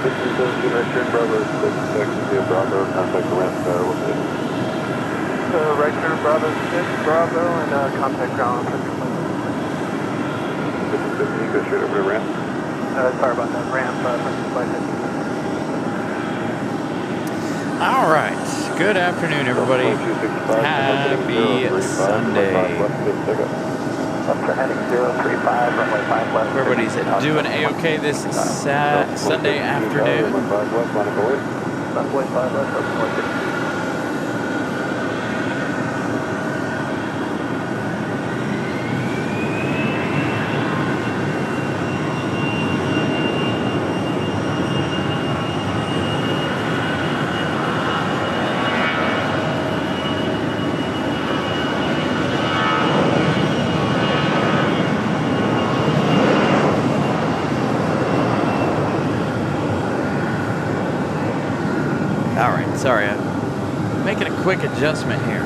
1517, right turn Bravo 6, taxi via Bravo, contact the ramp, located. Right turn Bravo 6, Bravo, and contact ground. 1515, go straight over to ramp. Sorry about that, ramp, 550. All right. Good afternoon, everybody. Happy Sunday. Heading 035, runway 5 left. Everybody's doing A-OK this Sunday afternoon. Runway 5 left, runway 50. Sorry, I'm making a quick adjustment here.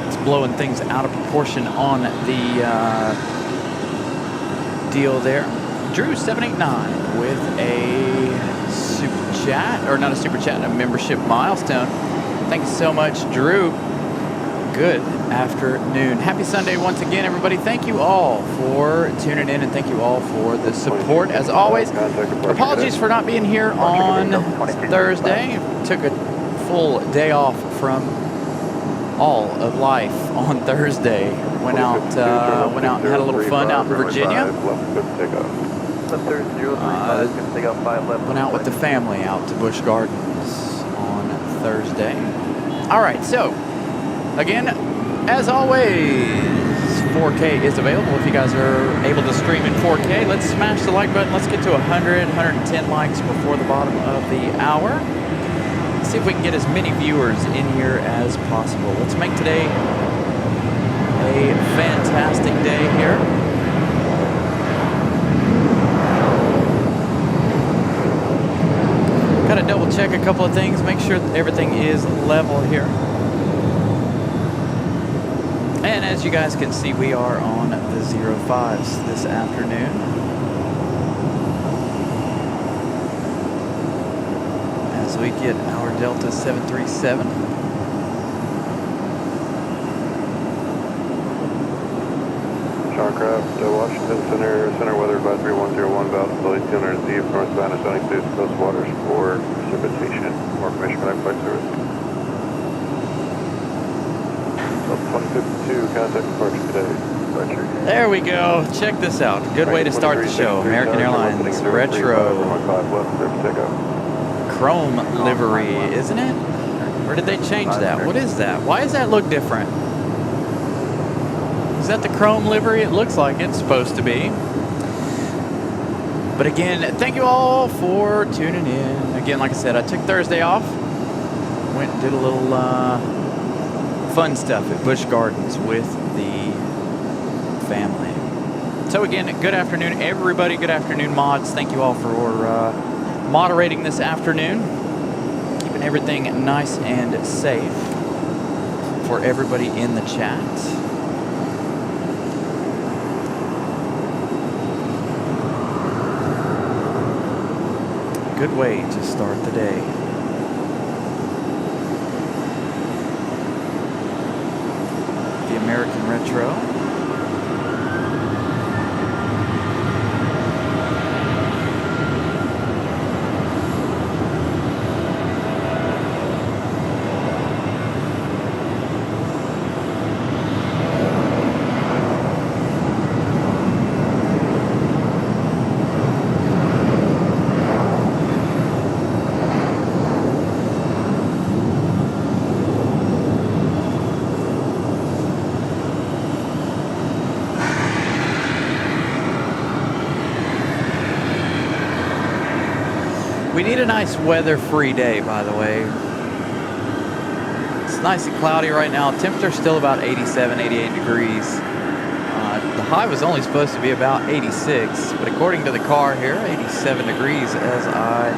It's blowing things out of proportion on the deal there. Drew 789 with a super chat, or not a super chat, a membership milestone. Thank you so much, Drew. Good afternoon. Happy Sunday once again, everybody. Thank you all for tuning in, and thank you all for the support. As always, apologies for not being here on Thursday. Took a full day off from all of life on Thursday. Went out and had a little fun out in Virginia. Went out with the family out to Busch Gardens on Thursday. All right, so again, as always, 4K is available if you guys are able to stream in 4K. Let's smash the like button. Let's get to 100, 110 likes before the bottom of the hour. Let's see if we can get as many viewers in here as possible. Let's make today a fantastic day here. Got to double check a couple of things, make sure that everything is level here. And as you guys can see, we are on the 05s this afternoon. As we get our Delta 737. Starcraft, Washington Center weather advisory 101, Valley 200 Z, northbound is Sunny States Coast waters for precipitation. More information on flight service. 2052, contact departure today. There we go. Check this out. Good way to start the show. American Airlines Retro Chrome livery, isn't it? Or did they change that? What is that? Why does that look different? Is that the Chrome livery? It looks like it's supposed to be. But again, thank you all for tuning in. Again, like I said, I took Thursday off. Went and did a little fun stuff at Busch Gardens with the family. So again, good afternoon, everybody. Good afternoon, mods. Thank you all for moderating this afternoon, keeping everything nice and safe for everybody in the chat. Good way to start the day. American Retro. We need a nice weather-free day, by the way. It's nice and cloudy right now. Temperature's still about 87, 88 degrees. The high was only supposed to be about 86, but according to the car here, 87 degrees as I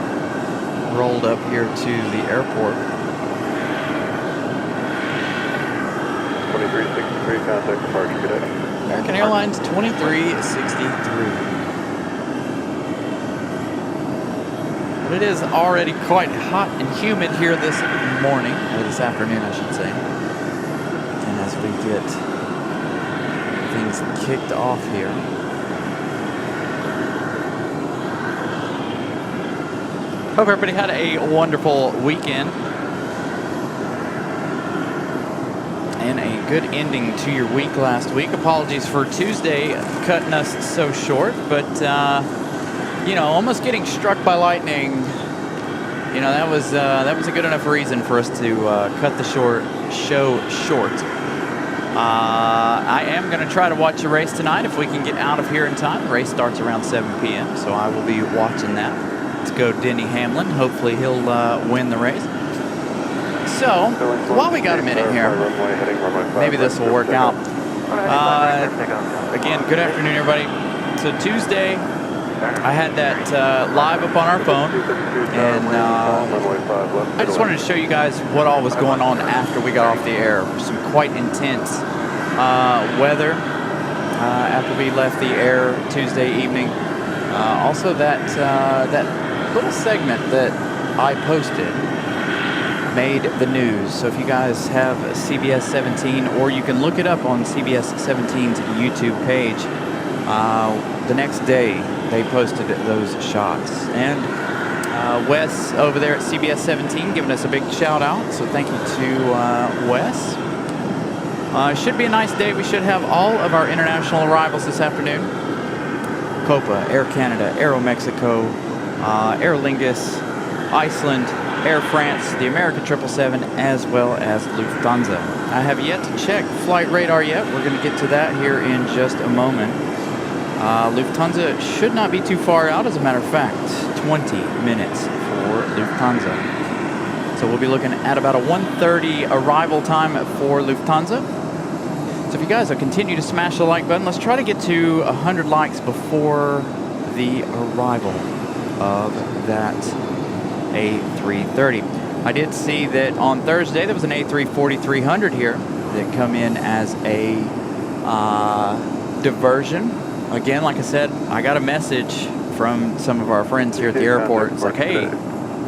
rolled up here to the airport. 2363, contact departure today. American Airlines 2363. But it is already quite hot and humid here this morning, or this afternoon, I should say. And as we get things kicked off here. Hope everybody had a wonderful weekend. And a good ending to your week last week. Apologies for Tuesday cutting us so short, but you know, almost getting struck by lightning. You know, that was a good enough reason for us to cut the show short. I am going to try to watch a race tonight if we can get out of here in time. The race starts around 7 p.m., so I will be watching that. Let's go Denny Hamlin. Hopefully he'll win the race. So, while we got a minute here, maybe this will work out. Again, good afternoon, everybody. So Tuesday, I had that live up on our phone, and I just wanted to show you guys what all was going on after we got off the air. Some quite intense weather after we left the air Tuesday evening. Also, that little segment that I posted made the news. So if you guys have CBS 17, or you can look it up on CBS 17's YouTube page, the next day they posted those shots. And Wes over there at CBS 17 giving us a big shout out. So thank you to Wes. Should be a nice day. We should have all of our international arrivals this afternoon. Copa, Air Canada, Aero Mexico, Aer Lingus, Iceland, Air France, the American 777, as well as Lufthansa. I have yet to check flight radar yet. We're going to get to that here in just a moment. Lufthansa should not be too far out. As a matter of fact, 20 minutes for Lufthansa. So we'll be looking at about a 1:30 arrival time for Lufthansa. So if you guys will continue to smash the like button, let's try to get to 100 likes before the arrival of that A330. I did see that on Thursday there was an A340-300 here that come in as a diversion. Again, like I said, I got a message from some of our friends here at the airport. It's like, hey,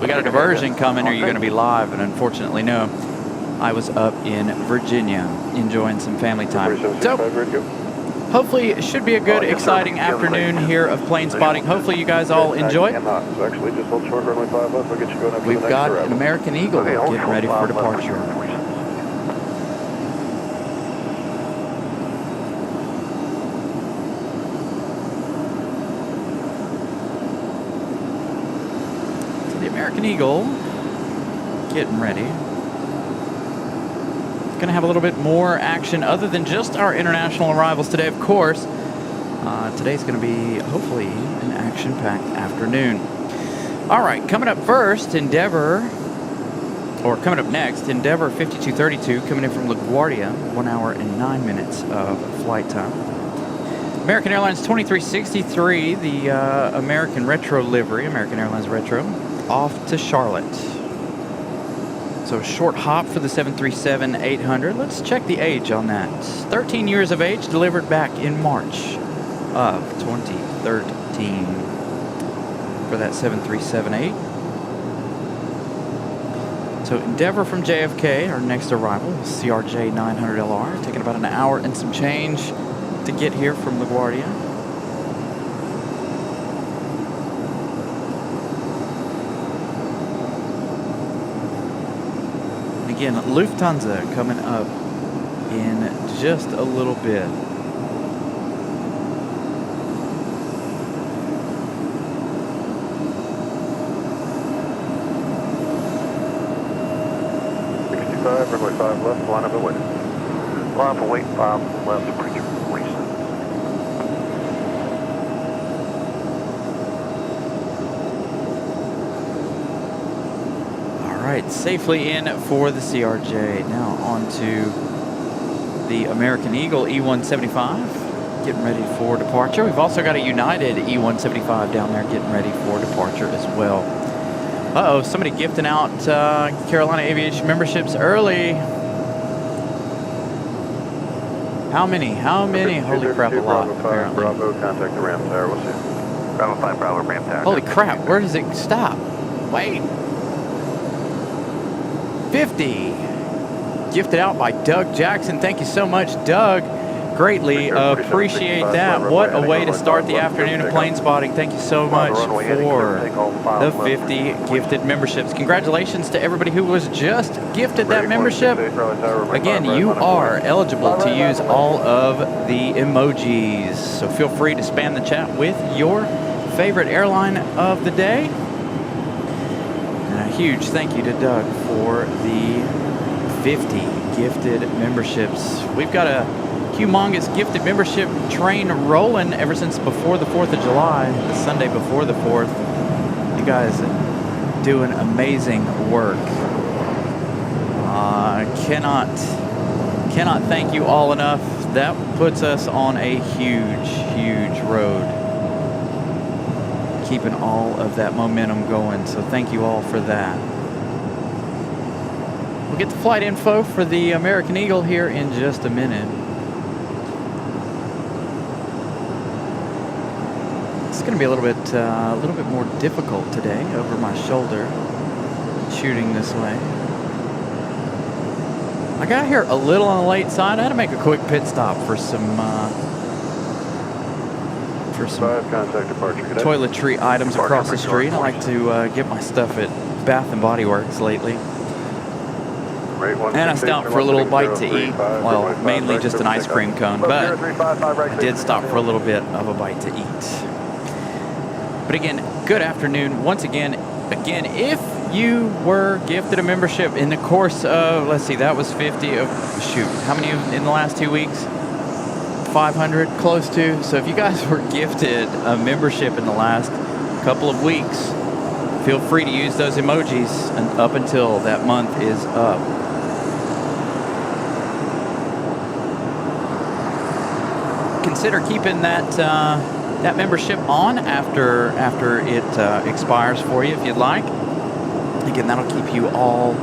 we got a diversion coming. Are you going to be live? And unfortunately, no. I was up in Virginia enjoying some family time. So hopefully it should be a good, exciting afternoon here of plane spotting. Hopefully you guys all enjoy. We've got an American Eagle getting ready for departure. So the American Eagle getting ready. Going to have a little bit more action other than just our international arrivals today, of course. Today's going to be, hopefully, an action-packed afternoon. All right, coming up first, Endeavor 5232, coming in from LaGuardia, 1 hour and 9 minutes of flight time. American Airlines 2363, the American Retro livery, American Airlines Retro, off to Charlotte. So short hop for the 737-800. Let's check the age on that. 13 years of age, delivered back in March of 2013 for that 737-8. So Endeavor from JFK, our next arrival, CRJ 900LR, taking about an hour and some change to get here from LaGuardia. Again, Lufthansa coming up in just a little bit. Runway 5 left, line up and wait. Line up and wait, 5 left, pretty recent. All right, safely in for the CRJ. Now on to the American Eagle E175, getting ready for departure. We've also got a United E175 down there getting ready for departure as well. Uh-oh, somebody gifting out Carolina Aviation memberships early. How many? Holy crap, a lot, apparently. Bravo, contact the ramp tower, we'll see. Bravo 5, Bravo, ramp tower. Holy crap, where does it stop? wait. 50. Gifted out by Doug Jackson. Thank you so much, Doug. Greatly appreciate that. What a way to start the afternoon of plane spotting. Thank you so much for the 50 gifted memberships. Congratulations to everybody who was just gifted that membership. Again, you are eligible to use all of the emojis. So feel free to spam the chat with your favorite airline of the day. And a huge thank you to Doug for the 50 gifted memberships. We've got a humongous gifted membership train rolling ever since before the 4th of July, the Sunday before the 4th. You guys doing amazing work. Cannot thank you all enough. That puts us on a huge road, keeping all of that momentum going. So thank you all for that. We'll get the flight info for the American Eagle here in just a minute. It's going to be a little bit more difficult today over my shoulder, shooting this way. I got here a little on the late side. I had to make a quick pit stop for some toiletry items across the street. I like to get my stuff at Bath and Body Works lately. And I stopped for a little bite to eat. Well, mainly just an ice cream cone, but I did stop for a little bit of a bite to eat. But again, good afternoon. Once again, if you were gifted a membership in the course of, let's see, that was 50 of, shoot, how many in the last 2 weeks? 500, close to. So if you guys were gifted a membership in the last couple of weeks, feel free to use those emojis up until that month is up. Consider keeping that membership on after it expires for you if you'd like. Again, that'll keep you all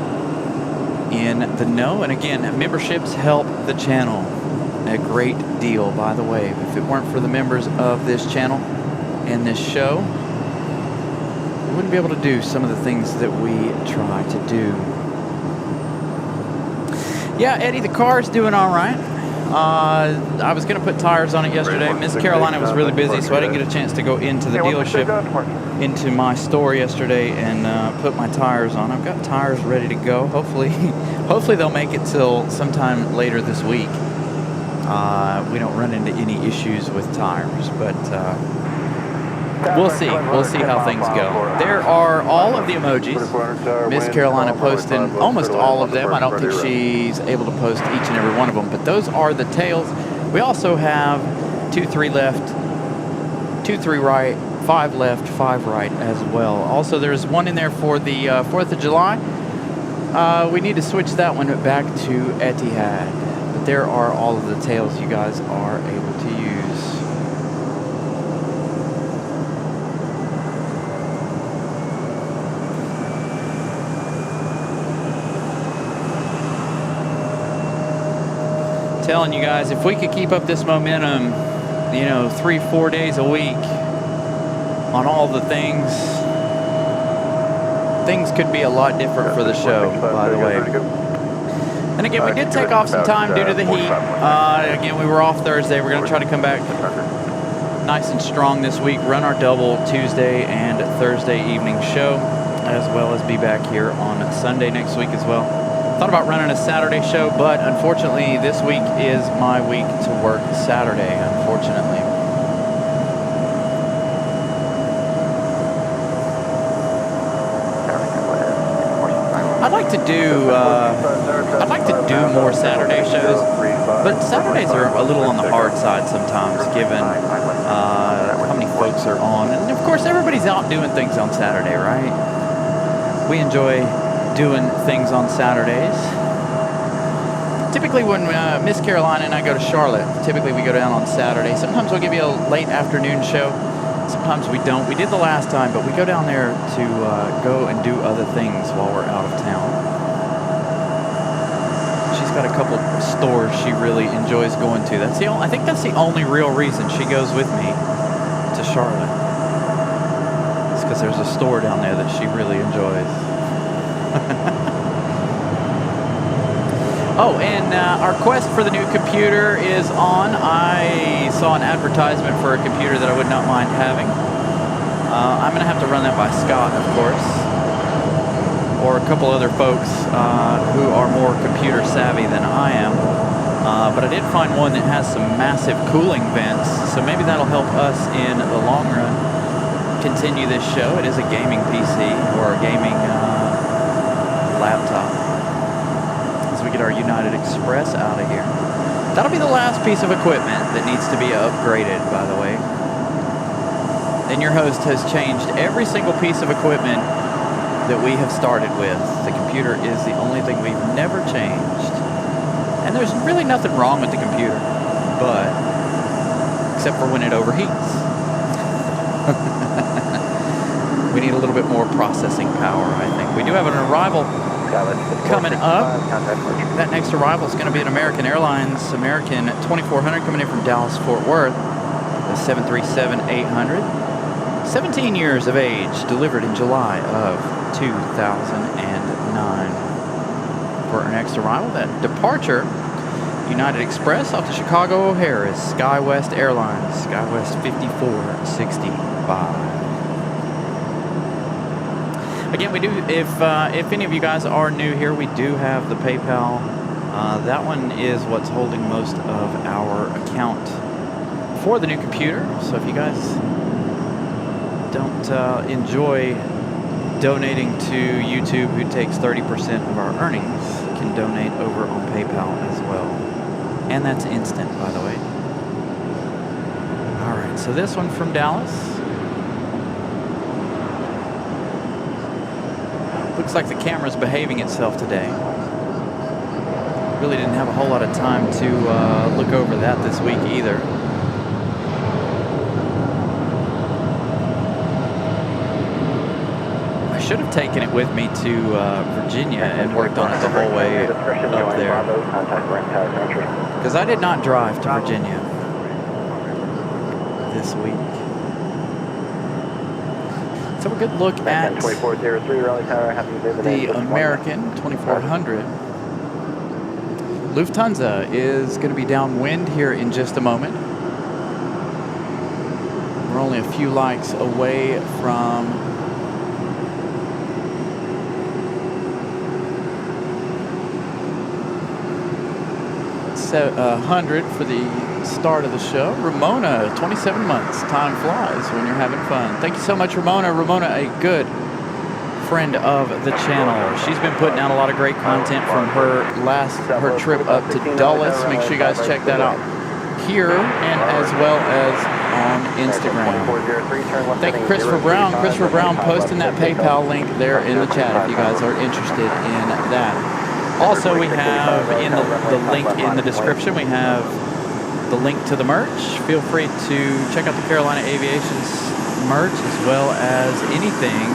in the know. And again, memberships help the channel a great deal, by the way. If it weren't for the members of this channel and this show, we wouldn't be able to do some of the things that we try to do. Yeah, Eddie, the car's doing all right. I was going to put tires on it yesterday. Miss Carolina was really busy, so I didn't get a chance to go into the dealership, into my store yesterday and put my tires on. I've got tires ready to go. Hopefully they'll make it till sometime later this week. We don't run into any issues with tires, but we'll see. We'll see how things go. There are all of the emojis. Miss Carolina posted almost all of them. I don't think she's able to post each and every one of them, but those are the tails. We also have 2, 3 left, 2, 3 right, 5 left, 5 right as well. Also, there's one in there for the 4th of July. We need to switch that one back to Etihad. But there are all of the tails you guys are able to use. Telling you guys, if we could keep up this momentum, 3-4 days a week on all the things could be a lot different for the show, by the way. And again, we did take off some time due to the heat. Again, we were off Thursday. We're going to try to come back nice and strong this week, run our double Tuesday and Thursday evening show, as well as be back here on Sunday next week as well. Thought about running a Saturday show, but unfortunately this week is my week to work Saturday, unfortunately. I'd like to do more Saturday shows, but Saturdays are a little on the hard side sometimes, given how many folks are on. And of course, everybody's out doing things on Saturday, right? We enjoy doing things on Saturdays. Typically when Miss Carolina and I go to Charlotte, typically we go down on Saturday. Sometimes we'll give you a late afternoon show. Sometimes we don't. We did the last time, but we go down there to go and do other things while we're out of town. She's got a couple stores she really enjoys going to. I think that's the only real reason she goes with me to Charlotte. It's because there's a store down there that she really enjoys. Oh, and our quest for the new computer is on. I saw an advertisement for a computer that I would not mind having. I'm going to have to run that by Scott, of course, or a couple other folks who are more computer savvy than I am. But I did find one that has some massive cooling vents, so maybe that'll help us in the long run continue this show. It is a gaming PC or a gaming laptop. As we get our United Express out of here. That'll be the last piece of equipment that needs to be upgraded, by the way. And your host has changed every single piece of equipment that we have started with. The computer is the only thing we've never changed. And there's really nothing wrong with the computer, but except for when it overheats. We need a little bit more processing power, I think. We do have an arrival coming up. That next arrival is going to be an American Airlines American 2400 coming in from Dallas Fort Worth, the 737-800. 17 years of age, delivered in July of 2009. For our next arrival, that departure, United Express off the Chicago O'Hare is SkyWest Airlines, SkyWest 5465. Again, we do, if any of you guys are new here, we do have the PayPal. That one is what's holding most of our account for the new computer. So if you guys don't enjoy donating to YouTube, who takes 30% of our earnings, can donate over on PayPal as well. And that's instant, by the way. All right, so this one from Dallas. Looks like the camera's behaving itself today. Really didn't have a whole lot of time to look over that this week either. I should have taken it with me to Virginia and worked on it the whole way up there. Because I did not drive to Virginia this week. So we're going to look at the American 2400. Lufthansa is going to be downwind here in just a moment. We're only a few likes away from a 100 for the start of the show. Ramona, 27 months. Time flies when you're having fun. Thank you so much, Ramona. Ramona, a good friend of the channel. She's been putting out a lot of great content from her trip up to Dulles. Make sure you guys check that out here and as well as on Instagram. Thank you, Christopher Brown. Christopher Brown posting that PayPal link there in the chat if you guys are interested in that. Also, we have in the link in the description, we have the link to the merch. Feel free to check out the Carolina Aviation's merch as well as anything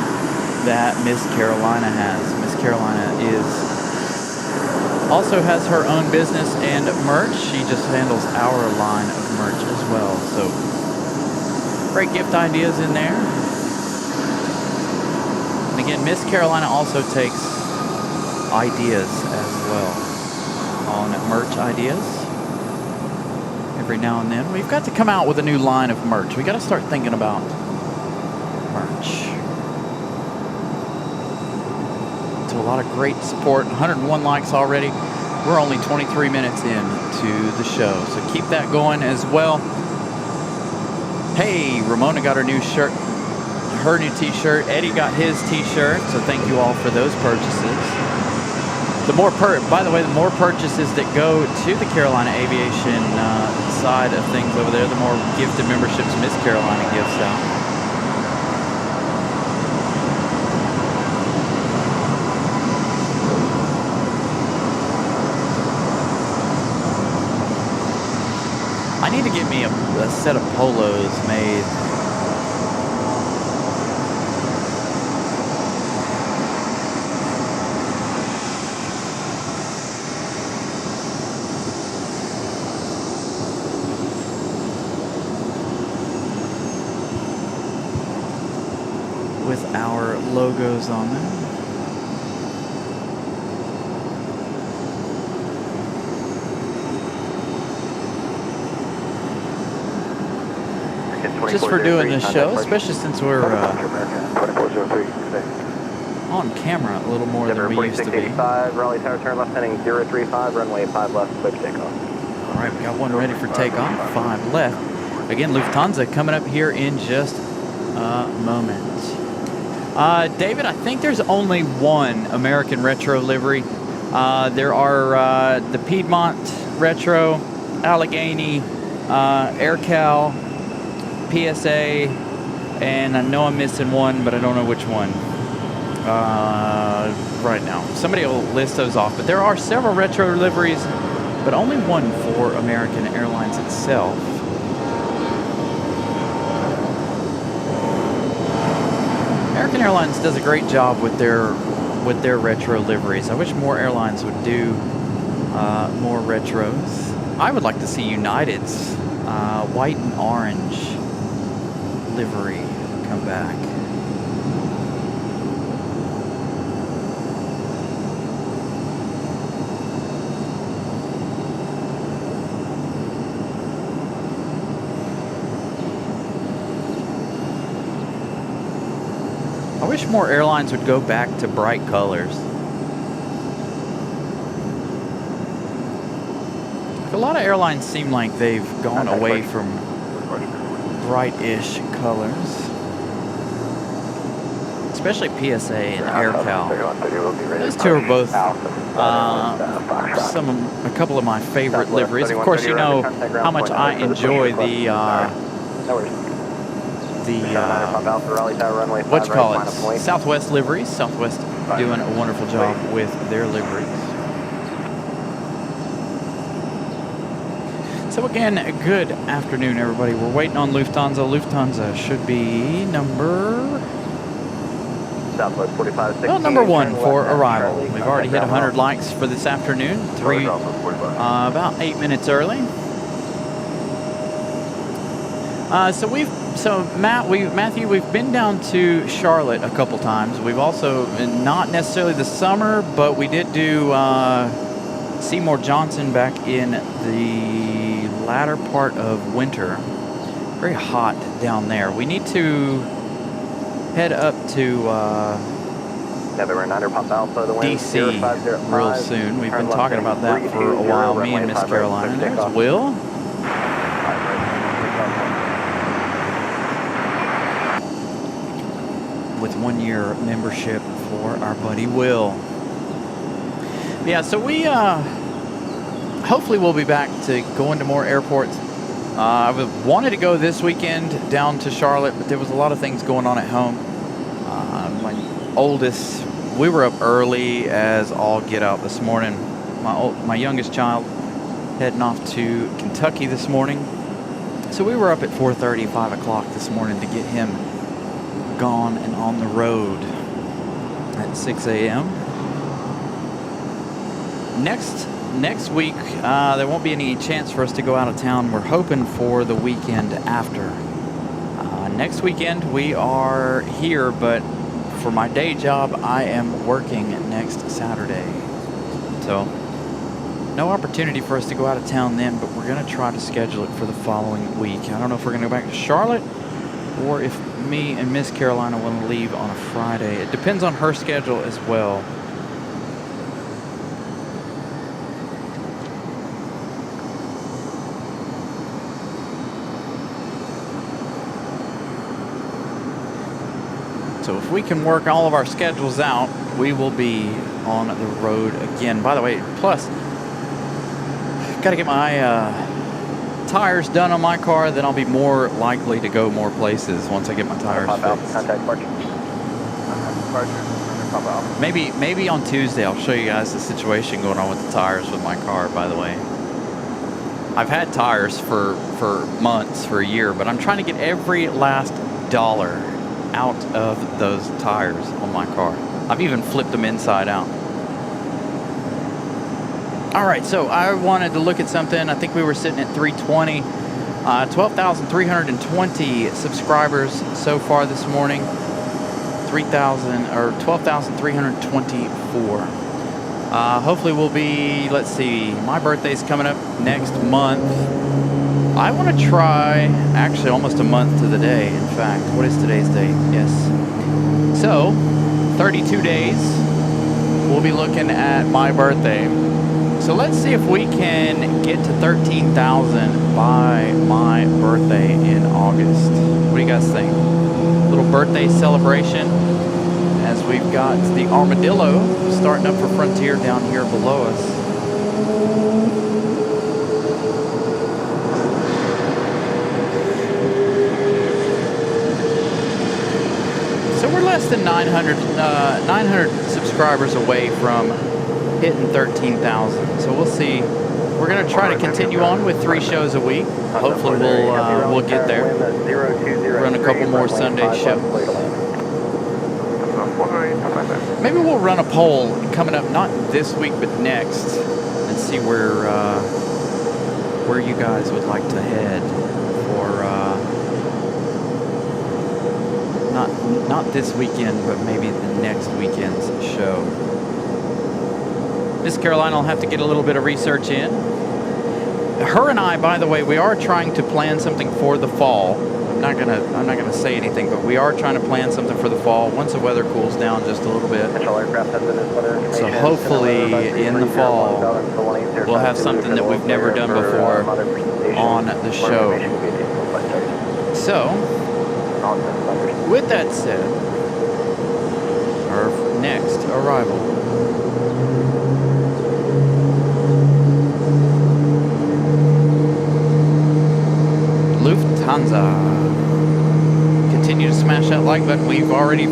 that Miss Carolina has. Miss Carolina also has her own business and merch. She just handles our line of merch as well. So great gift ideas in there. And again, Miss Carolina also takes ideas as well on merch ideas. Every now and then we've got to come out with a new line of merch. We got to start thinking about merch. To a lot of great support. 101 likes already. We're only 23 minutes into the show, so keep that going as well. Hey, Ramona got her new shirt, her new t-shirt. Eddie got his t-shirt, so thank you all for those purchases. By the way, the more purchases that go to the Carolina Aviation side of things over there, the more gifted memberships Miss Carolina gives out. I need to get me a set of polos made. with our logos on them. Just for doing this show, especially since we're on camera a little more than we used to be. Raleigh Tower, turn left heading 035, runway 5 left, clear for takeoff. All right, we got one ready for takeoff, 5 left. Again, Lufthansa coming up here in just a moment. David, I think there's only one American retro livery. There are the Piedmont Retro, Allegheny, AirCal, PSA, and I know I'm missing one, but I don't know which one right now. Somebody will list those off, but there are several retro liveries, but only one for American Airlines itself. American Airlines does a great job with their retro liveries. I wish more airlines would do more retros. I would like to see United's white and orange livery come back. I wish more airlines would go back to bright colors. A lot of airlines seem like they've gone away from bright-ish colors, especially PSA and AirCal. Those two are both a couple of my favorite liveries. Of course, you know how much I enjoy the what you call it, Southwest liveries. Southwest doing a wonderful job with their liveries. So again, good afternoon, everybody. We're waiting on Lufthansa. Lufthansa should be number... Southwest 4516. Well, number 1 for arrival. We've already hit 100 likes for this afternoon. About 8 minutes early. Matthew, we've been down to Charlotte a couple times. We've also, not necessarily the summer, but we did do Seymour Johnson back in the latter part of winter. Very hot down there. We need to head up to DC real soon. We've been talking about that for a while, me and Miss Carolina. There's Will. With 1-year membership for our buddy Will. Yeah, so we hopefully we'll be back to going to more airports. I wanted to go this weekend down to Charlotte, but there was a lot of things going on at home. My oldest, we were up early as all get out this morning. My youngest child heading off to Kentucky this morning. So we were up at 4:30, 5 o'clock this morning to get him gone and on the road at 6 a.m. Next week, there won't be any chance for us to go out of town. We're hoping for the weekend after. Next weekend, we are here, but for my day job, I am working next Saturday. So, no opportunity for us to go out of town then, but we're going to try to schedule it for the following week. I don't know if we're going to go back to Charlotte or if me and Miss Carolina want to leave on a Friday. It depends on her schedule as well. So if we can work all of our schedules out, we will be on the road again. By the way, plus, got to get my tires done on my car, then I'll be more likely to go more places once I get my tires fixed. Maybe on Tuesday I'll show you guys the situation going on with the tires with my car, by the way. I've had tires for months, for a year, but I'm trying to get every last dollar out of those tires on my car. I've even flipped them inside out. All right, so I wanted to look at something. I think we were sitting at 320. 12,320 subscribers so far this morning. 3,000 or 12,324. Hopefully we'll be, let's see, my birthday's coming up next month. I want to try, actually almost a month to the day, in fact. What is today's date? Yes. So, 32 days, we'll be looking at my birthday. So let's see if we can get to 13,000 by my birthday in August. What do you guys think? Little birthday celebration as we've got the Armadillo starting up for Frontier down here below us. So we're less than 900 subscribers away from hitting 13,000. So we'll see. We're going to try to continue on with 3 shows a week. Hopefully we'll get there. Run a couple more Sunday shows. Maybe we'll run a poll coming up, not this week but next, and see where you guys would like to head for not this weekend, but maybe the next weekend's show. Miss Caroline will have to get a little bit of research in. Her and I, by the way, we are trying to plan something for the fall. I'm not gonna say anything, but we are trying to plan something for the fall once the weather cools down just a little bit. So hopefully in the fall we'll have something that we've never done before on the show. So with that said, our next arrival. Lufthansa. Continue to smash that like button. We've already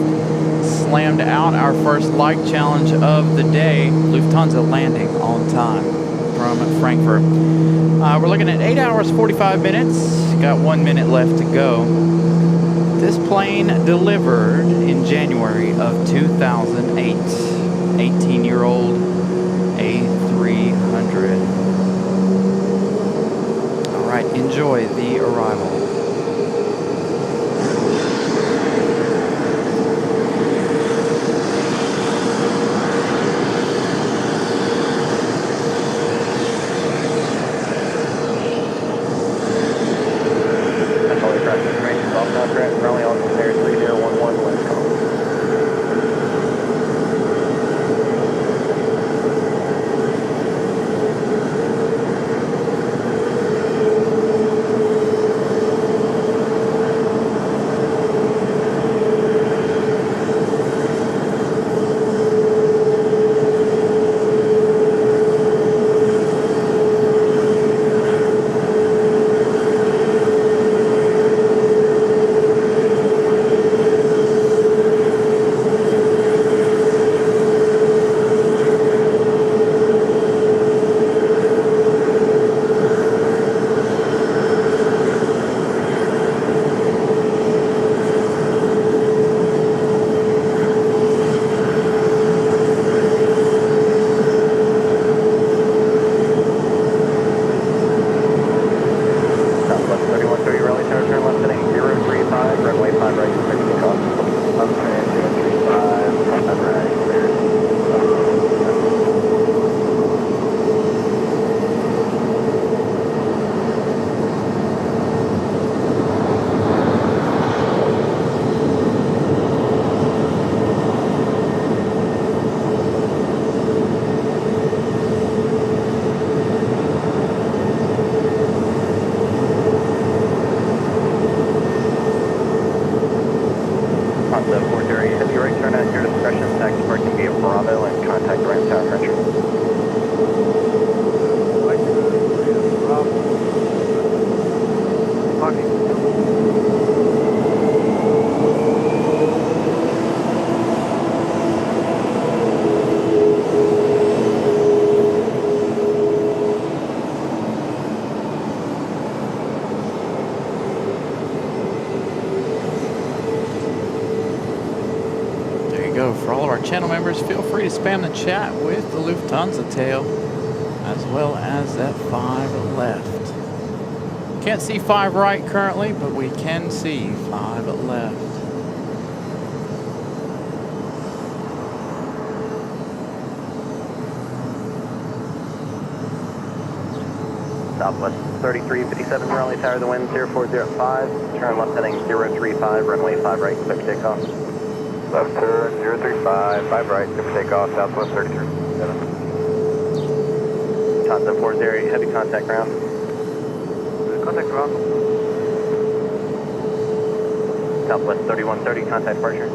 slammed out our first like challenge of the day. Lufthansa landing on time from Frankfurt. We're looking at 8 hours, 45 minutes. Got 1 minute left to go. This plane delivered in January of 2008. 18-year-old A300. All right, enjoy the arrival. Raleigh, on there, 3011, let's go. For all of our channel members, feel free to spam the chat with the Lufthansa tail, as well as that 5 left. Can't see 5 right currently, but we can see 5 left. Southwest 3357 Raleigh Tower, the wind 0405, turn left heading 035, runway 5 right, clear for takeoff. Left turn 035, 5 right, clear for takeoff, Southwest 3357. Contact 40, heavy contact ground. Contact ground. Southwest 3130, contact departure.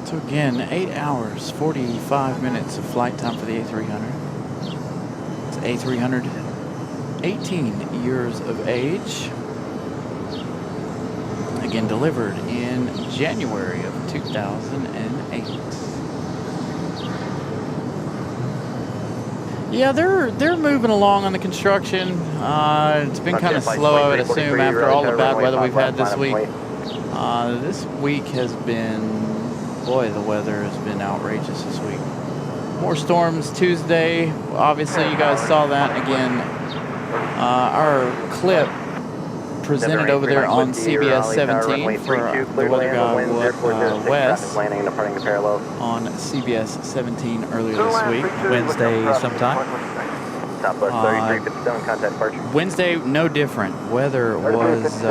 So again, 8 hours, 45 minutes of flight time for the A300. It's A300, 18 years of age. Again, delivered in January of 2008. Yeah, they're moving along on the construction. It's been kind of slow, I would assume, after all the bad weather we've had this week. This week has been, boy, the weather has been outrageous this week. More storms Tuesday. Obviously, you guys saw that again. Our clip presented over there on CBS 17 for the weather guy Wes on CBS 17 earlier this week. Wednesday sometime. Southwest 3357, contact departure. Wednesday, no different. Weather was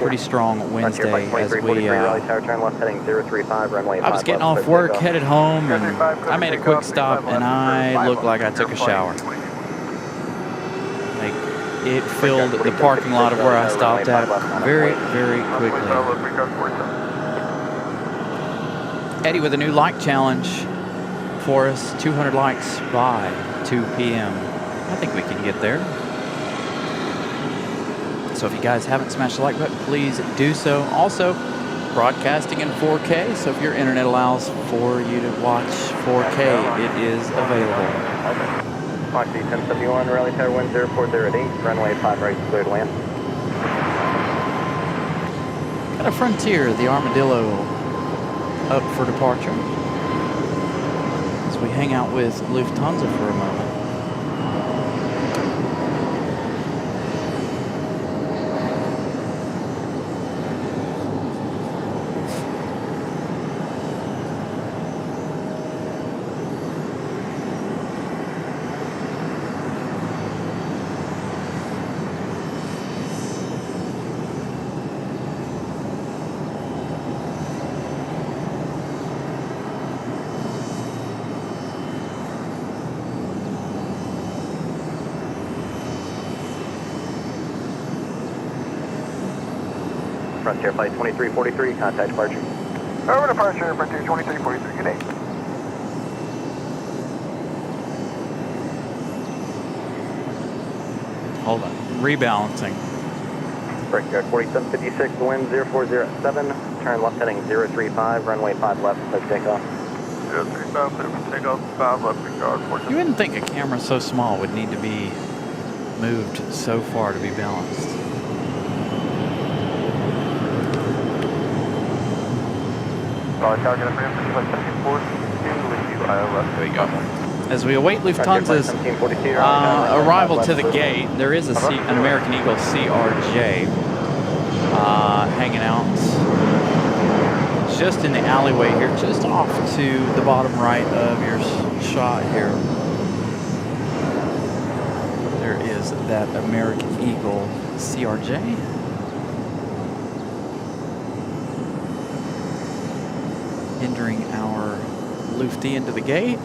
pretty strong Wednesday as we. I was getting off work, headed home, and I made a quick stop, and I looked like I took a shower. Like, it filled the parking lot of where I stopped at very, very quickly. Eddie with a new like challenge for us, 200 likes by 2 p.m. I think we can get there. So if you guys haven't smashed the like button, please do so. Also, broadcasting in 4K, so if your internet allows for you to watch 4K, it is available. Foxy 1071, Raleigh Tower, wind 0408, runway 5 right, clear to land. Got a Frontier, the Armadillo, up for departure. As we hang out with Lufthansa for a moment. Frontier flight 2343, contact departure. Over departure, Frontier 2343, good day. Hold on, rebalancing. Brickyard 4756, the wind 0407, turn left heading 035, runway 5 left, clear for takeoff. 035, clear for takeoff, 5 left, Brickyard 4756. You wouldn't think a camera so small would need to be moved so far to be balanced. There we go. As we await Lufthansa's arrival to the gate, there is an American Eagle CRJ hanging out just in the alleyway here, just off to the bottom right of your shot here. There is that American Eagle CRJ. Entering our Lufty into the gate.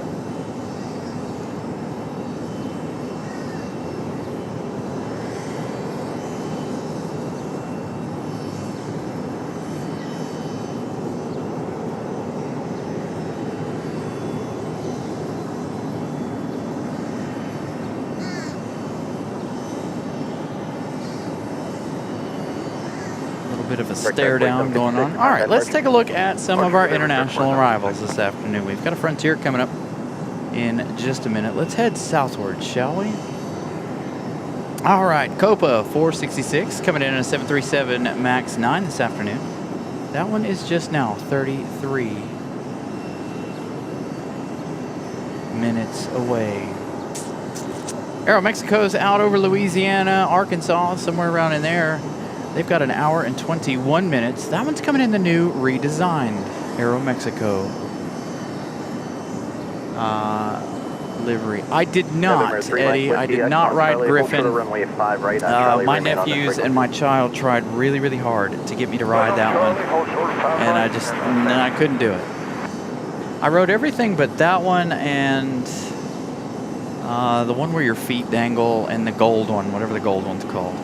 Bit of a stare down going on. All right, let's take a look at some of our international arrivals this afternoon. We've got a Frontier coming up. in just a minute. Let's head southward, shall we? All right, Copa 466 coming in at a 737 MAX 9 this afternoon. That one is just now 33 minutes away. Aeromexico's out over Louisiana, Arkansas, somewhere around in there. They've got an hour and 21 minutes. That one's coming in the new redesigned Aeromexico livery. I did not, Eddie. I did not ride Griffin. My nephews and my child tried really, really hard to get me to ride that one, and I couldn't do it. I rode everything but that one and the one where your feet dangle and the gold one, whatever the gold one's called.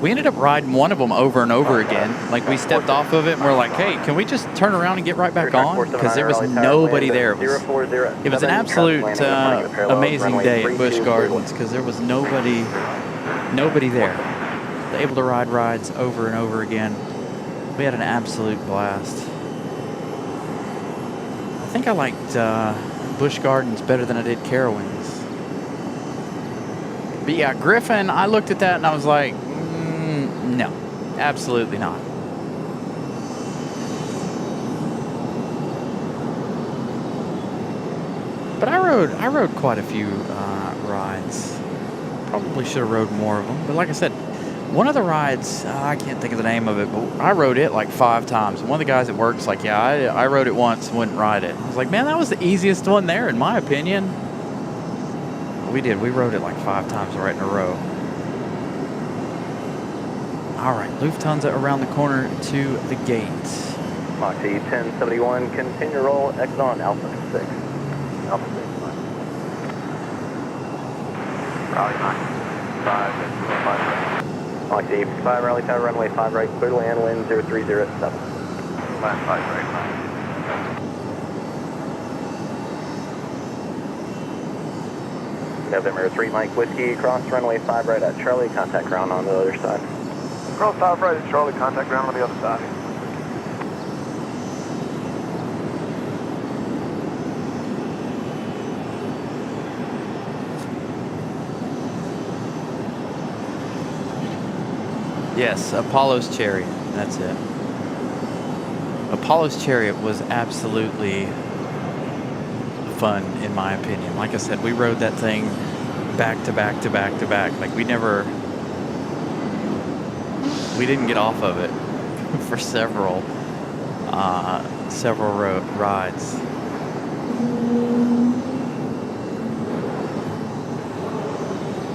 We ended up riding one of them over and over again. Like, we stepped off of it and we're like, hey, can we just turn around and get right back on? Because there was nobody there. It was an absolute amazing day at Busch Gardens because there was nobody there. Able to ride rides over and over again. We had an absolute blast. I think I liked Busch Gardens better than I did Carowinds. But yeah, Griffin, I looked at that and I was like, no, absolutely not. But I rode quite a few rides. Probably should have rode more of them. But like I said, one of the rides, I can't think of the name of it, but I rode it like 5 times. And one of the guys at work's like, yeah, I rode it once and wouldn't ride it. I was like, man, that was the easiest one there, in my opinion. We rode it like 5 times right in a row. All right, Lufthansa around the corner to the gate. Mach 1071, continue roll, exit on Alpha 6. Alpha 6, Raleigh 9, 5, 5. Mach 5, Raleigh Tower, runway 5 right, clear to land, wind 0307. Land 5 right, 5. November 3, Mike Whiskey, cross runway 5 right at Charlie, contact ground on the other side. Cross 5 right at Charlie, contact ground on the other side. Yes, Apollo's Chariot. That's it. Apollo's Chariot was absolutely fun, in my opinion. Like I said, we rode that thing back to back to back to back. Like, we didn't get off of it for several rides.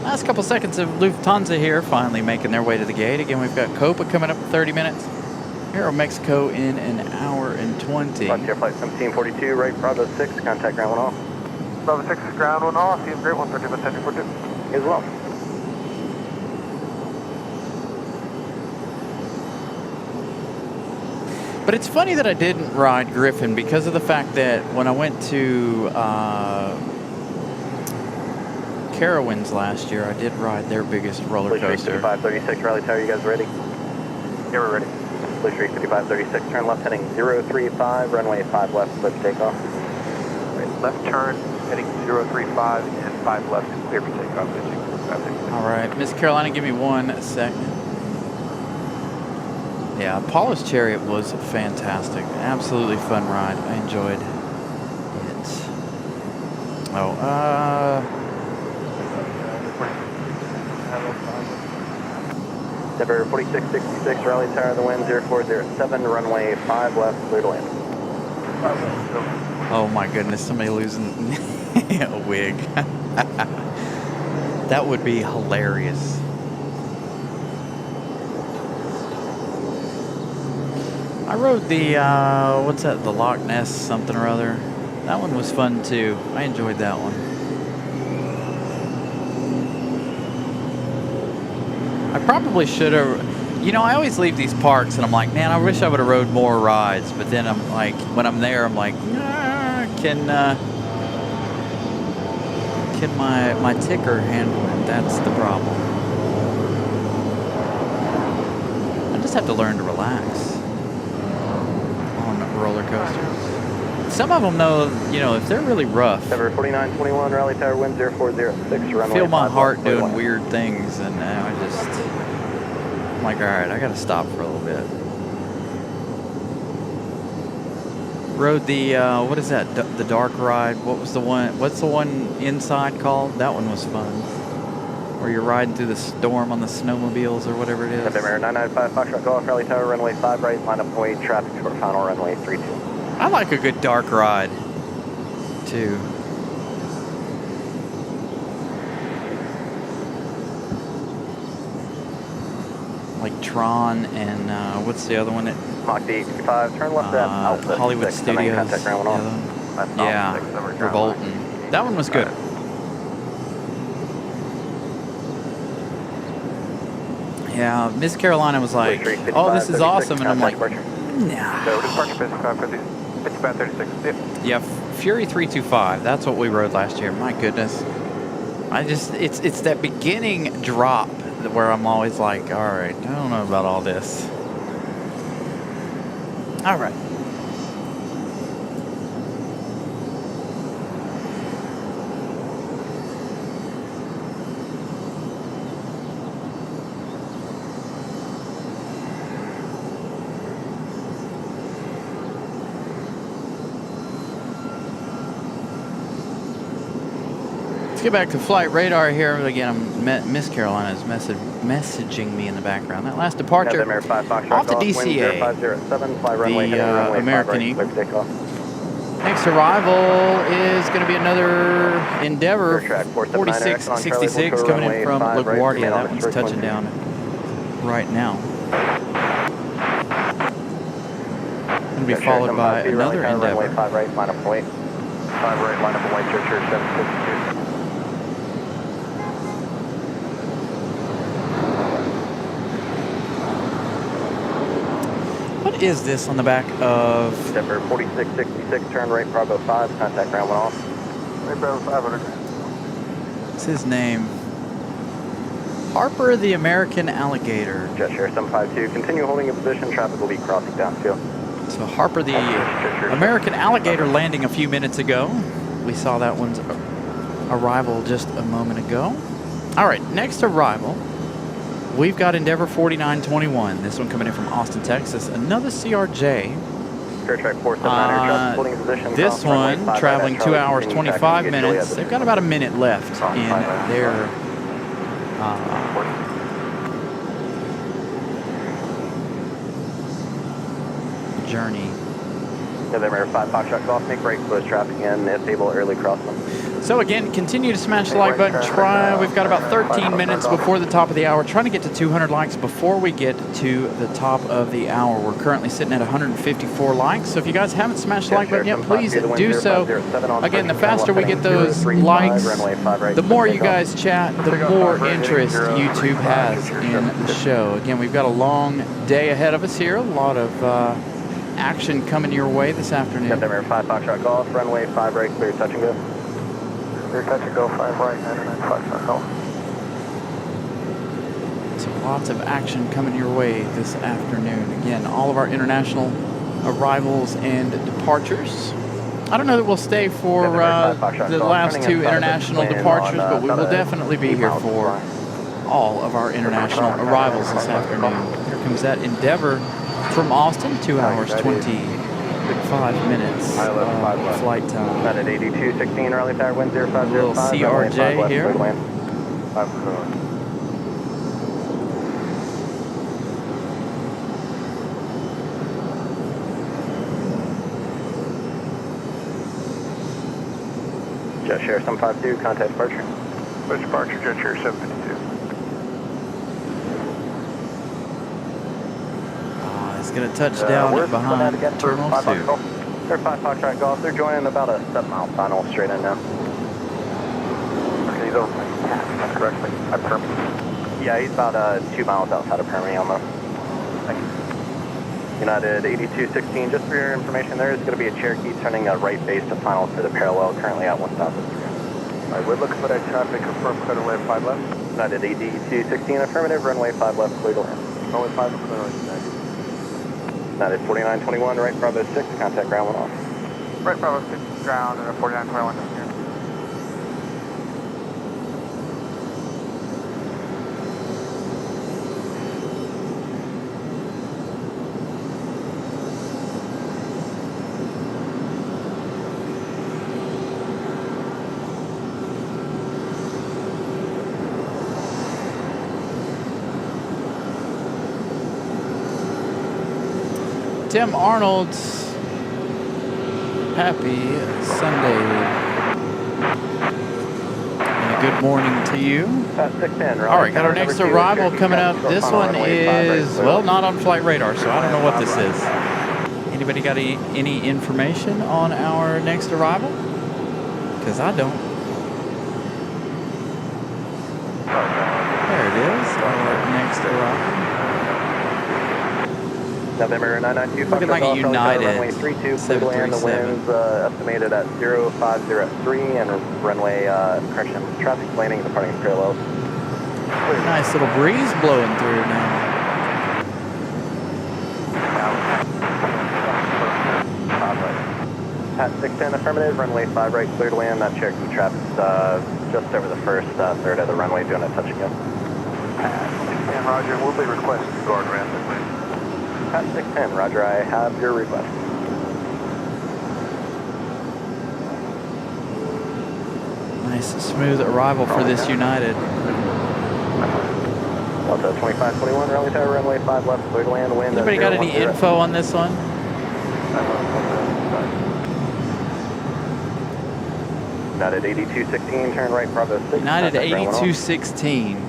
Last couple seconds of Lufthansa here, finally making their way to the gate. Again, we've got Copa coming up in 30 minutes. Aeromexico in an hour and 20. Flight 1742, right, Bravo 6, contact ground 1 off. Bravo 6 is ground 1 off, see you great 130, 1042. As well. But it's funny that I didn't ride Griffin because of the fact that when I went to Carowinds last year, I did ride their biggest roller coaster. 5536, Raleigh Tower, you guys ready? Yeah, we're ready. Blue Street 5536, turn left heading 035, runway 5 left, clear for takeoff. Right, left turn, heading 035 and 5 left, clear for takeoff. All right, Miss Carolina, give me 1 second. Yeah, Apollo's Chariot was fantastic. Absolutely fun ride. I enjoyed it. Denver 4666, Raleigh Tower, the wind 0407, runway 5 left, clear to land. Oh my goodness, somebody losing a wig. That would be hilarious. I rode the, what's that, the Loch Ness something or other. That one was fun too. I enjoyed that one. I probably should have, you know, I always leave these parks and I'm like, man, I wish I would have rode more rides. But then I'm like, when I'm there, I'm like, can my ticker handle it? That's the problem. I just have to learn to relax on roller coasters. Some of them, though, you know, if they're really rough, Denver 4921, Raleigh Tower, wind 0406, I runway feel my 5 heart left, doing clear to land. weird things, and I'm like, all right, I got to stop for a little bit. Rode the, what is that, the dark ride? What's the one inside called? That one was fun. Where you're riding through the storm on the snowmobiles or whatever it is. November 995 Foxtrot Golf, Raleigh Tower, runway 5 right, line up point, traffic short, final runway 32. I like a good dark ride, too. Like Tron and what's the other one? Mach D85, turn left at Alpha Hollywood 6, and then Studios. contact ground one off. Yeah, Revolting. That one was good. Yeah, Miss Carolina was like, "Oh, this is awesome," and I'm like, "Nah." So departure 5550, 5536. Yeah, Fury 325. That's what we rode last year. My goodness, it's that beginning drop where I'm always like, all right, I don't know about all this. All right. Let's get back to flight radar here. Again, Miss Carolina is messaging me in the background. That last departure off the DCA, the American Eagle. Next arrival is going to be another Endeavor 4666 coming in from LaGuardia. That one's touching down right now. Going to be followed by another Endeavor. 5 right, line up point. 5 right, line up point, Church 762. What is this on the back of? Denver 4666, turn right, Bravo 5, contact ground one off. Right, Bravo 500. What's his name? Harper the American Alligator. Jet Share 752, continue holding your position, traffic will be crossing downfield. So Harper the American Alligator landing a few minutes ago. We saw that one's arrival just a moment ago. All right, next arrival. We've got Endeavor 4921. This one coming in from Austin, Texas. Another CRJ. This one traveling 2 hours, 25 minutes. They've got about a minute left in their journey. November 5 Foxtrot Golf, make right, close traffic in, if able, early crossing. So again, continue to smash the like button. We've got about 13 minutes before the top of the hour. Trying to get to 200 likes before we get to the top of the hour. We're currently sitting at 154 likes. So if you guys haven't smashed the like button yet, please do so. Again, the faster we get those likes, the more you guys chat, the more interest YouTube has in the show. Again, we've got a long day ahead of us here. A lot of action coming your way this afternoon. November 5 Foxtrot Golf, runway 5 right, clear touch and go. Clear touch and go, 5 right, 99 Foxtrot Golf. So lots of action coming your way this afternoon. Again, all of our international arrivals and departures. I don't know that we'll stay for the last two international departures, but we will definitely be here for all of our international arrivals this afternoon. Here comes that Endeavor from Austin, 2 hours, 25 minutes flight time. At 8216, Raleigh Tower, wind 0505. Little CRJ here. Jet Share 752, contact departure. What's departure, Jet Share 752? It's going to touch down behind Terminal 2. They're 5 Foxtrot Golf. They're joining about a 7-mile final straight in now. Okay, he's over correctly. At Permian. Yeah, he's about 2 miles outside of Permian almost. Thank you. United 8216, just for your information, there is going to be a Cherokee turning a right base to final for the parallel, currently at 1,000. Alright, we're looking for that traffic, confirm clear to land 5 left. United 8216, affirmative, runway 5 left, clear to land. Runway 5 clear to land. United 4921, right, Bravo 6, contact ground one off. Right Bravo 6 ground and a 4921 down here. Tim Arnold, happy Sunday. And a good morning to you. 610, All right, got our next arrival coming up. This one is, well, not on flight radar, so I don't know what this is. Anybody got any information on our next arrival? Because I don't. There it is, our next arrival. November 992. Looking like a United runway 32, clear to land. The 737. winds estimated at 0503 and runway correction. Traffic landing departing parallel. Nice little breeze blowing through now. Pat 610 affirmative. Runway 5 right, clear to land. That Cherokee traffic's just over the first third of the runway doing a touch again. Pat 610, Roger. We'll be requesting the guard ramp this way. Pat 610, Roger, I have your request. Nice smooth arrival for this United. Delta 2521, Raleigh Tower, runway 5 left, clear to land, wind. Anybody got any info on this one? United 8216, turn right, Bravo 6. United 8216.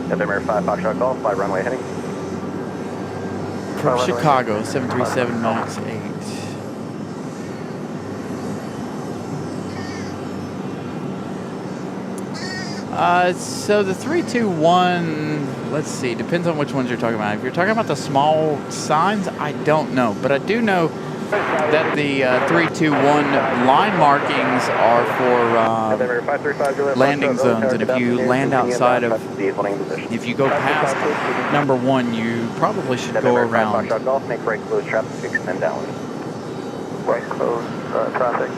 November 5 Foxtrot Golf, 5 runway heading. From Chicago, 737 MAX 8. So the 321, let's see, depends on which ones you're talking about. If you're talking about the small signs, I don't know. But I do know that the 321 line markings are for landing zones. And if you land outside of, if you go past number 1, you probably should go around. Make right close traffic, extend downwind. Right close traffic.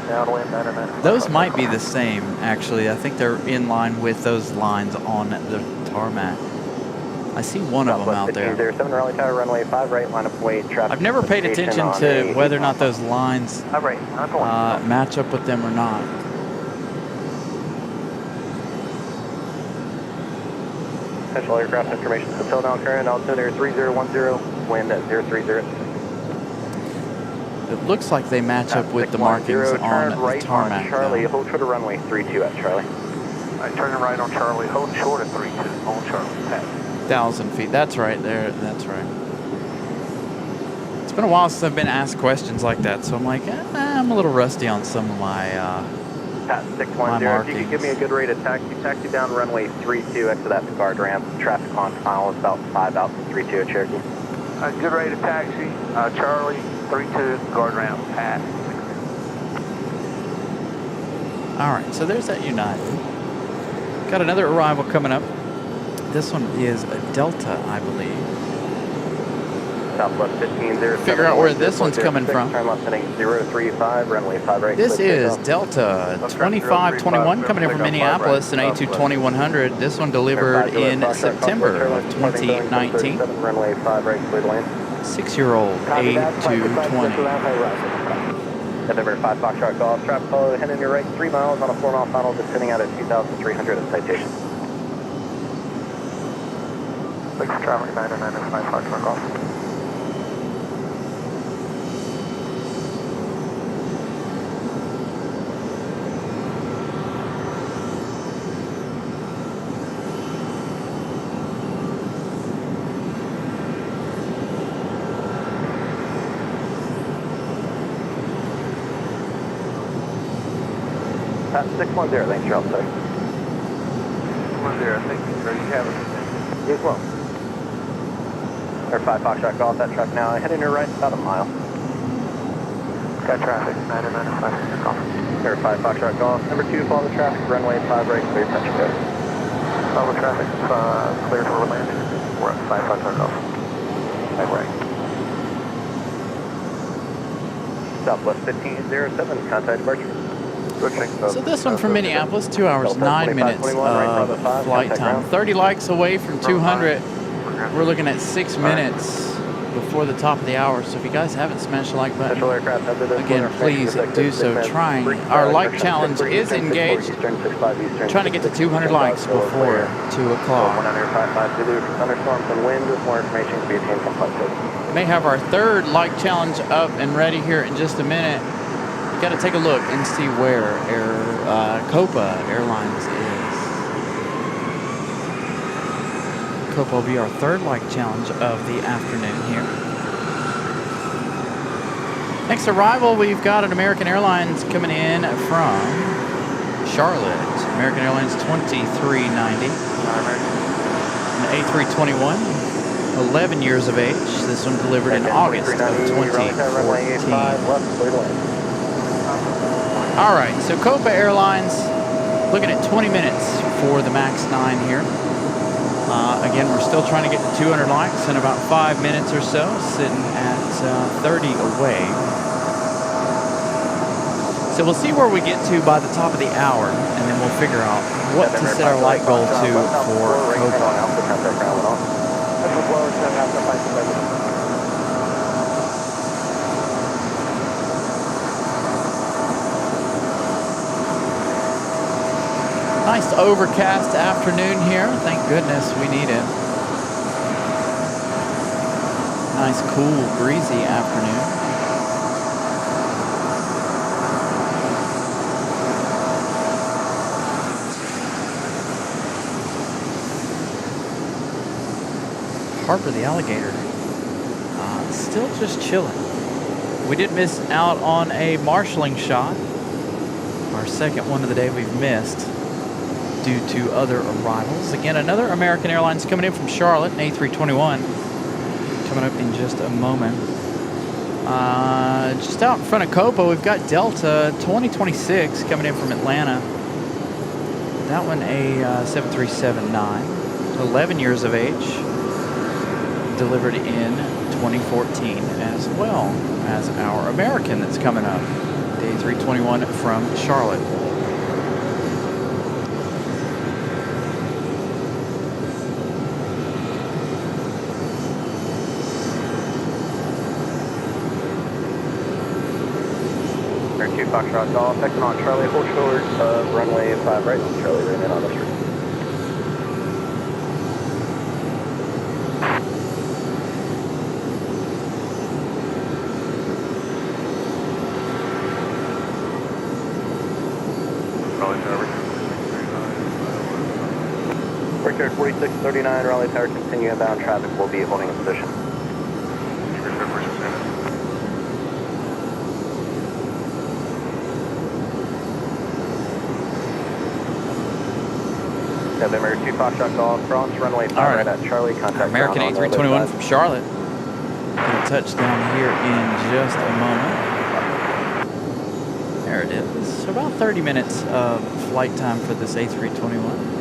Downwind 909. Those might be the same, actually. I think they're in line with those lines on the tarmac. I see one of them out there. 7 Raleigh Tower, runway 5 right, line of weight, traffic. I've never paid attention to whether or not those lines match up with them or not. Potential aircraft information, hotel down current, altimeter 3010, wind at 030. It looks like they match up with the markings on the tarmac. On Charlie, hold short of runway 32 at Charlie. Alright, turning right on Charlie, hold short of 32 on Charlie. Pat. 1,000 feet. That's right there. That's right. It's been a while since I've been asked questions like that, so I'm like, I'm a little rusty on some of my Pat 610, if you could give me a good rate of taxi down runway 32, exit that guard ramp. Traffic on final is about 5 out from 32 at Cherokee. Good rate of taxi, Charlie, 32, guard ramp, Pat. All right, so there's that United. Got another arrival coming up. This one is a Delta, I believe. Southwest 1507. Figure out where this one's coming from. Turn left heading 035, runway 5 right. This is Delta 2521 coming in from Minneapolis, an A220-100. This one delivered in September of 2019. Runway 5 right, clear to land. 6-year-old A220. November 5 Foxtrot Golf, traffic follow, head in your right 3 miles on a 4-mile final, descending out at 2,300 at citation. 6 traffic 995 Foxtrot Golf. Pat 610, thanks, you're outside. 610, thank you, sir. You have it. You as well. Air 5 Foxtrot Golf, that truck now, head in your right about a mile. Got traffic, 995 Golf. Air 5 Foxtrot Golf, number 2, follow the traffic, runway 5 right, clear, touch and go. Follow traffic, clear for landing. We're at 5 Hotel Golf. Right, right. Southwest 1507, contact departure. So this one from Minneapolis, 2 hours, 9 minutes of flight time. 30 likes away from 200. We're looking at 6 minutes before the top of the hour. So if you guys haven't smashed the like button, again, please do so. Trying. Our like challenge is engaged. Trying to get to 200 likes before 2 o'clock. Thunderstorms and wind. More information can be obtained from flight code. May have our third like challenge up and ready here in just a minute. You got to take a look and see where Copa Airlines is. Copa will be our third like challenge of the afternoon here. Next arrival, we've got an American Airlines coming in from Charlotte. American Airlines 2390. An A321. 11 years of age. This one delivered in August of 2014. All right, so Copa Airlines looking at 20 minutes for the MAX 9 here. Again, we're still trying to get to 200 likes in about 5 minutes or so, sitting at 30 away. So we'll see where we get to by the top of the hour, and then we'll figure out what to set our like goal to for Copa. Nice overcast afternoon here. Thank goodness we need it. Nice, cool, breezy afternoon. Harper the alligator, still just chilling. We did miss out on a marshalling shot. Our second one of the day we've missed due to other arrivals. Again, another American Airlines coming in from Charlotte, an A321. Coming up in just a moment. Just out in front of Copa, we've got Delta 2026 coming in from Atlanta. That one a 737-9, 11 years of age. Delivered in 2014, as well as our American that's coming up, the A321 from Charlotte. Air 2 Foxtrot Golf, second on Charlie, hold short of runway 5 right, Charlie, remain on the street. Air 4639, Raleigh Tower, continue inbound traffic will be holding a position. November 2 Foxtrot Golf, cross runway 5 right at Charlie, contact American A321 from Charlotte. Gonna touch down here in just a moment. There it is. About 30 minutes of flight time for this A321.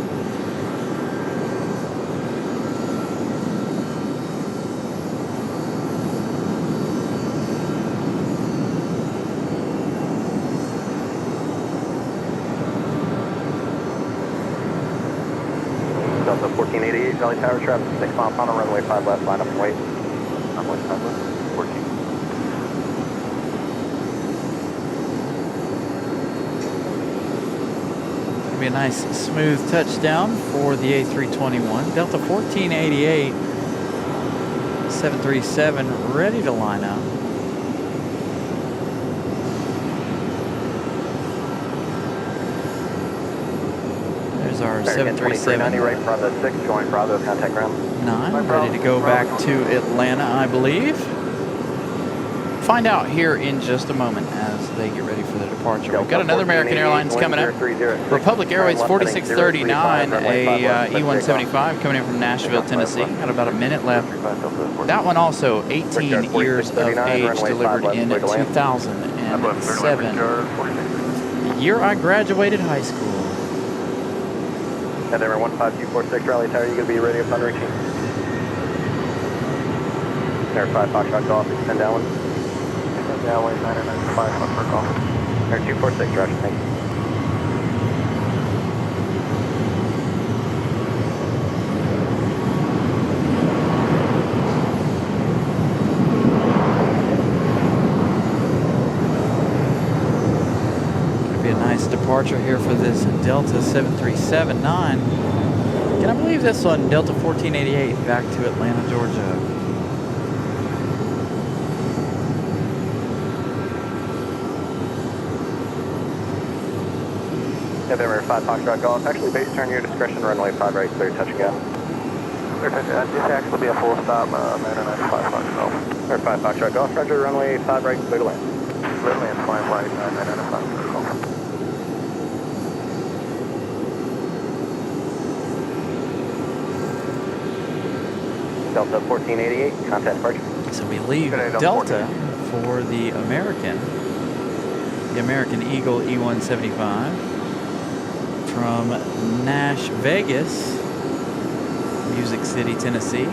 Delta 1488, Raleigh Tower, traffic 6 mile final, runway 5 left, line up and wait. Runway 5 left, 14. Be a nice smooth touchdown for the A321. Delta 1488, 737 ready to line up. There's our 737. Right, Bravo 6, join Bravo, contact ground. 9, ready to go back to Atlanta, I believe. Find out here in just a moment as they get ready for the departure. We've got another American Airlines coming up. Republic Airways 4639, a E175 coming in from Nashville, Tennessee. Got about a minute left. That one also 18 years of age, delivered in 2007. The year I graduated high school. November 15246, Raleigh Tower, you going to be ready upon reaching? Air 5 Foxtrot Golf, extend downwind. Extend downwind, 995 for golf. Air 246, roger, thank you. Be a nice departure here for this Delta 7379. Can I believe this one, Delta 1488, back to Atlanta, Georgia. November 5 Foxtrot Golf, actually base turn your discretion, runway 5 right, clear touch and go. Clear touch, this actually be a full stop, 995 for golf. Air 5 Foxtrot Golf, roger, runway 5 right, clear to land. Clear to land, flying right, 995 for golf. Delta 1488, contact departure. So we leave Delta for the American Eagle E175 from Nash Vegas, Music City, Tennessee.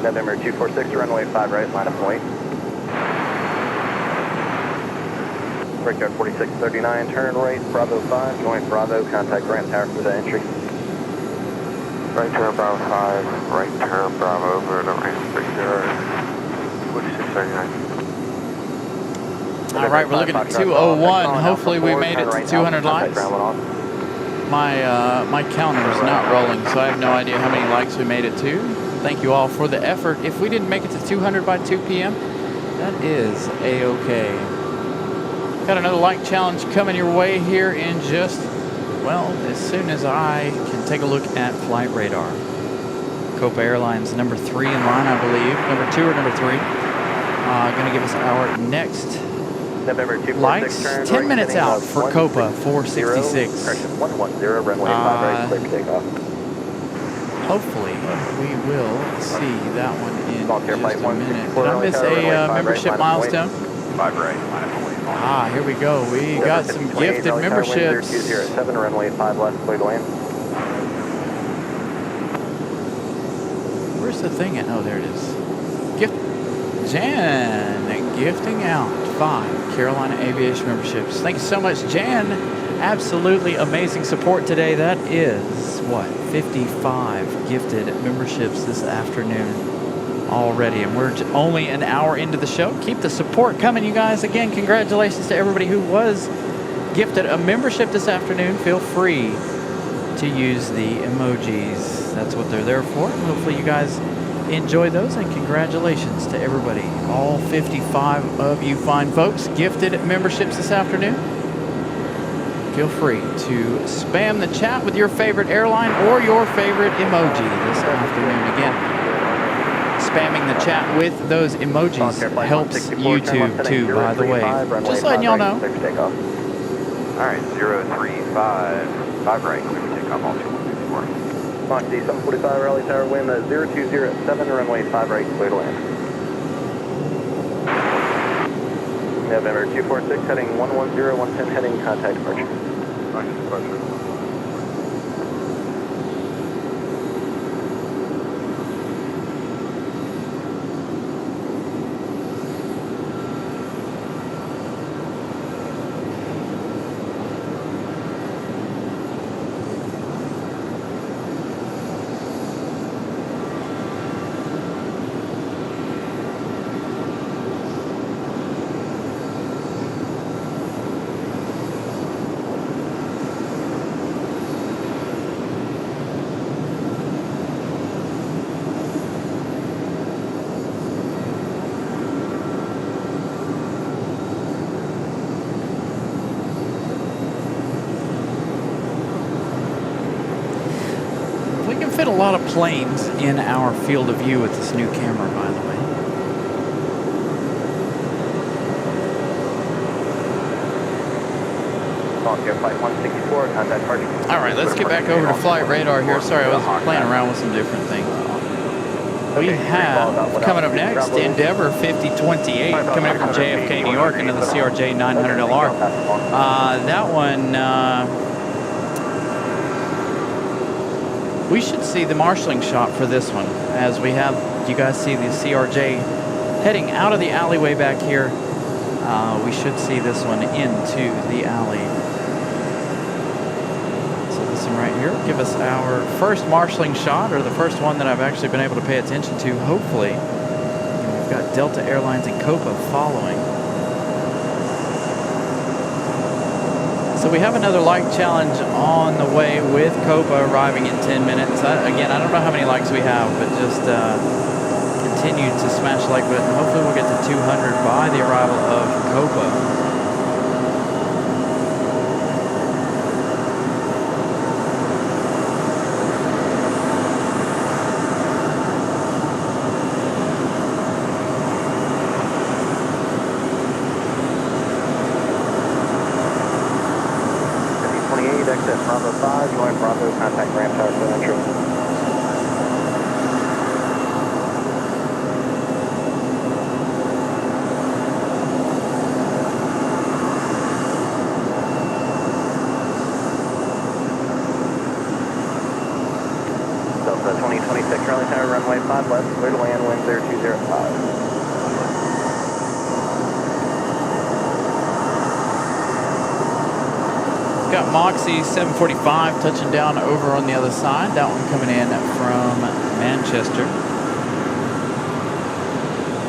November 246, runway 5 right, line of point. Brickyard 4639, turn right, Bravo 5, join Bravo, contact Grant Tower for the entry. Right turn Bravo 5, right turn Bravo over the ramp, Brickyard 4639. All right, we're looking at 201. Hopefully we made it to 200 likes. My counter is not rolling, so I have no idea how many likes we made it to. Thank you all for the effort. If we didn't make it to 200 by 2 p.m., that is a-okay. Got another like challenge coming your way here in just, well, as soon as I can take a look at flight radar. Copa Airlines number 3 in line, I believe. Number 2 or number 3. Going to give us our next lights. 10 minutes out for Copa 466. Correction, 110, runway 5 right, clear for takeoff. Hopefully, we will see that one in just a minute. Did I miss a membership milestone? 5 right, line of point. Ah, here we go. We got some gifted memberships. 0207, runway 5 left, clear to land. Where's the thing at? Oh, there it is. Jan gifting out 5 Carolina Aviation memberships. Thank you so much, Jan. Absolutely amazing support today. That is, what, 55 gifted memberships this afternoon already. And we're only an hour into the show. Keep the support coming, you guys. Again, congratulations to everybody who was gifted a membership this afternoon. Feel free to use the emojis. That's what they're there for. Hopefully you guys enjoy those, and congratulations to everybody. All 55 of you fine folks gifted memberships this afternoon. Feel free to spam the chat with your favorite airline or your favorite emoji this afternoon. Again, spamming the chat with those emojis helps YouTube too, by the way. Just letting y'all know. All right, 035, 5 right, clear for takeoff, all 2164. Mach D 745 Raleigh Tower, wind 0207, runway 5 right, clear to land. November 246, heading 110, 110, heading contact departure. Nice departure. lot of planes in our field of view with this new camera, by the way. Flight 164, contact party. All right, let's get back over to flight radar here. Sorry, I was playing around with some different things. We have, coming up next, Endeavor 5028, coming in from JFK, New York, into the CRJ 900LR. That one, we should see the marshalling shot for this one, as we have, you guys see the CRJ heading out of the alleyway back here. We should see this one into the alley. Right here, give us our first marshalling shot, or the first one that I've actually been able to pay attention to, hopefully. And we've got Delta Airlines and Copa following. So we have another like challenge on the way with Copa arriving in 10 minutes. Again, I don't know how many likes we have, but just continue to smash the like button. Hopefully we'll get to 200 by the arrival of Copa. Bravo 5, join Bravo, contact ramp tower for entry. Delta 2026, Raleigh Tower, runway 5 left, clear to land, wind 0205. Got Moxie 745 touching down over on the other side. That one coming in from Manchester.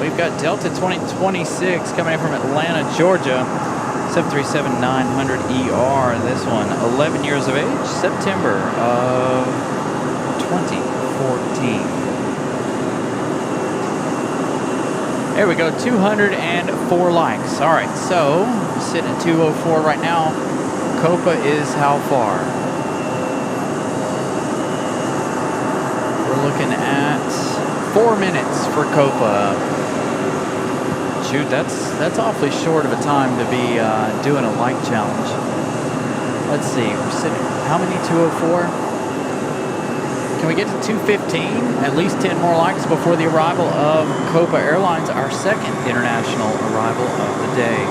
We've got Delta 2026 coming in from Atlanta, Georgia. 737-900ER. This one, 11 years of age, September of 2014. There we go, 204 likes. All right, so sitting at 204 right now. Copa is how far? We're looking at 4 minutes for Copa. Shoot, that's awfully short of a time to be doing a like challenge. Let's see, we're sitting, how many, 204? Can we get to 215? At least 10 more likes before the arrival of Copa Airlines, our second international arrival of the day.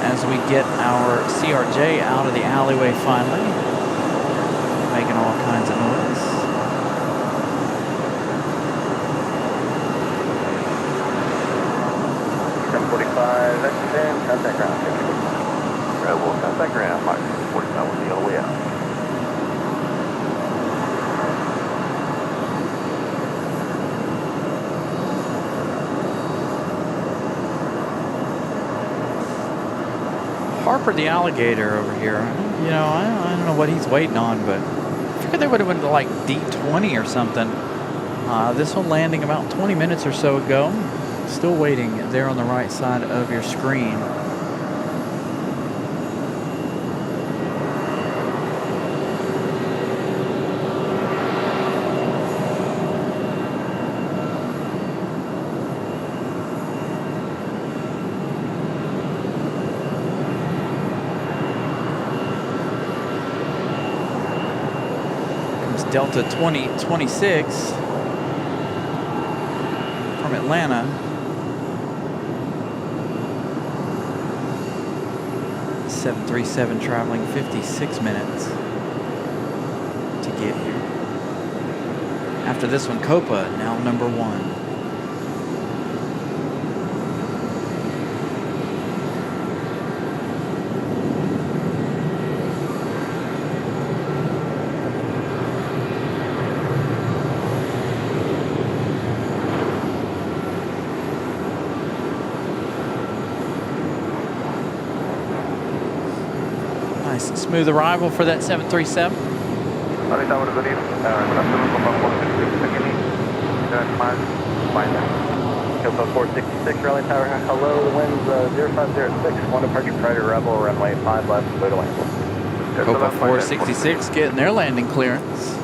As we get our CRJ out of the alleyway finally, making all kinds of noise. Contact ground. Red Wolf, contact ground. Mike 45 will be all the way out. Harper the alligator over here. You know, I don't know what he's waiting on, but I figured they would have went to like D20 or something. This one landing about 20 minutes or so ago. Still waiting there on the right side of your screen. Delta 2026 from Atlanta. 737 traveling 56 minutes to get here. After this one, Copa now number 1. Smooth arrival for that 737. Copa 466, Raleigh Tower, hello, the wind's 0506, one departure prior to arrival, runway 5 left, clear to land. Copa 466 getting their landing clearance.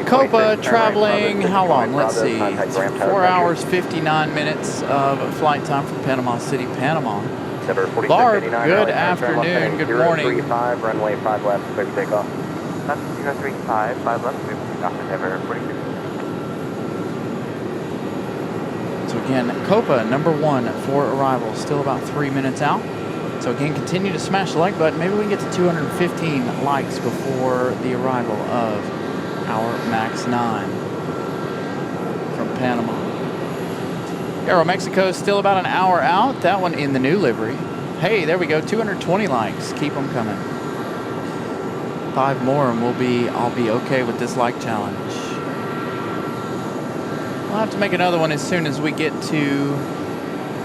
Copa traveling how long? Let's see. It's 4 hours, 59 minutes of flight time from Panama City, Panama. Barb, good afternoon, good morning. 35, runway 5 left, clear for takeoff. That's 035, 5 left, clear for takeoff, Endeavor 46. So again, Copa number 1 for arrival, still about 3 minutes out. So again, continue to smash the like button. Maybe we can get to 215 likes before the arrival of our MAX 9 from Panama. Aero Mexico is still about an hour out. That one in the new livery. Hey, there we go. 220 likes. Keep them coming. 5 more and I'll be okay with this like challenge. We'll have to make another one as soon as we get to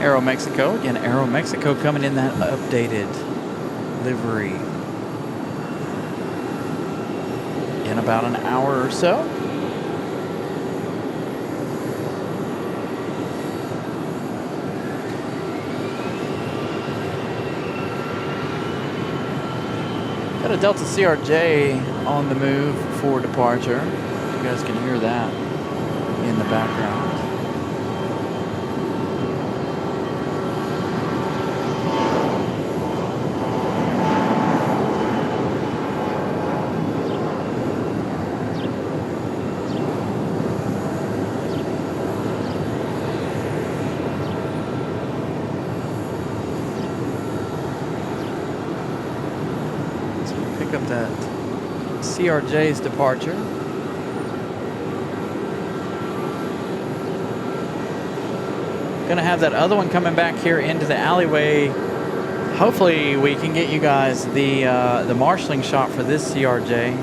Aero Mexico. Again, Aero Mexico coming in that updated livery in about an hour or so. Got a Delta CRJ on the move for departure. You guys can hear that in the background. Up that CRJ's departure. Gonna have that other one coming back here into the alleyway. Hopefully we can get you guys the marshalling shot for this CRJ,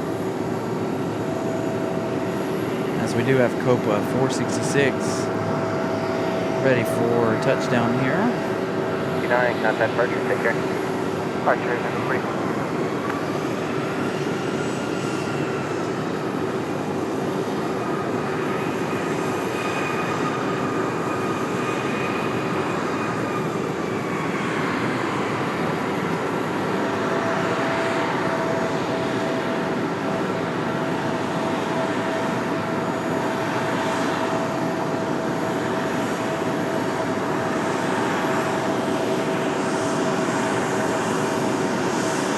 as we do have Copa 466 ready for touchdown here. 9, contact departure, take care. Departure, number 3.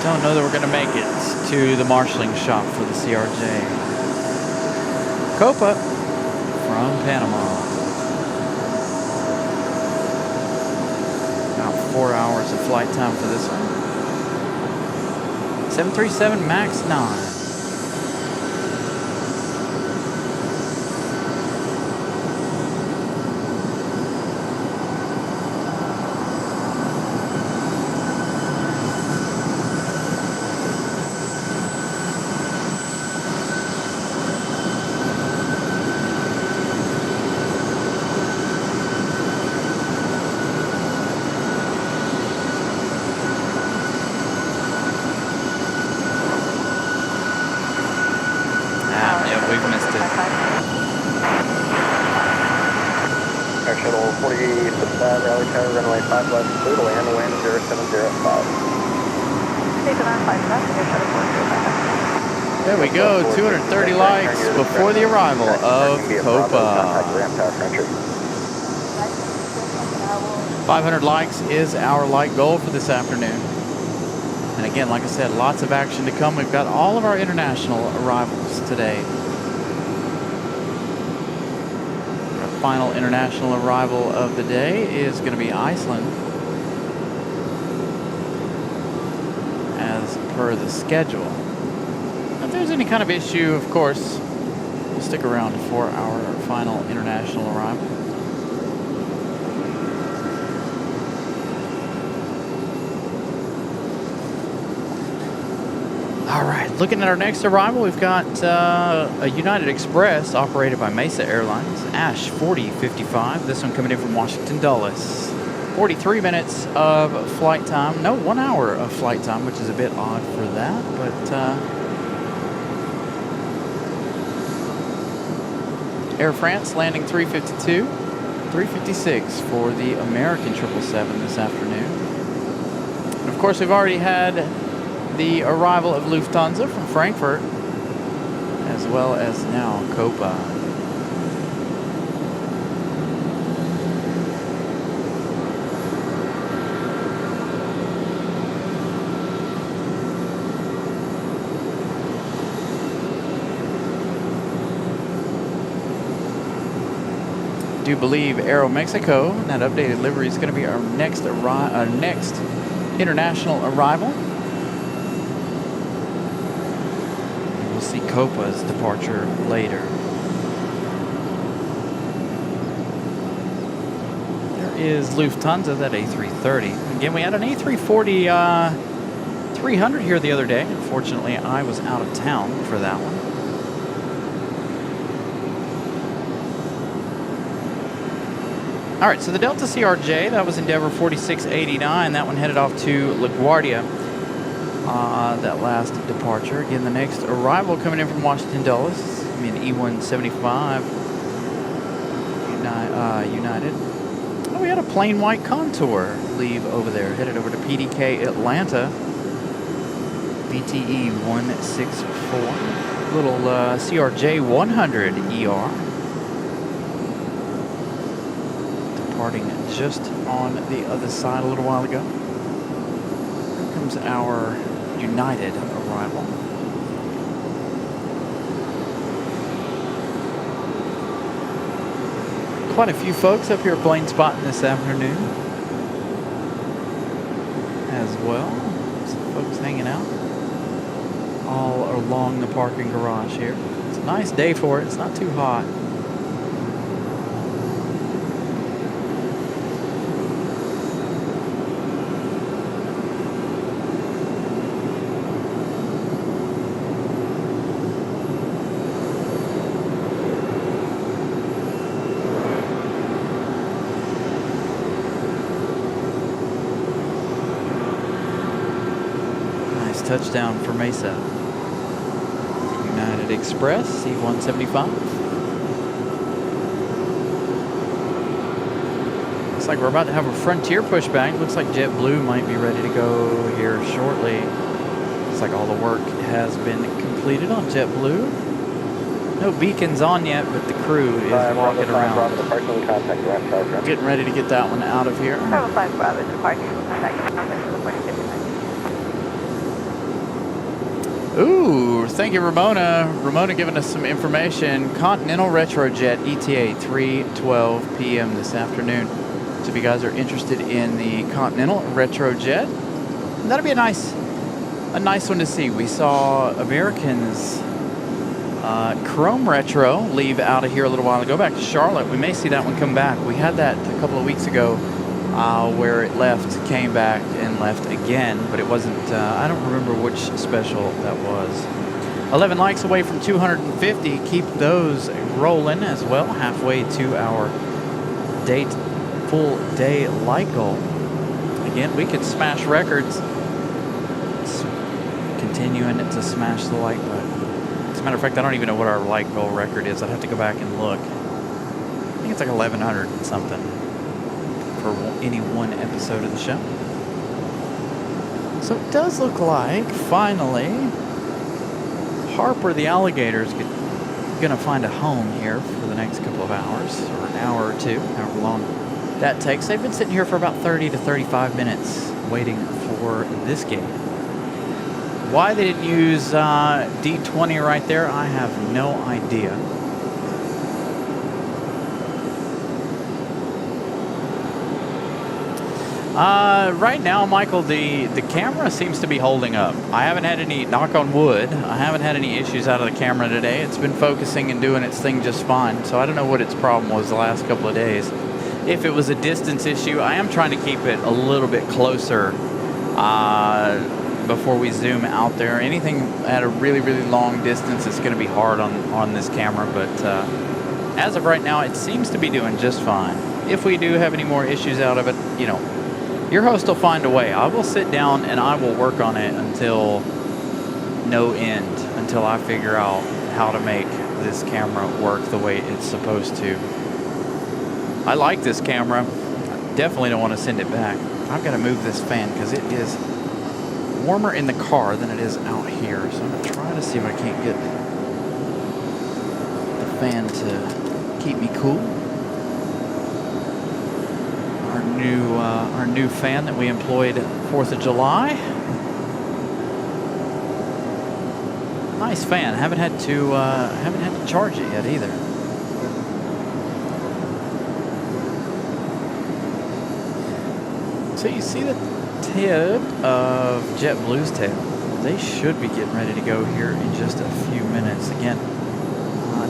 Don't know that we're going to make it to the marshalling shop for the CRJ. Copa from Panama. About 4 hours of flight time for this one. 737 MAX 9. Air Shuttle 4065, Raleigh Tower, runway 5 left, clear to land, wind 0705. There we go, 230 likes before the arrival of Copa. 500 likes is our like goal for this afternoon. And again, like I said, lots of action to come. We've got all of our international arrivals today. Our final international arrival of the day is going to be Iceland, as per the schedule. If there's any kind of issue, of course, we'll stick around for our final international arrival. All right, looking at our next arrival, we've got a United Express operated by Mesa Airlines, Ash 4055. This one coming in from Washington Dulles. 43 minutes of flight time. No, 1 hour of flight time, which is a bit odd for that, but Air France landing 352, 356 for the American 777 this afternoon. And of course, we've already had the arrival of Lufthansa from Frankfurt, as well as now Copa. I do believe Aero Mexico, that updated livery, is going to be our next international arrival. We'll see Copa's departure later. There is Lufthansa, that A330. Again, we had an A340 300 here the other day. Unfortunately, I was out of town for that one. All right, so the Delta CRJ, that was Endeavor 4689. That one headed off to LaGuardia, that last departure. Again, the next arrival coming in from Washington Dulles, an E175 United. Oh, we had a plain white Contour leave over there, headed over to PDK Atlanta, BTE 164. Little CRJ 100 ER. Departing just on the other side a little while ago. Here comes our United arrival. Quite a few folks up here plane spotting this afternoon as well. Some folks hanging out all along the parking garage here. It's a nice day for it. It's not too hot. Touchdown for Mesa. United Express, C-175. Looks like we're about to have a Frontier pushback. Looks like JetBlue might be ready to go here shortly. Looks like all the work has been completed on JetBlue. No beacons on yet, but the crew is walking around. Getting ready to get that one out of here. Ooh, thank you, Ramona. Ramona giving us some information. Continental Retrojet ETA 3:12 p.m. this afternoon. So if you guys are interested in the Continental Retrojet, that'll be a nice one to see. We saw American's Chrome Retro leave out of here a little while ago, back to Charlotte. We may see that one come back. We had that a couple of weeks ago where it left, came back, and left again, but it wasn't, I don't remember which special that was. 11 likes away from 250. Keep those rolling as well, halfway to our full day like goal. Again, we could smash records. It's continuing to smash the like button. As a matter of fact, I don't even know what our like goal record is. I'd have to go back and look. I think it's like 1,100 and something for any one episode of the show. So it does look like, finally, Harper the alligator is going to find a home here for the next couple of hours, or an hour or two, however long that takes. They've been sitting here for about 30 to 35 minutes waiting for this game. Why they didn't use D20 right there, I have no idea. Right now, Michael, the camera seems to be holding up. I haven't had any, knock on wood, I haven't had any issues out of the camera today. It's been focusing and doing its thing just fine. So I don't know what its problem was the last couple of days. If it was a distance issue, I am trying to keep it a little bit closer before we zoom out there. Anything at a really, really long distance is going to be hard on this camera. But as of right now, it seems to be doing just fine. If we do have any more issues out of it, you know, your host will find a way. I will sit down and I will work on it until no end, until I figure out how to make this camera work the way it's supposed to. I like this camera. Definitely don't want to send it back. I've got to move this fan because it is warmer in the car than it is out here. So I'm going to try to see if I can't get the fan to keep me cool. Our new fan that we employed 4th of July. Nice fan. Haven't had to charge it yet either. So you see the tip of JetBlue's tail. They should be getting ready to go here in just a few minutes. Again,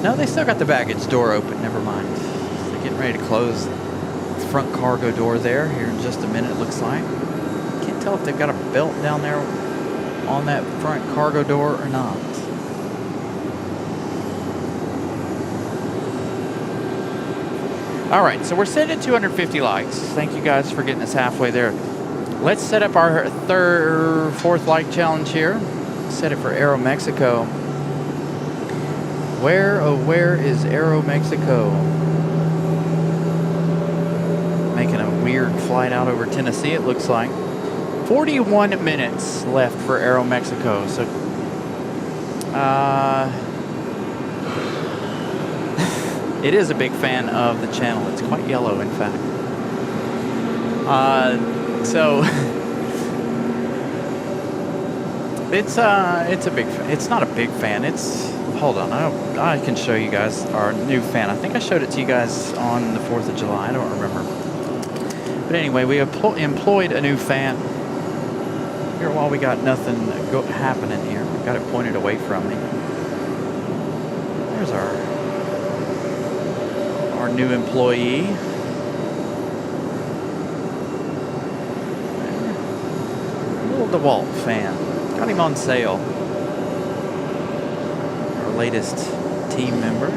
no, they still got the baggage door open. Never mind. They're getting ready to close the front cargo door there here in just a minute, it looks like. Can't tell if they've got a belt down there on that front cargo door or not. All right, so we're sitting at 250 likes. Thank you guys for getting us halfway there. Let's set up our fourth like challenge here. Set it for Aero Mexico. Where, oh where is Aero Mexico? Making a weird flight out over Tennessee, it looks like. 41 minutes left for Aero Mexico. So, it is a big fan of the channel. It's quite yellow, in fact. So it's a big fan. It's not a big fan. It's, hold on, I can show you guys our new fan. I think I showed it to you guys on the 4th of July. I don't remember. But anyway, we employed a new fan here while we got nothing happening here. We've got it pointed away from me. There's our new employee. Little DeWalt fan. Got him on sale. Our latest team member.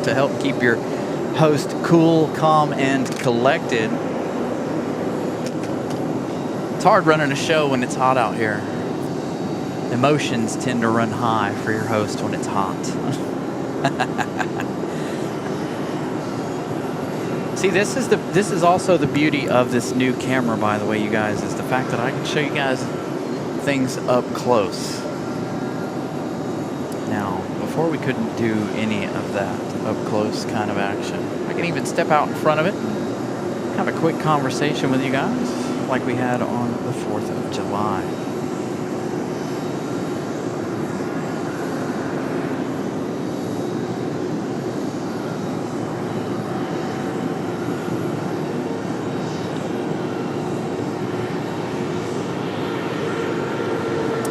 To help keep your host cool, calm, and collected. It's hard running a show when it's hot out here. Emotions tend to run high for your host when it's hot. See, this is also the beauty of this new camera, by the way, you guys, is the fact that I can show you guys things up close. Now, before we couldn't do any of that up close kind of action. I can even step out in front of it, have a quick conversation with you guys, like we had on the 4th of July.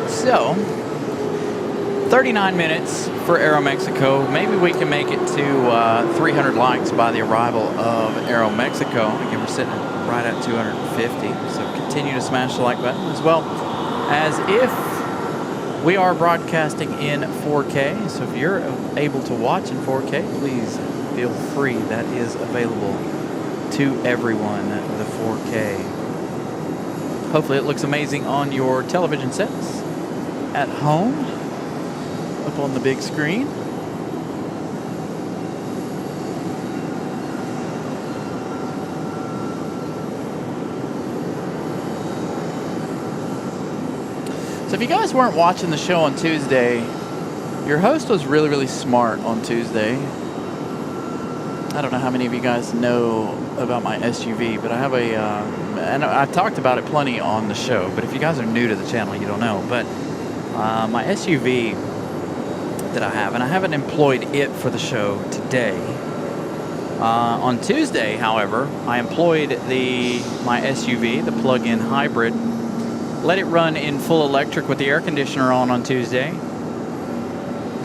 So, 39 minutes for Aero Mexico. Maybe we can make it to 300 likes by the arrival of Aero Mexico. Again, we're sitting right at 250. So continue to smash the like button, as well as if we are broadcasting in 4K. So if you're able to watch in 4K, please feel free. That is available to everyone, the 4K. Hopefully it looks amazing on your television sets at home, up on the big screen. So if you guys weren't watching the show on Tuesday, your host was really, really smart on Tuesday. I don't know how many of you guys know about my SUV, but I have and I've talked about it plenty on the show, but if you guys are new to the channel, you don't know. But my SUV that I have, and I haven't employed it for the show today. On Tuesday, however, I employed my SUV, the plug-in hybrid, let it run in full electric with the air conditioner on Tuesday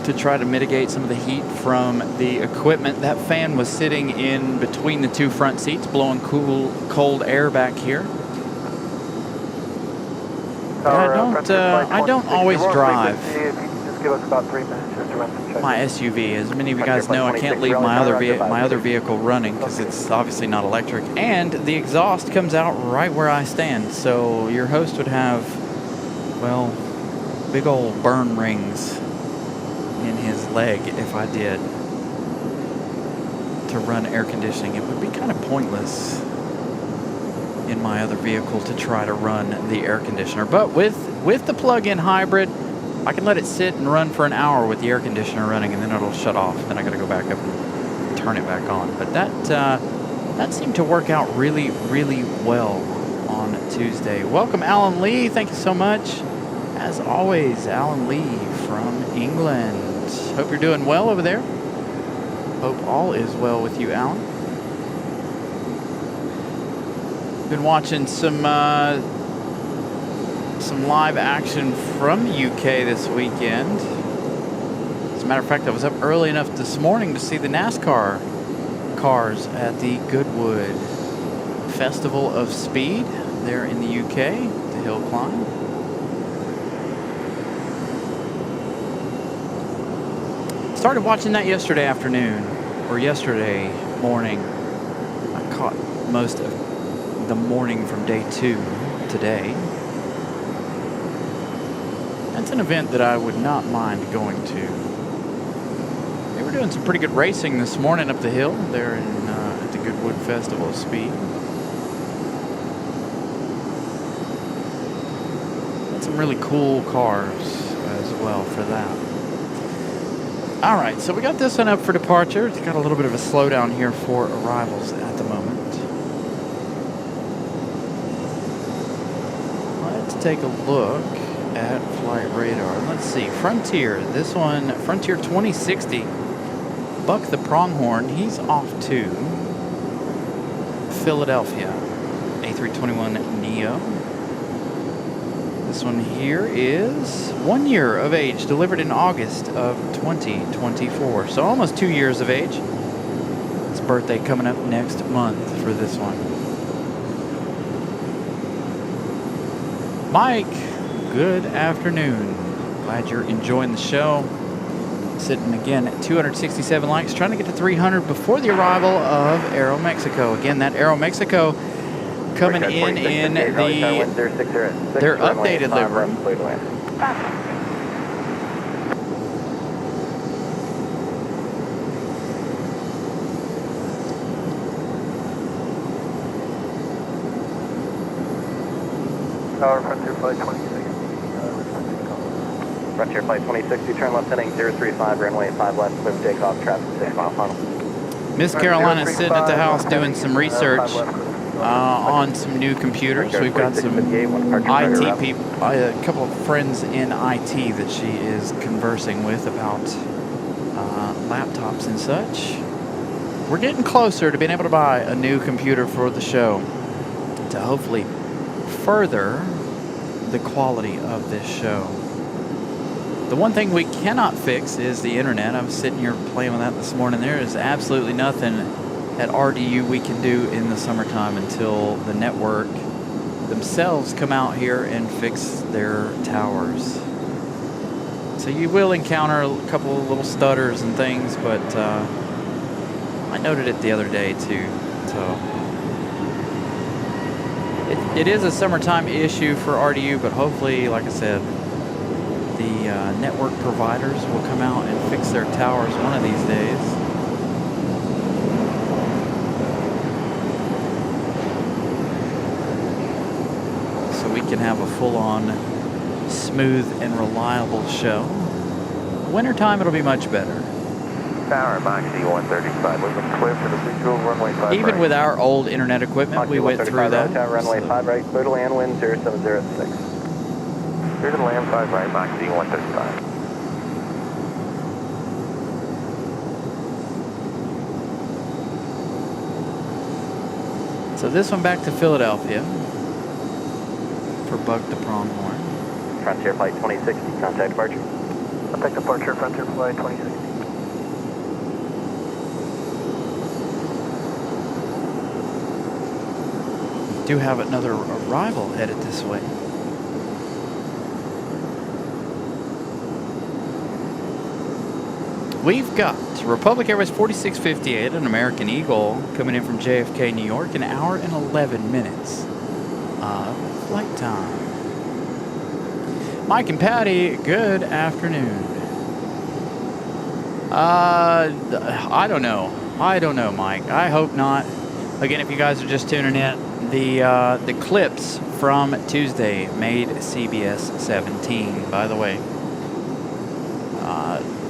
to try to mitigate some of the heat from the equipment. That fan was sitting in between the two front seats, blowing cold air back here. I don't always drive Give us about 3 minutes just to run some checks. my SUV. As many of you guys know, I can't leave my other vehicle running because it's obviously not electric, and the exhaust comes out right where I stand. So your host would have, well, big old burn rings in his leg if I did to run air conditioning. It would be kind of pointless in my other vehicle to try to run the air conditioner. But with the plug-in hybrid, I can let it sit and run for an hour with the air conditioner running, and then it'll shut off. Then I got to go back up and turn it back on. But that seemed to work out really, really well on Tuesday. Welcome, Alan Lee. Thank you so much. As always, Alan Lee from England. Hope you're doing well over there. Hope all is well with you, Alan. Been watching some live action from the UK this weekend. As a matter of fact, I was up early enough this morning to see the NASCAR cars at the Goodwood Festival of Speed there in the UK, the hill climb. Started watching that yesterday afternoon, or yesterday morning. I caught most of the morning from day 2 today. That's an event that I would not mind going to. They were doing some pretty good racing this morning up the hill there at the Goodwood Festival of Speed. Had some really cool cars as well for that. All right, so we got this one up for departure. It's got a little bit of a slowdown here for arrivals at the moment. Let's take a look at flight radar. Let's see, Frontier, this one, Frontier 2060, Buck the Pronghorn, he's off to Philadelphia, A321neo. This one here is 1 year of age, delivered in August of 2024, so almost 2 years of age. His birthday coming up next month for this one. Mike, good afternoon. Glad you're enjoying the show. Sitting again at 267 likes, trying to get to 300 before the arrival of Aeromexico. Again, that Aeromexico coming in their updated livery. Frontier Flight 2060. Frontier Flight 2060, turn left heading 035, runway 5 left, clear for takeoff, traffic 6 mile final. Miss Carolina's sitting at the house doing some research on some new computers. We've got some IT people, a couple of friends in IT that she is conversing with about laptops and such. We're getting closer to being able to buy a new computer for the show to hopefully further the quality of this show. The one thing we cannot fix is the internet. I was sitting here playing with that this morning. There is absolutely nothing at RDU we can do in the summertime until the network themselves come out here and fix their towers. So you will encounter a couple of little stutters and things, but I noted it the other day too. So it is a summertime issue for RDU, but hopefully, like I said, the network providers will come out and fix their towers one of these days. So we can have a full-on, smooth and reliable show. Wintertime, it'll be much better. Tower, Moxie 135, moving clear for the visual, runway 5 Even right. with our old internet equipment, we went through that. Runway 5 right, clear to land, wind 0706. Clear to land 5 right, Moxie 135. So this one back to Philadelphia for Buck the Pronghorn. Frontier Flight 2060, contact departure. I'll take departure, Frontier Flight 2060. Do have another arrival headed this way. We've got Republic Airways 4658, an American Eagle, coming in from JFK, New York, an hour and 11 minutes of flight time. Mike and Patty, good afternoon. I don't know, Mike. I hope not. Again, if you guys are just tuning in, the clips from Tuesday made CBS 17, by the way.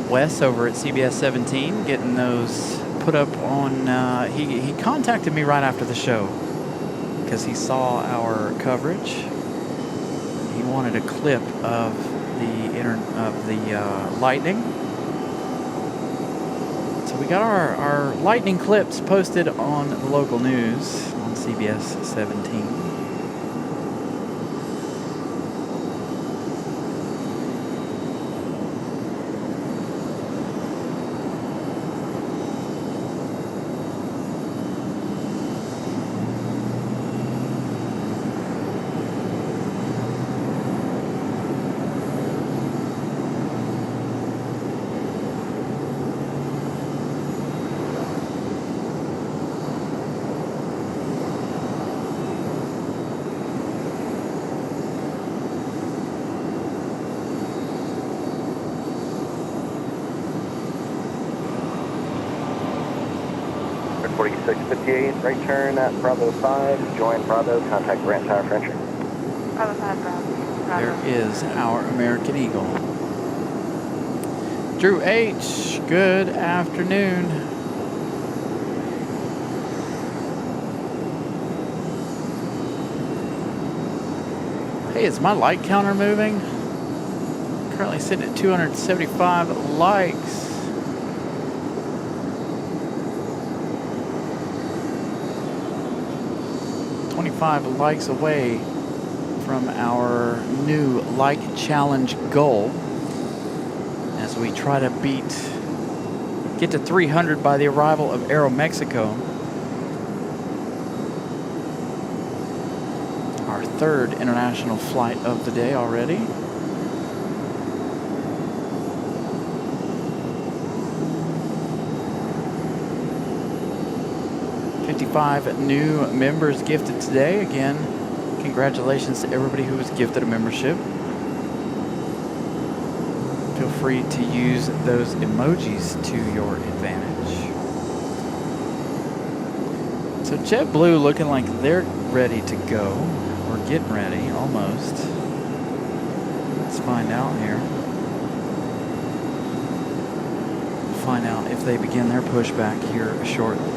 Wes over at CBS 17 getting those put up on, he contacted me right after the show because he saw our coverage. He wanted a clip of the lightning. So we got our lightning clips posted on the local news on CBS 17. Right turn at Bravo 5. Join Bravo. Contact Grant Tower for entry. Bravo 5, Bravo. There is our American Eagle. Drew H., good afternoon. Hey, is my like counter moving? Currently sitting at 275 likes. Likes away from our new like challenge goal as we try to get to 300 by the arrival of Aeromexico. Our third international flight of the day already. Five new members gifted today. Again, congratulations to everybody who was gifted a membership. Feel free to use those emojis to your advantage. So JetBlue looking like they're ready to go. We're getting ready, almost. Let's find out here. Find out if they begin their pushback here shortly.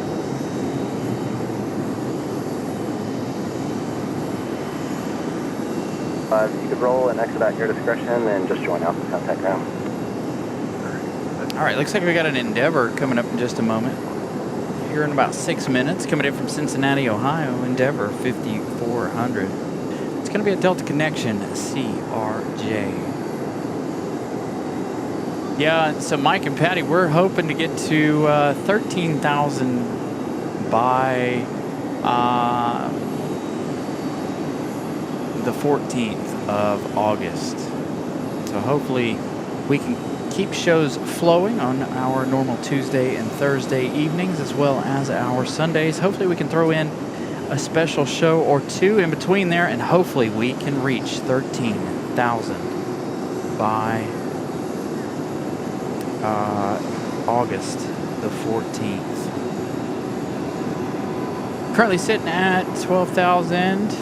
You could roll and exit at your discretion and just join out the contact ground. All right, looks like we got an Endeavor coming up in just a moment. Here in about 6 minutes, coming in from Cincinnati, Ohio, Endeavor 5400. It's going to be a Delta Connection CRJ. Yeah, so Mike and Patty, we're hoping to get to 13,000 by the 14th of August. So hopefully we can keep shows flowing on our normal Tuesday and Thursday evenings as well as our Sundays. Hopefully we can throw in a special show or two in between there, and hopefully we can reach 13,000 by August the 14th. Currently sitting at 12,000.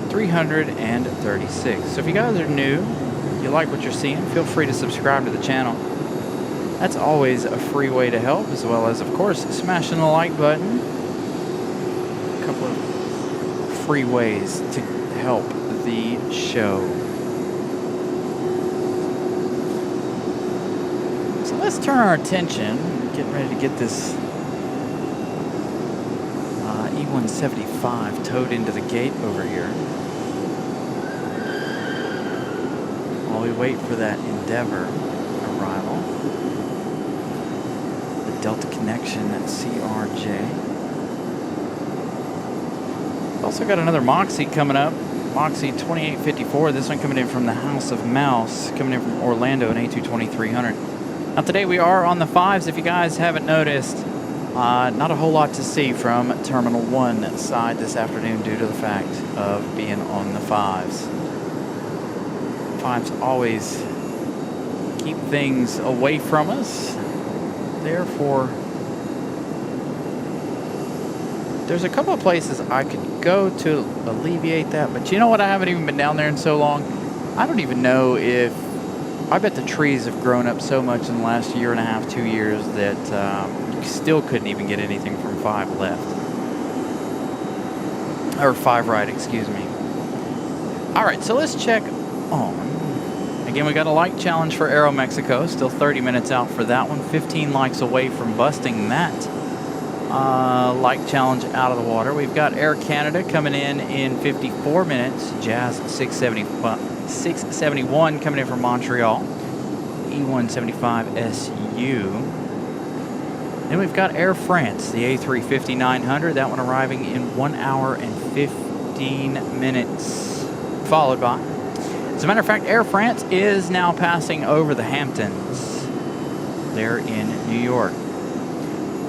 336. So if you guys are new, you like what you're seeing, feel free to subscribe to the channel. That's always a free way to help, as well as, of course, smashing the like button. A couple of free ways to help the show. So let's turn our attention, getting ready to get this E-175 towed into the gate over here. While we wait for that Endeavor arrival. The Delta Connection CRJ. Also got another Moxie coming up. Moxie 2854. This one coming in from the House of Mouse. Coming in from Orlando in A22300. Now today we are on the 5s, if you guys haven't noticed. Not a whole lot to see from Terminal 1 side this afternoon due to the fact of being on the 5s. 5s always keep things away from us. Therefore, There's a couple of places I could go to alleviate that, but you know what? I haven't even been down there in so long. I don't even know if... I bet the trees have grown up so much in the last year and a half, 2 years, that you still couldn't even get anything from 5 left. Or 5 right, excuse me. All right, so let's check on... Again, we got a like challenge for Aero Mexico. Still 30 minutes out for that one. 15 likes away from busting that like challenge out of the water. We've got Air Canada coming in 54 minutes. Jazz 671 coming in from Montreal. E175SU. Then we've got Air France, the A350-900. That one arriving in 1 hour and 15 minutes. Followed by... As a matter of fact, Air France is now passing over the Hamptons. They're in New York.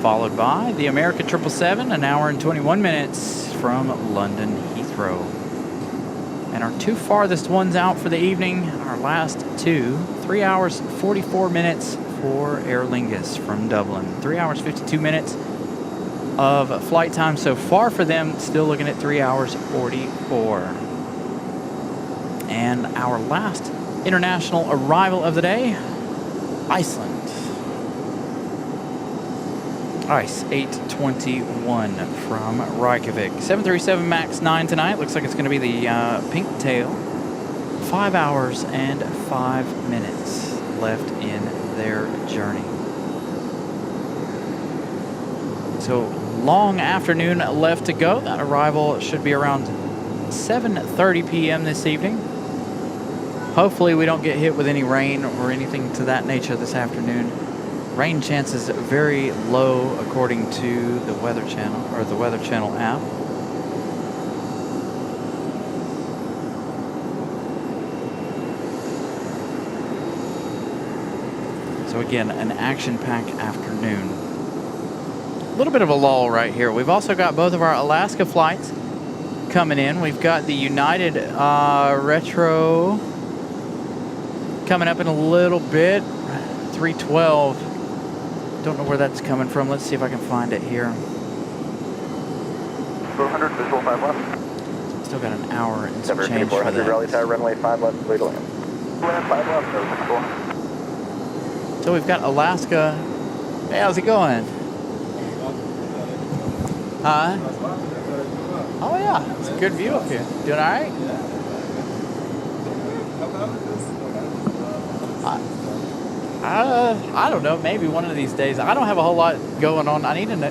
Followed by the American 777, 1 hour and 21 minutes from London Heathrow. And our 2 farthest ones out for the evening, our last 2, 3 hours 44 minutes for Aer Lingus from Dublin. 3 hours 52 minutes of flight time so far for them, still looking at 3 hours 44. And our last international arrival of the day, Iceland. Ice 821 from Reykjavik. 737 MAX 9 tonight. Looks like it's going to be the pink tail. 5 hours and 5 minutes left in their journey. So long afternoon left to go. That arrival should be around 7:30 p.m. this evening. Hopefully we don't get hit with any rain or anything to that nature this afternoon. Rain chances very low according to the Weather Channel, or the Weather Channel app. So again, an action-packed afternoon. A little bit of a lull right here. We've also got both of our Alaska flights coming in. We've got the United Retro coming up in a little bit. 312. Don't know where that's coming from. Let's see if I can find it here. 400, visual 5 left. Still got an hour and some change for 400, Raleigh that. Tower, runway 5 left, clear to land. Land 5 left, that was cool. So we've got Alaska. Hey, how's it going? Huh? Oh yeah, it's a good view up here. Doing all right? I don't know. Maybe one of these days. I don't have a whole lot going on. I need to know.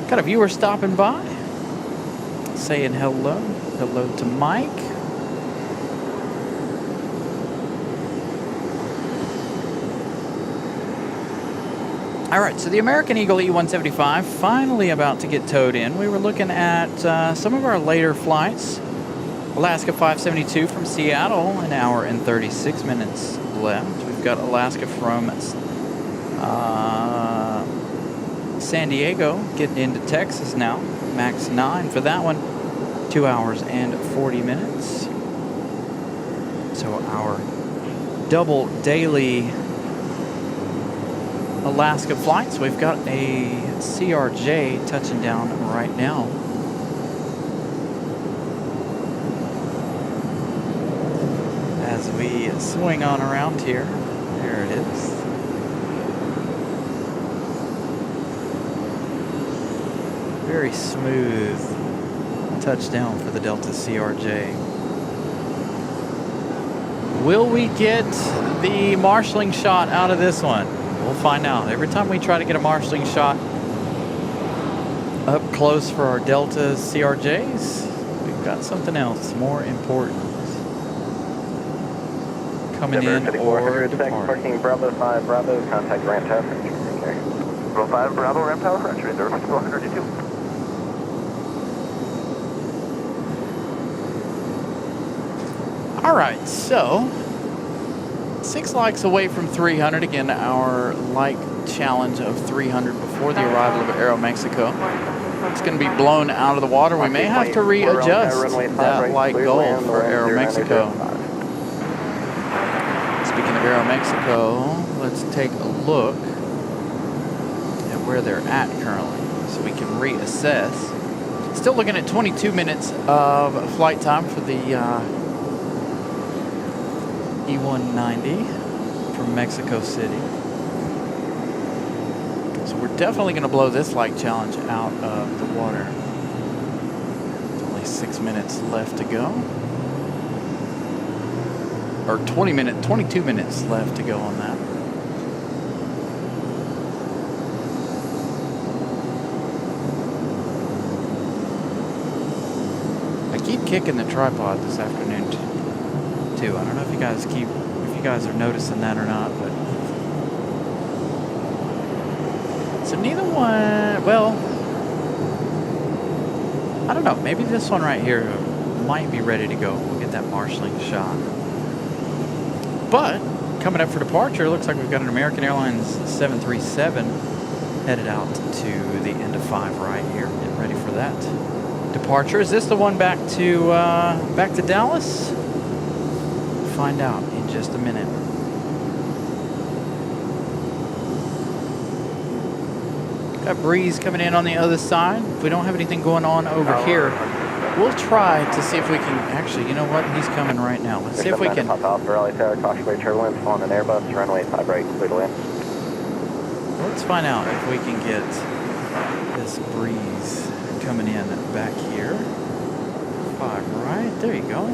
Got a viewer stopping by, saying hello. Hello to Mike. All right, so the American Eagle E-175 finally about to get towed in. We were looking at some of our later flights. Alaska 572 from Seattle, an hour and 36 minutes left. We've got Alaska from San Diego getting into Texas now. Max 9 for that one. 2 hours and 40 minutes. So our double daily Alaska flights. We've got a CRJ touching down right now. As we swing on around here, there it is. Very smooth touchdown for the Delta CRJ. Will we get the marshalling shot out of this one? We'll find out. Every time we try to get a marshalling shot up close for our Delta CRJs, we've got something else more important coming in or departing. Parking Bravo 5 Bravo, contact ramp tower for entry. Take care. Bravo 5 Bravo, ramp tower for entry. Durham 402. All right, so 6 likes away from 300. Again, our like challenge of 300 before the arrival of Aeromexico. It's going to be blown out of the water. We may have to readjust that like goal for Aeromexico. Speaking of Aeromexico, let's take a look at where they're at currently so we can reassess. Still looking at 22 minutes of flight time for the E190 from Mexico City. So we're definitely going to blow this like challenge out of the water. Only 6 minutes left to go. Or 22 minutes left to go on that. I keep kicking the tripod this afternoon too. I don't know if you guys are noticing that or not, but so neither one, well, I don't know, maybe this one right here might be ready to go. We'll get that marshalling shot. But coming up for departure, looks like we've got an American Airlines 737 headed out to the end of 5 right here. Get ready for that departure. Is this the one back to Dallas? Find out in just a minute. Got breeze coming in on the other side. If we don't have anything going on over here, we'll try to see if we can. Actually, you know what? He's coming right now. Let's see if we can. Pop off Raleigh Tower, cautionary turbulence on an Airbus, runway 5 right, clear to land. Let's find out if we can get this breeze coming in back here. 5 right. There you go.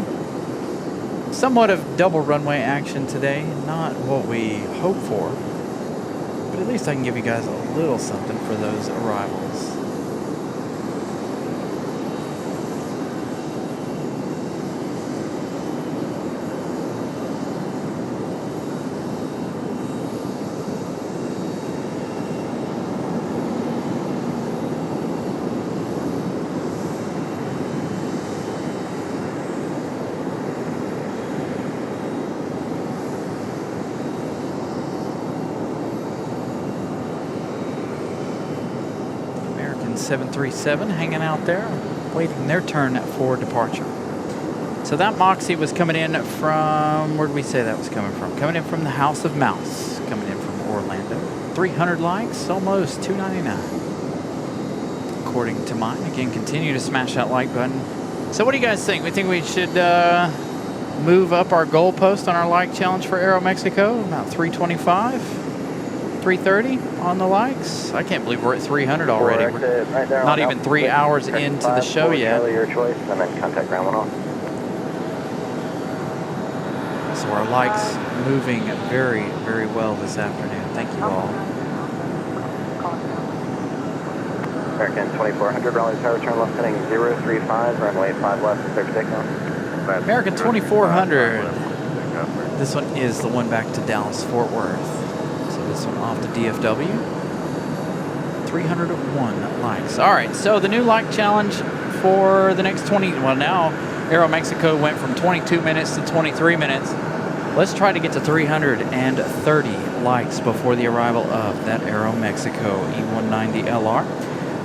Somewhat of double runway action today. Not what we hope for, but at least I can give you guys a little something for those arrivals. American 737 hanging out there, waiting their turn for departure. So that Moxie was coming in from, where did we say that was coming from? Coming in from the House of Mouse, coming in from Orlando. 300 likes, almost 299. According to mine. Again, continue to smash that like button. So what do you guys think? We think we should move up our goalpost on our like challenge for Aeromexico? About 325, 330 on the likes. I can't believe we're at 300 already. We're not even 3 hours into the show yet. Your choice, and then contact ground 1 off. So our likes moving very, very well this afternoon. Thank you all. American 2400, Raleigh Tower, turn left heading 035, runway 5 left, clear for takeoff. American 2400. This one is the one back to Dallas, Fort Worth. So this one off the DFW. 301 likes. All right, so the new like challenge for the next 20, well now Aeromexico went from 22 minutes to 23 minutes. Let's try to get to 330 likes before the arrival of that Aeromexico E190LR.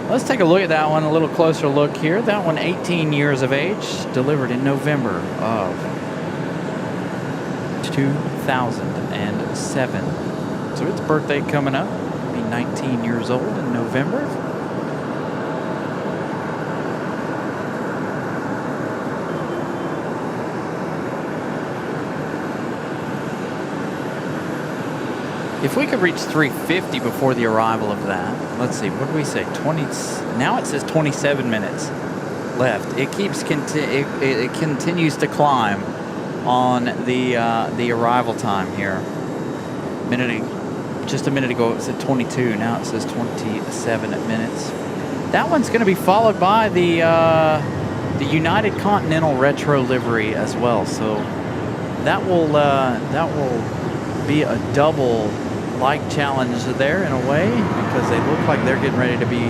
Let's take a look at that one, a little closer look here. That one 18 years of age, delivered in November of 2007. So its birthday coming up, be 19 years old in November. If we could reach 350 before the arrival of that, let's see, what do we say? 20. Now it says 27 minutes left. It keeps it continues to climb on the arrival time here. Just a minute ago it said 22. Now it says 27 minutes. That one's going to be followed by the United Continental retro livery as well. So that will be a double like challenge there in a way, because they look like they're getting ready to be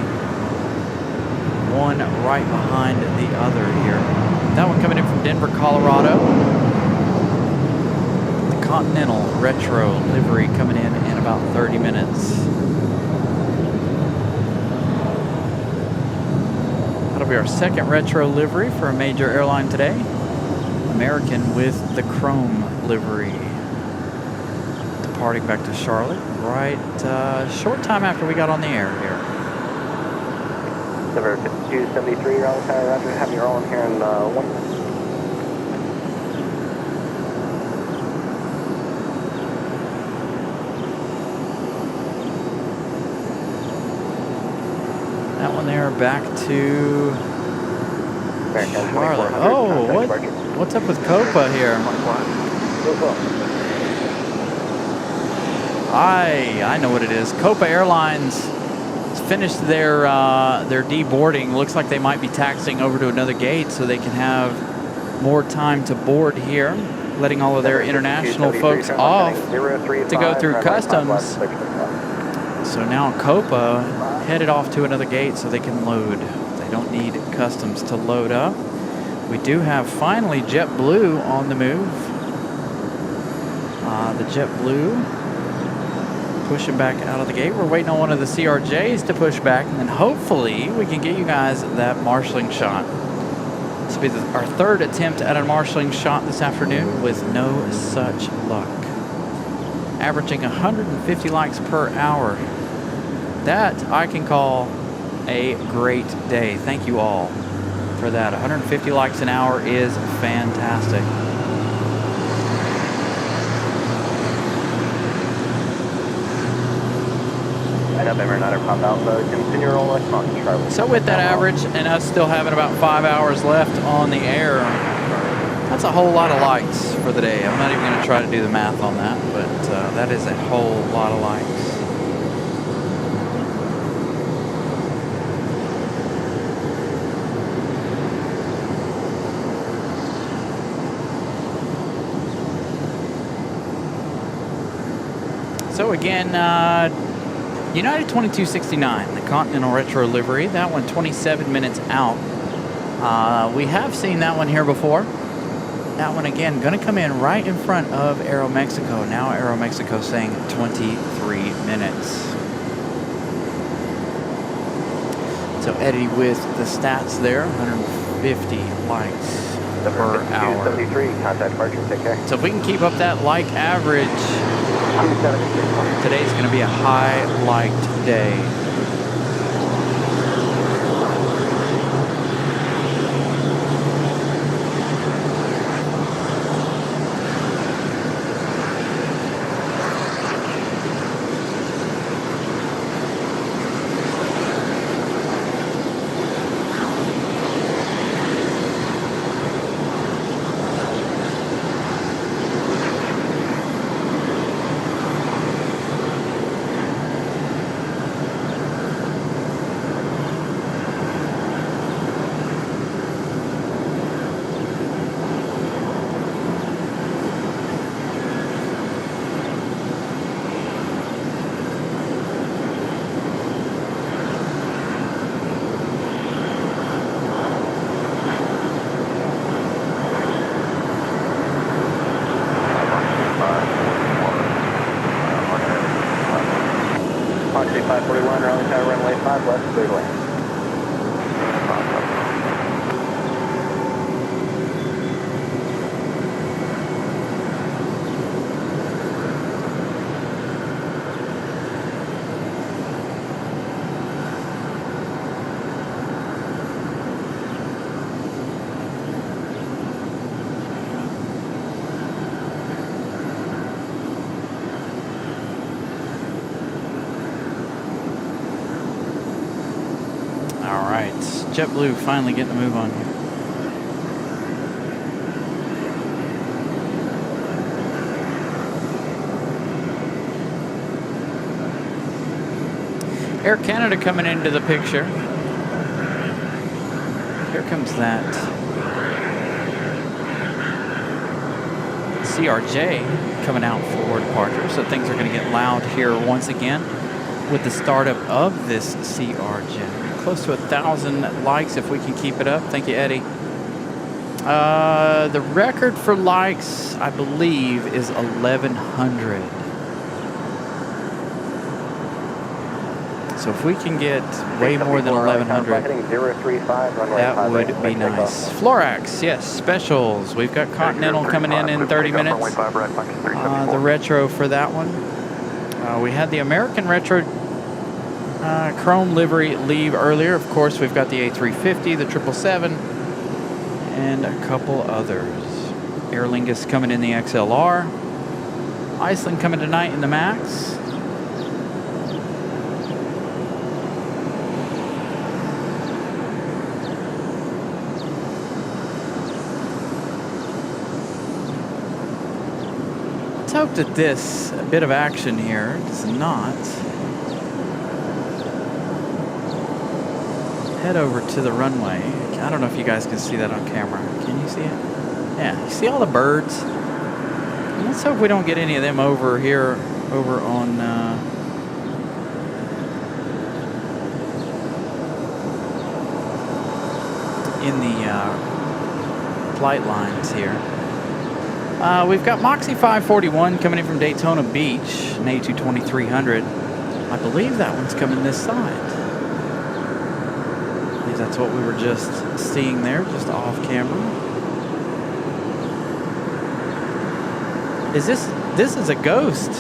one right behind the other here. That one coming in from Denver, Colorado. The Continental retro livery coming in about 30 minutes. That'll be our second retro livery for a major airline today. American with the chrome livery. Departing back to Charlotte right short time after we got on the air here. Denver 5273, Raleigh, Roger. Have you rolling here in 1 minute. That one there back to Charlotte. Oh, what's up with Copa here? I know what it is. Copa Airlines finished their deboarding. Looks like they might be taxiing over to another gate so they can have more time to board here, letting all of their international folks off to go through customs. So now Copa headed off to another gate so they can load. They don't need customs to load up. We do have finally JetBlue on the move. The JetBlue pushing back out of the gate. We're waiting on one of the CRJs to push back, and then hopefully we can get you guys that marshalling shot. This will be our third attempt at a marshalling shot this afternoon with no such luck. Averaging 150 likes per hour. That I can call a great day. Thank you all for that. 150 likes an hour is fantastic. So with that average and us still having about 5 hours left on the air, that's a whole lot of likes for the day. I'm not even going to try to do the math on that, but that is a whole lot of likes. So again, United 2269, the Continental Retro livery, that one 27 minutes out. We have seen that one here before. That one again, going to come in right in front of Aeromexico. Now Aeromexico saying 23 minutes. So Eddie with the stats there, 150 likes per hour. 73, contact departure, take care. So if we can keep up that like average, today's going to be a high liked day. 5 left, clear to land. All right, JetBlue finally getting a move on here. Air Canada coming into the picture. Here comes that CRJ coming out for departure. So things are going to get loud here once again with the startup of this CRJ. Close to 1,000 likes if we can keep it up. Thank you, Eddie. The record for likes, I believe, is 1,100. So if we can get way more than 1,100, that would be nice. Florax, yes, specials. We've got Continental coming in 30 minutes. The retro for that one. We had the American retro chrome livery leave earlier. Of course, we've got the A350, the 777, and a couple others. Aer Lingus coming in the XLR. Iceland coming tonight in the MAX. Let's hope that this bit of action here does not head over to the runway. I don't know if you guys can see that on camera. Can you see it? Yeah, you see all the birds? Let's hope we don't get any of them over here, over on in the flight lines here. We've got Moxie 541 coming in from Daytona Beach, an A220-300. I believe that one's coming this side. That's what we were just seeing there, just off camera. This is a Ghost,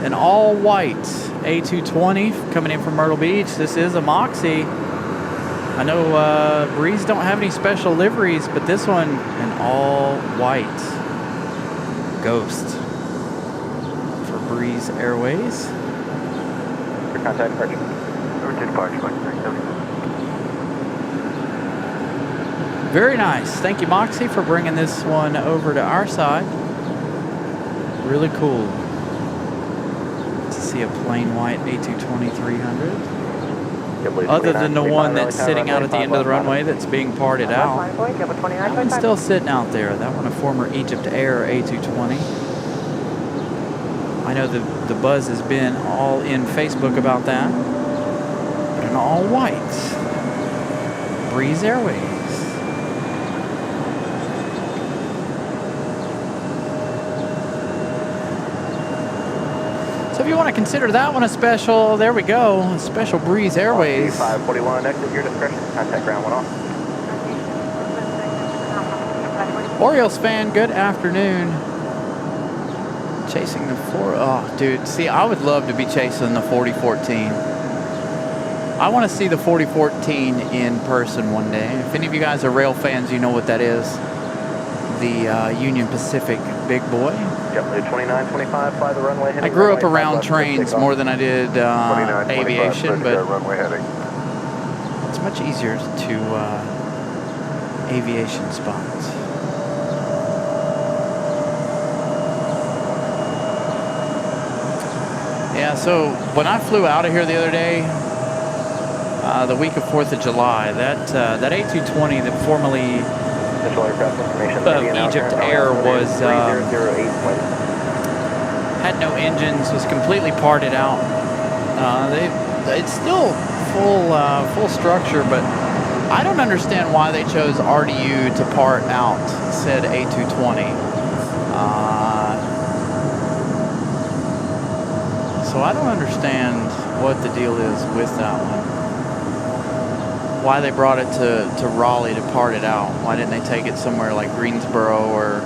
an all white A220 coming in from Myrtle Beach. This is a Moxie. I know Breeze don't have any special liveries, but this one, an all white Ghost for Breeze Airways. For contact departure. Over to departure, Very nice. Thank you, Moxie, for bringing this one over to our side. Really cool to see a plain white A220-300. Other than the one that's sitting out at the end of the runway that's being parted out. That one's still sitting out there. That one a former Egypt Air A220. I know the buzz has been all in Facebook about that. But an all white Breeze Airways. So if you want to consider that one a special, there we go, a special Breeze Airways. 541, exit your discretion, contact ground 1 off. Orioles fan, good afternoon. Chasing the oh dude, see, I would love to be chasing the 4014. I want to see the 4014 in person one day. If any of you guys are rail fans, you know what that is. The Union Pacific big boy. JetBlue 2925, fly the runway heading. I grew up around trains more than I did aviation, but it's much easier to aviation spots. Yeah, so when I flew out of here the other day, the week of 4th of July, that A220 that formerly Egypt Air was had no engines, was completely parted out. It's still full structure, but I don't understand why they chose RDU to part out said A220. So I don't understand what the deal is with that one. Why they brought it to Raleigh to part it out. Why didn't they take it somewhere like Greensboro or,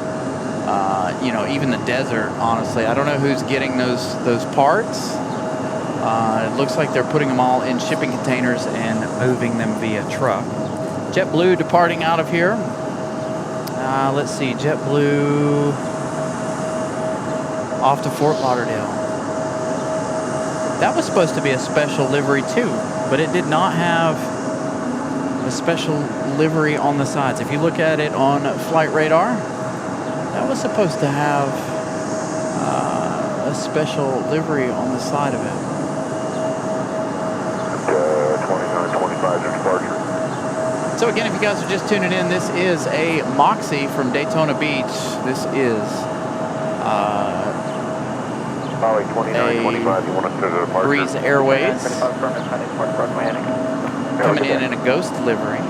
you know, even the desert, honestly. I don't know who's getting those parts. It looks like they're putting them all in shipping containers and moving them via truck. JetBlue departing out of here. Let's see, JetBlue off to Fort Lauderdale. That was supposed to be a special livery too, but it did not have a special livery on the sides. If you look at it on flight radar, that was supposed to have a special livery on the side of it. 2925 departure. So again, if you guys are just tuning in, this is a Moxie from Daytona Beach. This is Raleigh 2925, you want us to the departure? Breeze Airways coming in a ghost livery.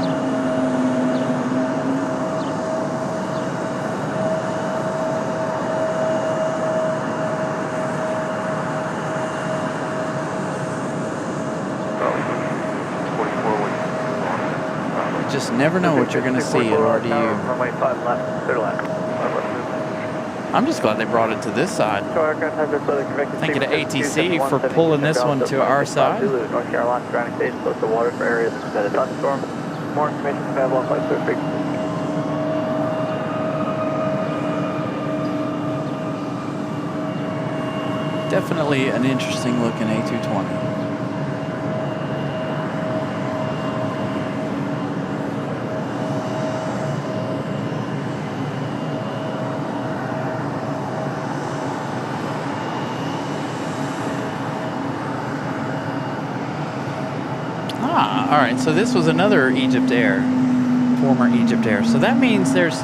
Just never know what you're going to see in RDU. Runway 5 left, clear left. I'm just glad they brought it to this side. Thank you to ATC for pulling this one to our side. North Carolina, grounding stage, close to water for areas that is thunderstorm. More information available on flight clear frequency. Definitely an interesting looking A220. All right, so this was another Egypt Air, former Egypt Air. So that means there's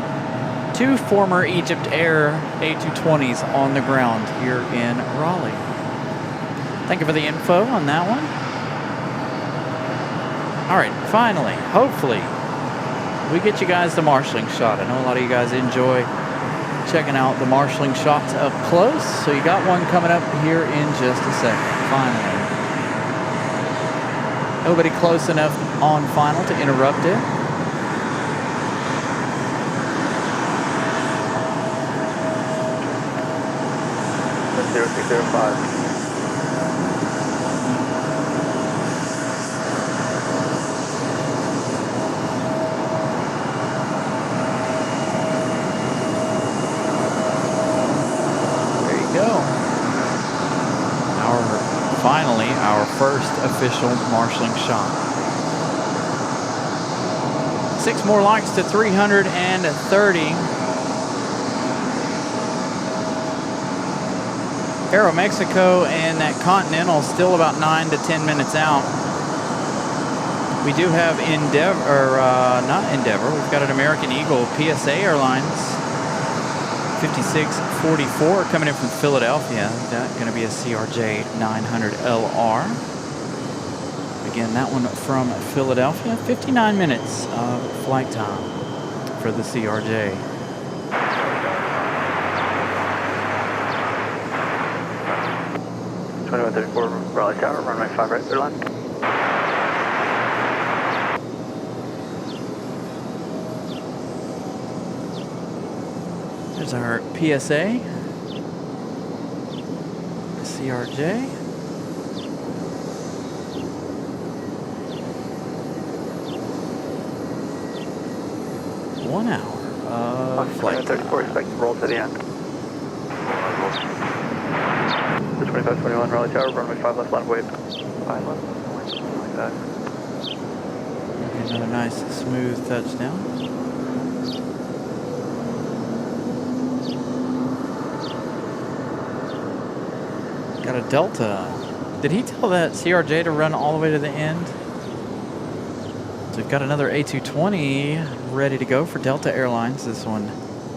two former Egypt Air A220s on the ground here in Raleigh. Thank you for the info on that one. All right, finally, hopefully, we get you guys the marshalling shot. I know a lot of you guys enjoy checking out the marshalling shots up close. So you got one coming up here in just a second, finally. Nobody close enough on final to interrupt it. That's 0605. There you go. Finally, our first official marshalling shot. 6 more likes to 330. Aeromexico and that Continental still about 9 to 10 minutes out. We do have not Endeavor, we've got an American Eagle PSA Airlines 5644 coming in from Philadelphia. That's going to be a CRJ 900LR. Again, that one from Philadelphia. 59 minutes of flight time for the CRJ. Raleigh Tower, runway 5 right, clear left. There's our PSA, CRJ. One hour of flight 34, expect to roll to the end. 2521 Raleigh Tower, runway 5 left, line of wave. 5 left, something like that. Another nice smooth touchdown. Got a Delta. Did he tell that CRJ to run all the way to the end? So we've got another A220 ready to go for Delta Airlines. This one.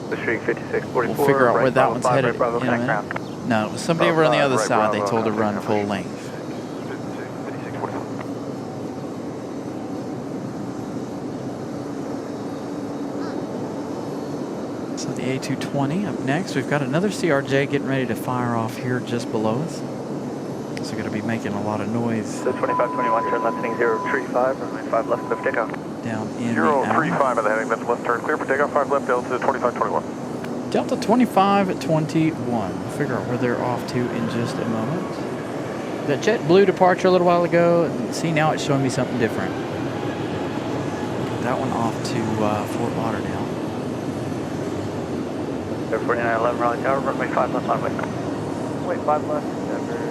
The Streak 5644. We'll figure out right, where that one's right, headed Bravo, in a minute. ground. No, it was somebody over on the other right, side. Bravo, They told to run okay. full length. 5644. So the A220 up next. We've got another CRJ getting ready to fire off here just below us. So going to be making a lot of noise So 2521, turn left heading 035, runway 5 left, clear for takeoff. down in the alley. 035 at the heading, that's left turn, clear for takeoff, 5 left, Delta 2521. Delta 2521. We'll figure out where they're off to in just a moment. That JetBlue departure a little while ago, see now it's showing me something different. That one off to Fort Lauderdale. Air 4911, Raleigh Tower, runway 5 left, runway. Wait, 5 left, Denver.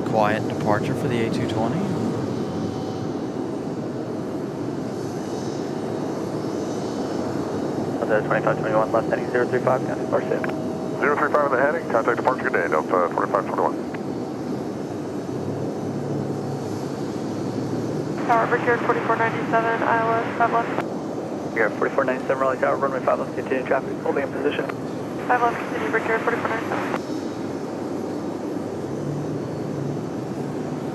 Quiet departure for the A220. Delta 2521, left heading 035, contact Barstow. 035 at the heading, contact departure, good day, Delta 2521. Tower Brickyard 4497, Iowa, 5 left. Brickyard 4497, Raleigh Tower, runway 5 left, continue traffic, holding in position. 5 left, continue Brickyard 4497.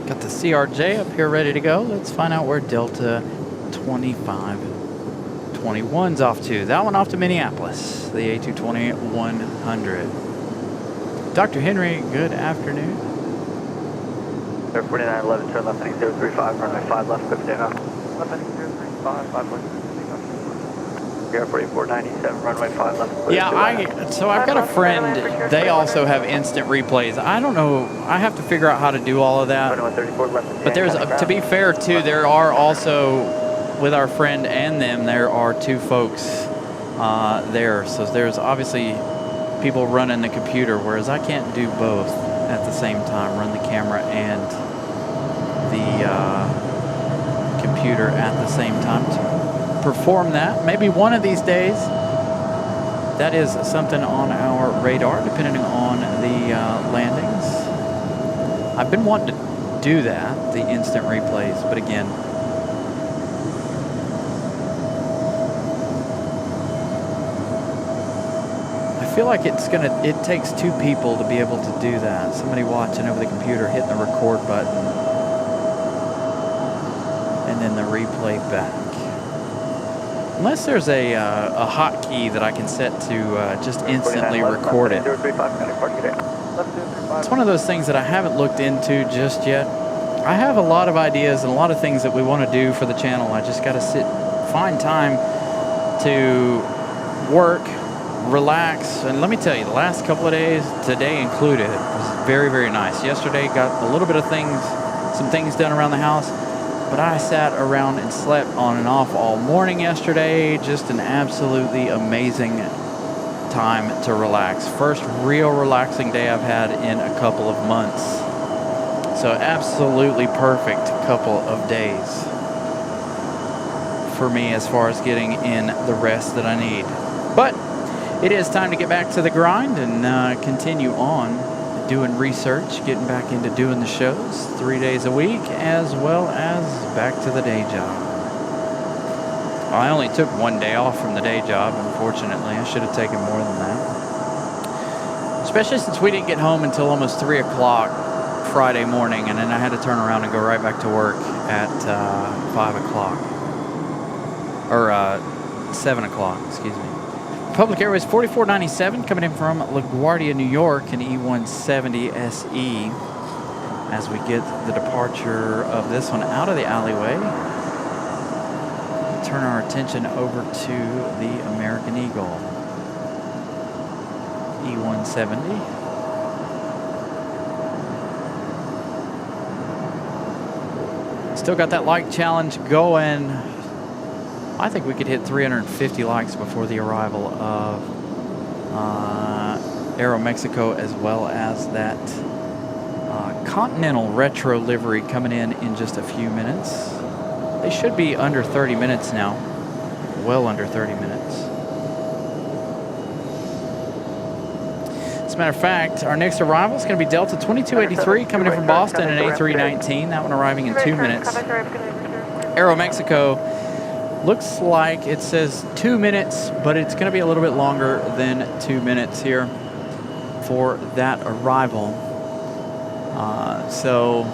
Got the CRJ up here ready to go. Let's find out where Delta 2521's off to. That one off to Minneapolis, the A220-100. Dr. Henry, good afternoon. Air 4911, turn left heading 035, runway 5 left, clear for takeoff. Left heading 035, 5 left, Air 4497, runway 5 left. Yeah, I've got a friend, they also have instant replays. I don't know, I have to figure out how to do all of that. 2134 left. But there's, to be fair too, there are also, with our friend and them, there are 2 folks there. So there's obviously people running the computer, whereas I can't do both at the same time, run the camera and the computer at the same time to perform that. Maybe one of these days, that is something on our radar, depending on the landings. I've been wanting to do that, the instant replays, but again, I feel like it takes 2 people to be able to do that. Somebody watching over the computer, hitting the record button, and then the replay back. Unless there's a hotkey that I can set to just instantly record it. It's one of those things that I haven't looked into just yet. I have a lot of ideas and a lot of things that we want to do for the channel. I just got to find time to work, relax, and let me tell you, the last couple of days, today included, was very, very nice. Yesterday, got a little bit of some things done around the house. But I sat around and slept on and off all morning yesterday. Just an absolutely amazing time to relax. First real relaxing day I've had in a couple of months. So absolutely perfect couple of days for me as far as getting in the rest that I need. But it is time to get back to the grind and continue on doing research, getting back into doing the shows 3 days a week, as well as back to the day job. I only took 1 day off from the day job, unfortunately. I should have taken more than that. Especially since we didn't get home until almost 3 o'clock Friday morning, and then I had to turn around and go right back to work at 5 o'clock. Or 7 o'clock, excuse me. Public Airways 4497 coming in from LaGuardia, New York, an E170 SE. As we get the departure of this one out of the alleyway, turn our attention over to the American Eagle. E170. Still got that like challenge going. I think we could hit 350 likes before the arrival of Aeromexico, as well as that Continental retro livery coming in just a few minutes. They should be under 30 minutes now, well under 30 minutes. As a matter of fact, our next arrival is going to be Delta 2283 coming in from Boston, and A319, that one arriving in 2 minutes. Aeromexico Looks like it says 2 minutes, but it's going to be a little bit longer than 2 minutes here for that arrival. So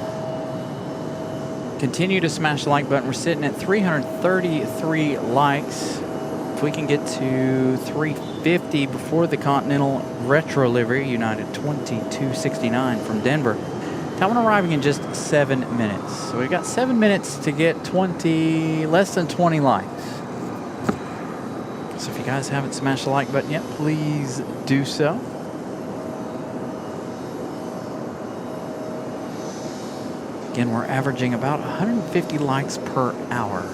continue to smash the like button. We're sitting at 333 likes. If we can get to 350 before the Continental Retro livery, United 2269 from Denver. Time on arriving in just 7 minutes. So we've got 7 minutes to get less than 20 likes. So if you guys haven't smashed the like button yet, please do so. Again, we're averaging about 150 likes per hour.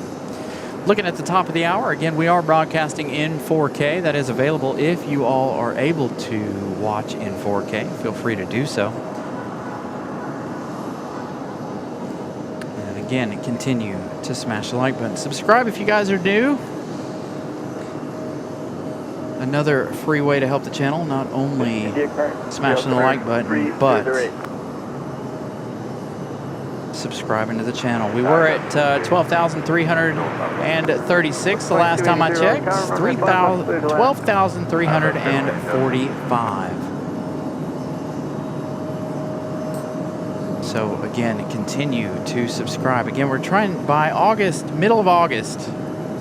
Looking at the top of the hour, again, we are broadcasting in 4K. That is available if you all are able to watch in 4K. Feel free to do so. And again, continue to smash the like button. Subscribe if you guys are new. Another free way to help the channel, not only smashing the like button, but subscribing to the channel. We were at 12,336 the last time I checked. 12,345. So again, continue to subscribe. Again, we're trying by August, middle of August,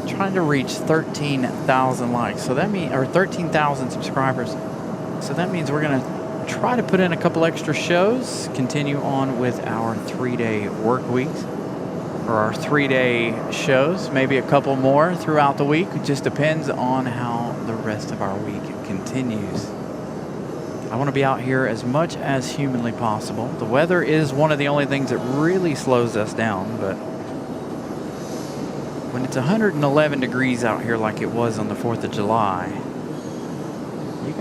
trying to reach 13,000 likes. So that means, or 13,000 subscribers. So that means we're going to try to put in a couple extra shows, continue on with our 3-day work weeks, or our 3-day shows, maybe a couple more throughout the week. It just depends on how the rest of our week continues. I want to be out here as much as humanly possible. The weather is one of the only things that really slows us down, but when it's 111 degrees out here like it was on the 4th of July, you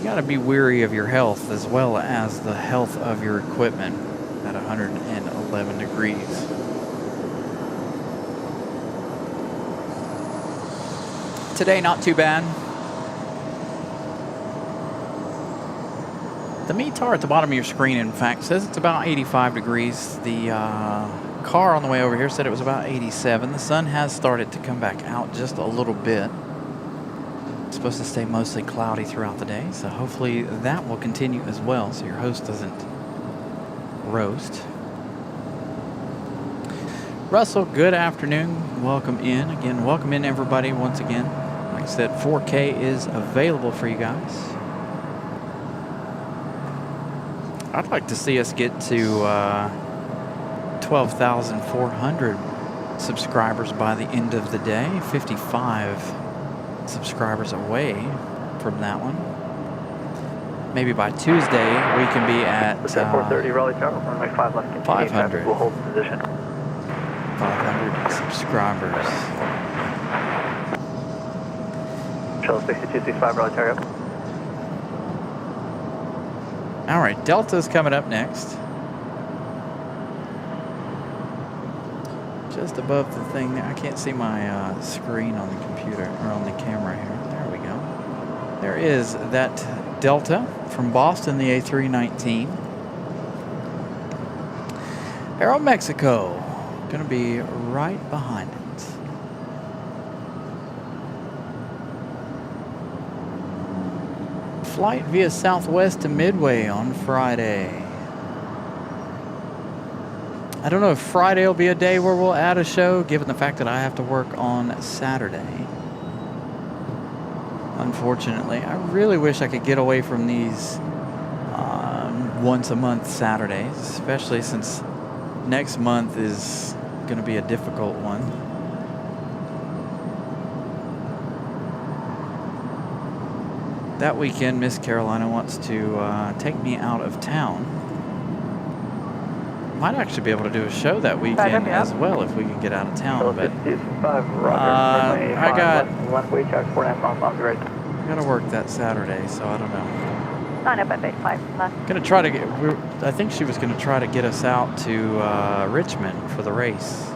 gotta be weary of your health as well as the health of your equipment at 111 degrees. Today, not too bad. The METAR at the bottom of your screen, in fact, says it's about 85 degrees. The car on the way over here said it was about 87. The sun has started to come back out just a little bit. It's supposed to stay mostly cloudy throughout the day, so hopefully that will continue as well, so your host doesn't roast. Russell, good afternoon. Welcome in. Again, welcome in everybody once again. Like I said, 4K is available for you guys. I'd like to see us get to 12,400 subscribers by the end of the day. 55 subscribers away from that one. Maybe by Tuesday we can be at 430 Raleigh Tower, runway 5 left. 500. We'll hold position. 500 subscribers. Shell 6265 Raleigh Tower. All right, Delta's coming up next. Just above the thing there. I can't see my screen on the computer, or on the camera here. There we go. There is that Delta from Boston, the A319. Aeromexico, going to be right behind it. Flight via Southwest to Midway on Friday. I don't know if Friday will be a day where we'll add a show, given the fact that I have to work on Saturday. Unfortunately, I really wish I could get away from these once a month Saturdays, especially since next month is going to be a difficult one. That weekend, Miss Carolina wants to take me out of town. Might actually be able to do a show that weekend as well if we can get out of town. But I got to work that Saturday, so I don't know. Line up at base 5 left. Gonna try to get. I think she was gonna try to get us out to Richmond for the race.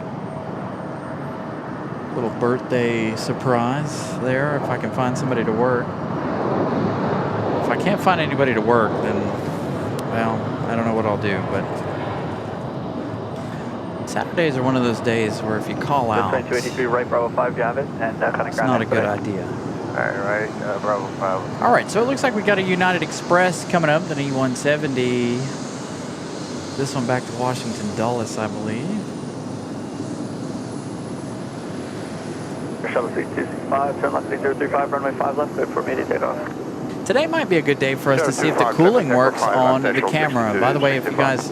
Little birthday surprise there. If I can find somebody to work. If I can't find anybody to work, then well, I don't know what I'll do, but Saturdays are one of those days where if you call out, 2283 right, Bravo 5, you have it, and kind of it's not a good idea. Alright, Bravo 5. All right, so it looks like we got a United Express coming up, the E170. This one back to Washington Dulles, I believe. Shuttle 3265, turn left 035, runway 5 left, good for immediate takeoff. Today might be a good day for us to see if the cooling works on the camera. By the way, if you guys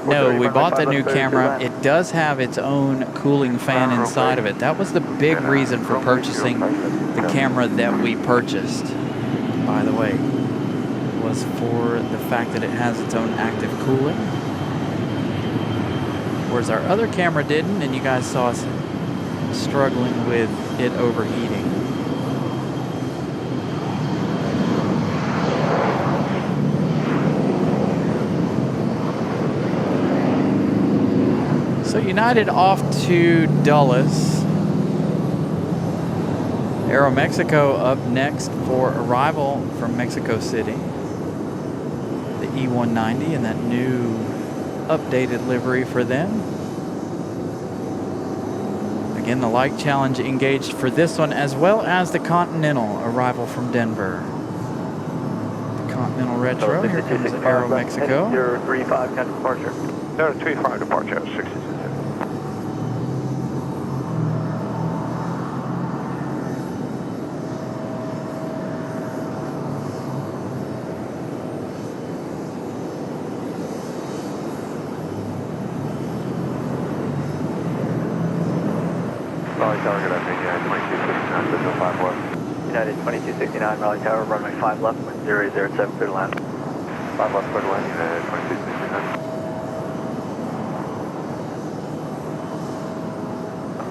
know, we bought the new camera. It does have its own cooling fan inside of it. That was the big reason for purchasing the camera that we purchased, by the way, was for the fact that it has its own active cooling. Whereas our other camera didn't, and you guys saw us struggling with it overheating. So United off to Dulles. Aeromexico up next for arrival from Mexico City. The E190 and that new updated livery for them. Again, the Light Challenge engaged for this one, as well as the Continental arrival from Denver. The Continental Retro, here comes Aeromexico. 035, kind of departure. 035 departure, 66. Raleigh Tower, good afternoon, United 2269, Signal 5 left. United 2269, Raleigh Tower, runway 5 left, wind 007, clear to land. 5 left, clear to land, United 2269.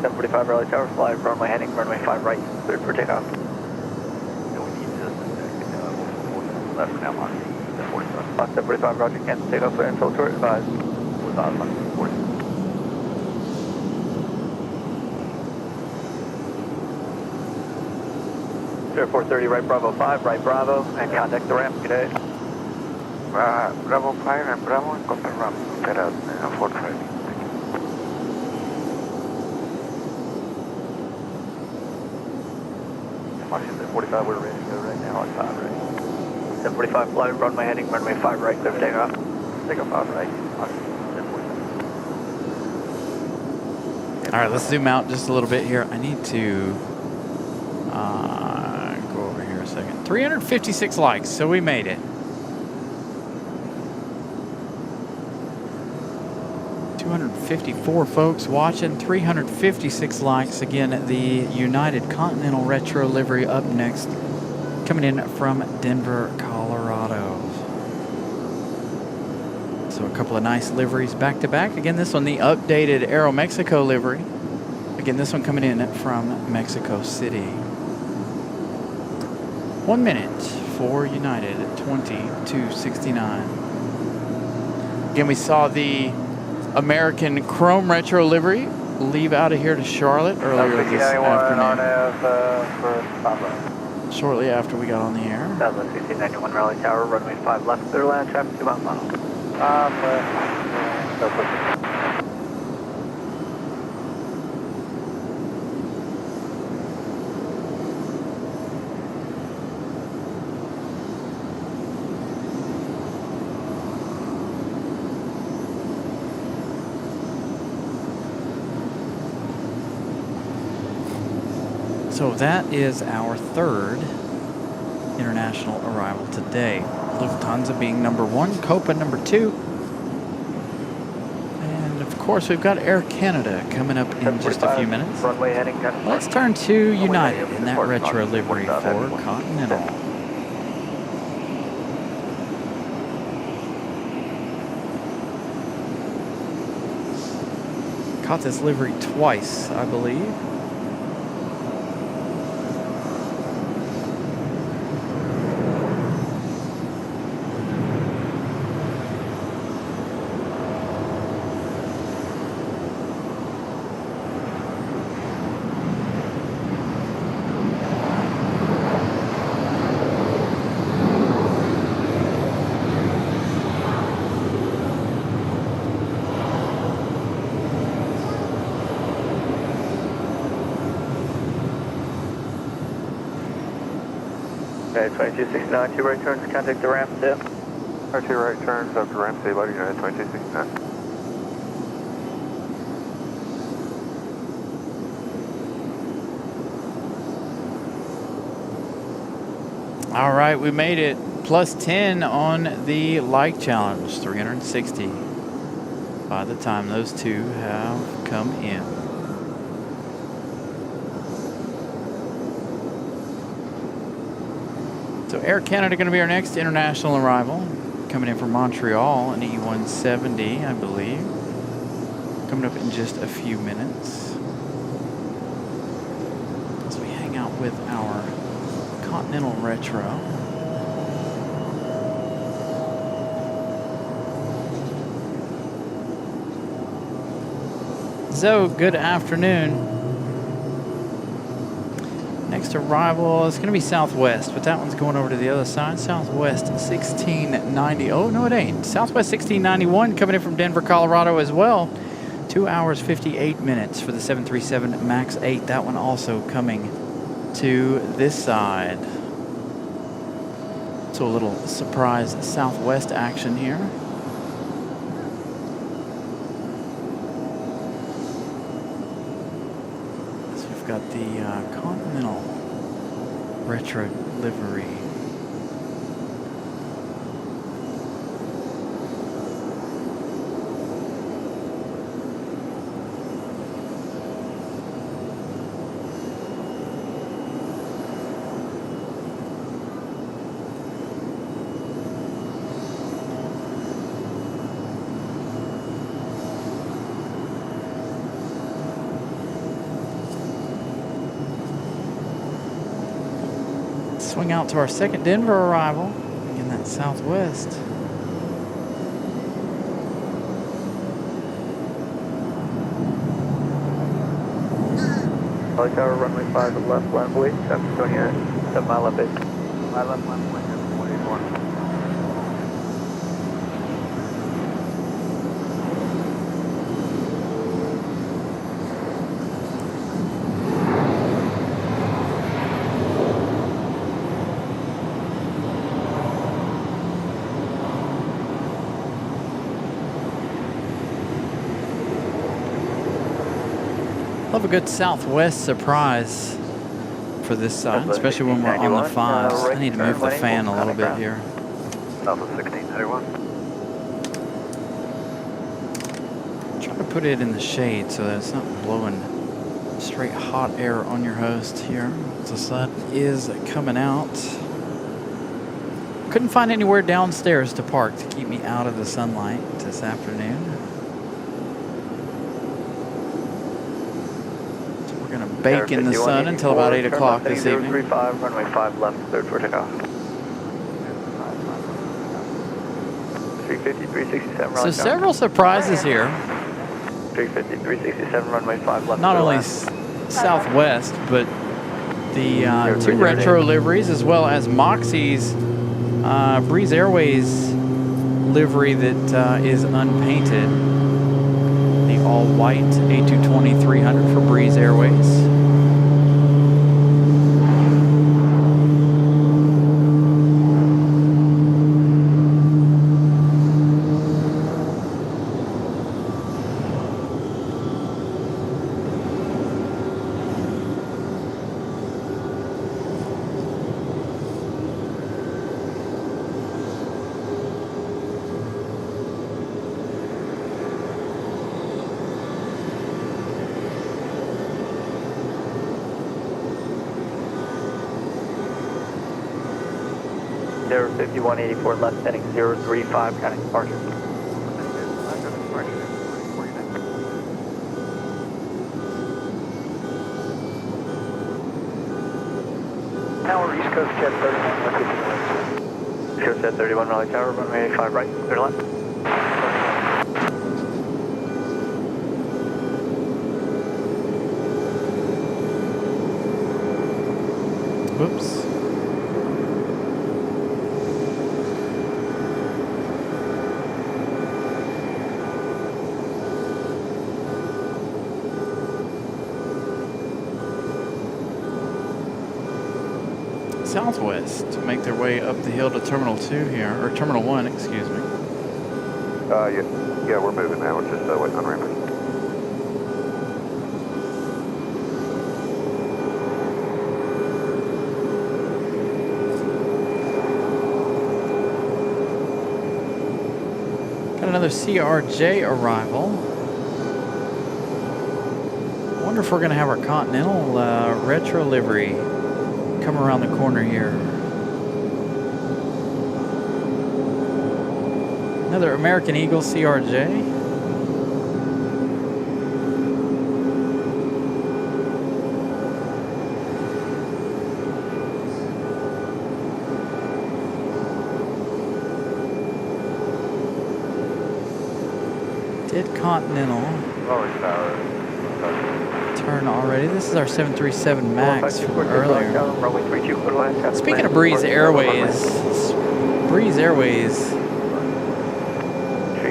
745 Raleigh Tower, fly runway heading, runway 5 right, cleared for takeoff. No, we need to left for now on 745. 745, roger, cancel takeoff, clear until tour advised. Was on 140. 0430 right Bravo 5, right Bravo, and contact the ramp. Good day. Bravo 5 and Bravo and contact ramp. Set out, 45. Washington 45, we're ready to go right now on 5 right. 745 flight, runway heading, runway 5 right, clear for takeoff. Takeoff 5 right. All right, let's zoom out just a little bit here. I need to go over here a second. 356 likes, so we made it. 254 folks watching, 356 likes. Again, the United Continental Retro livery up next, coming in from Denver, Colorado. So a couple of nice liveries back to back. Again, this one, the updated Aeromexico livery. Again, this one coming in from Mexico City. 1 minute for United, 2269. Again, we saw the American Chrome Retro livery leave out of here to Charlotte earlier this afternoon. Shortly after we got on the air. Southwest 1691 Raleigh Tower, runway 5 left, clear land, traffic 2 miles final. So that is our third international arrival today. Lufthansa being number 1, Copa number 2. And of course, we've got Air Canada coming up in just a few minutes. Runway heading, Let's turn to United in that retro livery for Continental. Caught this livery twice, I believe. United 2269, 2 right turns, contact the ramp 2. Our 2 right turns up to ramp, say buddy, United 2269. All right, we made it. Plus 10 on the like challenge, 360 by the time those two have come in. So Air Canada going to be our next international arrival. Coming in from Montreal, an E170, I believe. Coming up in just a few minutes. As we hang out with our Continental Retro. So, good afternoon. Next arrival is going to be Southwest, but that one's going over to the other side. Southwest 1690. Oh, no, it ain't. Southwest 1691 coming in from Denver, Colorado as well. 2 hours, 58 minutes for the 737 MAX 8. That one also coming to this side. So a little surprise Southwest action here. So we've got the Continental Retro livery. Swing out to our second Denver arrival. Again, that Southwest. Raleigh Tower, runway 5 to left, land wait, 729, 7 mile left base. 5 left, land wait, 184. Love a good Southwest surprise for this side, especially when we're on the fives. I need to move the fan a little bit here. Southwest 1691. Try to put it in the shade so that it's not blowing straight hot air on your host here. The sun is coming out. Couldn't find anywhere downstairs to park to keep me out of the sunlight this afternoon. Bake in the sun until about 8 o'clock this evening. 035, runway 5 left, cleared for takeoff. 350, 367, So several surprises here. 350, 367, runway 5 left. Not only Southwest, but the two retro liveries, as well as Moxie's Breeze Airways livery that is unpainted. The all-white A220-300 for Breeze Airways. There 5184 left heading 035, counting departure. Tower, East Coast Jet 31, East Coast Jet 31, Raleigh Tower, runway 85 right, clear to left. Whoops. southwest to make their way up the hill to Terminal 2 here, or Terminal 1, excuse me. Yeah, we're moving now. We're just waiting on rammers. Got another CRJ arrival. I wonder if we're going to have our Continental retro livery come around the corner here. Another American Eagle CRJ. Did Continental turn already? This is our 737 MAX from earlier. Speaking of Breeze Airways,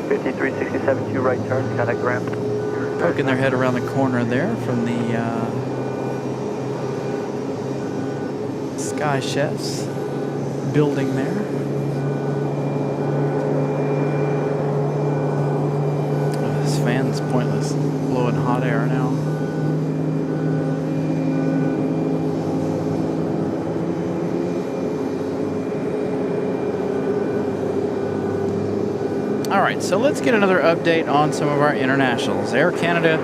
5367 right turn, kind of Graham. Poking their head around the corner there from the Sky Chefs building there. Oh, this fan's pointless, blowing hot air now. All right, so let's get another update on some of our internationals. Air Canada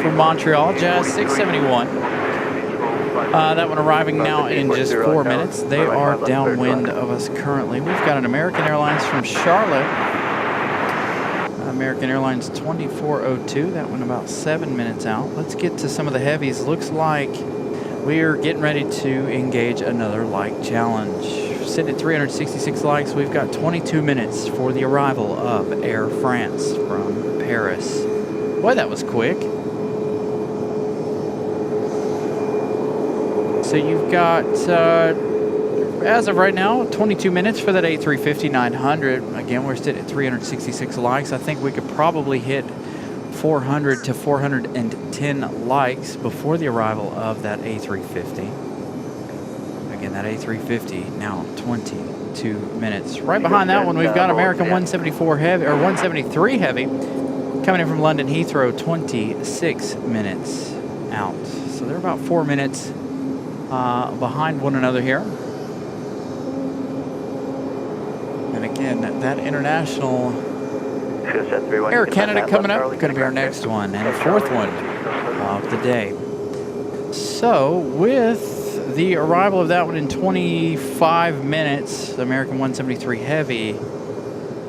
from Montreal, Jazz 671. That one arriving now in just 4 minutes. They are downwind of us currently. We've got an American Airlines from Charlotte. American Airlines 2402, that one about 7 minutes out. Let's get to some of the heavies. Looks like we're getting ready to engage another like challenge. Sitting at 366 likes, we've got 22 minutes for the arrival of Air France from Paris. Boy, that was quick. So you've got, as of right now, 22 minutes for that A350-900. Again, we're sitting at 366 likes. I think we could probably hit 400 to 410 likes before the arrival of that A350. Again, that A350 now 22 minutes. Right behind that one, we've got American 174 heavy or 173 heavy coming in from London Heathrow, 26 minutes out. So they're about 4 minutes behind one another here. And again, that international Air Canada coming up, going to be our next one and fourth one of the day. So with the arrival of that one in 25 minutes, the American 173 Heavy.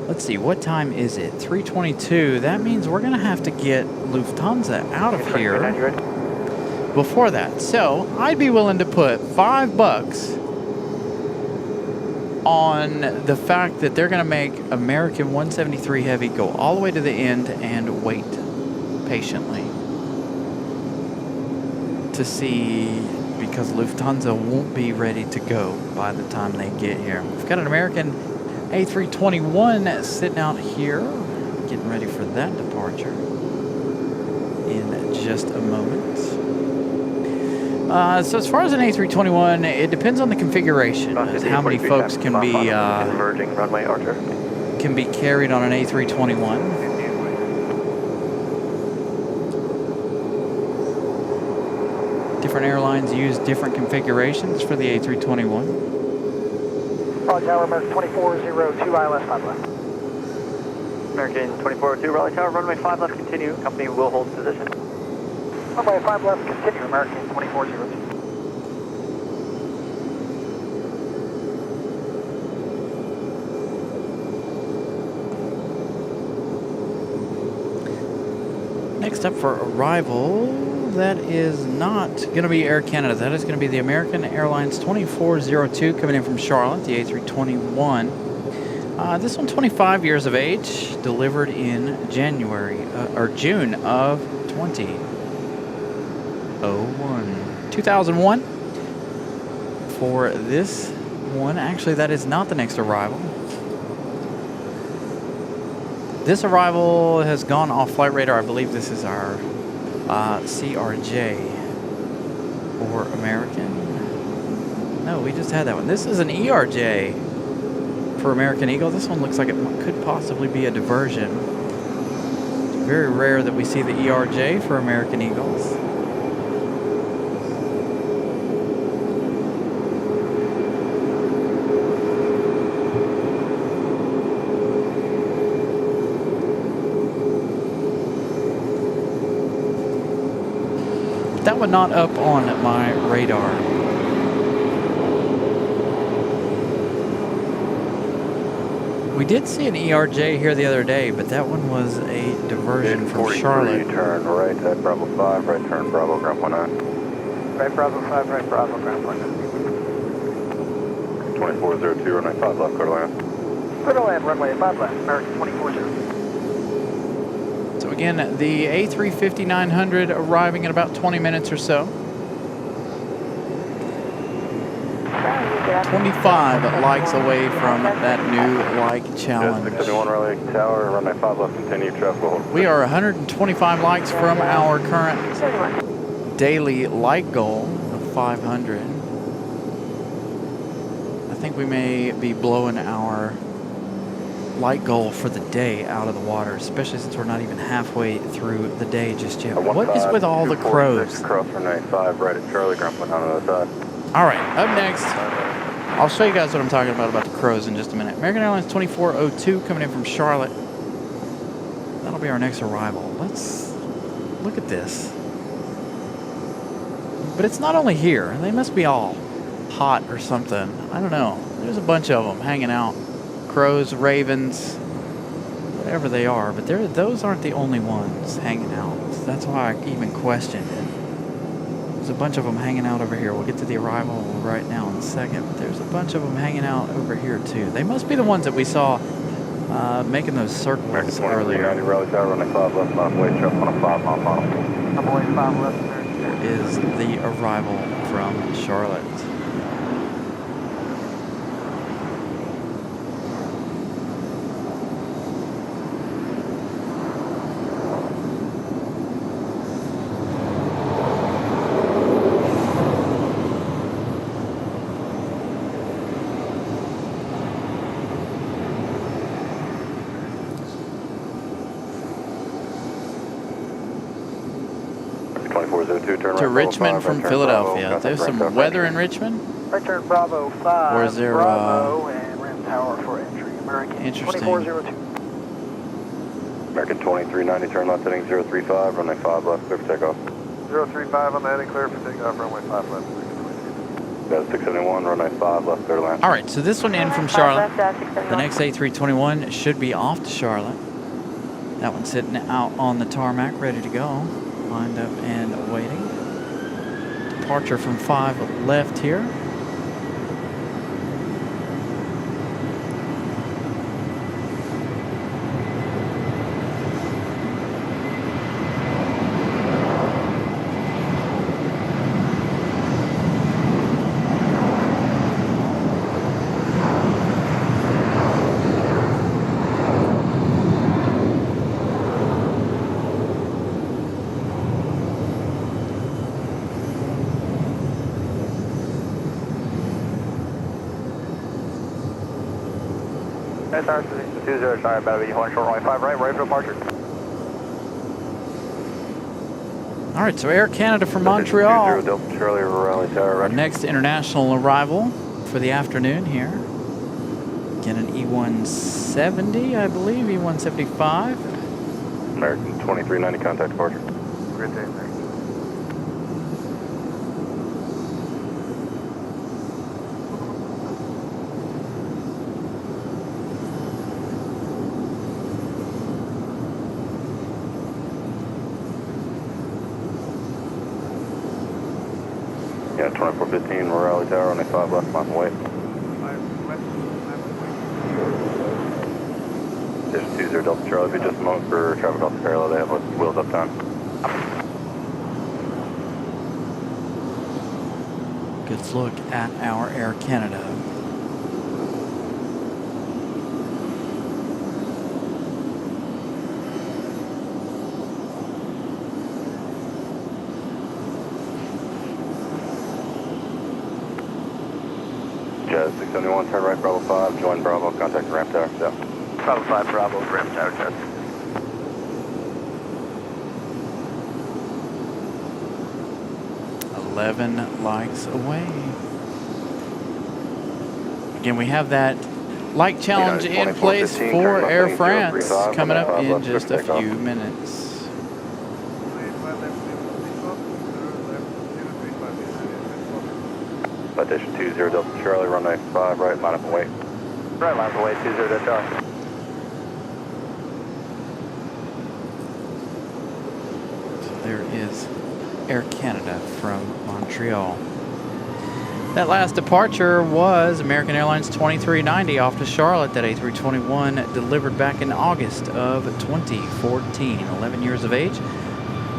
Let's see, what time is it? 3:22. That means we're going to have to get Lufthansa out of here before that. So I'd be willing to put $5 on the fact that they're going to make American 173 Heavy go all the way to the end and wait patiently to see, because Lufthansa won't be ready to go by the time they get here. We've got an American A321 sitting out here, getting ready for that departure in just a moment. So as far as an A321, it depends on the configuration, as how many folks can be carried on an A321. Different airlines use different configurations for the A321. Raleigh Tower, American 2402, ILS 5 left. American 2402, Raleigh Tower, runway 5 left, continue. Company will hold position. Runway 5 left, continue, American 2402. Next up for arrival, that is not going to be Air Canada. That is going to be the American Airlines 2402 coming in from Charlotte, the A321. This one 25 years of age, delivered in June of 2001. For this one, actually that is not the next arrival. This arrival has gone off flight radar. I believe this is our CRJ or American. No, we just had that one. This is an ERJ for American Eagle. This one looks like it could possibly be a diversion. It's very rare that we see the ERJ for American Eagles. That one not up on my radar. We did see an ERJ here the other day, but that one was a diversion from Charlotte. Turn right at Bravo 5, right turn Bravo Ground 19. Right Bravo 5, right Bravo, ground 19. 2402, runway 5 left, clear to land. Clear to land, runway 5 left, American 240. So again, the A350-900 arriving in about 20 minutes or so. 25 likes away from that new like challenge. 671 Raleigh Tower, runway 5 left, continue traffic hold. We are 125 likes from our current daily like goal of 500. I think we may be blowing our light goal for the day out of the water, especially since we're not even halfway through the day just yet. What is with all the crows? Cross runway 5 right at Charlie, ground 19 on the other side. All right, up next, I'll show you guys what I'm talking about the crows in just a minute. American Airlines 2402 coming in from Charlotte. That'll be our next arrival. Let's look at this. But it's not only here. They must be all hot or something. I don't know. There's a bunch of them hanging out. Crows, ravens, whatever they are. But those aren't the only ones hanging out. So that's why I even questioned it. There's a bunch of them hanging out over here. We'll get to the arrival right now in a second. But there's a bunch of them hanging out over here too. They must be the ones that we saw making those circles earlier. Raleigh Tower, runway 5 left, halfway, traffic on a 5 mile final. Runway 5 left, Is the arrival from Charlotte. To Richmond from Philadelphia. There's some weather in Richmond? right turn Bravo 5. Or is there Bravo and rim tower for entry. American Interesting. 2402. American 2390, turn left heading 035, runway 5 left, clear for takeoff. 035 on the heading, clear for takeoff, runway 5 left. Got 671, runway 5 left, clear to land. All right, so this one in from Charlotte. The next A321 should be off to Charlotte. That one's sitting out on the tarmac, ready to go. Lined up and waiting. Departure from 5 left here. SR 20, sorry about it, you want short runway 5 right, ready for departure. All right, so Air Canada from Montreal. 20 Delta Charlie, Raleigh Tower, Our next international arrival for the afternoon here. Get an E170, I believe, E175. American 2390, contact departure. Great day, thanks. Yeah, 2415, Raleigh Tower, runway 5 left, mile away. Station 20 Delta Charlie, be just a moment for traffic off the parallel. They have wheels up time. Good look at our Air Canada. 671, turn right, Bravo 5, join Bravo, contact ramp tower, yeah. Bravo 5, Bravo, ramp tower test. Likes away. Again, we have that like challenge in place for Air France coming up in just a few minutes. Citation 20 Delta Charlie, runway 5 right, line up and wait. Right, line up and wait, 20 Delta Charlie. So there is Air Canada from Montreal. That last departure was American Airlines 2390 off to Charlotte. That A321 delivered back in August of 2014. 11 years of age.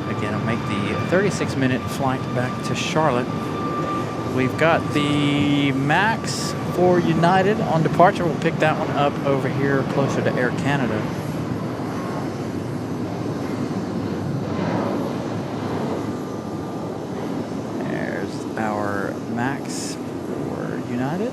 Again, it'll make the 36-minute flight back to Charlotte. We've got the MAX for United on departure. We'll pick that one up over here closer to Air Canada. Our MAX for United.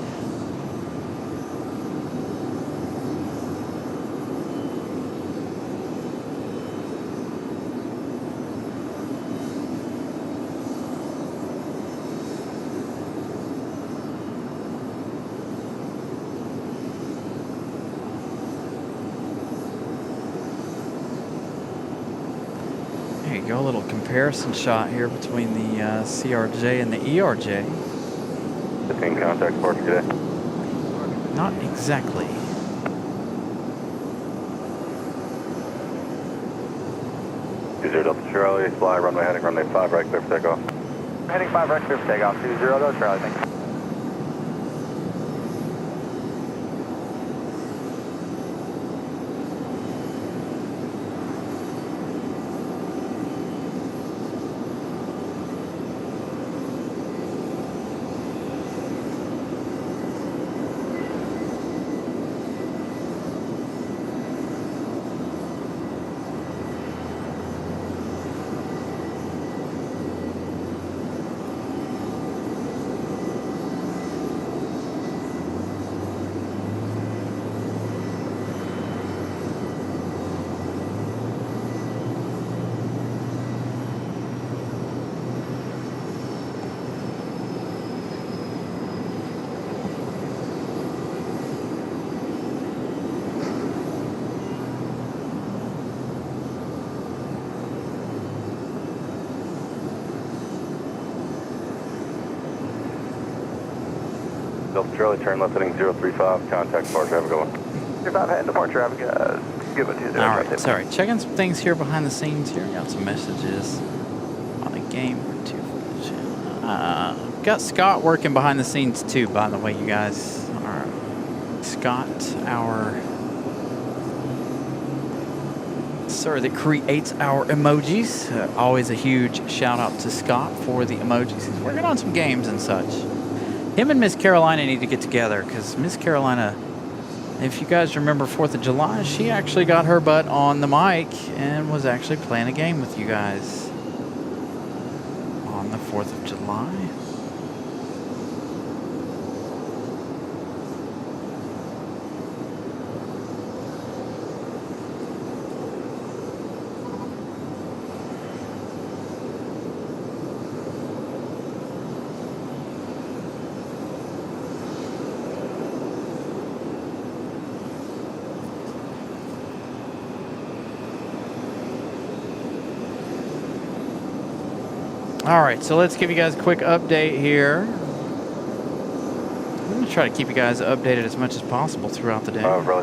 There you go, a little comparison shot here between the CRJ and the ERJ. 15 contact departure today. Not exactly. Delta Charlie, fly runway heading runway 5 right, clear for takeoff. Heading 5 right, clear for takeoff, 20 Delta Charlie, thank you. Delta Charlie, turn left heading 035, contact departure, have a good one. 35 heading departure, have a good one, 20 All right, sorry. Checking some things here behind the scenes here. Got some messages on the game for 2. Got Scott working behind the scenes too, by the way, you guys. All right. Scott, our sir that creates our emojis. Always a huge shout out to Scott for the emojis. He's working on some games and such. Him and Miss Carolina need to get together because Miss Carolina, if you guys remember 4th of July, she actually got her butt on the mic and was actually playing a game with you guys on the 4th of July. All right, so let's give you guys a quick update here. I'm going to try to keep you guys updated as much as possible throughout the day.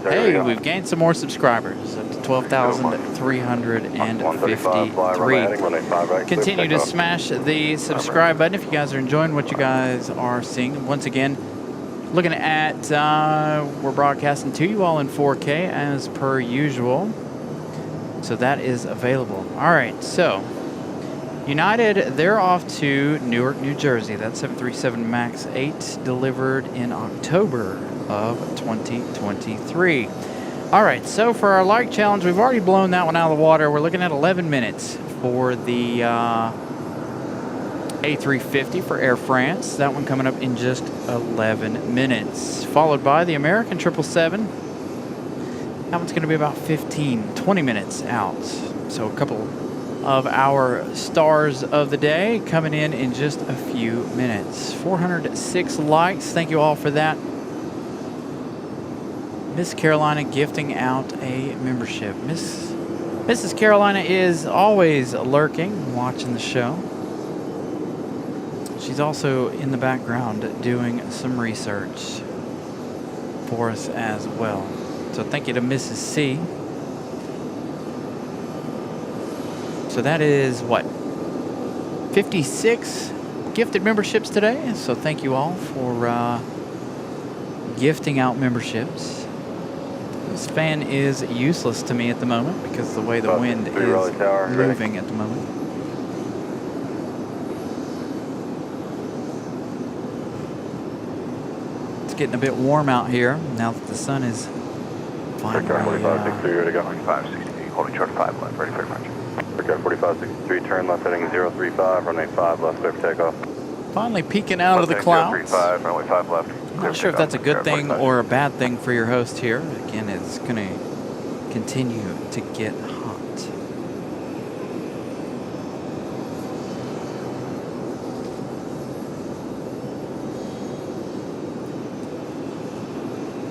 Hey, we've gained some more subscribers, up to 12,353. Continue to smash the subscribe button if you guys are enjoying what you guys are seeing. Once again, looking at, we're broadcasting to you all in 4K as per usual. So that is available. All right, so United, they're off to Newark, New Jersey. That 737 MAX 8 delivered in October of 2023. All right, so for our like challenge, we've already blown that one out of the water. We're looking at 11 minutes for the A350 for Air France. That one coming up in just 11 minutes. Followed by the American 777. That one's going to be about 20 minutes out. So a couple of our stars of the day coming in just a few minutes. 406 likes. Thank you all for that. Miss Carolina gifting out a membership. Mrs. Carolina is always lurking, watching the show. She's also in the background doing some research for us as well. So thank you to Mrs. C. So that is what? 56 gifted memberships today. So thank you all for gifting out memberships. This fan is useless to me at the moment because the way the wind is moving at the moment. It's getting a bit warm out here now that the sun is finally... 4563, ready to go. 568, holding short 5 left, ready for departure. Aircraft 4563, turn left heading 035, runway 5 left, clear for takeoff. Finally peeking out of the clouds. 035, runway 5 left. I'm not sure if that's a good thing or a bad thing for your host here. Again, it's going to continue to get hot.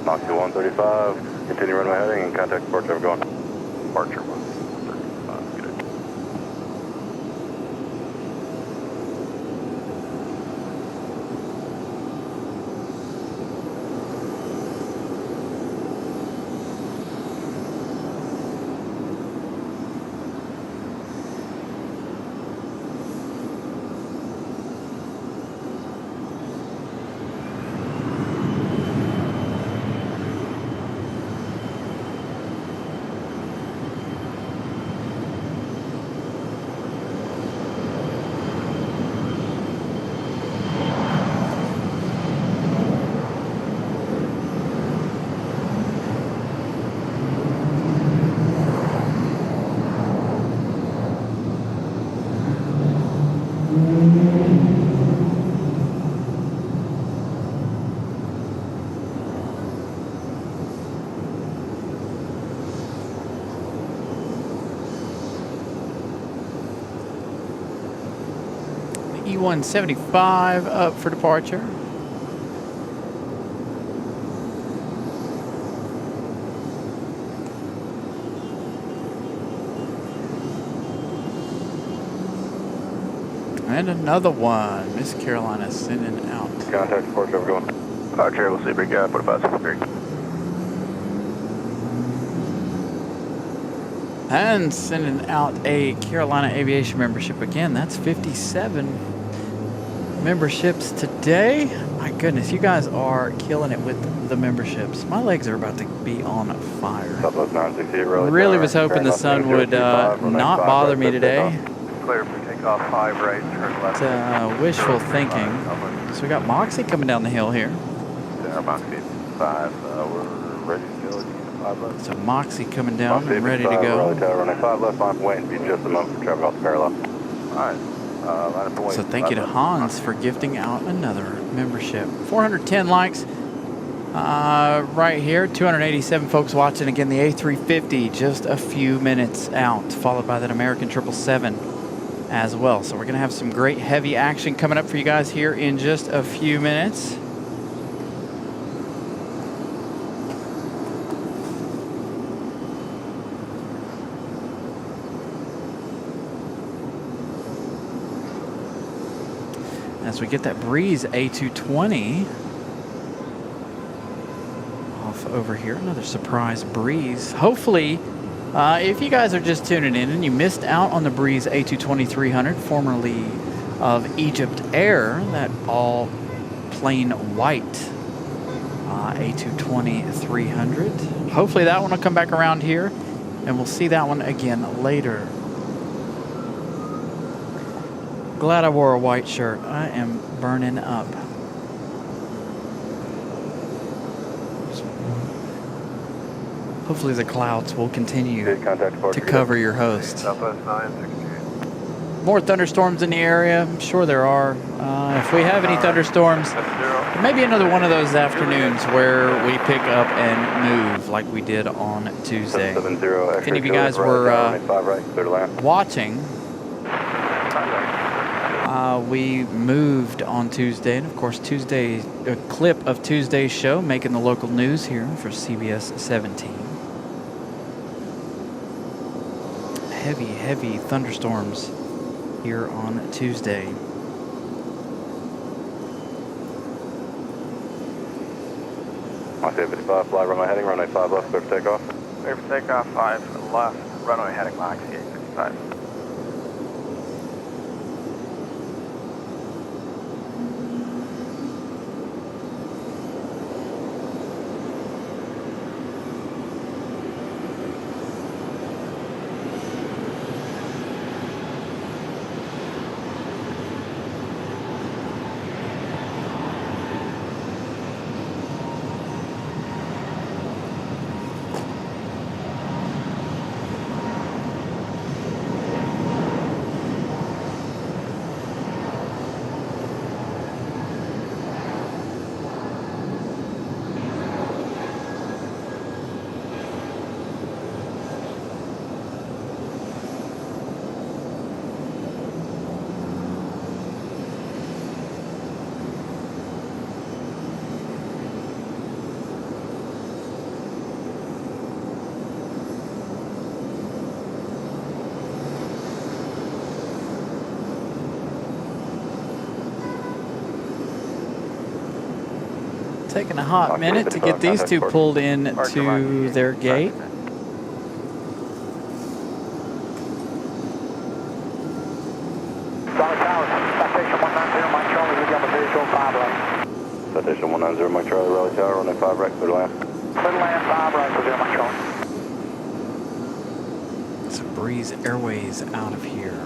Mach 135, continue runway heading and contact departure of going. Departure 135, good. E175 up for departure. And another one. Miss Carolina sending out. Contact departure of going. Departure, we'll see big guy, 4563. And sending out a Carolina Aviation membership again. That's 57 memberships today. My goodness, you guys are killing it with the memberships. My legs are about to be on fire. Really was hoping the sun would not bother me today. Clear for takeoff, 5 right, turn left. It's wishful thinking. So we got Moxie coming down the hill here. There, Moxie 5, we're ready to go. 5 left. So Moxie coming down and ready to go. Runway 5 left, I'm waiting for just a moment for traffic off the parallel. Alright. So thank you to Hans for gifting out another membership. 410 likes right here. 287 folks watching. Again, the A350 just a few minutes out, followed by that American 777 as well. So we're going to have some great heavy action coming up for you guys here in just a few minutes. As we get that Breeze A220 off over here, another surprise Breeze. Hopefully, if you guys are just tuning in and you missed out on the Breeze A220-300, formerly of Egypt Air, that all plain white A220-300. Hopefully that one will come back around here, and we'll see that one again later. Glad I wore a white shirt. I am burning up. Hopefully the clouds will continue to cover your host. Southwest 968. more thunderstorms in the area? I'm sure there are. If we have any thunderstorms, maybe another one of those afternoons where we pick up and move like we did on Tuesday. 70, If any of you guys were watching, we moved on Tuesday, and of course Tuesday, a clip of Tuesday's show making the local news here for CBS 17. Heavy thunderstorms here on Tuesday. Mach 55, fly runway heading, runway 5 left, clear for takeoff. Clear for takeoff, 5 left, runway heading Mach 855. Taking a hot minute to get these two pulled in to their gate. Raleigh Tower, Citation 190, Mike Charlie, we'll be on the visual 5 right. Citation 190, Mike Charlie, Raleigh Tower, runway 5 right, clear to land. Clear to land, 5 right, for 0 Mike Charlie. It's a Breeze Airways out of here.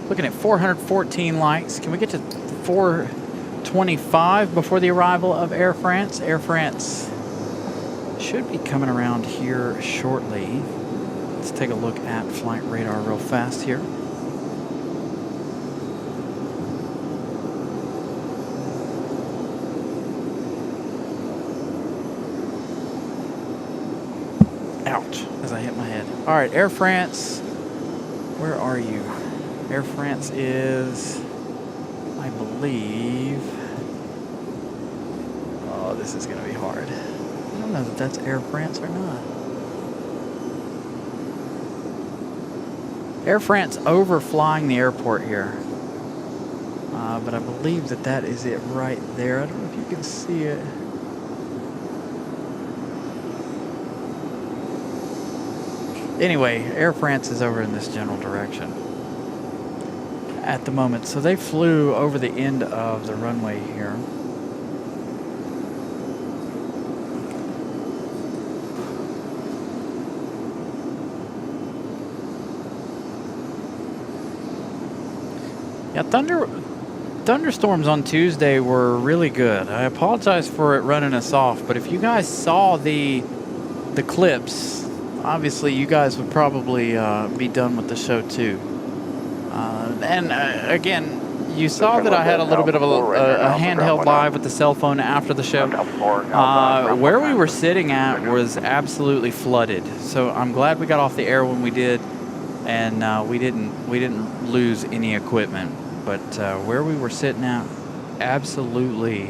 Looking at 414 likes. Can we get to 425 before the arrival of Air France? Air France should be coming around here shortly. Let's take a look at flight radar real fast here. Ouch, as I hit my head. All right, Air France, where are you? Air France is, I believe, oh, this is going to be hard. I don't know if that's Air France or not. Air France overflying the airport here. But I believe that that is it right there. I don't know if you can see it. Anyway, Air France is over in this general direction at the moment. So they flew over the end of the runway here. Yeah, thunderstorms on Tuesday were really good. I apologize for it running us off, but if you guys saw the clips, obviously you guys would probably be done with the show too. Again, you saw that I had a little bit of a handheld live with the cell phone after the show. Where we were sitting at was absolutely flooded, so I'm glad we got off the air when we did, and we didn't lose any equipment. But where we were sitting at absolutely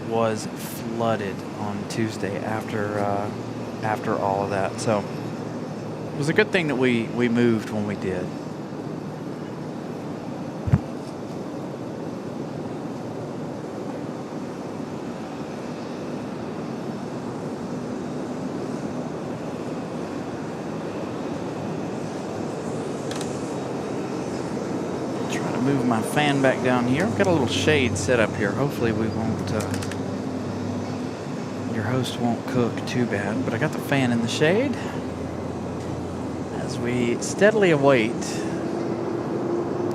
was flooded on Tuesday after all of that. So it was a good thing that we moved when we did. Try to move my fan back down here. I've got a little shade set up here. Hopefully we won't, your host won't cook too bad, but I got the fan in the shade as we steadily await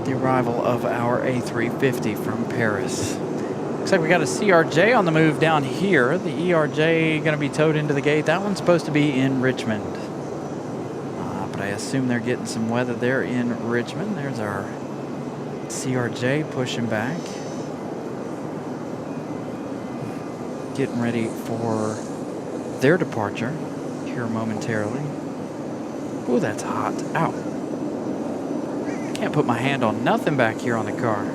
the arrival of our A350 from Paris. Looks like we got a CRJ on the move down here. The ERJ going to be towed into the gate. That one's supposed to be in Richmond. But but I assume they're getting some weather there in Richmond. There's our CRJ pushing back. Getting ready for their departure here momentarily. Ooh, that's hot. Ow. Can't put my hand on nothing back here on the car.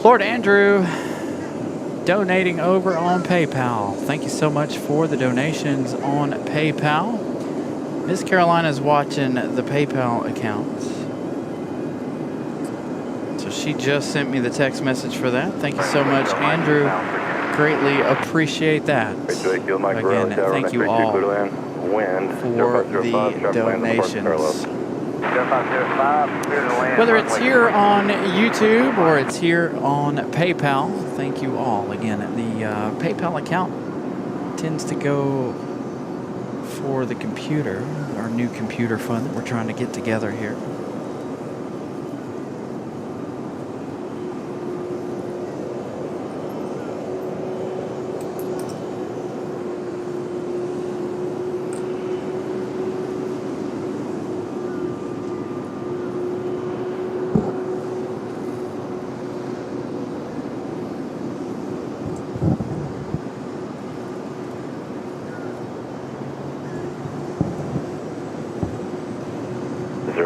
Lord Andrew donating over on PayPal. Thank you so much for the donations on PayPal. Miss Carolina's watching the PayPal account. So she just sent me the text message for that. Thank you so much, Andrew. Greatly appreciate that. Again, thank you all for the donations. Whether it's here on YouTube or it's here on PayPal, thank you all. Again, the PayPal account tends to go for the computer, our new computer fund that we're trying to get together here.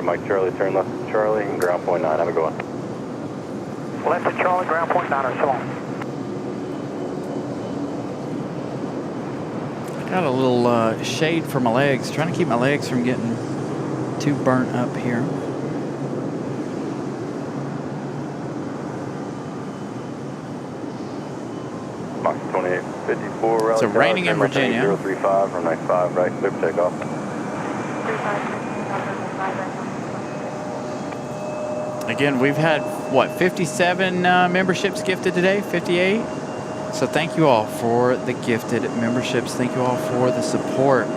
Mike Charlie, turn left to Charlie, and ground point 9. Have a good one. Left to Charlie, ground point 9, so long. Got a little shade for my legs, trying to keep my legs from getting too burnt up here. Mach 2854, Raleigh. So raining in Virginia. 035 from 95, right, clear for takeoff. 35. Again, we've had, what, 57 memberships gifted today? 58? So thank you all for the gifted memberships. Thank you all for the support.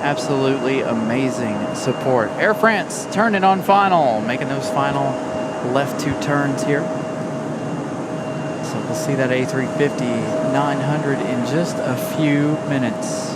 Absolutely amazing support. Air France turning on final, making those final left two turns here. So we'll see that A350-900 in just a few minutes.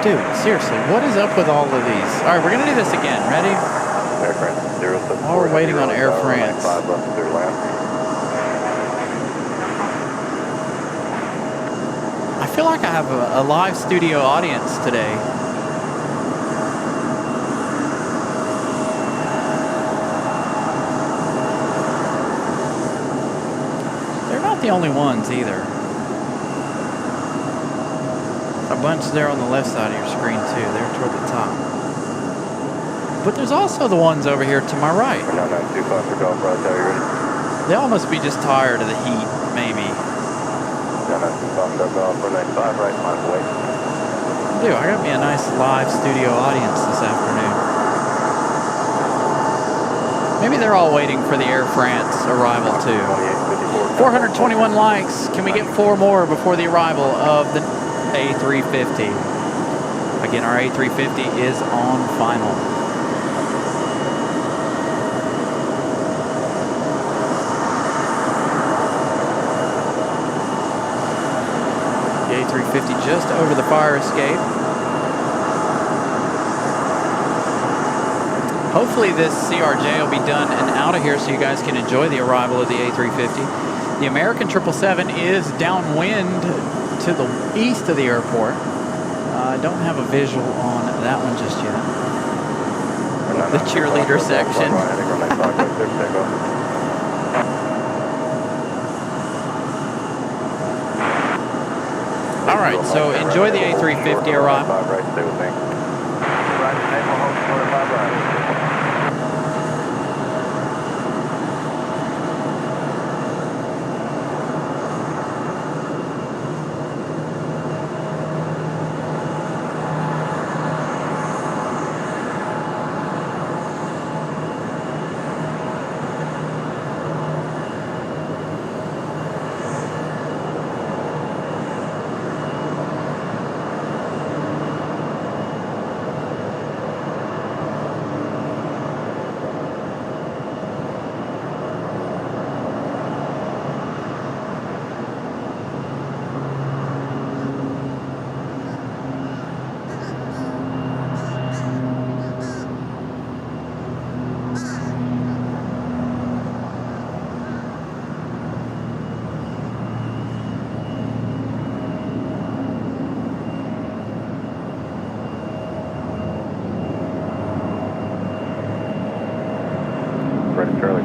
Dude, seriously, what is up with all of these? All right, we're going to do this again. Ready? Air France, 074. While we're waiting on Air France. 5 left, clear land. I feel like I have a live studio audience today. They're not the only ones either. A bunch there on the left side of your screen too. They're toward the top. But there's also the ones over here to my right. 9925 for golf, right there, you ready? They all must be just tired of the heat, maybe. 9925 for golf, 495 right, mind away. Dude, I got me a nice live studio audience this afternoon. Maybe they're all waiting for the Air France arrival too. 421 likes. Can we get 4 more before the arrival of the A350? Again, our A350 is on final. The A350 just over the fire escape. Hopefully this CRJ will be done and out of here so you guys can enjoy the arrival of the A350. The American 777 is downwind to the east of the airport. I don't have a visual on that one just yet. The cheerleader section. All right, so enjoy the A350 arrival.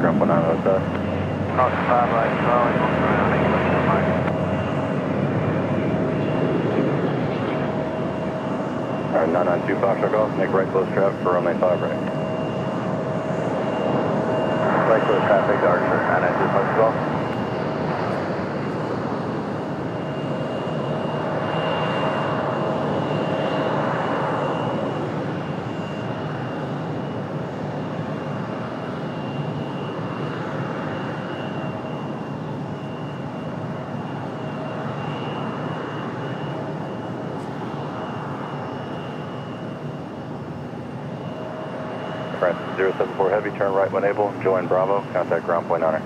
contact ground 19 West. Crossing 5 right, Raleigh, north around 8 left turn right. Alright, 9925, check off, make right close traffic for runway 5 right. Right close traffic, Archer, 9925, check off. Francis 074 Heavy, turn right when able, join Bravo, contact ground point honor.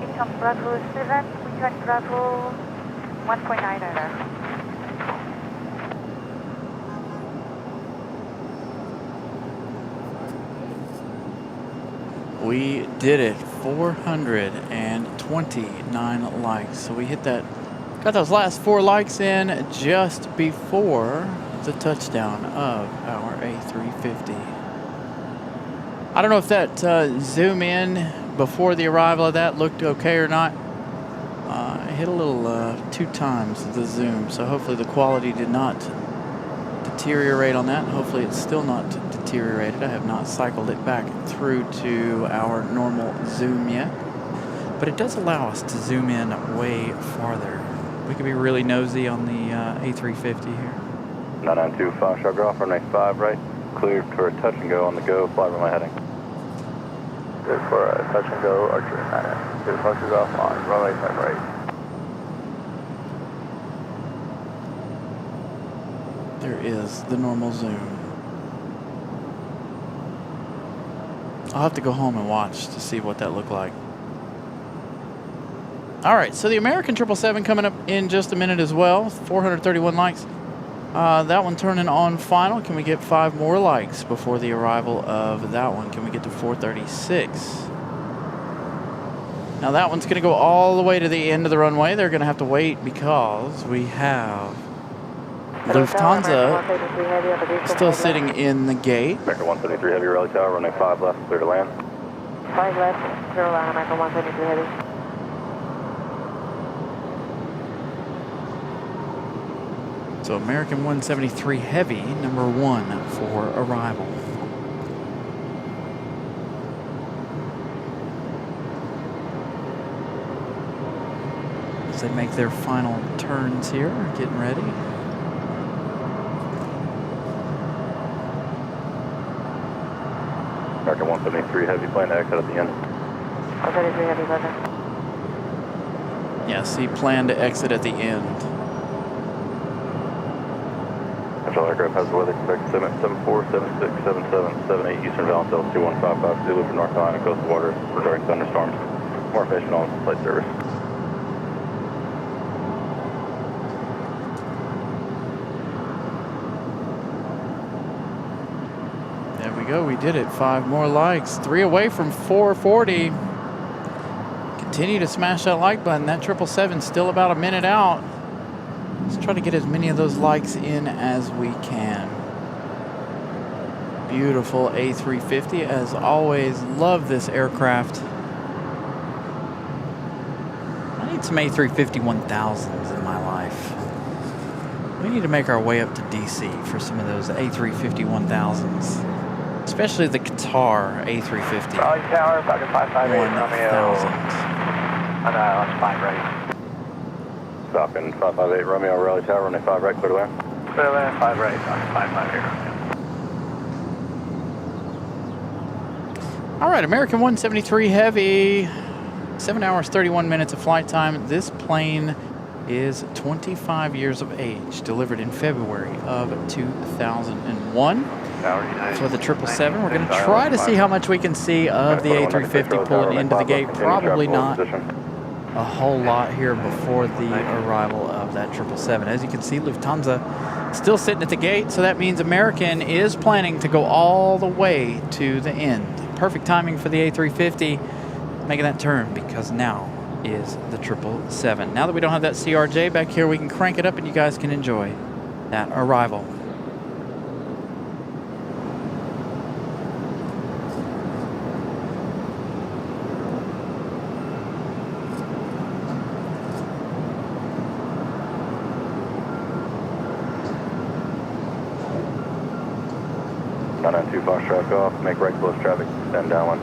Income Bravo 7, we join Bravo 1.9 owner. We did it. 429 likes. So we hit that, got those last 4 likes in just before the touchdown of our A350. I don't know if that zoom in before the arrival of that looked okay or not. I hit a little 2 times the zoom, so hopefully the quality did not deteriorate on that. Hopefully it's still not deteriorated. I have not cycled it back through to our normal zoom yet, but it does allow us to zoom in way farther. We could be really nosy on the A350 here. 9925, sharp off, runway 5 right, cleared for a touch and go on the go, fly runway heading. Good for a touch and go, Archer 99. 2 punches off on runway 5 right. There is the normal zoom. I'll have to go home and watch to see what that looked like. All right, so the American 777 coming up in just a minute as well. 431 likes. That one turning on final. Can we get 5 more likes before the arrival of that one? Can we get to 436? Now that one's going to go all the way to the end of the runway. They're going to have to wait because we have Lufthansa still sitting in the gate. American 173 Heavy, Raleigh Tower, runway 5 left, clear to land. 5 left, 0 land, American 173 Heavy. So American 173 Heavy, number 1 for arrival. As they make their final turns here, getting ready. American 173 Heavy, plan to exit at the end. 173 Heavy, weather. Yes, he planned to exit at the end. Central aircraft has the weather expected 74, 76, 77, 78 Eastern Valentil 2155 Zulu for North Carolina coastal waters regarding thunderstorms. More information on flight service. There we go, we did it. 5 more likes. 3 away from 440. Continue to smash that like button. That 777 still about a minute out. Let's try to get as many of those likes in as we can. Beautiful A350, as always. Love this aircraft. I need some A350-1000s in my life. We need to make our way up to DC for some of those A350-1000s. Especially the Qatar A350. Raleigh Tower, Falcon 558, 1000. on that's 5 right. Falcon 558 Romeo, Raleigh Tower, runway 5 right, clear to land. Clear to land, 5 right, Falcon 55 here. All right, American 173 Heavy. 7 hours, 31 minutes of flight time. This plane is 25 years of age, delivered in February of 2001. So with the 777, we're going to try to see how much we can see of the A350 pulling into the gate. Probably not a whole lot here before the arrival of that 777. As you can see, Lufthansa still sitting at the gate, so that means American is planning to go all the way to the end. Perfect timing for the A350 making that turn, because now is the 777. Now that we don't have that CRJ back here, we can crank it up and you guys can enjoy that arrival. 992 Foxtrot, go off, make right close traffic, extend downwind.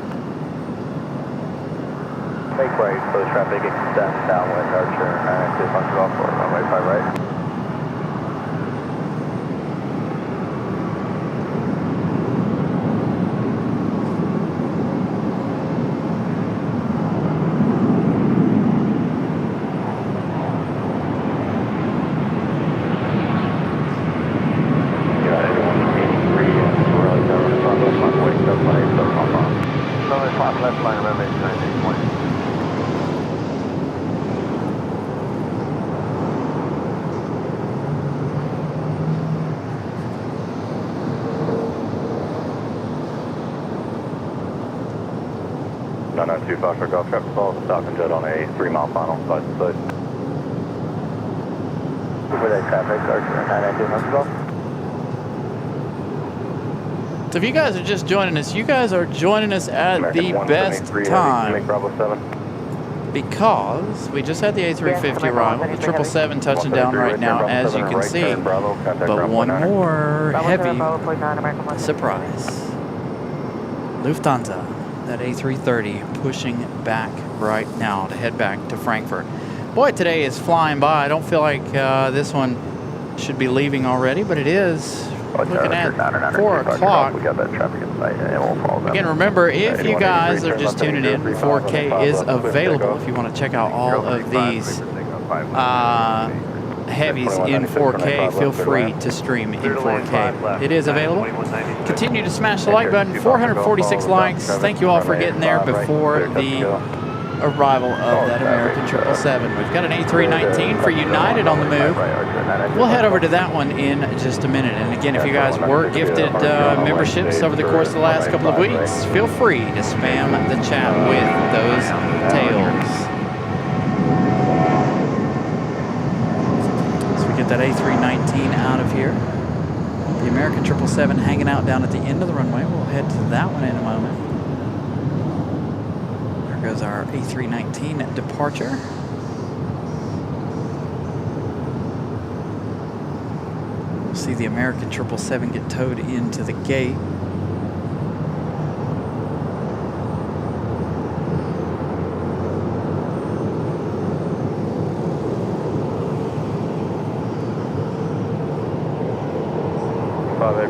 Make right close traffic, extend downwind, Archer 992 Foxtrot, off for runway 5 right. Two Foxtrot Golf traffic falls, stop and jet on a 3-mile final, side to side. Over that traffic, Archer 992 Foxtrot. So if you guys are just joining us, you guys are joining us at American the best 173, time Bravo 7. because we just had the A350 arrival, the 777 touching down right now, as you can see. But one more heavy surprise. Lufthansa, that A330 pushing back right now to head back to Frankfurt. Boy, today is flying by. I don't feel like this one should be leaving already, but it is. Looking at 4 o'clock. Again, remember, if you guys are just tuning in, 4K is available if you want to check out all of these heavies in 4K. Feel free to stream in 4K. It is available. Continue to smash the like button. 446 likes. Thank you all for getting there before the arrival of that American 777. We've got an A319 for United on the move. We'll head over to that one in just a minute. And again, if you guys were gifted memberships over the course of the last couple of weeks, feel free to spam the chat with those tails. So we get that A319 out of here. The American 777 hanging out down at the end of the runway. We'll head to that one in a moment. There goes our A319 departure. We'll see the American 777 get towed into the gate.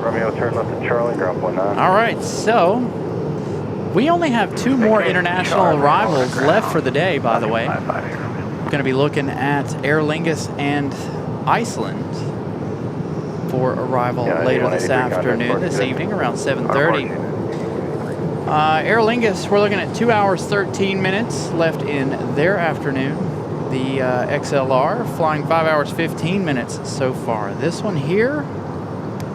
Romeo, turn left to Charlie, ground 1-9. All right, so we only have 2 more international arrivals left for the day, by the way. We're going to be looking at Aer Lingus and Iceland for arrival later this afternoon, this evening, around 7:30. Aer Lingus, we're looking at 2 hours, 13 minutes left in their afternoon. The XLR flying 5 hours, 15 minutes so far. This one here,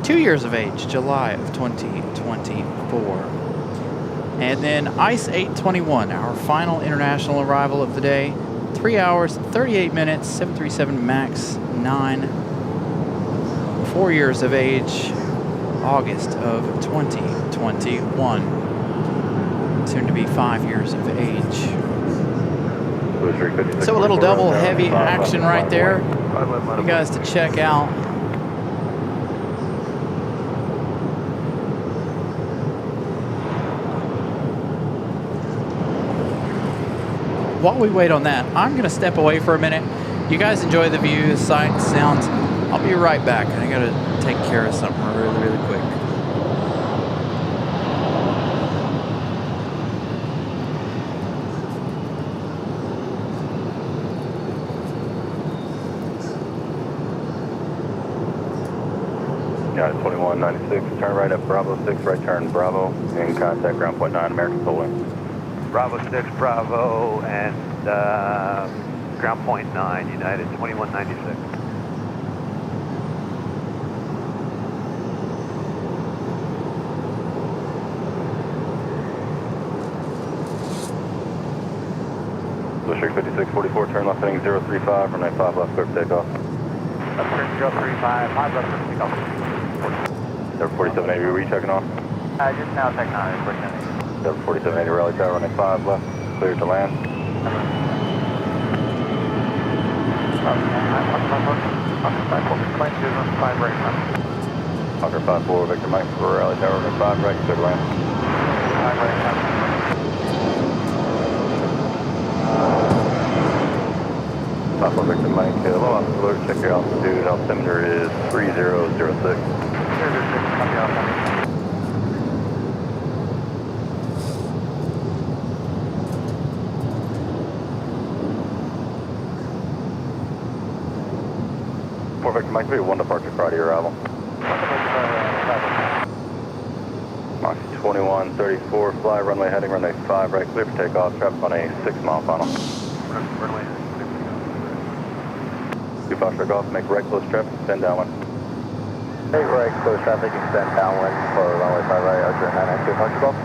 2 years of age, July of 2024. And then ICE 821, our final international arrival of the day, 3 hours, 38 minutes, 737 MAX 9, 4 years of age, August of 2021. Soon to be 5 years of age. So a little double heavy action right there for you guys to check out. While we wait on that, I'm going to step away for a minute. You guys enjoy the views, sights, sounds. I'll be right back. I got to take care of something really, really quick. Got 2196, turn right up Bravo 6, right turn Bravo, in contact ground point 9, American Solar. Bravo 6, Bravo, and ground point 9, United 2196. District 5644, turn left heading 035, runway 5 left, clear for takeoff. Left turn 035, 5 left for takeoff. 4780, we checking off? Just now checking on it, 4780 Raleigh Tower, runway 5 left, clear to land. Hawker 5-4, Victor Mike for Raleigh Tower, runway 5 right, clear to land. 5 right, 5-4, Victor Mike, low altitude alert, check your altitude, altimeter is 3006. 006, copy altimeter. Victor Mike 3, 1 departure prior to your arrival. Mach 2134, fly runway heading runway 5 right, clear for takeoff, traffic on a 6-mile final. Runway 6. 2 Foxtrot Golf, make right close traffic, extend downwind. 8 right, close traffic, extend downwind for runway 5 right, Archer 992, Foxtrot Golf.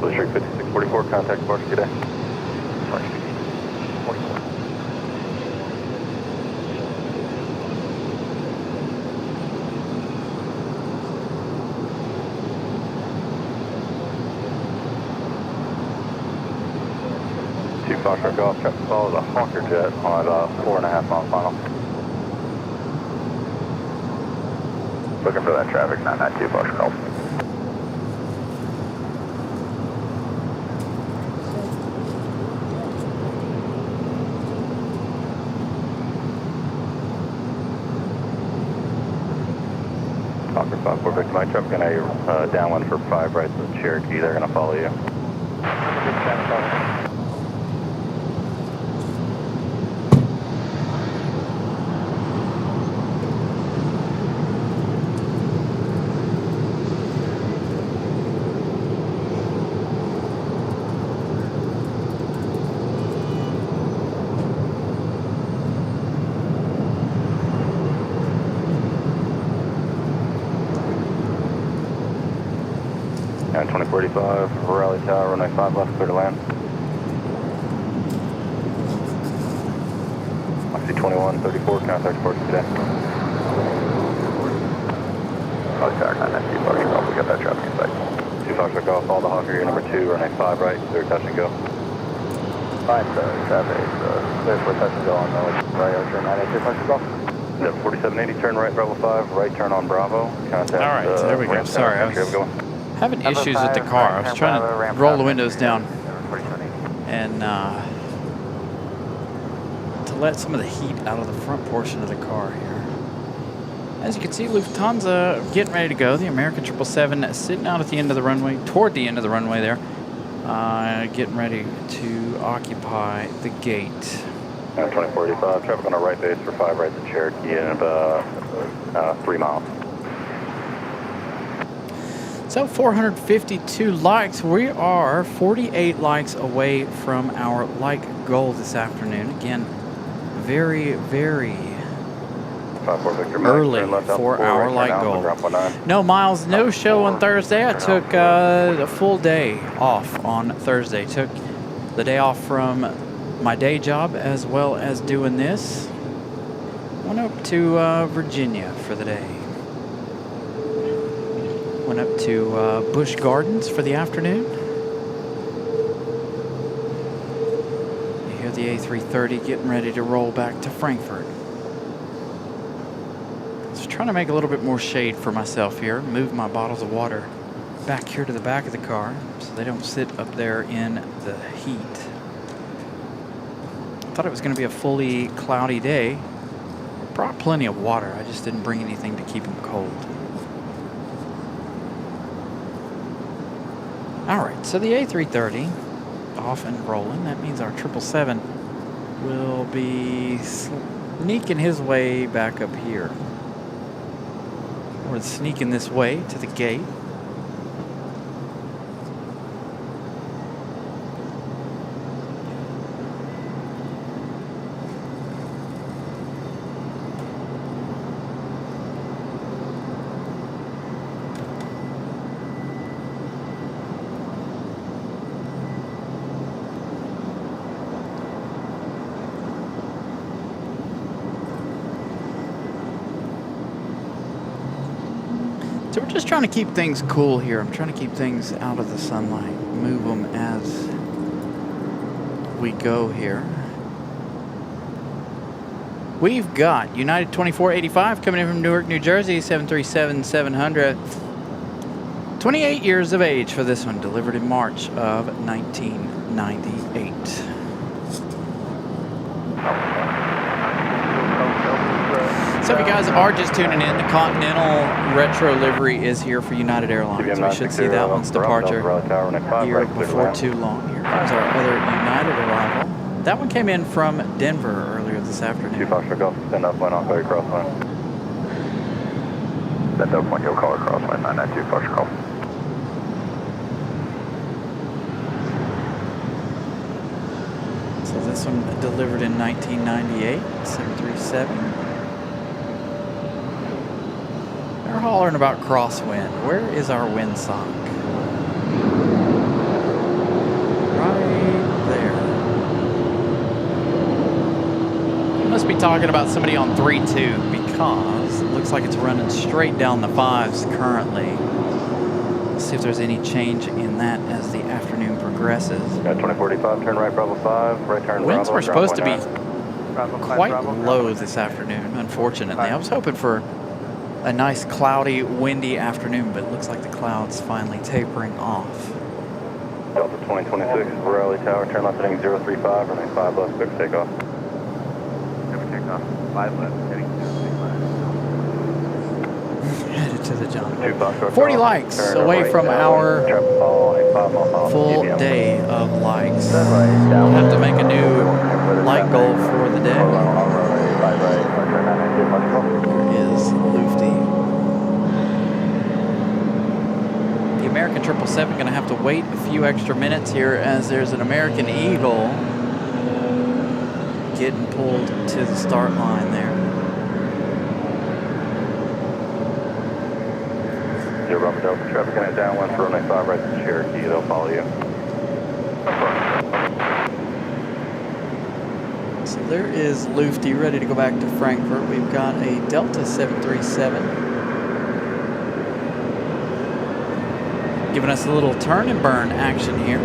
Blue Streak 5644, contact departure today. Departure 44. Foxtrot Golf, traffic follows a Hawker jet on a 4.5-mile final. Looking for that traffic, 992 Foxtrot Golf. Hawker 5-4 Victor Mike, traffic in a downwind for 5 rights with Cherokee, they're going to follow you. And 2045, Raleigh Tower, runway 5 left, clear to land. I see 2134, contact departure today. Raleigh Tower, 992, Foxtrot Golf, we got that traffic in sight. 2 Foxtrot Golf, all the Hawker, your number 2, runway 5 right, clear touch and go. 5-7, clear for touch and go on the right, Archer 992, Foxtrot Golf. 4780, turn right, Bravo 5, right turn on Bravo, contact. All right, so there we go. Sorry, I was having issues with the car. I was trying to roll the windows down and to let some of the heat out of the front portion of the car here. As you can see, Lufthansa getting ready to go. The American 777 sitting out at the end of the runway, toward the end of the runway there, getting ready to occupy the gate. 2045, traffic on our right base for 5 rights at Cherokee in about 3 miles. So 452 likes. We are 48 likes away from our like goal this afternoon. Again, very, very early for our like goal. No, Miles, no show on Thursday. I took a full day off on Thursday. Took the day off from my day job as well as doing this. Went up to Virginia for the day. Went up to Busch Gardens for the afternoon. You hear the A330 getting ready to roll back to Frankfurt. Just trying to make a little bit more shade for myself here. Move my bottles of water back here to the back of the car so they don't sit up there in the heat. Thought it was going to be a fully cloudy day. Brought plenty of water. I just didn't bring anything to keep them cold. All right, so the A330 off and rolling. That means our 777 will be sneaking his way back up here. Or sneaking this way to the gate. So we're just trying to keep things cool here. I'm trying to keep things out of the sunlight, move them as we go here. We've got United 2485 coming in from Newark, New Jersey, 737-700. 28 years of age for this one, delivered in March of 1998. So if you guys are just tuning in, the Continental Retro livery is here for United Airlines. We should see that one's departure here before too long. Here comes our other United arrival. That one came in from Denver earlier this afternoon. 2 Foxtrot Golf, stand up, line off, very crosswind. Stand up, point, you'll call it crosswind, 992 Foxtrot Golf. So this one delivered in 1998, 737. They're hollering about crosswind. Where is our windsock? Right there. You must be talking about somebody on 3-2 because it looks like it's running straight down the 5s currently. Let's see if there's any change in that as the afternoon progresses. Got 2045, turn right, Bravo 5, right turn Winds Bravo, were supposed to be Bravo 5, quite Bravo, low Bravo. this afternoon, unfortunately. I was hoping for a nice cloudy, windy afternoon, but it looks like the clouds finally tapering off. Delta 2026, Raleigh Tower, turn left heading 035, running 5 left, quick takeoff. Never take off. 5 left, heading 035. Headed to the John. 2 Foxtrot 40 Golf, likes turn away right from down, our traffic follow on a 5-mile follow, full DVM. day of likes. Turn right We'll down. have to make a new like goal for the day. All runway 5 right, turn 992 Foxtrot Golf. Here is Lufty. The American 777 going to have to wait a few extra minutes here as there's an American Eagle getting pulled to the start line there. 0 Bravo Delta, traffic in it downwind for runway 5 right to Cherokee, they'll follow you. So there is Lufty ready to go back to Frankfurt. We've got a Delta 737 giving us a little turn and burn action here.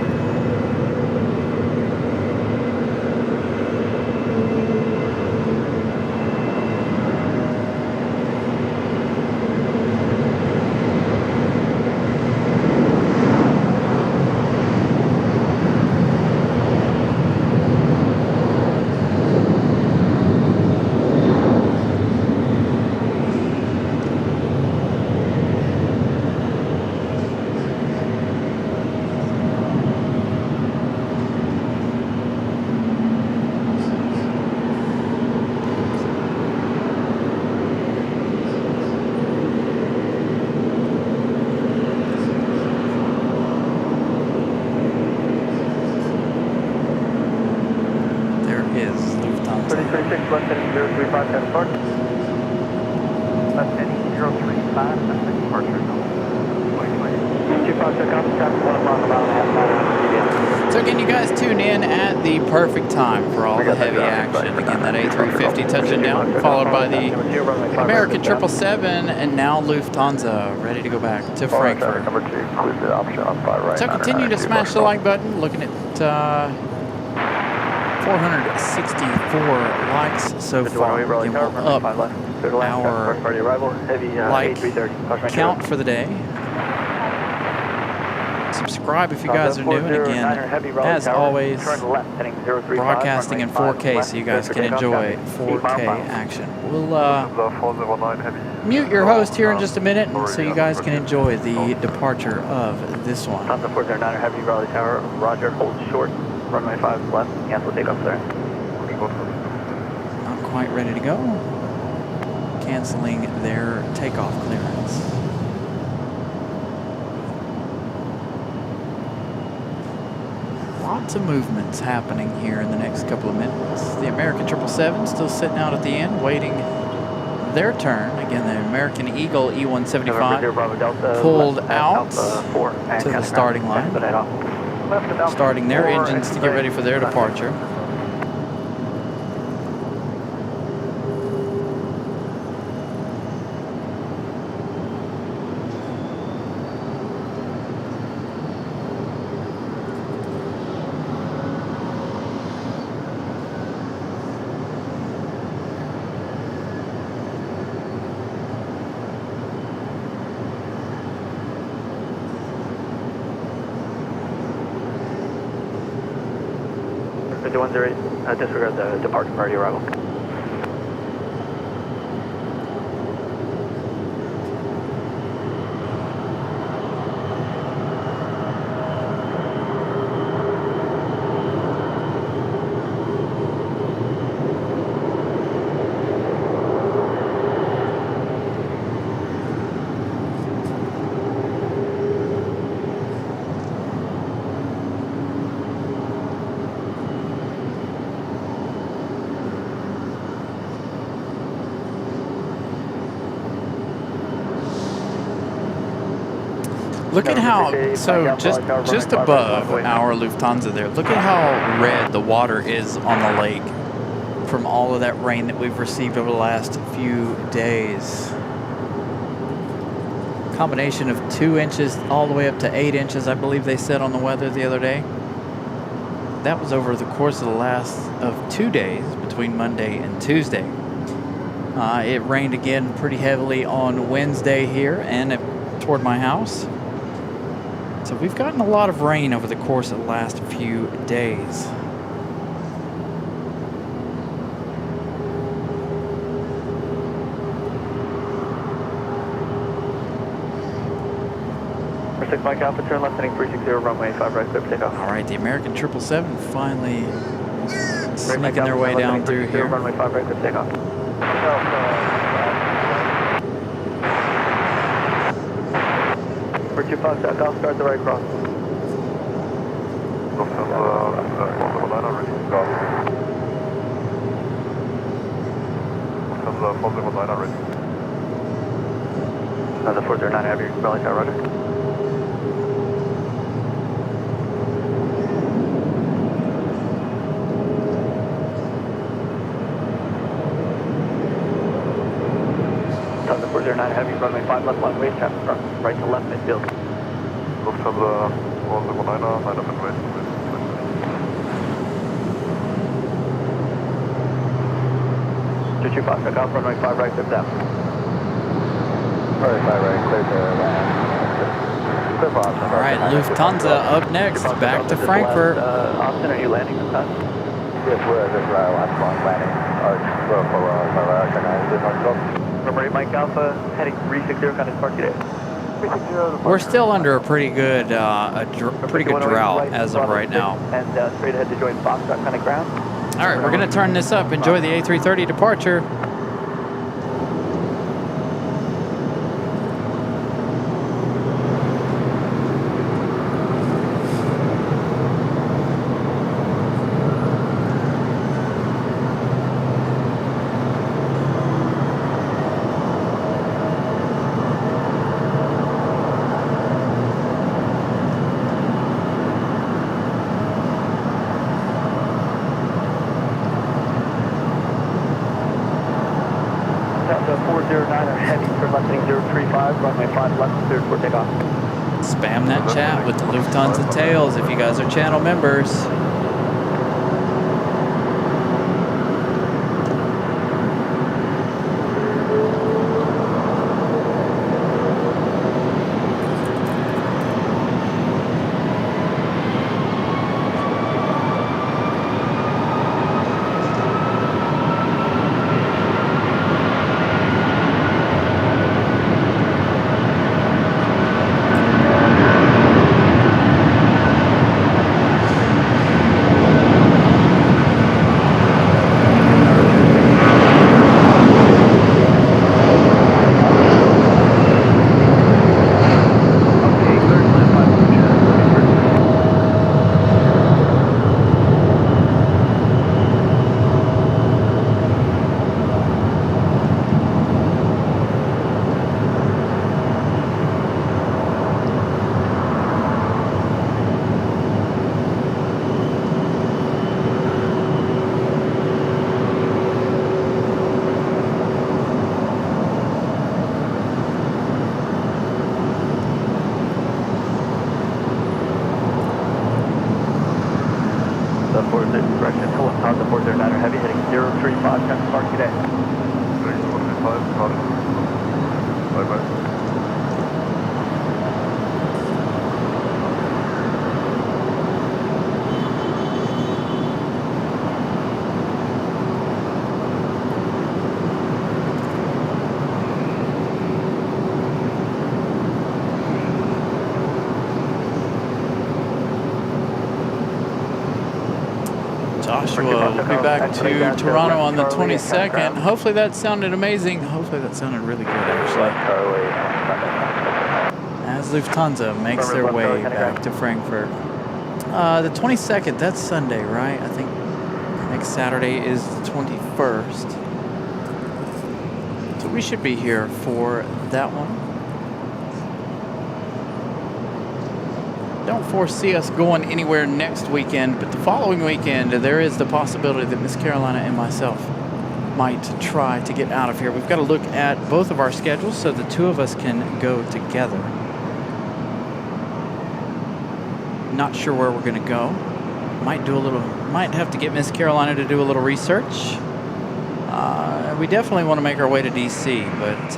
left heading 035, that's start. Left heading 035, that's the departure. 25 seconds, traffic 1 o'clock, about a half mile. So again, you guys tune in at the perfect time for all the heavy action. Again, that A350 touching down, followed by the American 777, and now Lufthansa ready to go back to Frankfurt. So continue to smash the like button. Looking at 464 likes so far. Again, we'll up our like count for the day. Subscribe if you guys are new, and again, as always, broadcasting in 4K so you guys can enjoy 4K action. We'll mute your host here in just a minute so you guys can enjoy the departure of this one. Honda 409er Heavy, Raleigh Tower, Roger, hold short, runway 5 left, cancel takeoff there. Not quite ready to go. Canceling their takeoff clearance. Lots of movements happening here in the next couple of minutes. The American 777 still sitting out at the end, waiting their turn. Again, the American Eagle E175 pulled out to the starting line, starting their engines to get ready for their departure. 5108, disregard the departure priority arrival. Look at how, so just above our Lufthansa there, look at how red the water is on the lake from all of that rain that we've received over the last few days. Combination of 2 inches all the way up to 8 inches, I believe they said on the weather the other day. That was over the course of the last of 2 days between Monday and Tuesday. It rained again pretty heavily on Wednesday here and toward my house. So we've gotten a lot of rain over the course of the last few days. For 6 Mike Alpha, turn left heading 360, runway 5 right, clear for takeoff. All right, the American 777 finally sneaking their way down through here. Runway 5 right, clear for takeoff. For 25 takeoff, start the right cross. The 409 Heavy, Raleigh, Tower, roger. Delta 409 Heavy, runway 5 left, line wait, traffic front, right to left midfield. Lufthansa 409er, weiter mit West. 225, takeoff, runway 5 right, clear down. Runway 5 right, clear to land. All right, Lufthansa up next, back to Frankfurt. Austin, are you landing this time? Yes, we're at this last long landing. Arch, Remember, Mike Alpha, heading 360, kind of park today. We're still under a pretty good drought as of right now. And straight ahead to join Foxtrot kind of ground. All right, we're going to turn this up. Enjoy the A330 departure. Spam that chat with the Lufthansa Tails if you guys are channel members. Joshua will be back to Toronto on the 22nd. Hopefully that sounded amazing. Hopefully that sounded really good, actually. As Lufthansa makes their way back to Frankfurt. The 22nd, that's Sunday, right? I think next Saturday is the 21st. So we should be here for that one. Don't foresee us going anywhere next weekend, but the following weekend, there is the possibility that Miss Carolina and myself might try to get out of here. We've got to look at both of our schedules so the two of us can go together. Not sure where we're going to go. Might have to get Miss Carolina to do a little research. We definitely want to make our way to DC, but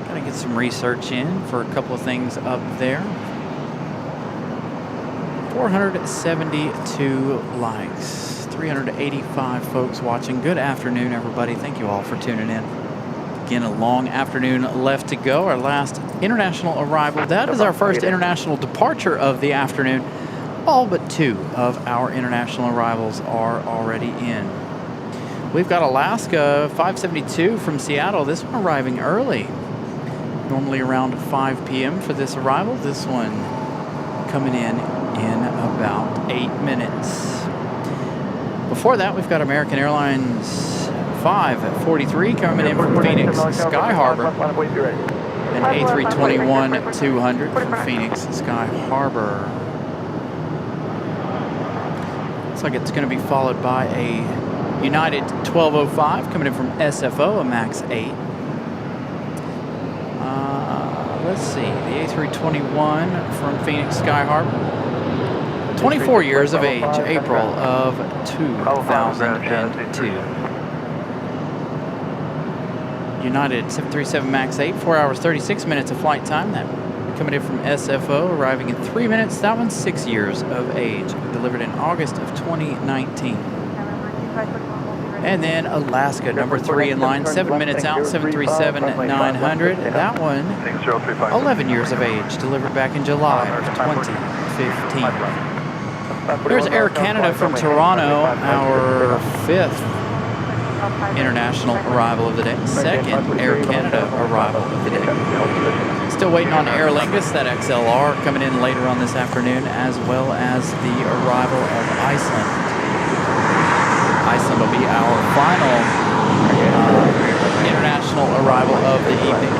gotta get some research in for a couple of things up there. 472 likes, 385 folks watching. Good afternoon, everybody. Thank you all for tuning in. Again, a long afternoon left to go. Our last international arrival. That is our first international departure of the afternoon. All but two of our international arrivals are already in. We've got Alaska 572 from Seattle. This one arriving early. Normally around 5 p.m. for this arrival. This one coming in about 8 minutes. Before that, we've got American Airlines 543 coming in from Phoenix Sky Harbor. And A321-200 from Phoenix Sky Harbor. Looks like it's going to be followed by a United 1205 coming in from SFO, a MAX 8. Let's see, the A321 from Phoenix Sky Harbor. 24 years of age, April of 2002. United 737 MAX 8, 4 hours 36 minutes of flight time. That coming in from SFO, arriving in 3 minutes. That one's 6 years of age, delivered in August of 2019. And then Alaska, number 3 in line, 7 minutes out, 737-900. That one, 11 years of age, delivered back in July of 2015. There's Air Canada from Toronto, our 5th international arrival of the day. 2nd Air Canada arrival of the day. Still waiting on Aer Lingus, that XLR, coming in later on this afternoon, as well as the arrival of Iceland. Iceland will be our final international arrival of the evening.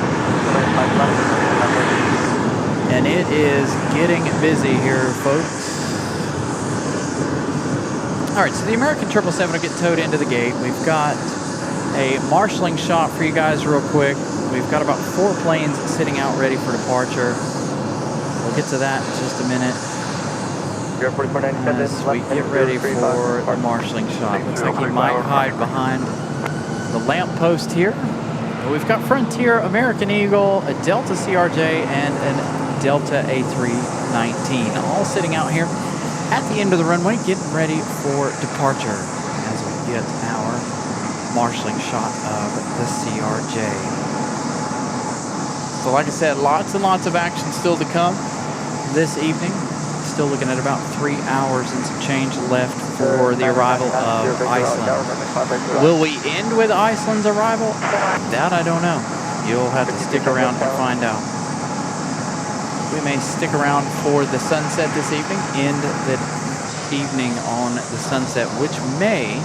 And it is getting busy here, folks. All right, so the American 777 will get towed into the gate. We've got a marshalling shot for you guys real quick. We've got about 4 planes sitting out ready for departure. We'll get to that in just a minute. As we get ready for the marshalling shot. Looks like he might hide behind the lamp post here. But we've got Frontier, American Eagle, a Delta CRJ, and a Delta A319, all sitting out here at the end of the runway, getting ready for departure as we get our marshalling shot of the CRJ. So like I said, lots and lots of action still to come this evening. Still looking at about 3 hours and some change left for the arrival of Iceland. Will we end with Iceland's arrival? That I don't know. You'll have to stick around and find out. We may stick around for the sunset this evening, end the evening on the sunset, which may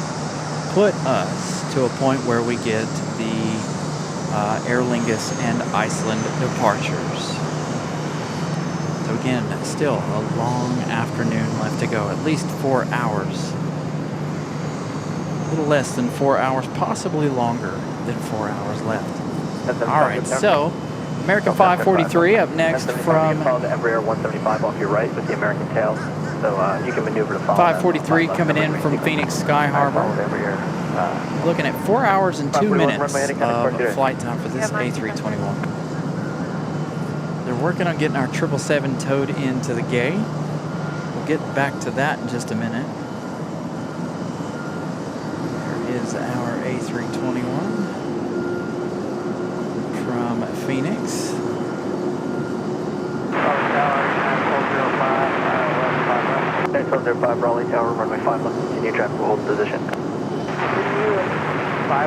put us to a point where we get the Aer Lingus and Iceland departures. So again, still a long afternoon left to go, at least 4 hours. A little less than 4 hours, possibly longer than 4 hours left. All right, so American 543 up next from follow the Embraer 175 off your right with the American tail, so you can maneuver to follow 543 coming in from Phoenix Sky Harbor. Looking at 4 hours and 2 minutes of flight time for this A321. They're working on getting our 777 towed into the gate. We'll get back to that in just a minute. There is our A321 from Phoenix. 1205 Raleigh Tower, runway 5 left, continue traffic hold position. 5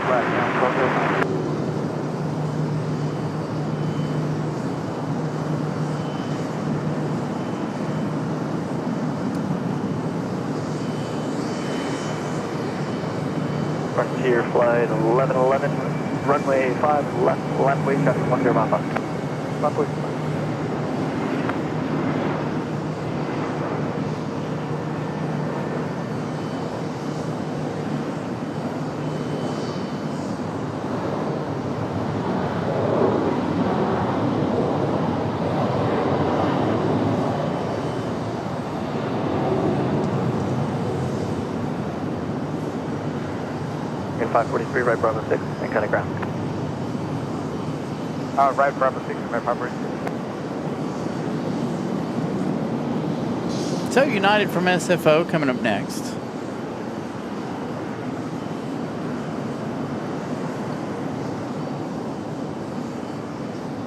left, now 1205. Frontier flight 1111, runway 5 left way traffic 10 Alpha. Left way. In 543, right Bravo 6, and kind of ground. Right Bravo 6, right Bravo 6. So United from SFO coming up next.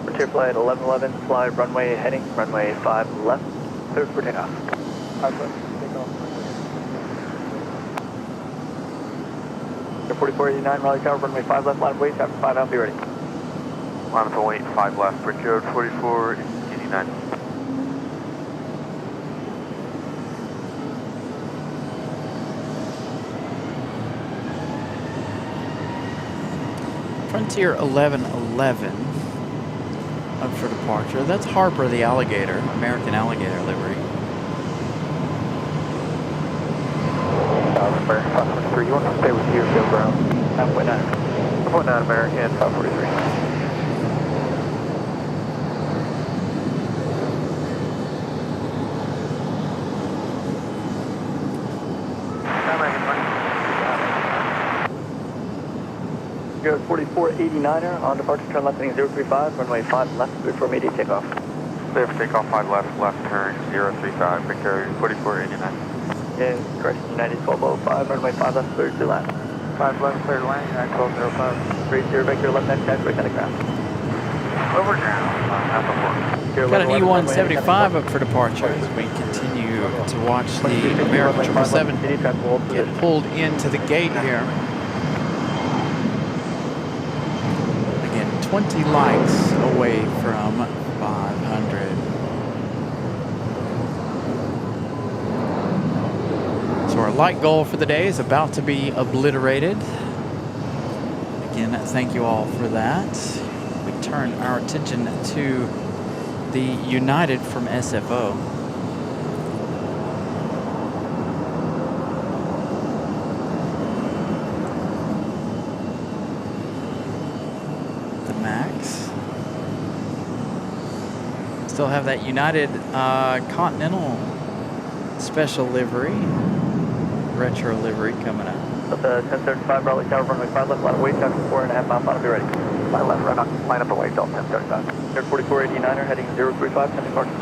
Frontier flight 1111, fly runway heading, runway 5 left, clear for takeoff. 5 left, take off. 4489, Raleigh Tower, runway 5 left, line of weight, traffic 5 out, be ready. Line of weight, 5 left, Bridgeroad 4489. Frontier 1111 up for departure. That's Harper the Alligator, American Alligator livery. Number 543, you want to stay with you, Bill Brown? 9.9. 9.9 American, 543. Go 4489er on departure, turn left heading 035, runway 5 left, clear for immediate takeoff. Clear for takeoff, 5 left, left turn 035, Victoria 4489. Yes, correct, United 1205, runway 5 left, clear to land. 5 left, clear to land, United 1205. 30 Victor, left next taxi, kind of ground. Over ground, Alpha Got an E175 up for departure as we continue to watch the American 777 get pulled into the gate here. Again, 20 likes away from 500. So our like goal for the day is about to be obliterated. Again, thank you all for that. We turn our attention to the United from SFO. The Max. Still have that United Continental special livery, retro livery coming up. Up the 1035 Raleigh Tower, runway 5 left, line of weight, traffic 4.5 miles, final, be ready. 5 left, right on, line up and weight, Delta 1035. Air 4489er, heading 035, 10 departure.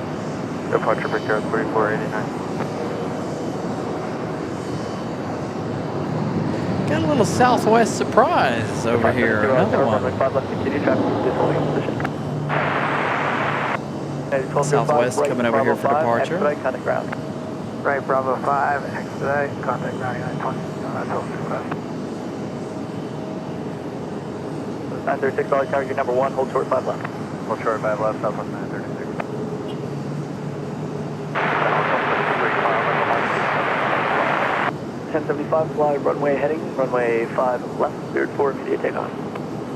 Departure, Victoria 4489. Got a little Southwest surprise over here. Another one. Runway 5 left, continue traffic, just holding position. Southwest coming over here for departure. Expedite, contact ground. Right Bravo 5, expedite, contact 9920, 1205. 936 Raleigh Tower, your number 1, hold short 5 left. Hold short 5 left, Southwest 936. 1075, fly runway heading, runway 5 left, cleared for immediate takeoff.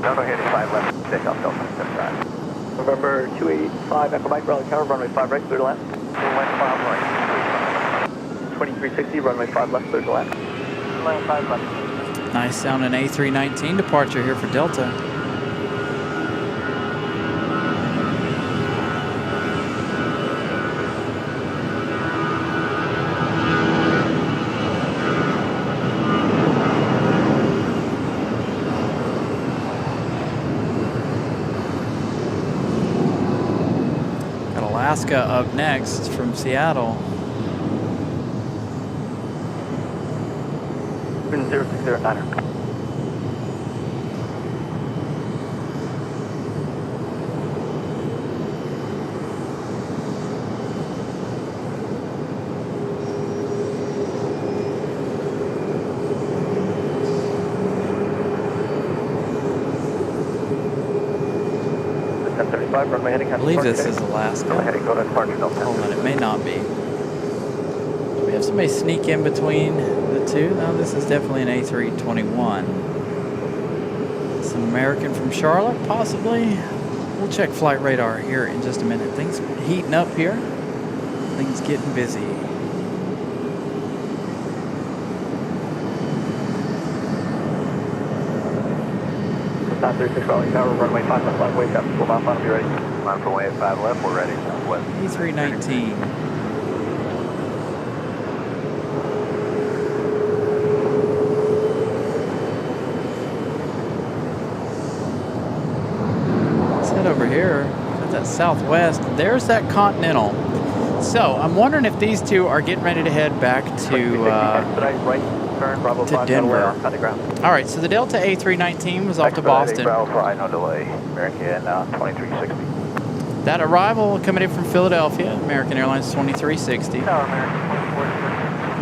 Runway heading 5 left, takeoff, Delta 1035. November 285, Echo Mike, Raleigh Tower, runway 5 right, clear to land. Runway 5 right. 2360, runway 5 left, clear to land. Runway 5 left. Nice sounding A319 departure here for Delta. Got Alaska up next from Seattle. 0609er. 035, runway heading. I believe this is Alaska. Heading, go to departure Delta. Hold on, it may not be. Do we have somebody sneak in between the two? No, this is definitely an A321. It's an American from Charlotte, possibly. We'll check flight radar here in just a minute. Things heating up here. Things getting busy. 936 Raleigh Tower, runway 5 left, line way traffic, 4 mile final, be ready. Line for way 5 left, we're ready, southwest. E319. Let's head over here. Got that Southwest. There's that Continental. So I'm wondering if these two are getting ready to head back to Denver. All right, so the Delta A319 was off to Boston. Bravo 5, no delay. American 2360. That arrival coming in from Philadelphia, American Airlines 2360.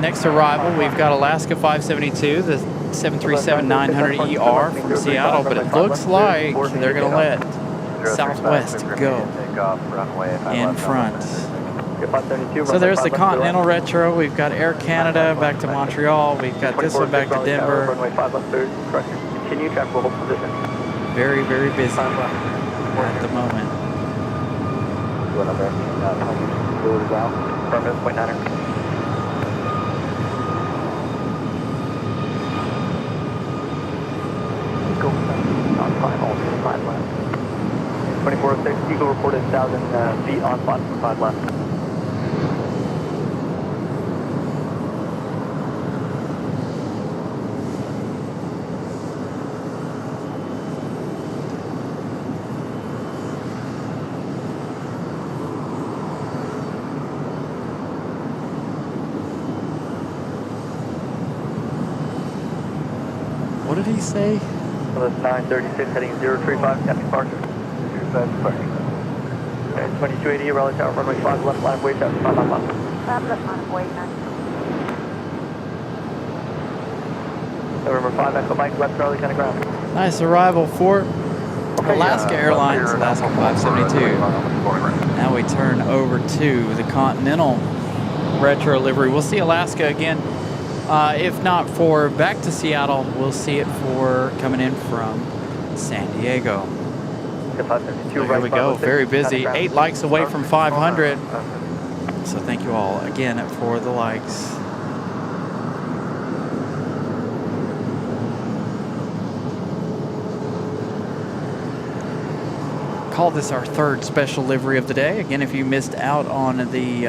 Next arrival, we've got Alaska 572, the 737-900ER from Seattle, but it looks like they're going to let Southwest go in front. So there's the Continental Retro. We've got Air Canada back to Montreal. We've got this one back to Denver. Continue track level position. Very, very busy at the moment. Affirmative, point 9er. Eagle, on final, 5 left. 2406, Eagle reported 1,000 feet on spot for 5 left. What did he say? So that's 936 heading 035, captain departure. 035 departure. Okay, 2280 Raleigh Tower, runway 5 left, line of way traffic, 5 left. 5 left line of way, 9. November 5 Echo Mike, left Charlie, kind of ground. Nice arrival for Alaska Airlines, Alaska 572. Now we turn over to the Continental Retro livery. We'll see Alaska again. If not for back to Seattle, we'll see it for coming in from San Diego. So here we go, very busy. 8 likes away from 500. So thank you all again for the likes. Call this our third special livery of the day. Again, if you missed out on the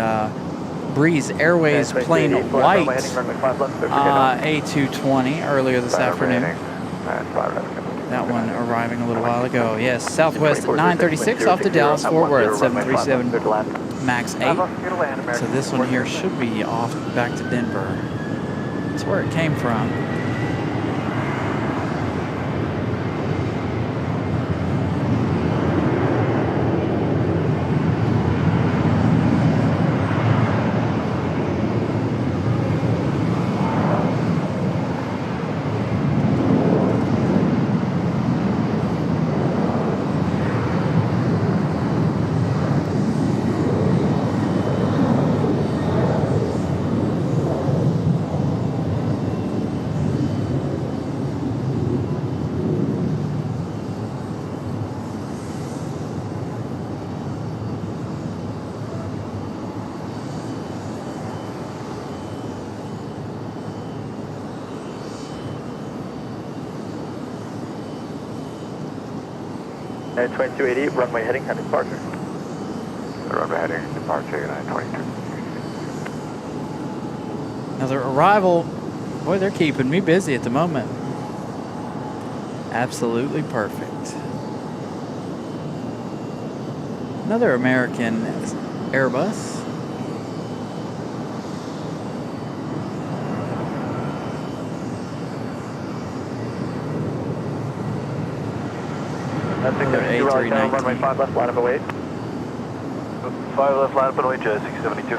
Breeze Airways plain white A220 earlier this afternoon. That one arriving a little while ago. Yes, Southwest at 936 off to Dallas, Fort Worth, 737 MAX 8. So this one here should be off back to Denver. That's where it came from. At 2280, runway heading, heading departure. Runway heading departure, 922. Another arrival. Boy, they're keeping me busy at the moment. Absolutely perfect. Another American Airbus. Another A319. Runway 5 left, line up away. 5 left, line up away, 672.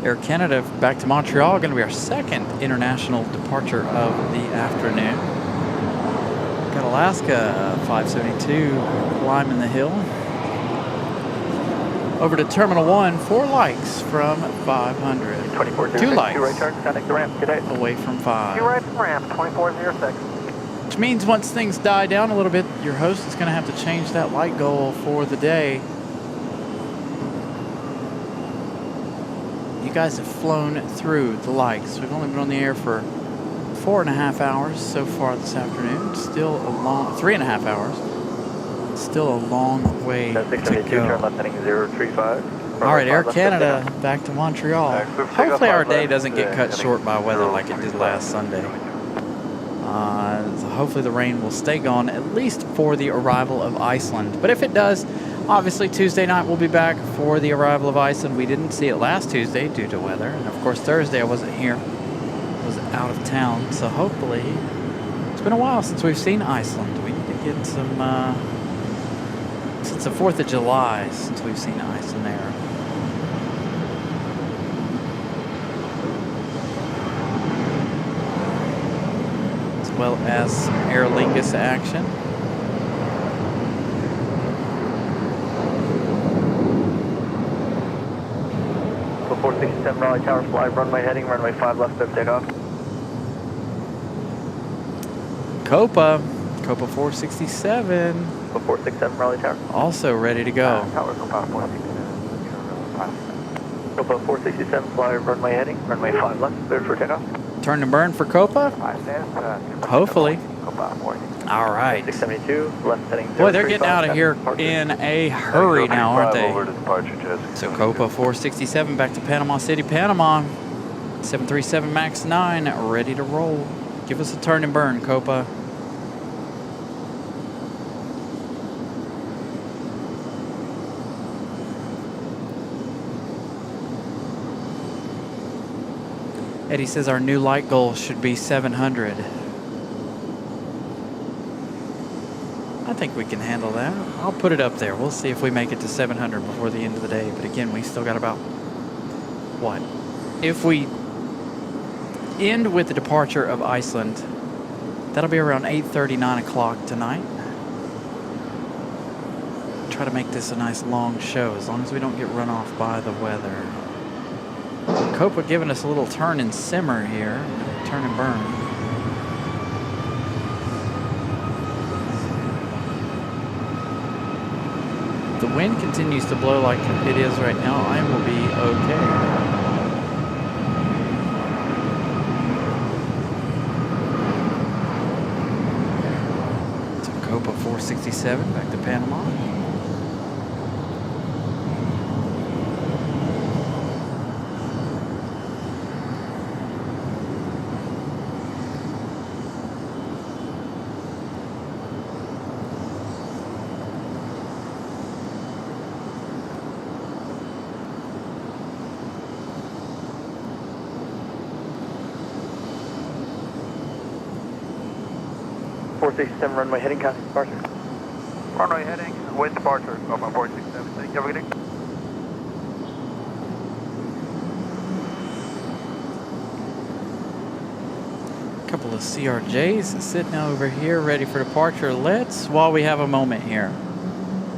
Air Canada back to Montreal, going to be our second international departure of the afternoon. Got Alaska 572 climbing the hill. Over to Terminal 1, 4 likes from 500. 2406, 2 likes 2 right turn, connect the ramp, good day. away from 5. 2 right from ramp, 2406. Which means once things die down a little bit, your host is going to have to change that light goal for the day. You guys have flown through the likes. We've only been on the air for 4.5 hours so far this afternoon. Still a long, 3.5 hours. Still a long way to 672, turn go. left heading 035. All right, Air Canada back to Montreal. Hopefully our day doesn't get cut short by weather like it did last Sunday. So hopefully the rain will stay gone at least for the arrival of Iceland. But if it does, obviously Tuesday night we'll be back for the arrival of Iceland. We didn't see it last Tuesday due to weather. And of course Thursday I wasn't here. I was out of town. So hopefully, it's been a while since we've seen Iceland. We need to get some, since the 4th of July, since we've seen Iceland there. As well as some Aer Lingus action. 467 Raleigh Tower, fly runway heading, runway 5 left, clear for takeoff. Copa 467, 467 Raleigh Tower. also ready to go. Tower, Copa 467. Copa 467, fly runway heading, runway 5 left, clear for takeoff. Turn and burn for Copa? Hopefully. Copa 467. All right. 672, left heading 035. Boy, they're getting out of here in a hurry now, aren't they? Over to departure, Jessica. So Copa 467 back to Panama City, Panama. 737 MAX 9 ready to roll. Give us a turn and burn, Copa. Eddie says our new light goal should be 700. I think we can handle that. I'll put it up there. We'll see if we make it to 700 before the end of the day. But again, we still got about, what? If we end with the departure of Iceland, that'll be around 8:30, 9 o'clock tonight. Try to make this a nice long show as long as we don't get run off by the weather. Copa giving us a little turn and simmer here. Turn and burn. The wind continues to blow like it is right now. I will be okay. So Copa 467 back to Panama. Runway heading, contact departure. Runway heading with departure. Copa 467. Thank you. Have a good day. Couple of CRJs sitting over here ready for departure. Let's, while we have a moment here,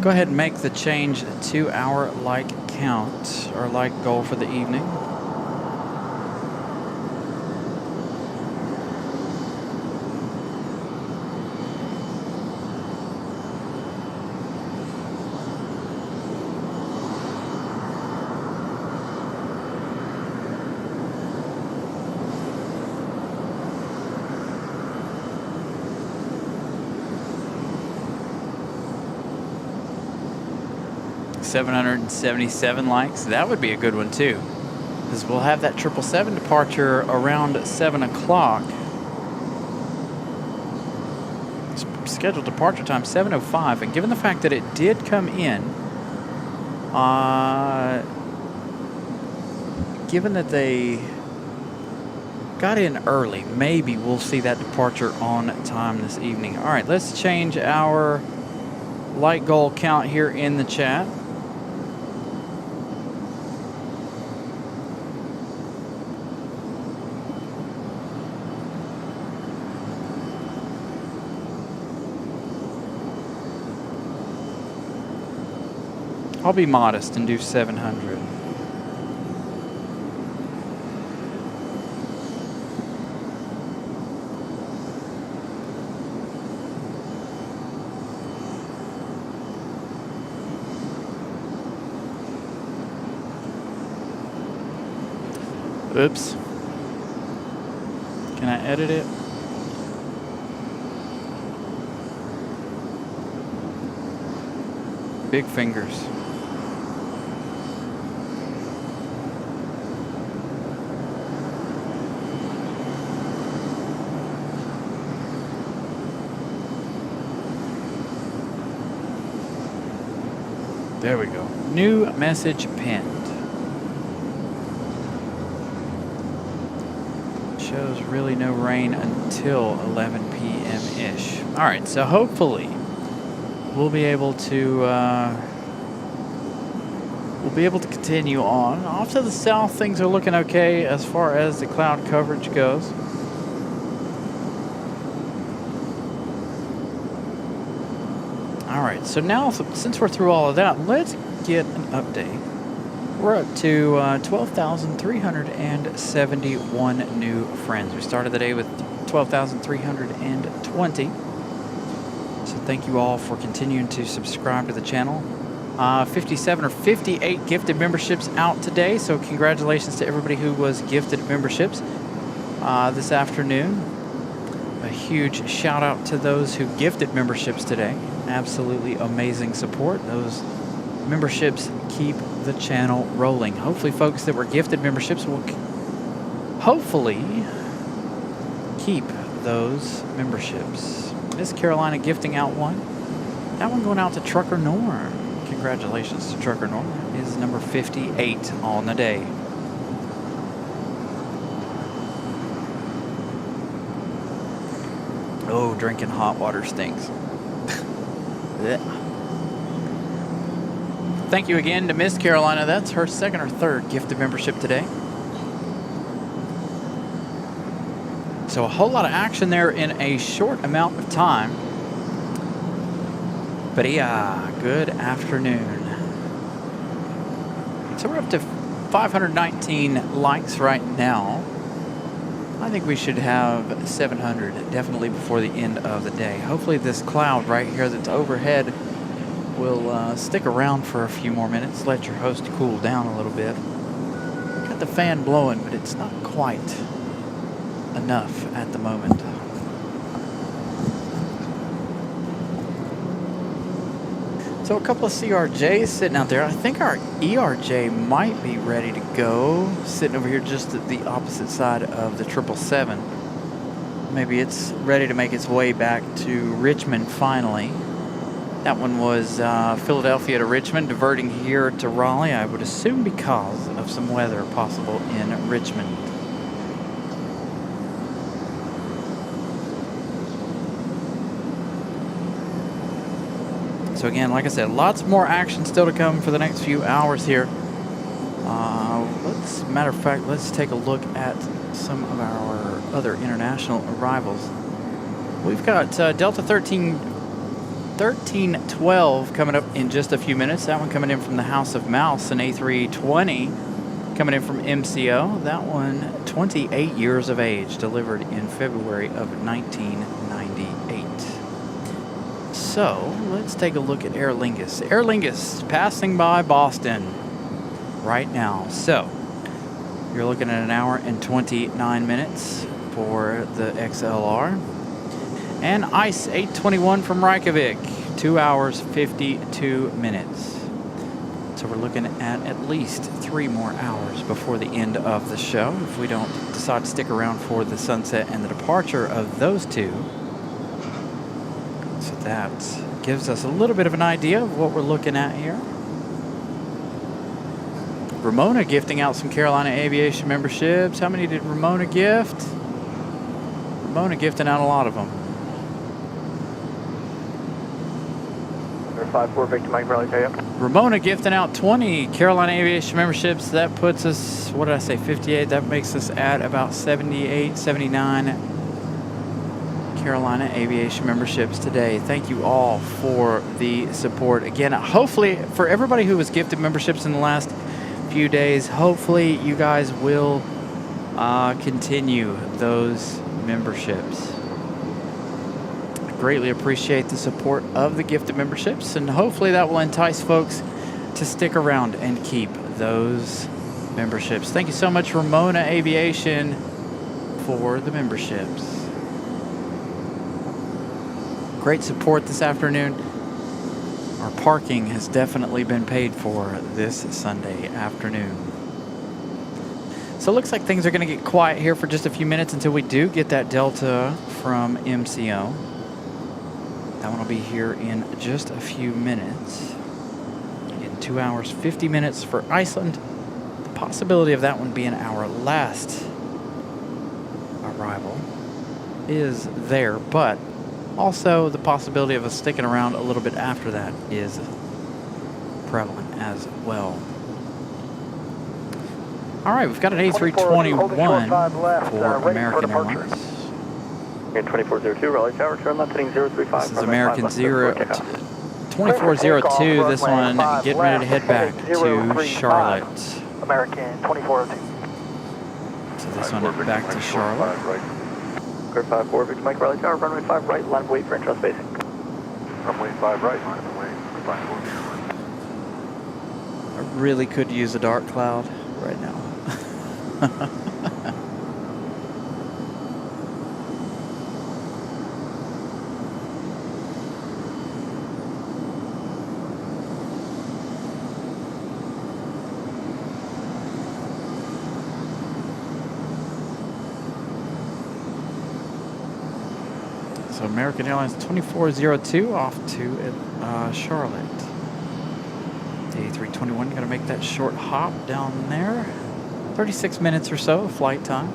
go ahead and make the change to our light count, or light goal for the evening. $777 likes. That would be a good one too, because we'll have that 777 departure around 7 o'clock. Scheduled departure time 7:05, and given the fact that it did come in, given that they got in early, maybe we'll see that departure on time this evening. All right, let's change our light goal count here in the chat. I'll be modest and do 700. Oops. Can I edit it? Big fingers. There we go. New message pinned. Shows really no rain until 11 p.m.-ish. All right, so hopefully we'll be able to continue on. Off to the south, things are looking okay as far as the cloud coverage goes. All right, so now since we're through all of that, let's get an update. We're up to 12,371 new friends. We started the day with 12,320. So thank you all for continuing to subscribe to the channel. 57 or 58 gifted memberships out today. So congratulations to everybody who was gifted memberships this afternoon. A huge shout out to those who gifted memberships today. Absolutely amazing support. Those memberships keep the channel rolling. Hopefully folks that were gifted memberships will hopefully keep those memberships. Miss Carolina gifting out one. That one going out to Trucker Norm. Congratulations to Trucker Norm. That is number 58 on the day. Oh, drinking hot water stinks. Blech. Thank you again to Miss Carolina. That's her second or third gifted membership today. So a whole lot of action there in a short amount of time. But yeah, good afternoon. So we're up to 519 likes right now. I think we should have 700 definitely before the end of the day. Hopefully this cloud right here that's overhead will stick around for a few more minutes. Let your host cool down a little bit. Got the fan blowing, but it's not quite enough at the moment. So a couple of CRJs sitting out there. I think our ERJ might be ready to go. Sitting over here just at the opposite side of the 777. Maybe it's ready to make its way back to Richmond finally. That one was Philadelphia to Richmond, diverting here to Raleigh, I would assume because of some weather possible in Richmond. So again, like I said, lots more action still to come for the next few hours here. Matter of fact, let's take a look at some of our other international arrivals. We've got Delta 1312 coming up in just a few minutes. That one coming in from the House of Mouse, an A320 coming in from MCO. That one 28 years of age, delivered in February of 1998. So let's take a look at Aer Lingus. Aer Lingus passing by Boston right now. So you're looking at an hour and 29 minutes for the XLR. And ICE 821 from Reykjavik, 2 hours, 52 minutes. So we're looking at least 3 more hours before the end of the show, if we don't decide to stick around for the sunset and the departure of those two. So that gives us a little bit of an idea of what we're looking at here. Ramona gifting out some Carolina Aviation memberships. How many did Ramona gift? Ramona gifting out a lot of them. 54 Victor Mike Raleigh, tell you. Ramona gifting out 20 Carolina Aviation memberships. That puts us, what did I say, 58? That makes us at about 78, 79 Carolina Aviation memberships today. Thank you all for the support. Again, hopefully, for everybody who was gifted memberships in the last few days, hopefully you guys will continue those memberships. I greatly appreciate the support of the gifted memberships, and hopefully that will entice folks to stick around and keep those memberships. Thank you so much, Ramona Aviation, for the memberships. Great support this afternoon. Our parking has definitely been paid for this Sunday afternoon. So it looks like things are going to get quiet here for just a few minutes until we do get that Delta from MCO. That one will be here in just a few minutes. In 2 hours, 50 minutes for Iceland. The possibility of that one being our last arrival is there, but also the possibility of us sticking around a little bit after that is prevalent as well. All right, we've got an A321 for American Airlines. Here 2402, Raleigh Tower, turn left heading 035. This is American 2402, this one getting ready to head back to Charlotte. American 2402. So this one back to Charlotte. Clear 54, Victor Mike, Raleigh Tower, runway 5 right, line of wait for intrust basic. Runway 5 right, line of wait. I really could use a dark cloud right now. So American Airlines 2402 off to Charlotte. The A321 going to make that short hop down there. 36 minutes or so of flight time.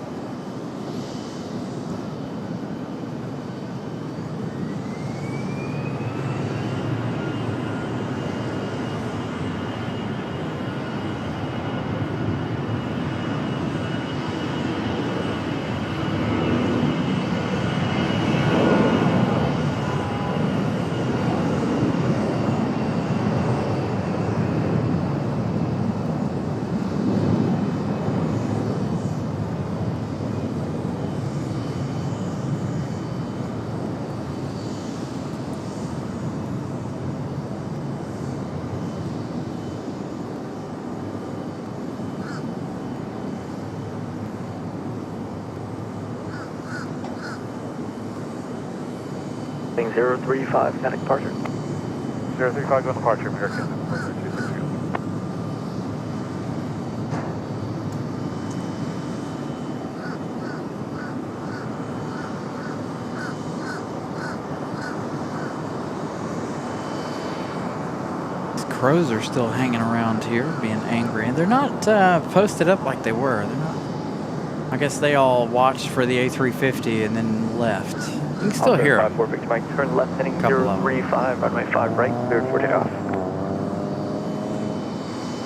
Heading 035, static departure. 035 on departure, American. 262. These crows are still hanging around here, being angry. And they're not posted up like they were. They're not. I guess they all watched for the A350 and then left. You can still hear them. 54, Victor Mike, turn left heading Couple of 035, runway 5 right, cleared for takeoff.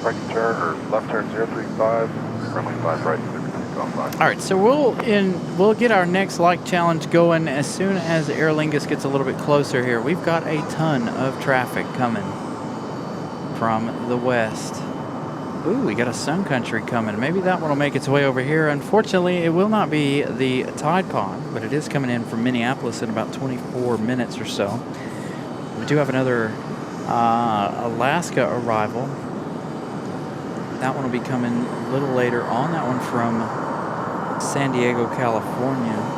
Right turn, or left turn 035, runway 5 right, clear for takeoff. All right, so we'll get our next like challenge going as soon as Aer Lingus gets a little bit closer here. We've got a ton of traffic coming from the west. Ooh, we got a Sun Country coming. Maybe that one will make its way over here. Unfortunately, it will not be the Tide Pod, but it is coming in from Minneapolis in about 24 minutes or so. We do have another Alaska arrival. That one will be coming a little later on. That one from San Diego, California.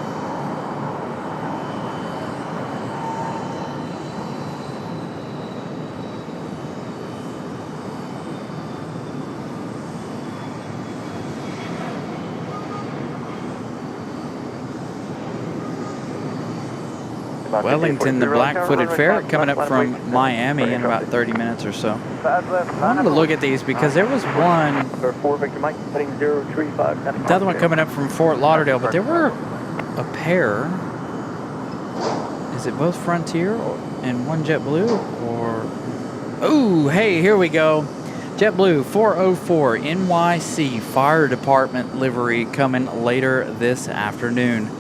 Wellington, the black-footed ferret, coming up from Miami in about 30 minutes or so. I wanted to look at these because there was one, the other one coming up from Fort Lauderdale, but there were a pair. Is it both Frontier and one JetBlue? Or, ooh, hey, here we go. JetBlue 404 NYC Fire Department livery coming later this afternoon.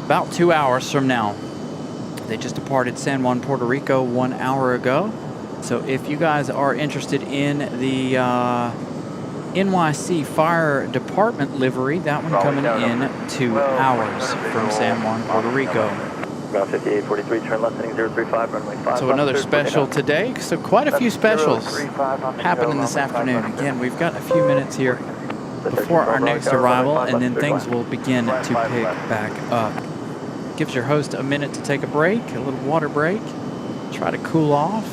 About 2 hours from now. They just departed San Juan, Puerto Rico 1 hour ago. So if you guys are interested in the NYC Fire Department livery, that one coming in 2 hours from San Juan, Puerto Rico. Ground 5843, turn left heading 035, runway 5. So another special today. So quite a few specials happening this afternoon. Again, we've got a few minutes here before our next arrival, and then things will begin to pick back up. Gives your host a minute to take a break, a little water break, try to cool off.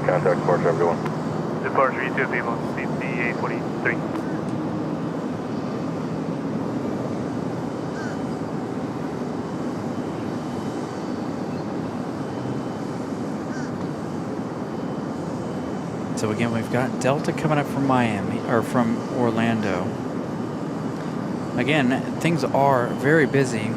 Contact departure, everyone. Departure E2 people, CP 843. So again, we've got Delta coming up from Miami, or from Orlando. Again, things are very busy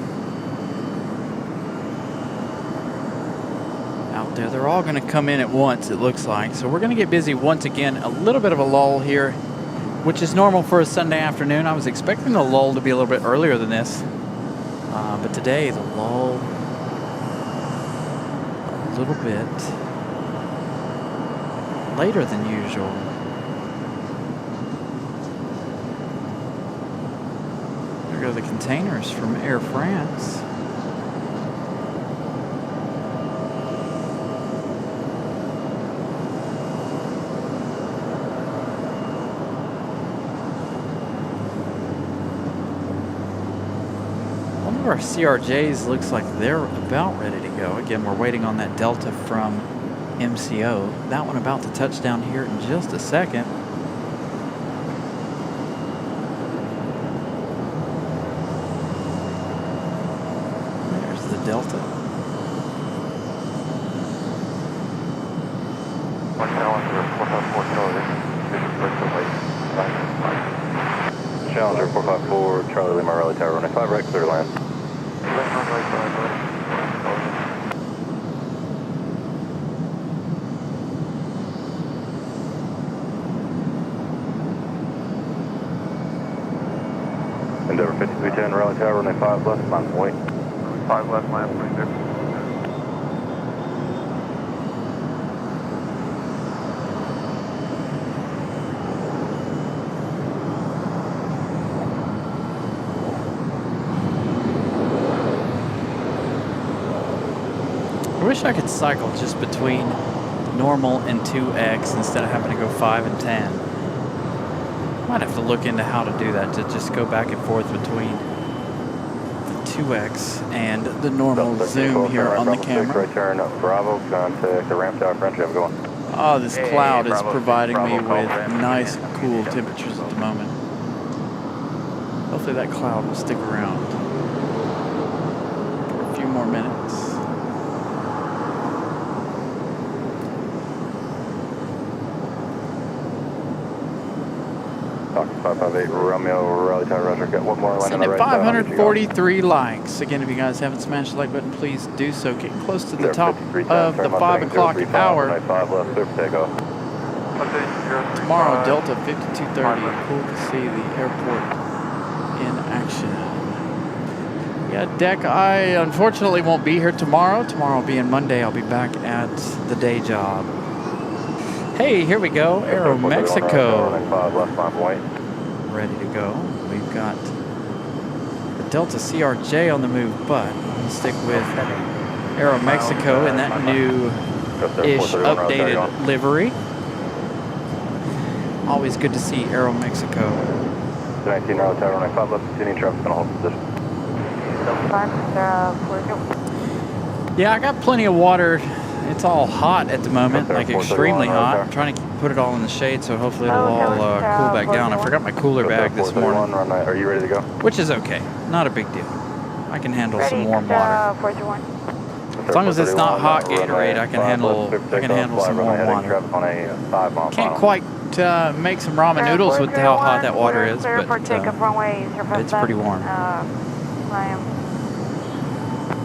out there. They're all going to come in at once, it looks like. So we're going to get busy once again. A little bit of a lull here, which is normal for a Sunday afternoon. I was expecting the lull to be a little bit earlier than this. But today, the lull a little bit later than usual. There go the containers from Air France. One of our CRJs looks like they're about ready to go. Again, we're waiting on that Delta from MCO. That one about to touch down here in just a second. There's the Delta. Challenger 454, Charlie Lima, Raleigh Tower, runway 5 right, clear to land. Endeavor 5310, Raleigh Tower, runway 5 left, line point. 5 left, line point there. I wish I could cycle just between normal and 2X instead of having to go 5 and 10. Might have to look into how to do that, to just go back and forth between the 2X and the normal zoom here on the camera. Right turn, Bravo, contact the ramp tower, French, have a good one. Oh, this cloud is Bravo, providing me Bravo, with Bravo, nice, cool temperatures at the moment. Hopefully that cloud will stick around for a few more minutes. Talk 558 Romeo, Raleigh Tower, Roger. Got one more line on Send the it right side. 543 likes. Again, if you guys haven't smashed the like button, please do so. Getting close to the top of the 5 o'clock hour. 5 left, clear for takeoff. Tomorrow, Delta 5230. Cool to see the airport in action. We Yeah, Deck, I unfortunately won't be here tomorrow. Tomorrow being Monday, I'll be back at the day job. Hey, here we go. Aero Mexico. Left line white. Ready to go. We've got the Delta CRJ on the move, but we'll stick with Aero Mexico in that new-ish updated livery. Always good to see Aero Mexico. 19 Raleigh Tower 95 left, continuing traffic on hold position. Yeah, I got plenty of water. It's all hot at the moment, like extremely hot. I'm trying to put it all in the shade, so hopefully it'll all cool back down. I forgot my cooler bag this morning, Are you ready to go? which is okay. Not a big deal. I can handle some warm water. As long as it's not hot Gatorade, I can handle some warm water. Can't quite make some ramen noodles with how hot that water is, but it's pretty warm.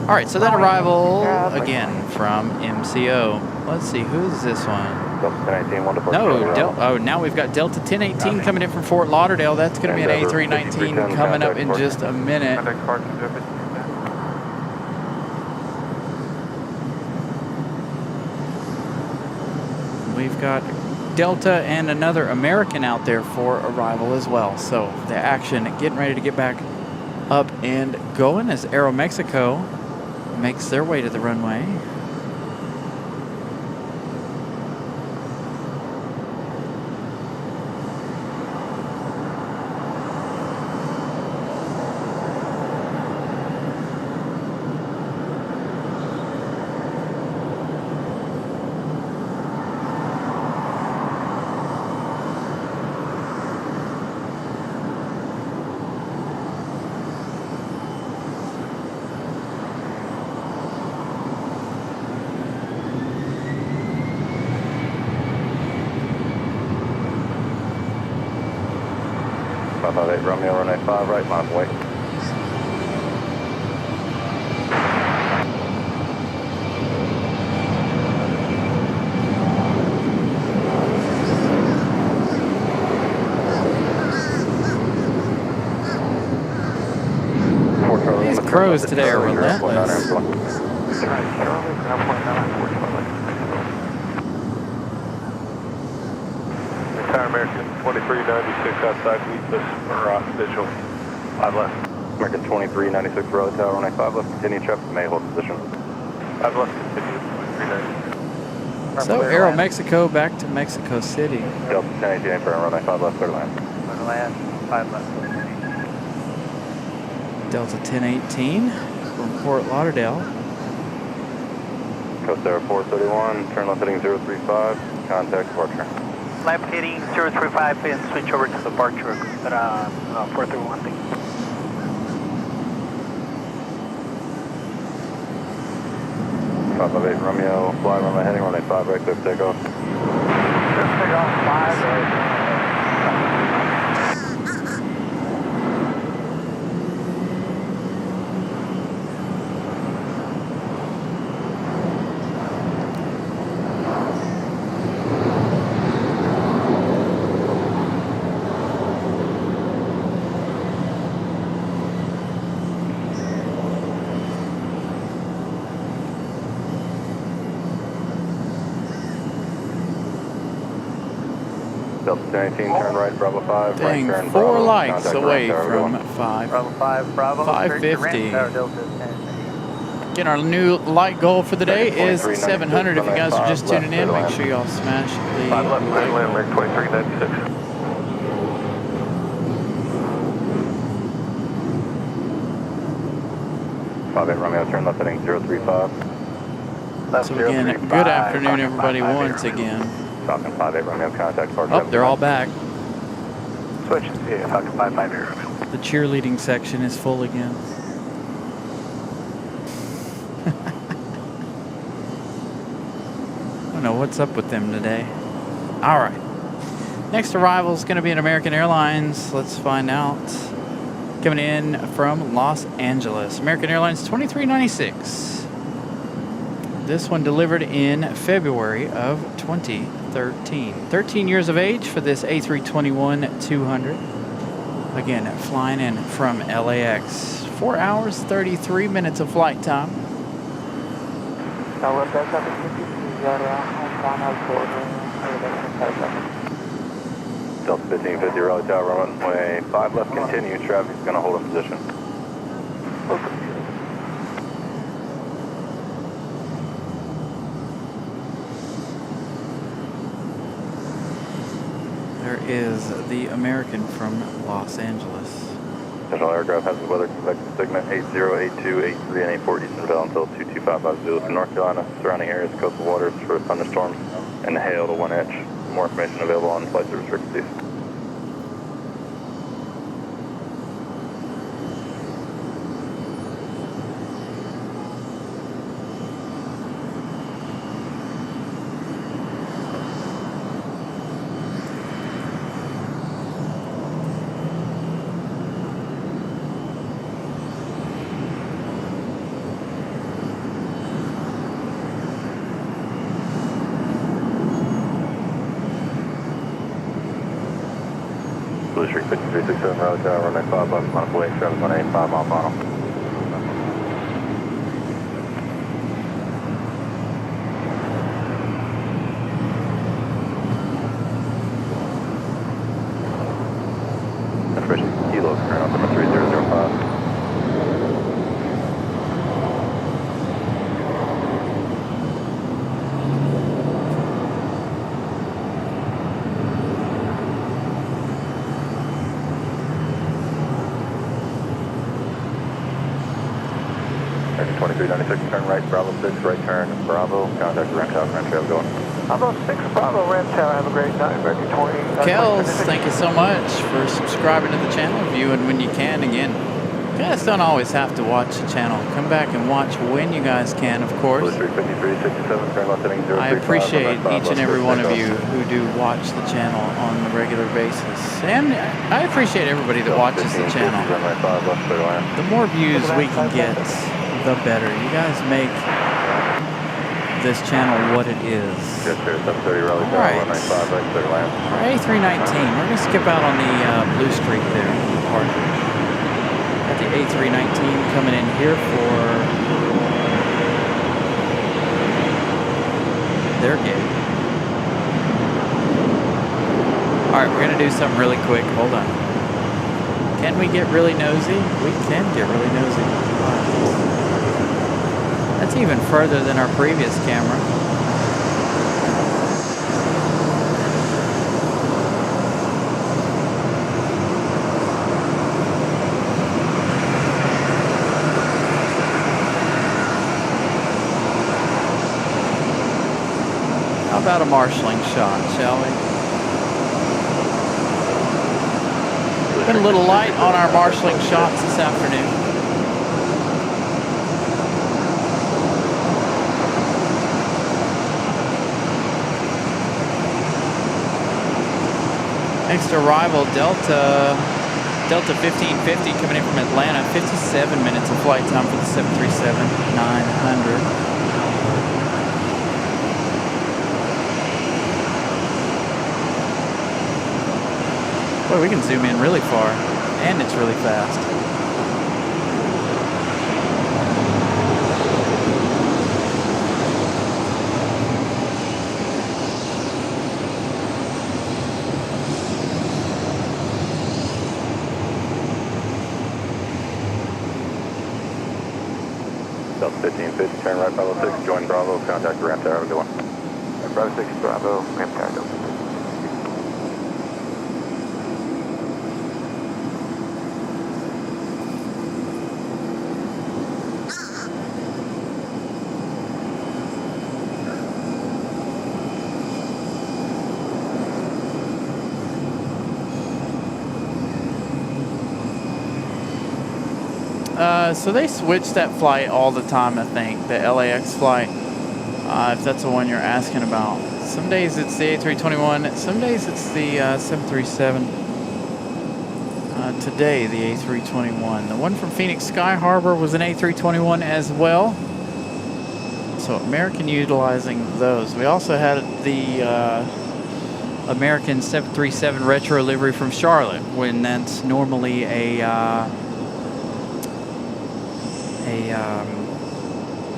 All right, so that arrival again from MCO. Let's see, who's this one? No, now we've got Delta 1018 coming in from Fort Lauderdale. That's going to be an A319 coming up in just a minute. We've got Delta and another American out there for arrival as well. So the action getting ready to get back up and going as Aero Mexico makes their way to the runway. Romeo, runway 5, right, miles away. These crows today are relentless. American 2396 outside Weekless for visual. 5 left. American 2396 Raleigh Tower, runway 5 left, continue traffic, may hold position. 5 left, continue 2396. So Aero Mexico back to Mexico City. Delta 1018 for runway 5 left, clear to land. Clear to land, 5 left. Delta 1018 from Fort Lauderdale. Coast Air 431, turn left heading 035, contact departure. Left heading 035 and switch over to departure at 431. Thank you. 558 Romeo, fly runway heading runway 5 right, clear for takeoff. Clear for takeoff, 5 right. Delta 1018, turn right, Bravo 5. Dang, right turn, 4 Bravo, lights contact away Tower, from everyone. 5. Bravo 5, Bravo. 550. Delta 10. Again, our new light goal for the day is 700. If you guys are just tuning in, make sure y'all smash the 5 left, clear to land, like. American 2396. 58 Romeo, turn left heading 035. Left So again, 035, good afternoon, Falcon everybody, 558 once again. Falcon 58 Romeo, contact departure. Oh, they're all back. Switch to Falcon 558 Romeo. The cheerleading section is full again. I don't know what's up with them today. All right. Next arrival is going to be an American Airlines. Let's find out. Coming in from Los Angeles. American Airlines 2396. This one delivered in February of 2013. 13 years of age for this A321-200. Again, flying in from LAX 4 hours, 33 minutes of flight time. Tower Delta 1550, Delta 1550, Raleigh Tower, runway 5 left, continue. Traffic's going to hold in position. There is the American from Los Angeles. Central aircraft has the weather convective segment 8082, 83, and 84 Eastern Bell until 22550 from North Carolina. Surrounding areas, coastal waters for thunderstorms and hail to 1 inch. More information available on flight service frequencies. Blue Streak 5367, Raleigh Tower, runway 5 left, line of way, traffic 185 mile final. Information Kilo, current altimeter 3005. American 2396, turn right, Bravo 6, right turn, Bravo, contact the ramp tower, going. Bravo 6, Bravo, Ram Tower, have a great night, American 20. Kels, thank you so much for subscribing to the channel, viewing when you can. Again, you guys don't always have to watch the channel. Come back and watch when you guys can, of course. Blue Streak 5367, turn left heading 035. I appreciate each and every one of you who do watch the channel on a regular basis. And I appreciate everybody that watches the channel. The more views we can get, the better. You guys make this channel what it is. Alright. For A319, we're going to skip out on the Blue Streak there. Departure. Got the A319 coming in here for their gate. Alright, we're going to do something really quick. Hold on. Can we get really nosy? We can get really nosy. That's even further than our previous camera. How about a marshalling shot, shall we? Been a little light on our marshalling shots this afternoon. Next arrival, Delta 1550 coming in from Atlanta. 57 minutes of flight time for the 737-900. Boy, we can zoom in really far, and it's really fast. Delta 1550, turn right, Bravo 6, join Bravo, contact the ramp tower, go on. Bravo 6, Bravo, ramp tower, Delta 1550. So they switch that flight all the time, I think, the LAX flight, if that's the one you're asking about. Some days it's the A321, some days it's the 737. Today, the A321. The one from Phoenix Sky Harbor was an A321 as well. So American utilizing those. We also had the American 737 retro livery from Charlotte, when that's normally a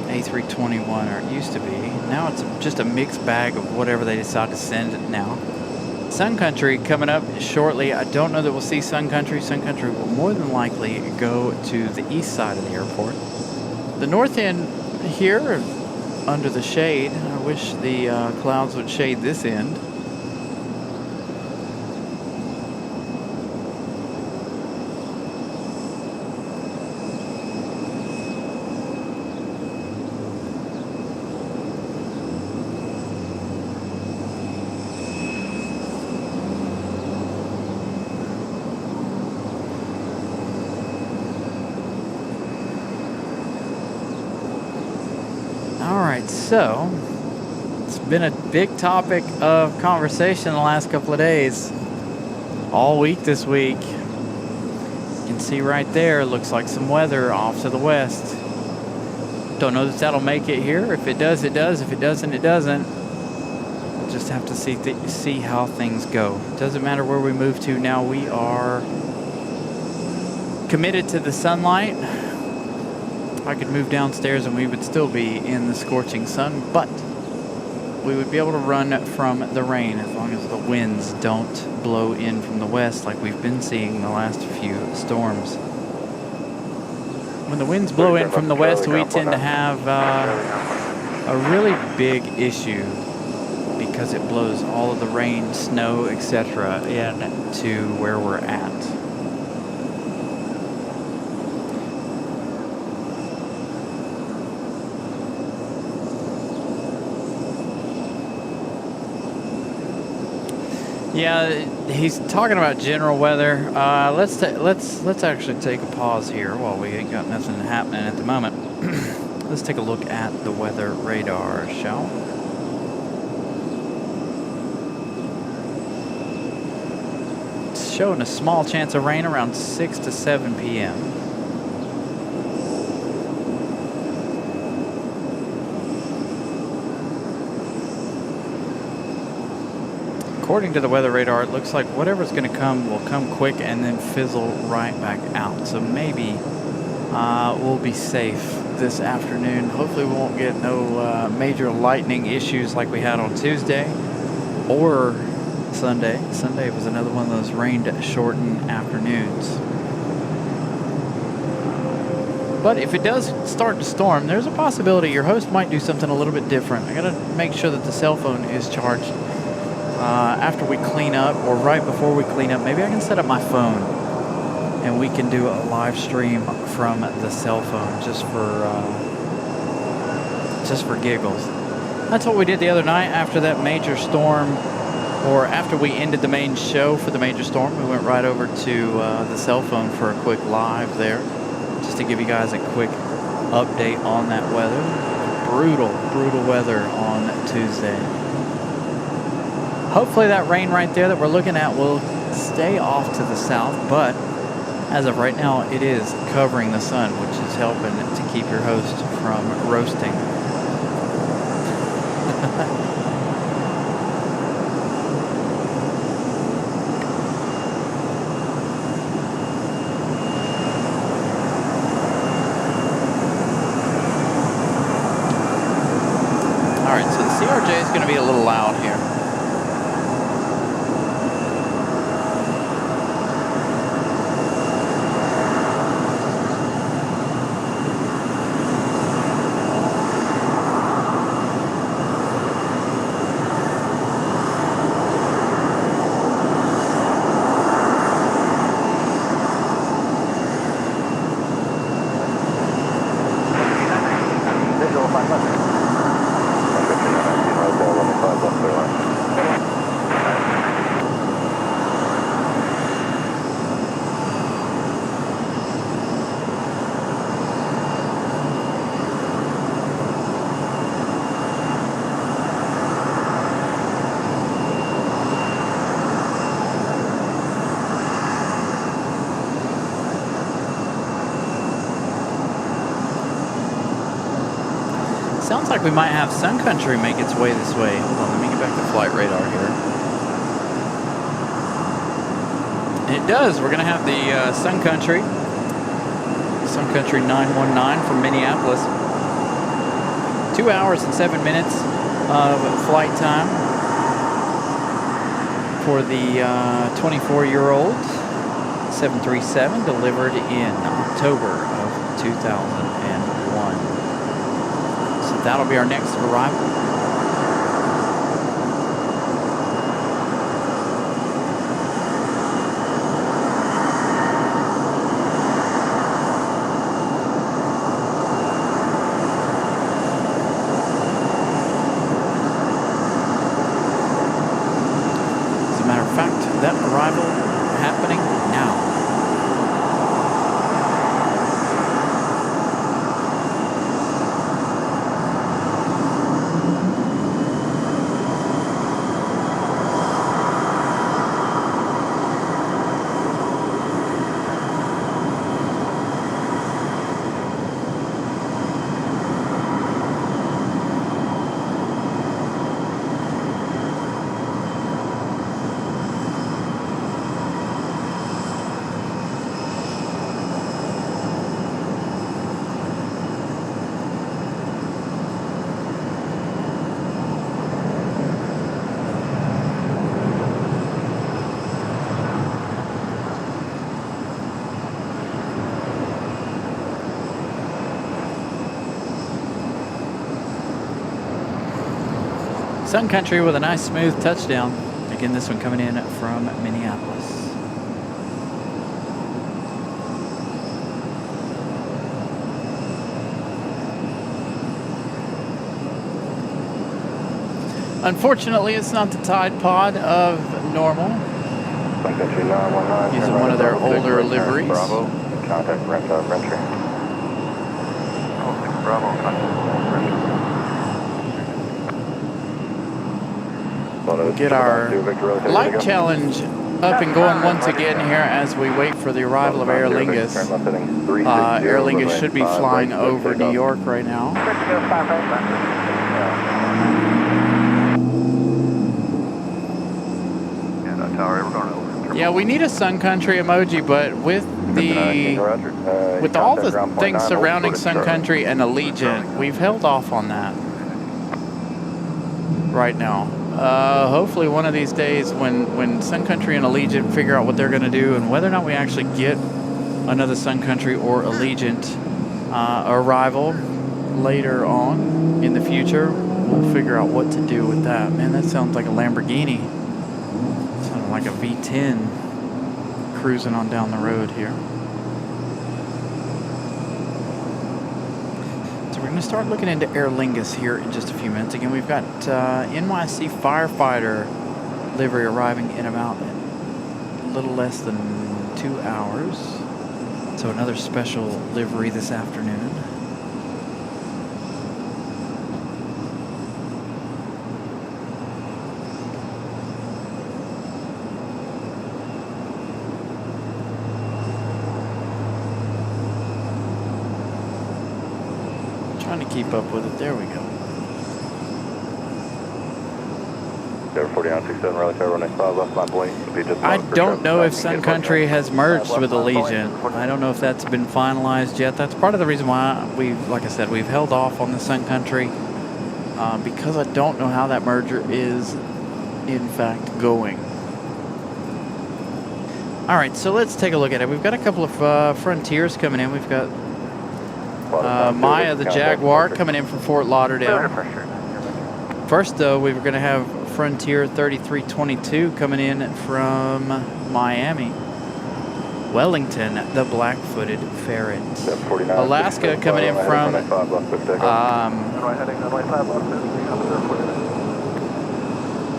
A321, or it used to be. Now it's just a mixed bag of whatever they decide to send it now. Sun Country coming up shortly. I don't know that we'll see Sun Country. Sun Country will more than likely go to the east side of the airport. The north end here, under the shade. I wish the clouds would shade this end. So, it's been a big topic of conversation the last couple of days. All week this week. You can see right there, looks like some weather off to the west. Don't know that that'll make it here. If it does, it does. If it doesn't, it doesn't. We'll just have to see how things go. Doesn't matter where we move to now. We are committed to the sunlight. I could move downstairs and we would still be in the scorching sun, but we would be able to run from the rain as long as the winds don't blow in from the west like we've been seeing the last few storms. When the winds blow in from the west, we tend to have a really big issue because it blows all of the rain, snow, etc. into where we're at. Yeah, he's talking about general weather. Let's actually take a pause here while we ain't got nothing happening at the moment. Let's take a look at the weather radar, shall we? It's showing a small chance of rain around 6 to 7 p.m. According to the weather radar, it looks like whatever's going to come will come quick and then fizzle right back out. So maybe we'll be safe this afternoon. Hopefully we won't get no major lightning issues like we had on Tuesday or Sunday. Sunday was another one of those rain-shortened afternoons. But if it does start to storm, there's a possibility your host might do something a little bit different. I got to make sure that the cell phone is charged. After we clean up, or right before we clean up, maybe I can set up my phone and we can do a live stream from the cell phone just for giggles. That's what we did the other night after that major storm, or after we ended the main show for the major storm. We went right over to the cell phone for a quick live there, just to give you guys a quick update on that weather. Brutal weather on Tuesday. Hopefully that rain right there that we're looking at will stay off to the south, but as of right now, it is covering the sun, which is helping to keep your host from roasting. All right, so the CRJ is going to be a little loud here. Sounds like we might have Sun Country make its way this way. Hold on, let me get back to flight radar here. And it does. We're going to have the Sun Country Sun Country 919 from Minneapolis. 2 hours and 7 minutes of flight time for the 24-year-old 737 delivered in October of 2001. So that'll be our next arrival. That arrival happening now. Sun Country with a nice smooth touchdown. Again, this one coming in from Minneapolis. Unfortunately, it's not the Tide Pod of normal. Sun Country 919. Using one of their older liveries. Bravo. Contact Rentry. Oh, 6 Bravo, contact Rentry. Get our light challenge up and going once again here as we wait for the arrival of Aer Lingus. Aer Lingus should be flying over New York right now. Yeah, we need a Sun Country emoji, but with all the things surrounding Sun Country and Allegiant, we've held off on that right now. Hopefully one of these days when Sun Country and Allegiant figure out what they're going to do and whether or not we actually get another Sun Country or Allegiant arrival later on in the future, we'll figure out what to do with that. Man, that sounds like a Lamborghini. Sounds like a V10 cruising on down the road here. We're going to start looking into Aer Lingus here in just a few minutes. Again, we've got NYC Firefighter livery arriving in about a little less than 2 hours. So another special livery this afternoon. Trying to keep up with it. There we go. 4967 Raleigh Tower, next 5 left, my point. I don't know if Sun Country has merged with Allegiant. I don't know if that's been finalized yet. That's part of the reason why like I said, we've held off on the Sun Country because I don't know how that merger is in fact going. All right, so let's take a look at it. We've got a couple of Frontiers coming in. We've got Maya the Jaguar coming in from Fort Lauderdale. First, though, we were going to have Frontier 3322 coming in from Miami. Wellington, the black-footed ferret. Alaska coming in from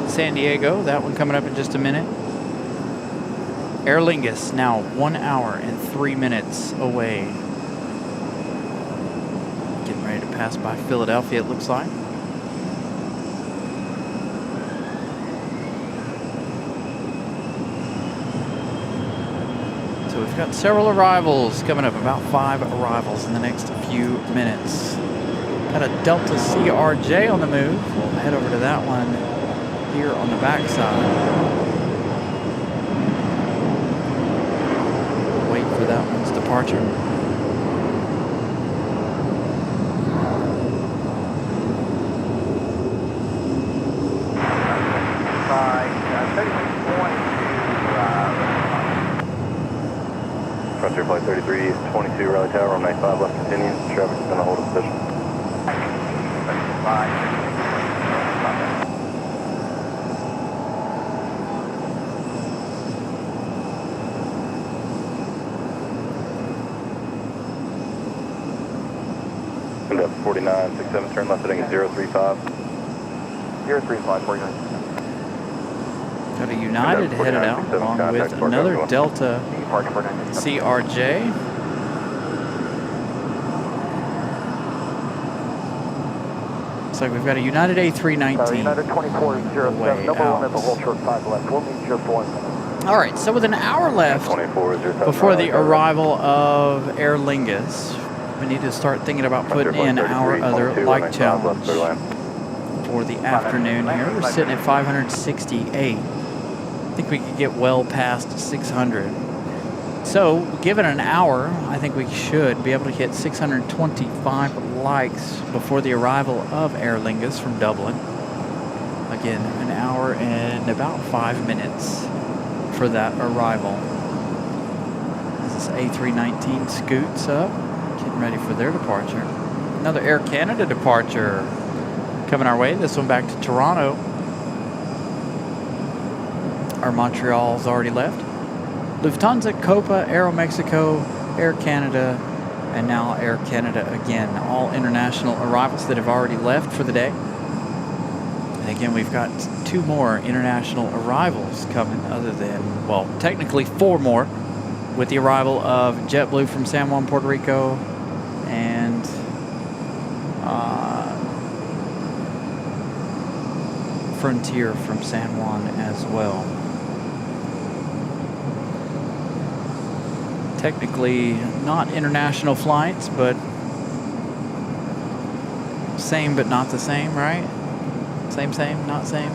San Diego. That one coming up in just a minute. Aer Lingus now 1 hour and 3 minutes away. Getting ready to pass by Philadelphia, it looks like. So we've got several arrivals coming up, about 5 arrivals in the next few minutes. Got a Delta CRJ on the move. We'll head over to that one here on the backside. Wait for that one's departure. traffic's going to hold a position. End up 4967, turn left heading 035. 035, 49. Got a United headed out along with another Delta CRJ. Looks like we've got a United A319 United 2407, way number out. one at the whole short 5 left. We'll meet you for 1 minute. All right, so with an hour left 2407 before the arrival of Aer Lingus, we need to start thinking about putting in our other like challenge for the afternoon here. We're sitting at 568. I think we could get well past 600. So, given an hour, I think we should be able to hit 625 likes before the arrival of Aer Lingus from Dublin. Again, an hour and about 5 minutes for that arrival. As this A319 scoots up, getting ready for their departure. Another Air Canada departure coming our way. This one back to Toronto. Our Montreal's already left. Lufthansa, Copa, Aeromexico, Air Canada, and now Air Canada again. All international arrivals that have already left for the day. And again, we've got 2 more international arrivals coming, other than, well, technically 4 more, with the arrival of JetBlue from San Juan, Puerto Rico, and Frontier from San Juan as well. Technically not international flights, but same but not the same, right? Same, not same.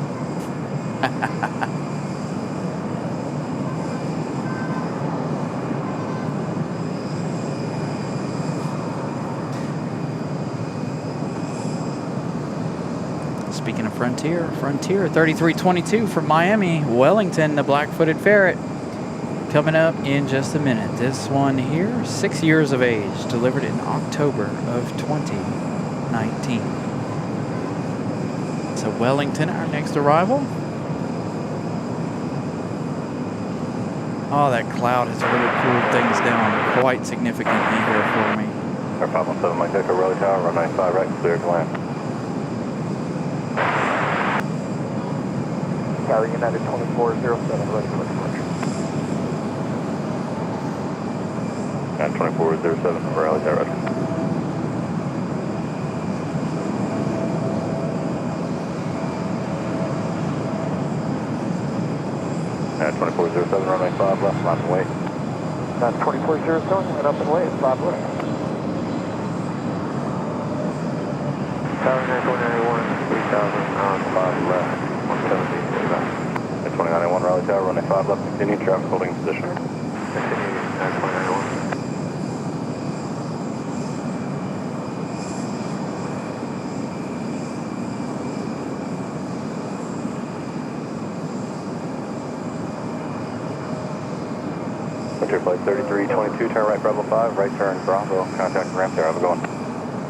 Speaking of Frontier 3322 from Miami, Wellington, the black-footed ferret, coming up in just a minute. This one here, 6 years of age, delivered in October of 2019. So Wellington, our next arrival. Oh, that cloud has really cooled things down quite significantly here for me. Air 517, Mike Echo, Raleigh Tower, runway 5 right, clear to land. Tower United 2407, ready for departure. And 2407, Raleigh Tower, ready. And 2407, runway 5 left, line and wait. 2407, line up and wait, 5 left. Tower United 491, 3000 on 5 left, 170. At 2991 Raleigh Tower, runway 5 left, continue, traffic holding position. Continue, 2991. Clear flight 3322, turn right Bravo 5, right turn Bravo, contact ramp there, have a go on.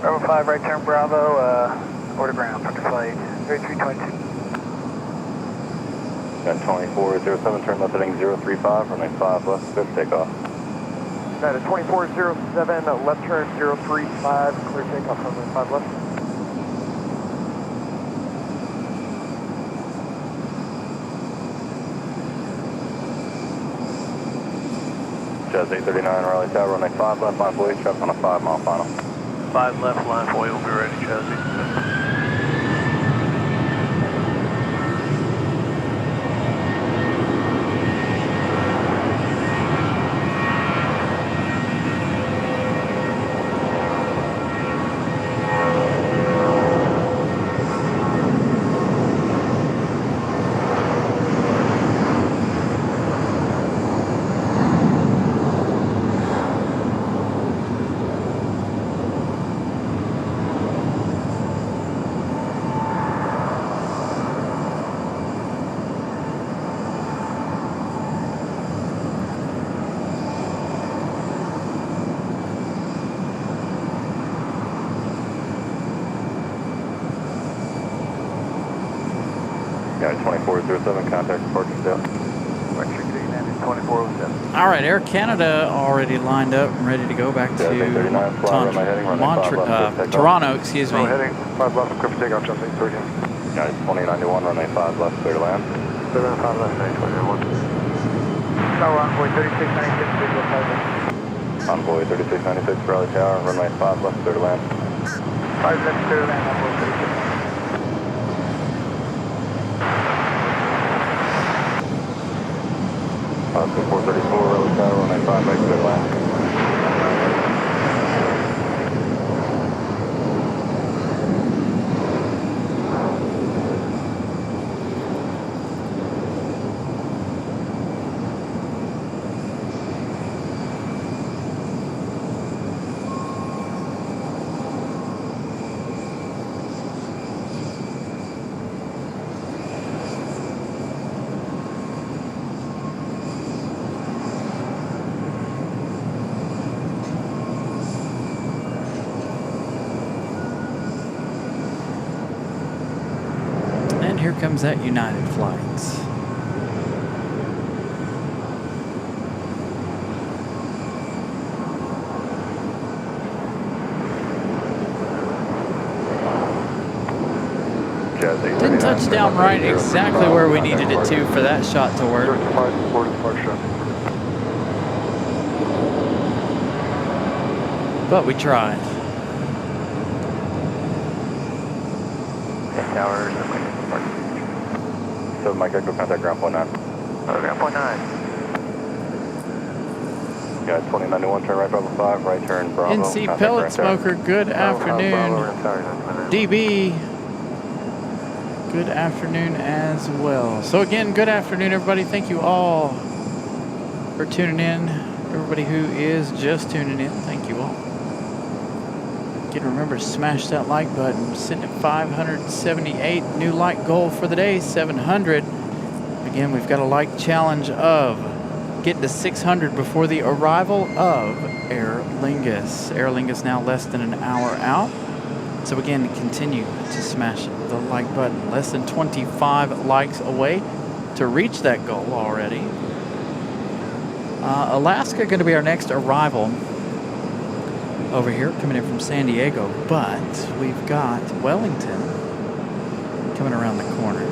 Bravo 5, right turn Bravo, order ground, Hunter flight 3322. At 2407, turn left heading 035, runway 5 left, clear for takeoff. United 2407, left turn 035, clear takeoff, runway 5 left. Jazz 839 Raleigh Tower, runway 5 left, line for traffic on a 5-mile final. 5 left, line 4, we'll be ready, Chelsea. Yeah, 2407, contact departure still. Electric Green landing 2407. All right, Air Canada already lined up and ready to go back to 39, fly runway heading, runway 5 left, take off. Toronto, excuse me. Heading 5 left, clear for takeoff, just 830. Yeah, 2091, runway 5 left, clear to land. Clear land 5 left, 821. Tower Envoy 3696, visual target. Envoy 3696, Raleigh Tower, runway 5 left, clear to land. 5 left, clear to land, Envoy 36. 434, Raleigh Tower, runway 5 right, clear to land. And here comes that United flight. Didn't touch down right exactly where we needed it to for that shot to work. But we tried. Tower, 7 Mike Echo, contact ground point 9. ground point 9. Yeah, 2091, turn right, Bravo 5, right turn, Bravo. NC contact Pellet ground tower. Smoker, good afternoon. DB, good afternoon as well. So again, good afternoon, everybody. Thank you all for tuning in. Everybody who is just tuning in, thank you all. Again, remember to smash that like button. Sitting at 578. New like goal for the day, 700. Again, we've got a like challenge of getting to 600 before the arrival of Aer Lingus. Aer Lingus now less than an hour out. So again, continue to smash the like button. Less than 25 likes away to reach that goal already. Alaska going to be our next arrival over here, coming in from San Diego, but we've got Wellington coming around the corner.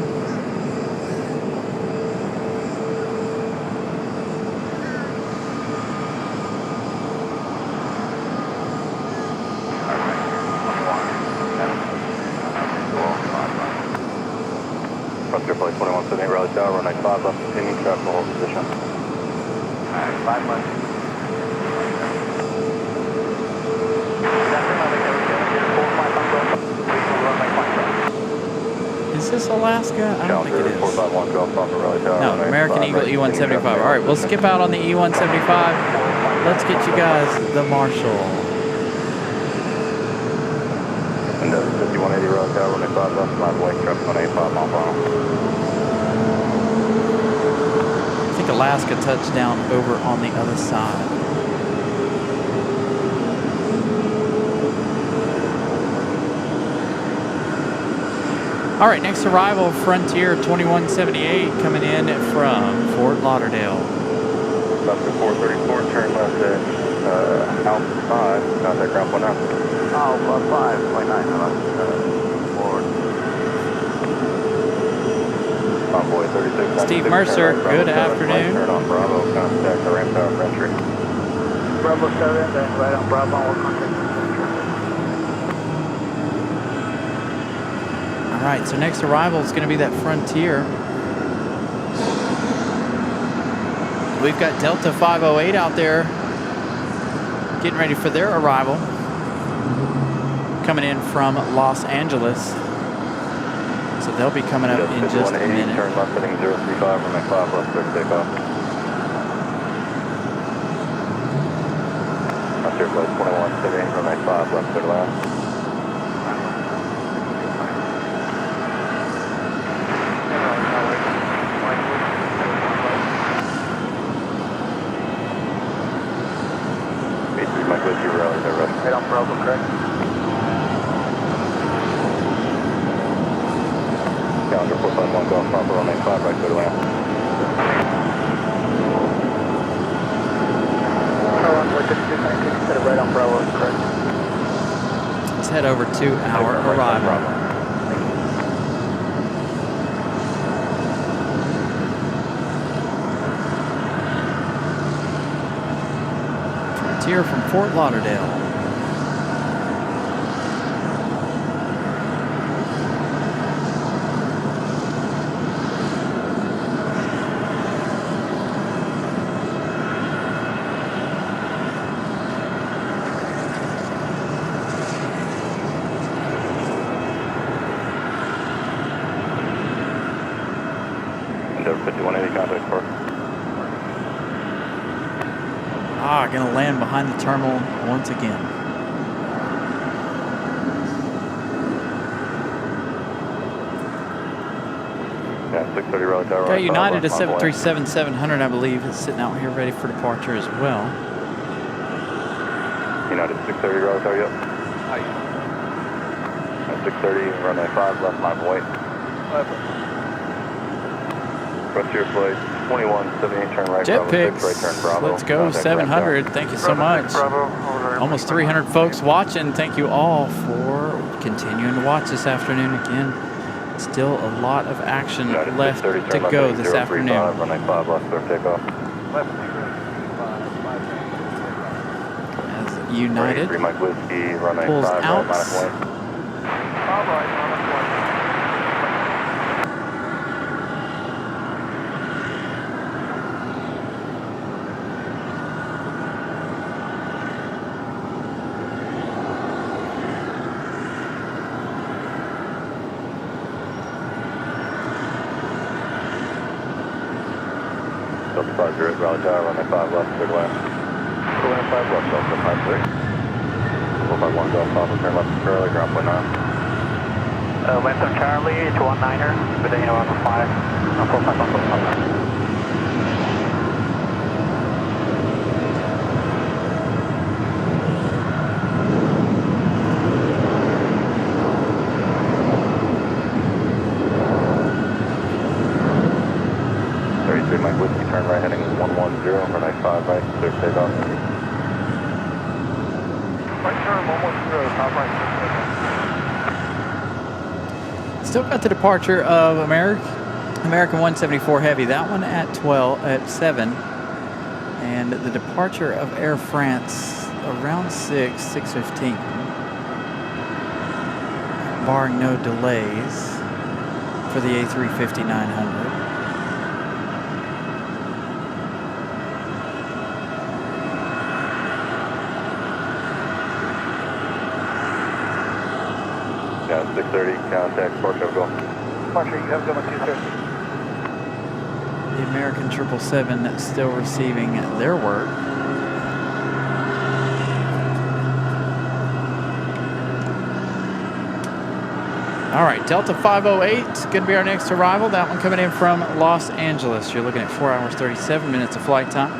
Frontier Flight 2178, Raleigh Tower, runway 5 left, continue, traffic hold position. Alright, 5 left. Is this Alaska? I don't think it is. 451, Golf Papa, Raleigh Tower. No, American Eagle E-175. All right, we'll skip out on the E-175. Let's get you guys the Marshall. And 5180, Raleigh Tower, runway 5 left, flat away, traffic on 85 mile per hour. I think Alaska touched down over on the other side. All right, next arrival, Frontier 2178, coming in from Fort Lauderdale. Frontier 434, turn left at Alpha 5, contact ground point 9. Alpha 5.9, forward. Convoy 36. Steve Mercer, good afternoon. Turn on Bravo, contact the ramp tower for entry. Bravo 7, then right on Bravo, we'll contact. All right, so next arrival is going to be that Frontier. We've got Delta 508 out there getting ready for their arrival. Coming in from Los Angeles. So they'll be coming up in just a minute. Turn left heading 035, runway 5 left, quick takeoff. Frontier Flight 2178, runway 5 left, clear to land. Right on Bravo, correct? Yeah, calendar 451 Golf Papa, runway 5 right, clear to land. Right on Bravo, correct. Let's head over to our arrival. Frontier from Fort Lauderdale. Endeavor 5180, contact port. Gonna land behind the terminal once again. Yeah, 630 Raleigh Tower. Okay, United is 737-700, I believe, is sitting out here ready for departure as well. United 630 Raleigh Tower, yep. Hi. At 630, runway 5, left 9 white. Frontier flight 2178, turn right, Jet Bravo picks. 6, right turn Bravo. Let's go, Contact 700. Thank you so much. Almost 300 folks watching. Thank you all for continuing to watch this afternoon. Again, still a lot of action United left 630, to turn go left this 035, afternoon. runway 5, left, clear takeoff. Left 035, As United 3 Mike Whiskey, runway pulls 5, out. right, minus 1. 5 right, -1. Delta 50, Raleigh Tower, runway 5 left, clear to land. Clear land 5 left, Delta 53. 451 Golf Papa, turn left to Charlie, ground point 9. Length of Charlie to 19er, with a 5, 451 Golf Papa. Mike Whiskey, turn right heading 110, runway 5 right, clear for takeoff. Right turn 110, top right. Still got the departure of American 174 Heavy. That one at 7. And the departure of Air France around 6:15. Barring no delays for the A350-900. Yeah, 630, contact, Spark, have a go. Departure, you have a good one, 230. The American 777 still receiving their work. All right, Delta 508 is going to be our next arrival. That one coming in from Los Angeles. You're looking at 4 hours, 37 minutes of flight time.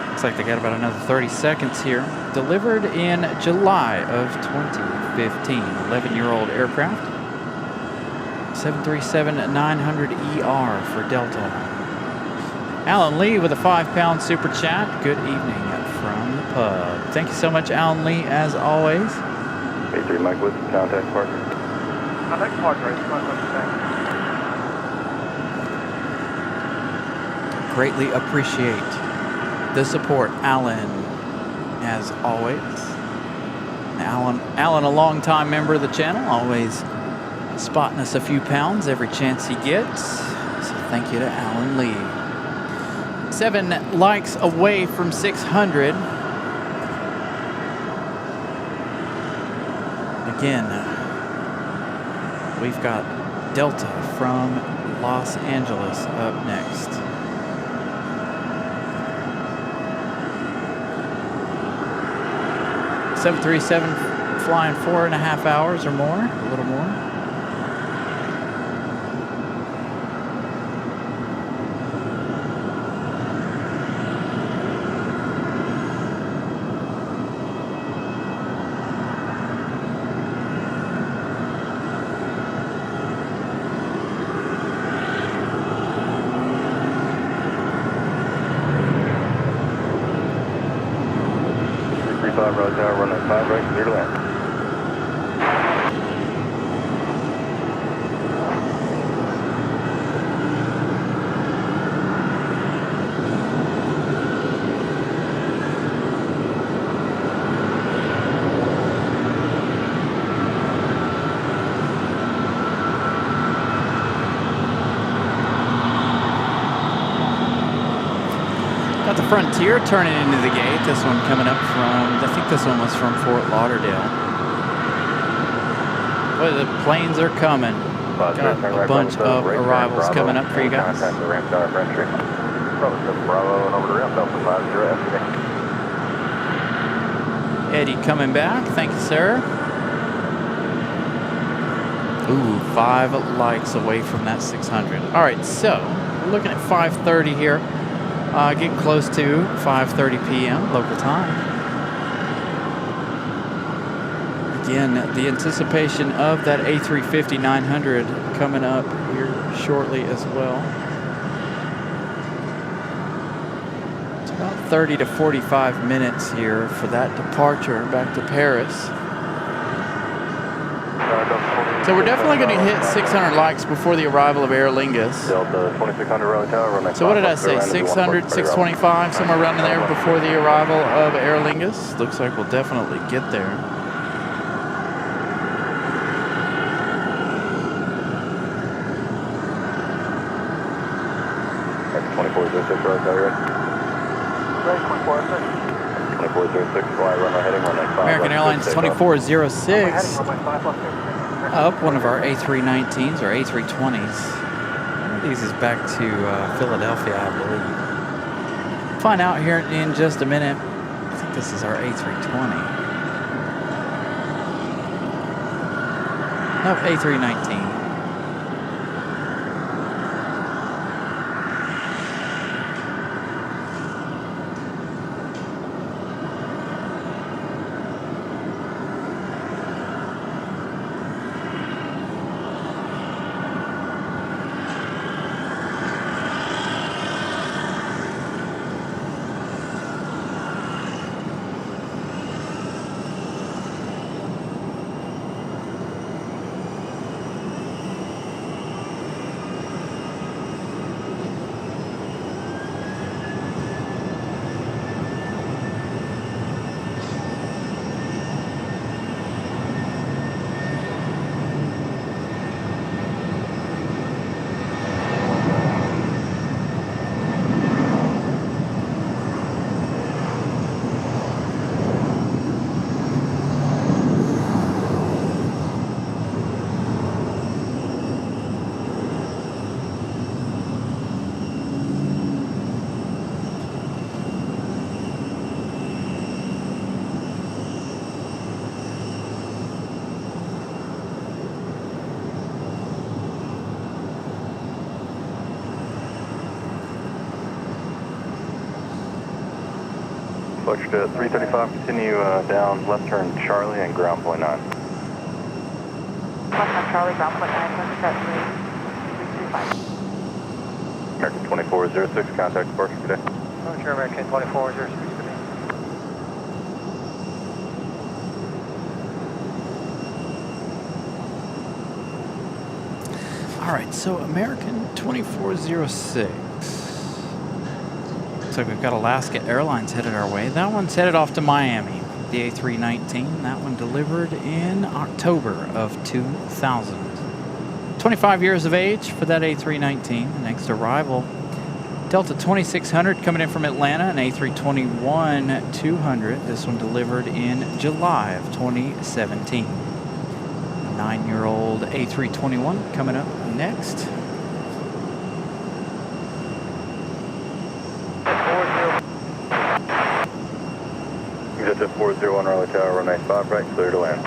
Looks like they got about another 30 seconds here. Delivered in July of 2015. 11-year-old aircraft. 737-900ER for Delta. Alan Lee with a 5-pound super chat. Good evening from the pub. Thank you so much, Alan Lee, as always. A3 Mike Woods, contact partner. Contact partner, it's my thanks. Greatly appreciate the support, Alan, as always. Alan, a longtime member of the channel, always spotting us a few pounds every chance he gets. So thank you to Alan Lee. 7 likes away from 600. Again, we've got Delta from Los Angeles up next. .737 flying 4.5 hours or more, a little more. Frontier turning into the gate. This one coming up from, I think this one was from Fort Lauderdale. Boy, the planes are coming. Got a bunch of arrivals coming up for you guys. Contact the ramp tower for entry. Bravo 7 Bravo and over to ramp Delta 50 yesterday. Eddie coming back. Thank you, sir. Ooh, 5 likes away from that 600. All right, so we're looking at 5:30 here. Getting close to 5:30 p.m. local time. Again, the anticipation of that A350-900 coming up here shortly as well. It's about 30 to 45 minutes here for that departure back to Paris. So we're definitely going to hit 600 likes before the arrival of Aer Lingus. Delta 2600 Raleigh Tower. So what did I say? 600, 625, somewhere around in there before the arrival of Aer Lingus? Looks like we'll definitely get there. That's 2406 Raleigh Tower. Right, 2406. 2406 fly runway heading runway 5. American Airlines 2406. Runway 5 left. Up one of our A319s or A320s. One of these is back to Philadelphia, I believe. Find out here in just a minute. I think this is our A320. Nope, A319. Approach to 335, continue down, left turn Charlie and ground point 9. Left on Charlie, ground point 9, left at 335. American 2406, contact departure today. Roger, American 2406 today. All right, so American 2406. Looks like we've got Alaska Airlines headed our way. That one's headed off to Miami. The A319, that one delivered in October of 2000. 25 years of age for that A319. Next arrival, Delta 2600 coming in from Atlanta, an A321-200. This one delivered in July of 2017. 9-year-old A321 coming up next. Exit 401 Raleigh Tower, runway 5 right, clear to land.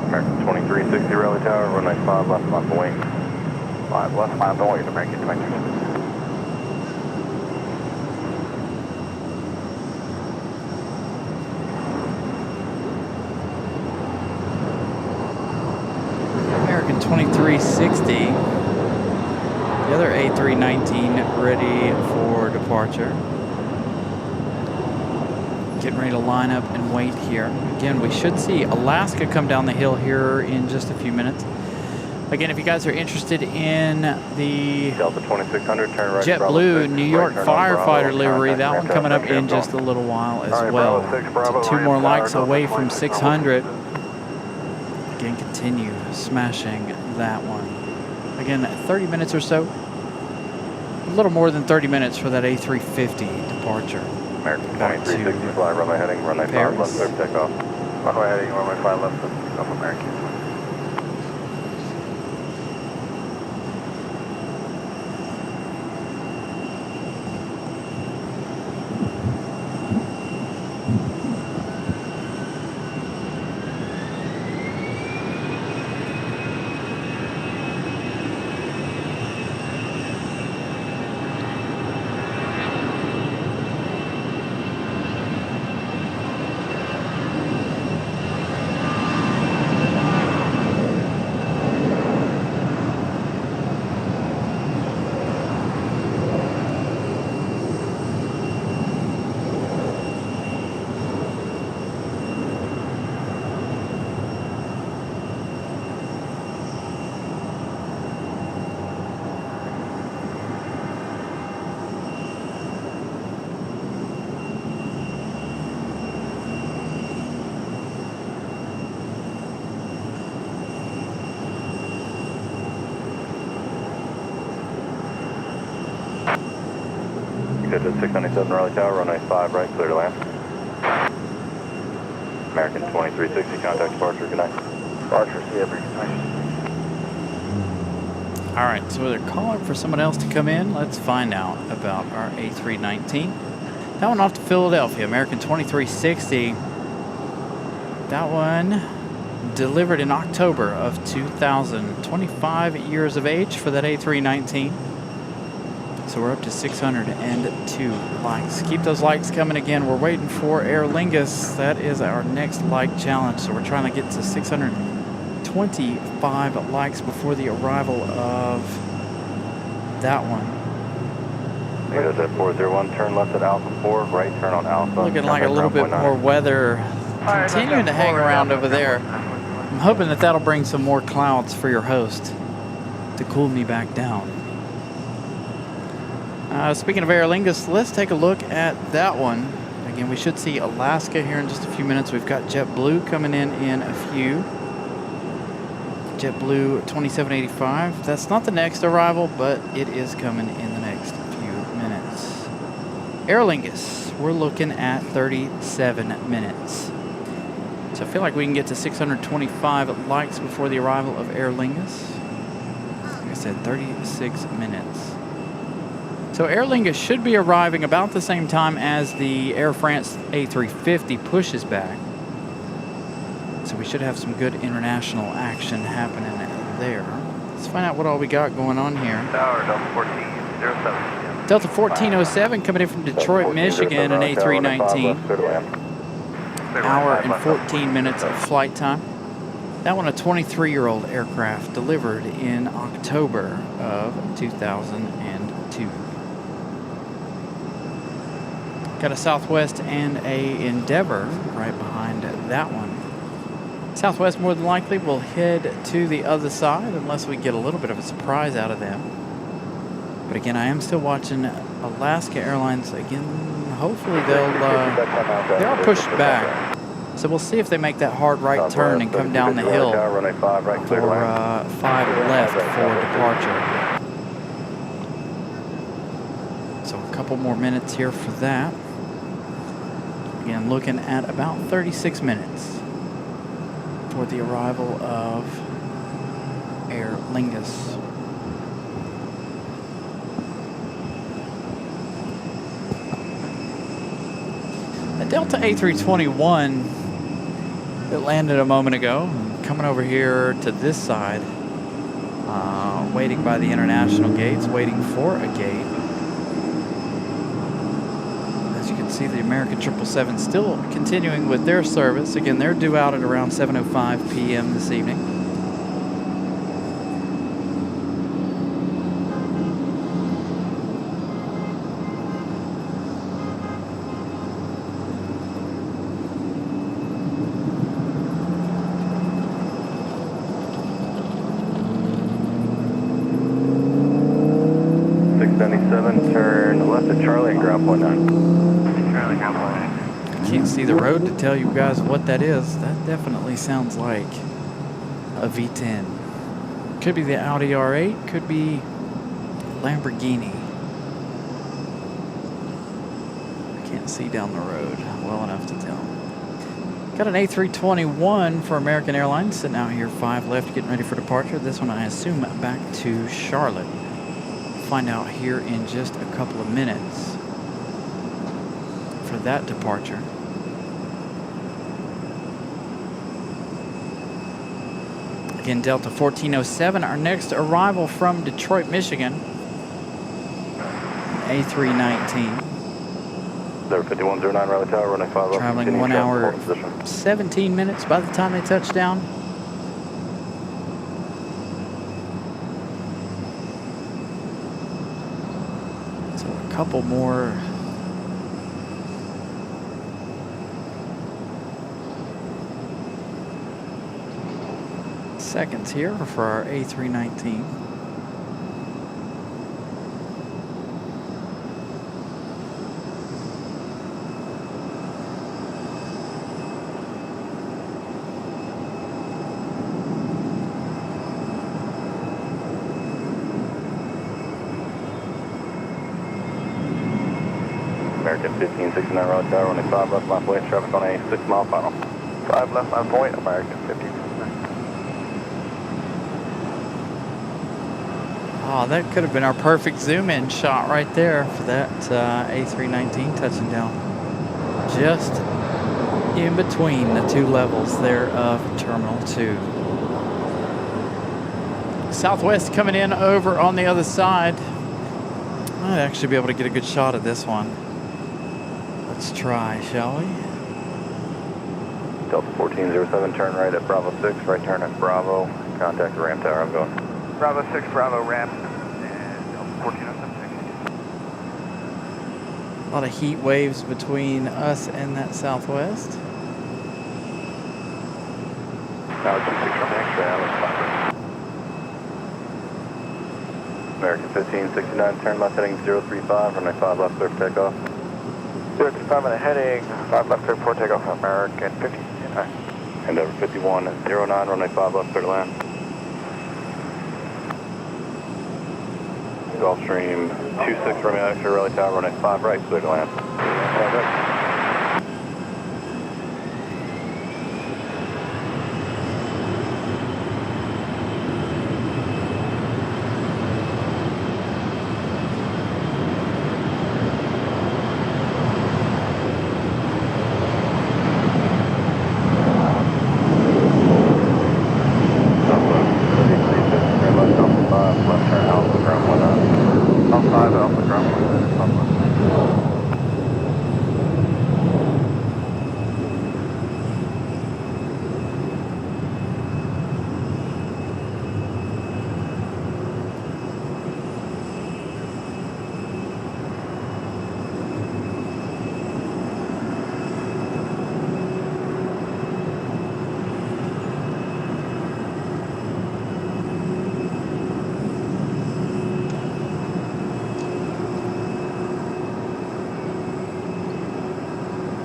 American 2360 Raleigh Tower, runway 5 left, off the wing. 5 left, mile on wing, American 2360. American 2360. The other A319 ready for departure. Getting ready to line up and wait here. Again, we should see Alaska come down the hill here in just a few minutes. Again, if you guys are interested in the Delta 2600, turn right. JetBlue New York right turn on firefighter Bravo, livery, contact that one America, coming up America, in just a Bravo. little while as All right, well. Bravo 6, Bravo, So 2 more Ryan likes Tower, away Delta from 26, 600. Again, continue smashing that one. Again, 30 minutes or so. A little more than 30 minutes for that A350 departure. American Back 2360, to fly runway heading, runway 5 Paris. left, clear for takeoff. Runway heading, runway 5 left, clear for takeoff, American. Good to 697 Raleigh Tower, runway 5 right, clear to land. American 2360, contact departure, good night. Departure, see everything. All right, so they're calling for someone else to come in. Let's find out about our A319. That one off to Philadelphia, American 2360. That one delivered in October of 2000. 25 years of age for that A319. So we're up to 602 likes. Keep those likes coming again. We're waiting for Aer Lingus. That is our next like challenge. So we're trying to get to 625 likes before the arrival of that one. Negative at 401, turn left at Alpha 4, right turn on Alpha. Looking like a little bit more weather continuing to hang around over there. I'm hoping that that'll bring some more clouds for your host to cool me back down. Speaking of Aer Lingus, let's take a look at that one. Again, we should see Alaska here in just a few minutes. We've got JetBlue coming in a few. JetBlue 2785. That's not the next arrival, but it is coming in the next few minutes. Aer Lingus, we're looking at 37 minutes. So I feel like we can get to 625 likes before the arrival of Aer Lingus. Like I said, 36 minutes. So Aer Lingus should be arriving about the same time as the Air France A350 pushes back. So we should have some good international action happening there. Let's find out what all we got going on here. Tower, Delta 1407. Delta 1407 coming in from Detroit, Michigan, an A319. Hour and 14 minutes of flight time. That one a 23-year-old aircraft delivered in October of 2002. Got a Southwest and a Endeavor right behind that one. Southwest more than likely will head to the other side unless we get a little bit of a surprise out of them. But again, I am still watching Alaska Airlines. Again, hopefully they are pushed back. So we'll see if they make that hard right turn and come down the hill for 5 left for departure. So a couple more minutes here for that. Again, looking at about 36 minutes for the arrival of Aer Lingus. The Delta A321 that landed a moment ago, coming over here to this side, waiting by the international gates, waiting for a gate. As you can see, the American 777 still continuing with their service. Again, they're due out at around 7:05 p.m. this evening. Can't see the road to tell you guys what that is. That definitely sounds like a V10. Could be the Audi R8, could be Lamborghini. Can't see down the road well enough to tell. Got an A321 for American Airlines sitting out here, 5 left, getting ready for departure. This one I assume back to Charlotte. Find out here in just a couple of minutes for that departure. Again, Delta 1407, our next arrival from Detroit, Michigan. A319. 5109 Raleigh Tower, runway 5 left. Traveling 1 hour, 17 minutes by the time they touch down. So a couple more seconds here for our A319. American 1569 Raleigh Tower, runway 5 left, line point, traffic on a 6-mile final. 5 left line point, American 1569. Oh, that could have been our perfect zoom-in shot right there for that A319 touching down. Just in between the two levels there of Terminal 2. Southwest coming in over on the other side. Might actually be able to get a good shot of this one. Let's try, shall we? Delta 1407, turn right at Bravo 6, right turn at Bravo. Contact the ramp tower, I'm going. Bravo 6, Bravo ramp, and Delta 1407. A lot of heat waves between us and that Southwest. Now 26 from extra, American 1569, turn left heading 035, runway 5 left, clear for takeoff. 035 and a heading, 5 left, clear for takeoff, American 1569. And over 5109, runway 5 left, clear to land. Gulfstream 26 Romeo extra, Raleigh Tower, runway 5 right, clear to land.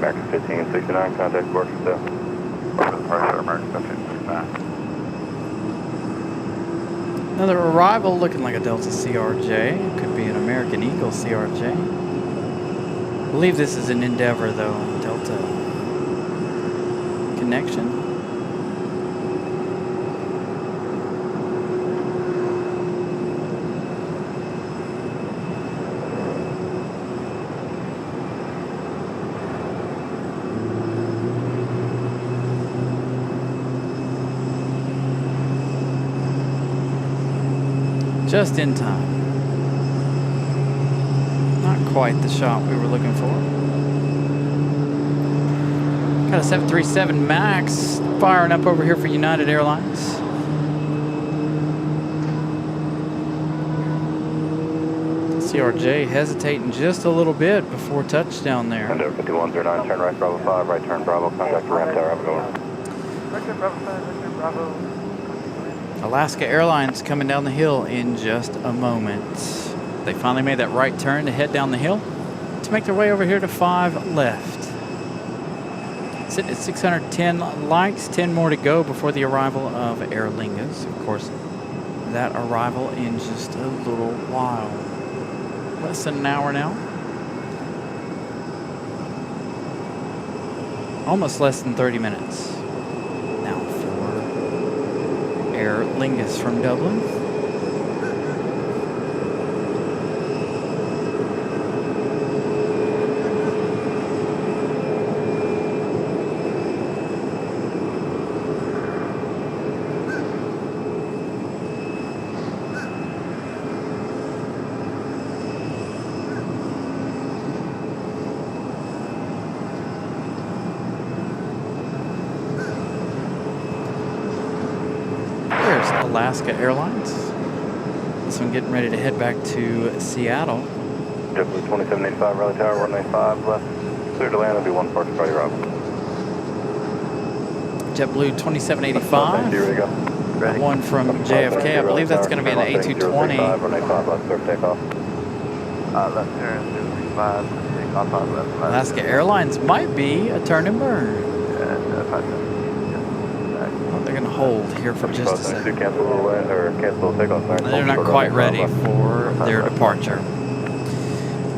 American 1569, contact board for Delta. Over the departure, American 1569. Another arrival looking like a Delta CRJ. Could be an American Eagle CRJ. I believe this is an Endeavor though, Delta connection. Just in time. Not quite the shot we were looking for. Got a 737 MAX firing up over here for United Airlines. CRJ hesitating just a little bit before touchdown there. And over 5109, turn right, Bravo 5, right turn, Bravo, contact the ramp tower, have a good one. Right turn, Bravo 5, right turn, Bravo. Alaska Airlines coming down the hill in just a moment. They finally made that right turn to head down the hill to make their way over here to 5 left. Sitting at 610 likes, 10 more to go before the arrival of Aer Lingus. Of course, that arrival in just a little while. Less than an hour now. Almost less than 30 minutes. Now for Aer Lingus from Dublin. Alaska Airlines. This one getting ready to head back to Seattle. JetBlue 2785, Raleigh Tower, 195 left. Clear to land, it'll be 1 park to Friday arrival. JetBlue 2785. Here we go. That one from JFK. I believe that's going to be an A220. 185 left, clear for takeoff. Left turn, 035, takeoff on left. Alaska Airlines might be a turn and burn. They're going to hold here for just a second. They're not quite ready for their departure.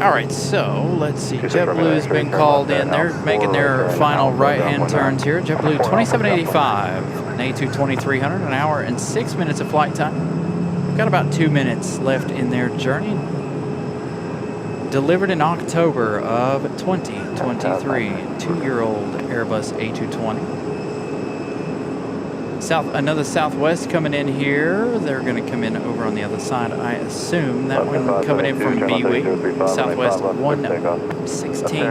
All right, so let's see. JetBlue's been called in. They're making their final right-hand turns here. JetBlue 2785, an A220-300, an hour and 6 minutes of flight time. We've got about 2 minutes left in their journey. Delivered in October of 2023, 2-year-old Airbus A220. Another Southwest coming in here. They're going to come in over on the other side, I assume. That one coming in from BWE. Southwest 116.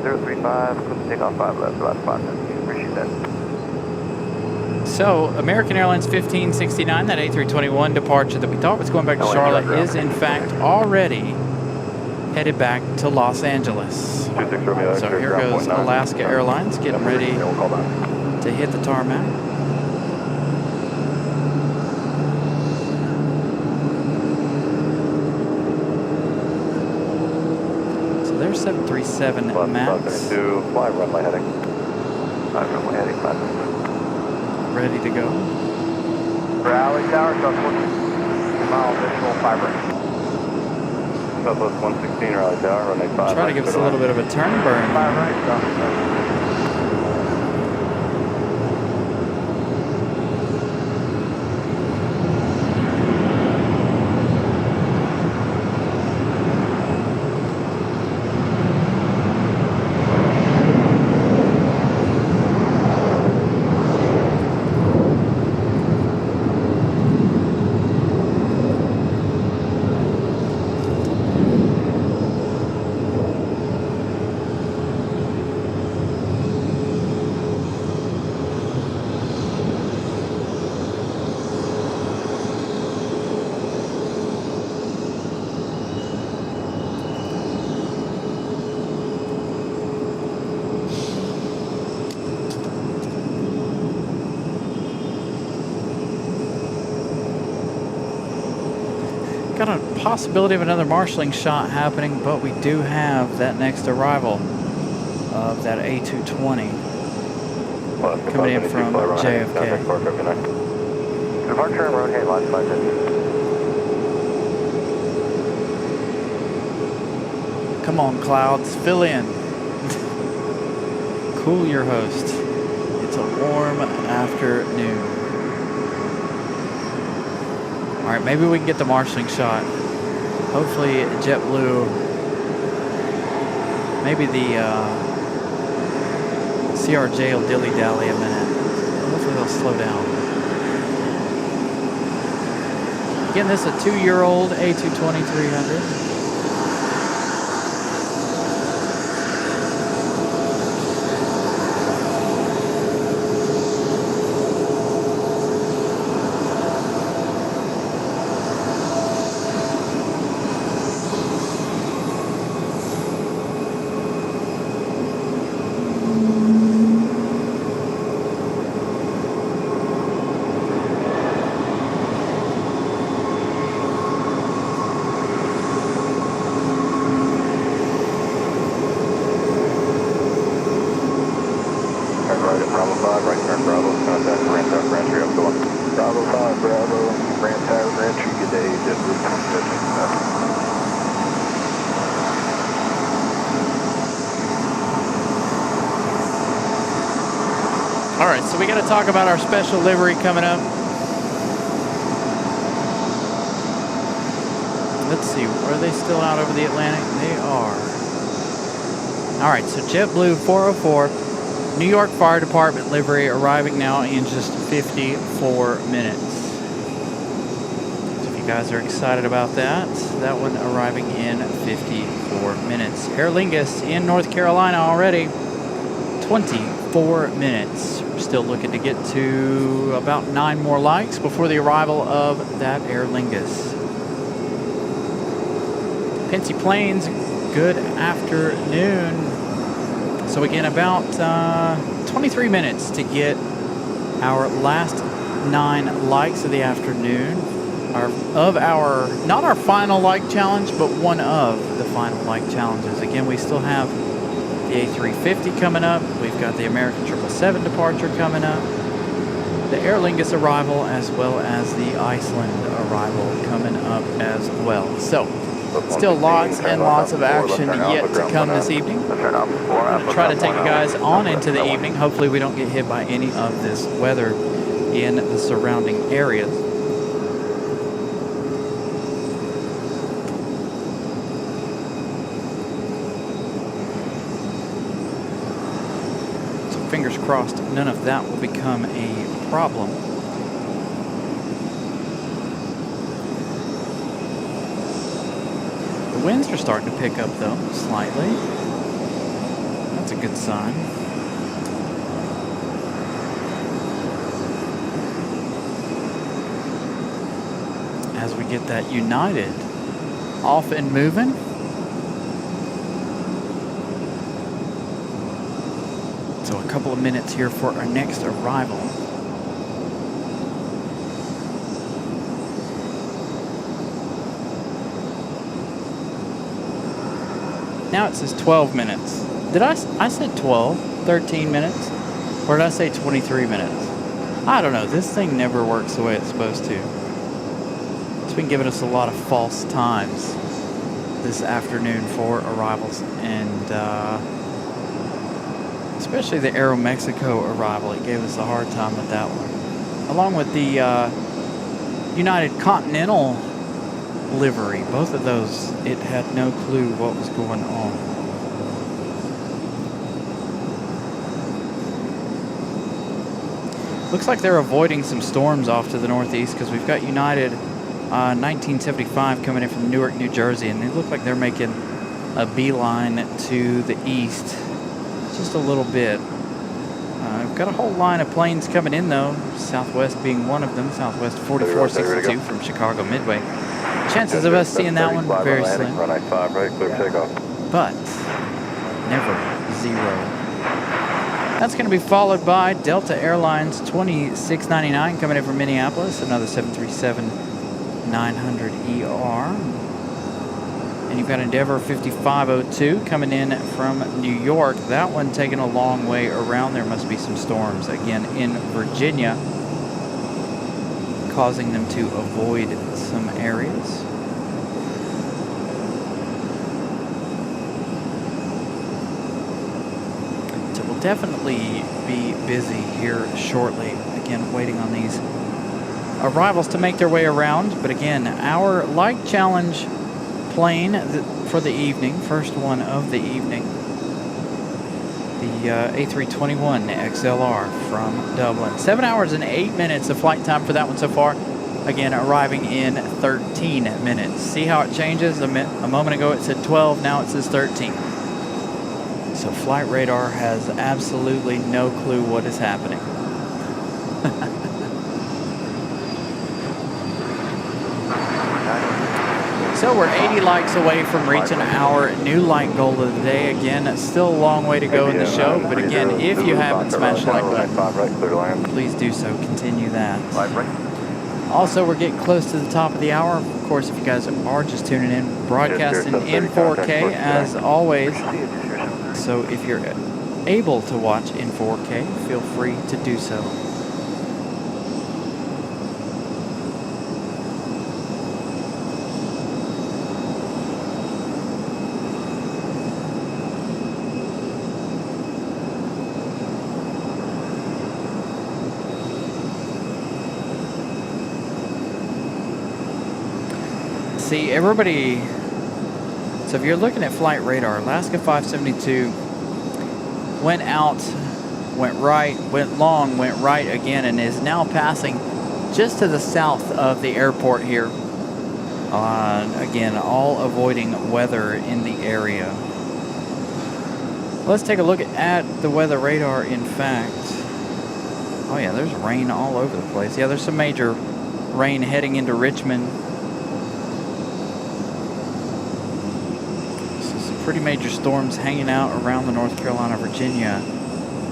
035, takeoff 5 left, about 5 minutes. Appreciate that. So, American Airlines 1569, that A321 departure that we thought was going back to Charlotte is in fact already headed back to Los Angeles. So here goes Alaska Airlines getting ready to hit the tarmac. There's 737 Max. Fly runway heading. Runway heading, 5 minutes. Ready to go. Raleigh Tower, Southwest 1 mile visual 5 right. Southwest 116, Raleigh Tower, runway 5. Try to give us a little bit of a turn burn. 5 right, Southwest. Got a possibility of another marshalling shot happening, but we do have that next arrival of that A220 coming in from JFK. Departure and rotate line 550. Come on, clouds, fill in. Cool your host. It's a warm afternoon. All right, maybe we can get the marshalling shot. Hopefully JetBlue, maybe the CRJ will dilly-dally a minute. Hopefully they'll slow down. Again, this is a 2-year-old A220-300. Bravo 5, right turn Bravo, contact Grand Tower Grand Tree up to 1. Bravo 5, Bravo, Grand Tower, Grand Tree, good day, JetBlue 2013. All right, so we got to talk about our special livery coming up. Let's see, are they still out over the Atlantic? They are. All right, so JetBlue 404, New York Fire Department livery arriving now in just 54 minutes. So if you guys are excited about that, that one arriving in 54 minutes. Aer Lingus in North Carolina already, 24 minutes. We're still looking to get to about 9 more likes before the arrival of that Aer Lingus. Pincy Plains, good afternoon. So again, about 23 minutes to get our last 9 likes of the afternoon. Not our final like challenge, but one of the final like challenges. Again, we still have the A350 coming up. We've got the American 777 departure coming up. The Aer Lingus arrival, as well as the Iceland arrival coming up as well. So, still lots and lots of action yet to come this evening. I'm going to try to take you guys on into the evening. Hopefully we don't get hit by any of this weather in the surrounding areas. So fingers crossed none of that will become a problem. The winds are starting to pick up though, slightly. That's a good sign. As we get that United off and moving. So a couple of minutes here for our next arrival. Now it says 12 minutes. I said 12, 13 minutes? Or did I say 23 minutes? I don't know. This thing never works the way it's supposed to. It's been giving us a lot of false times this afternoon for arrivals. And especially the Aeromexico arrival. It gave us a hard time with that one. Along with the United Continental livery. Both of those, it had no clue what was going on. Looks like they're avoiding some storms off to the northeast because we've got United 1975 coming in from Newark, New Jersey, and they look like they're making a beeline to the east just a little bit. We've got a whole line of planes coming in though, Southwest being one of them, Southwest 4462 from Chicago Midway. Chances of us seeing that one very slim, Runway 5, right, clear takeoff. but never zero. That's going to be followed by Delta Airlines 2699 coming in from Minneapolis, another 737-900ER. And you've got Endeavor 5502 coming in from New York. That one taking a long way around. There must be some storms again in Virginia, causing them to avoid some areas. So we'll definitely be busy here shortly. Again, waiting on these arrivals to make their way around. But again, our like challenge plane for the evening, first one of the evening, the A321 XLR from Dublin. 7 hours and 8 minutes of flight time for that one so far. Again, arriving in 13 minutes. See how it changes? A moment ago it said 12, now it says 13. So Flight Radar has absolutely no clue what is happening. So we're 80 likes away from reaching our new like goal of the day. Again, it's still a long way to go in the show, but again, if you haven't smashed the like button, please do so. Continue that. Also, we're getting close to the top of the hour. Of course, if you guys are just tuning in, broadcasting in 4K as always. So if you're able to watch in 4K, feel free to do so. See, everybody, so if you're looking at flight radar, Alaska 572 went out, went right, went long, went right again, and is now passing just to the south of the airport here. Again, all avoiding weather in the area. Let's take a look at the weather radar, in fact. Oh yeah, there's rain all over the place. Yeah, there's some major rain heading into Richmond. Pretty major storms hanging out around the North Carolina-Virginia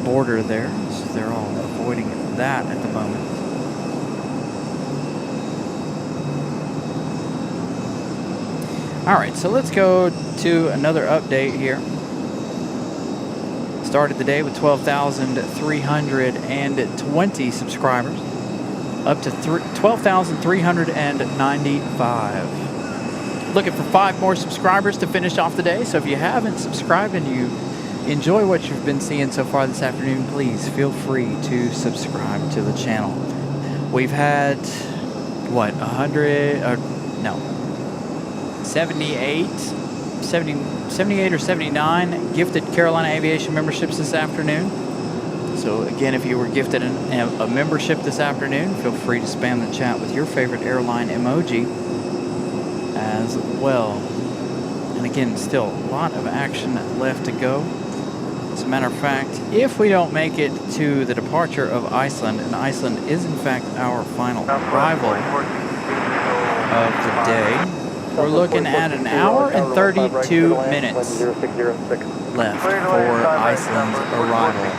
border there. So they're all avoiding that at the moment. All right, so let's go to another update here. Started the day with 12,320 subscribers, up to 12,395. Looking for 5 more subscribers to finish off the day. So if you haven't subscribed and you enjoy what you've been seeing so far this afternoon, please feel free to subscribe to the channel. We've had, what, 78 or 79 gifted Carolina Aviation memberships this afternoon. So again, if you were gifted a membership this afternoon, feel free to spam the chat with your favorite airline emoji as well. And again, still a lot of action left to go. As a matter of fact, if we don't make it to the departure of Iceland, and Iceland is in fact our final arrival of the day, we're looking at an hour and 32 minutes left for Iceland's arrival.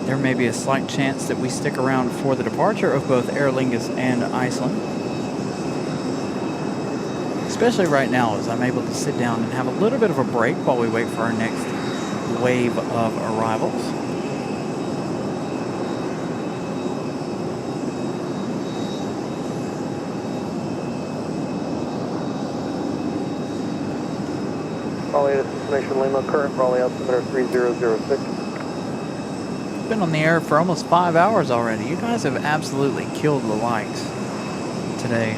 There may be a slight chance that we stick around for the departure of both Aer Lingus and Iceland. Especially right now, as I'm able to sit down and have a little bit of a break while we wait for our next wave of arrivals. Raleigh, this is Information Lima, current Raleigh altimeter 3006. Been on the air for almost 5 hours already. You guys have absolutely killed the likes today.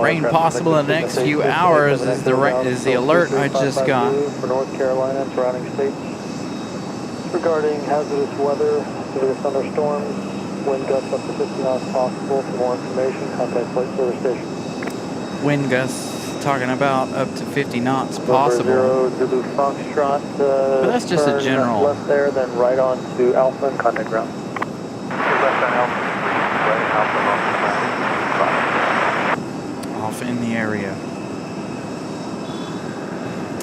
Rain possible in the next few hours is the alert I just got. For North Carolina and surrounding states. Regarding hazardous weather, severe thunderstorms, wind gusts up to 50 knots possible. For more information, contact flight service station. Wind gusts talking about up to 50 knots possible. Zero Zulu Foxtrot. But that's just a general. Left there, then right on to Alpha and contact ground. Left on Alpha. Right, Alpha, Off in the area.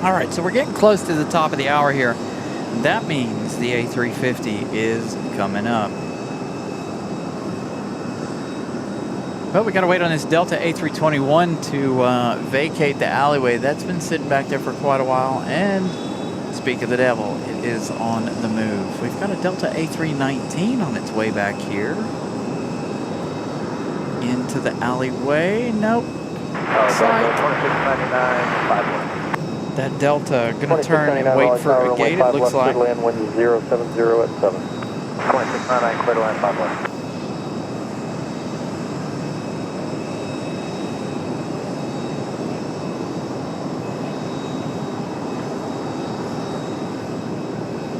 All right, so we're getting close to the top of the hour here. That means the A350 is coming up. Well, we got to wait on this Delta A321 to vacate the alleyway. That's been sitting back there for quite a while. And speak of the devil, it is on the move. We've got a Delta A319 on its way back here. Into the alleyway. Nope. That Delta gonna turn and wait for a gate, it looks like. Land wind 070 at 7. 2699, clear to land 5 left.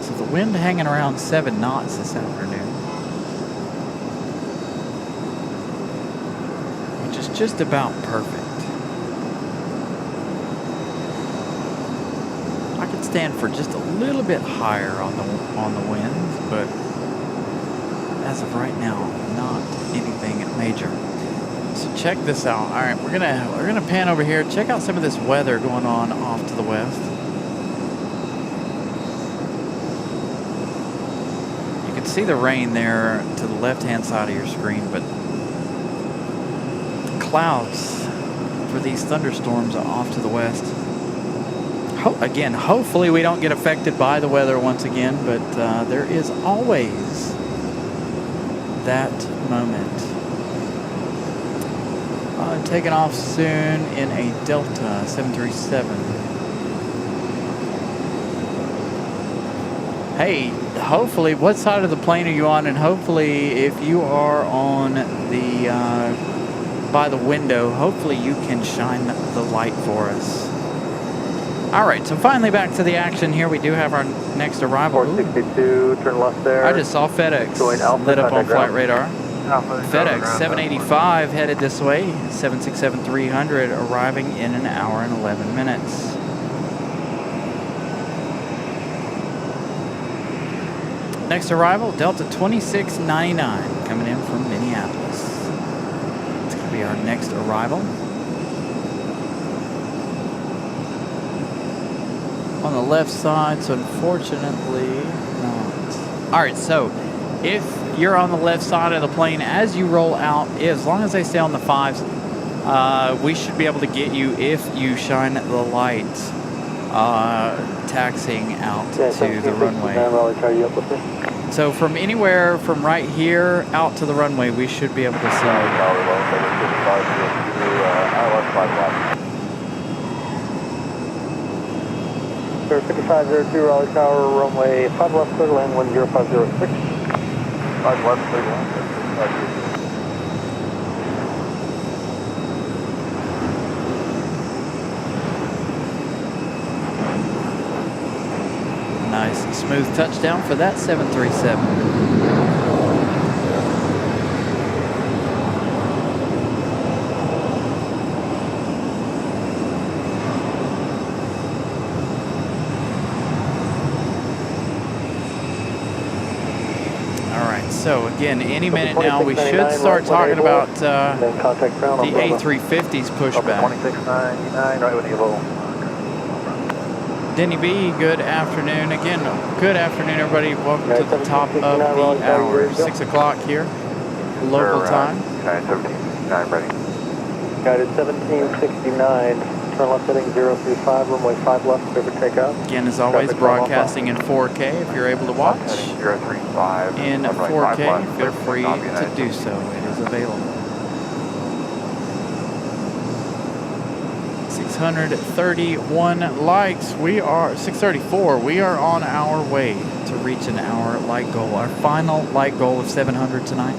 So the wind hanging around 7 knots this afternoon. Which is just about perfect. Stand for just a little bit higher on the winds, but as of right now, not anything major. So check this out. All right, we're gonna pan over here. Check out some of this weather going on off to the west. You can see the rain there to the left-hand side of your screen, but clouds for these thunderstorms off to the west. Again, hopefully we don't get affected by the weather once again, but there is always that moment. Taking off soon in a Delta 737. Hey, hopefully, what side of the plane are you on? And hopefully, if you are on the by the window, hopefully you can shine the light for us. All right, so finally back to the action here. We do have our next arrival. 462, turn left there. I just saw FedEx lit up on flight radar. FedEx 785 headed this way. 767-300 arriving in an hour and 11 minutes. Next arrival, Delta 2699 coming in from Minneapolis. It's going to be our next arrival. On the left side, so unfortunately not. All right, so if you're on the left side of the plane as you roll out, as long as they stay on the 5s, we should be able to get you if you shine the light taxiing out to the runway. So from anywhere from right here out to the runway, we should be able to see you. 5502 Raleigh Tower, runway 5 left, clear to land 10506. 5 left, clear to land. Nice smooth touchdown for that 737. So again, any minute now, we should start talking about the A350's pushback. 2699, right with Evo. Denny B, good afternoon. Again, good afternoon, everybody. Welcome to the top of the hour. 6 o'clock here, local time. United 1769 ready. Guided 1769, turn left heading 035, runway 5 left, clear for takeoff. Again, as always, broadcasting in 4K if you're able to watch. Heading 035. In 4K, feel free to do so. It is available. 631 likes. We are 634. We are on our way to reaching our light goal. Our final light goal of 700 tonight.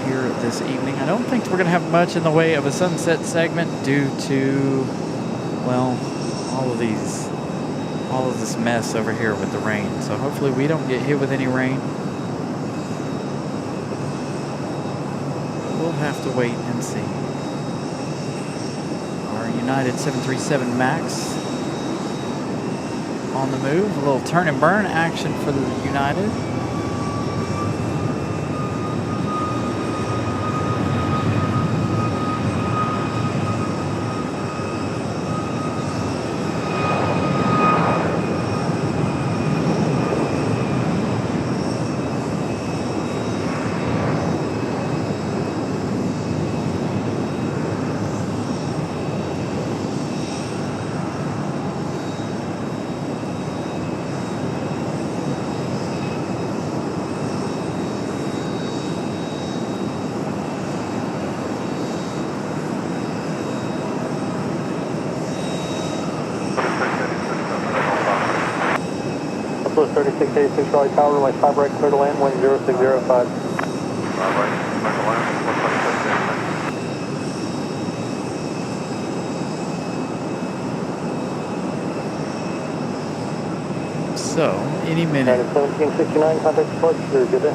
Here this evening. I don't think we're going to have much in the way of a sunset segment due to, well, all of this mess over here with the rain. So hopefully we don't get hit with any rain. We'll have to wait and see. Our United 737 MAX on the move. A little turn and burn action for the United. Southwest 3686 Raleigh Tower, runway 5 right, clear to land 10605. 5 right, clear to land, 126. So, any minute. United 1769, contact departure, good day.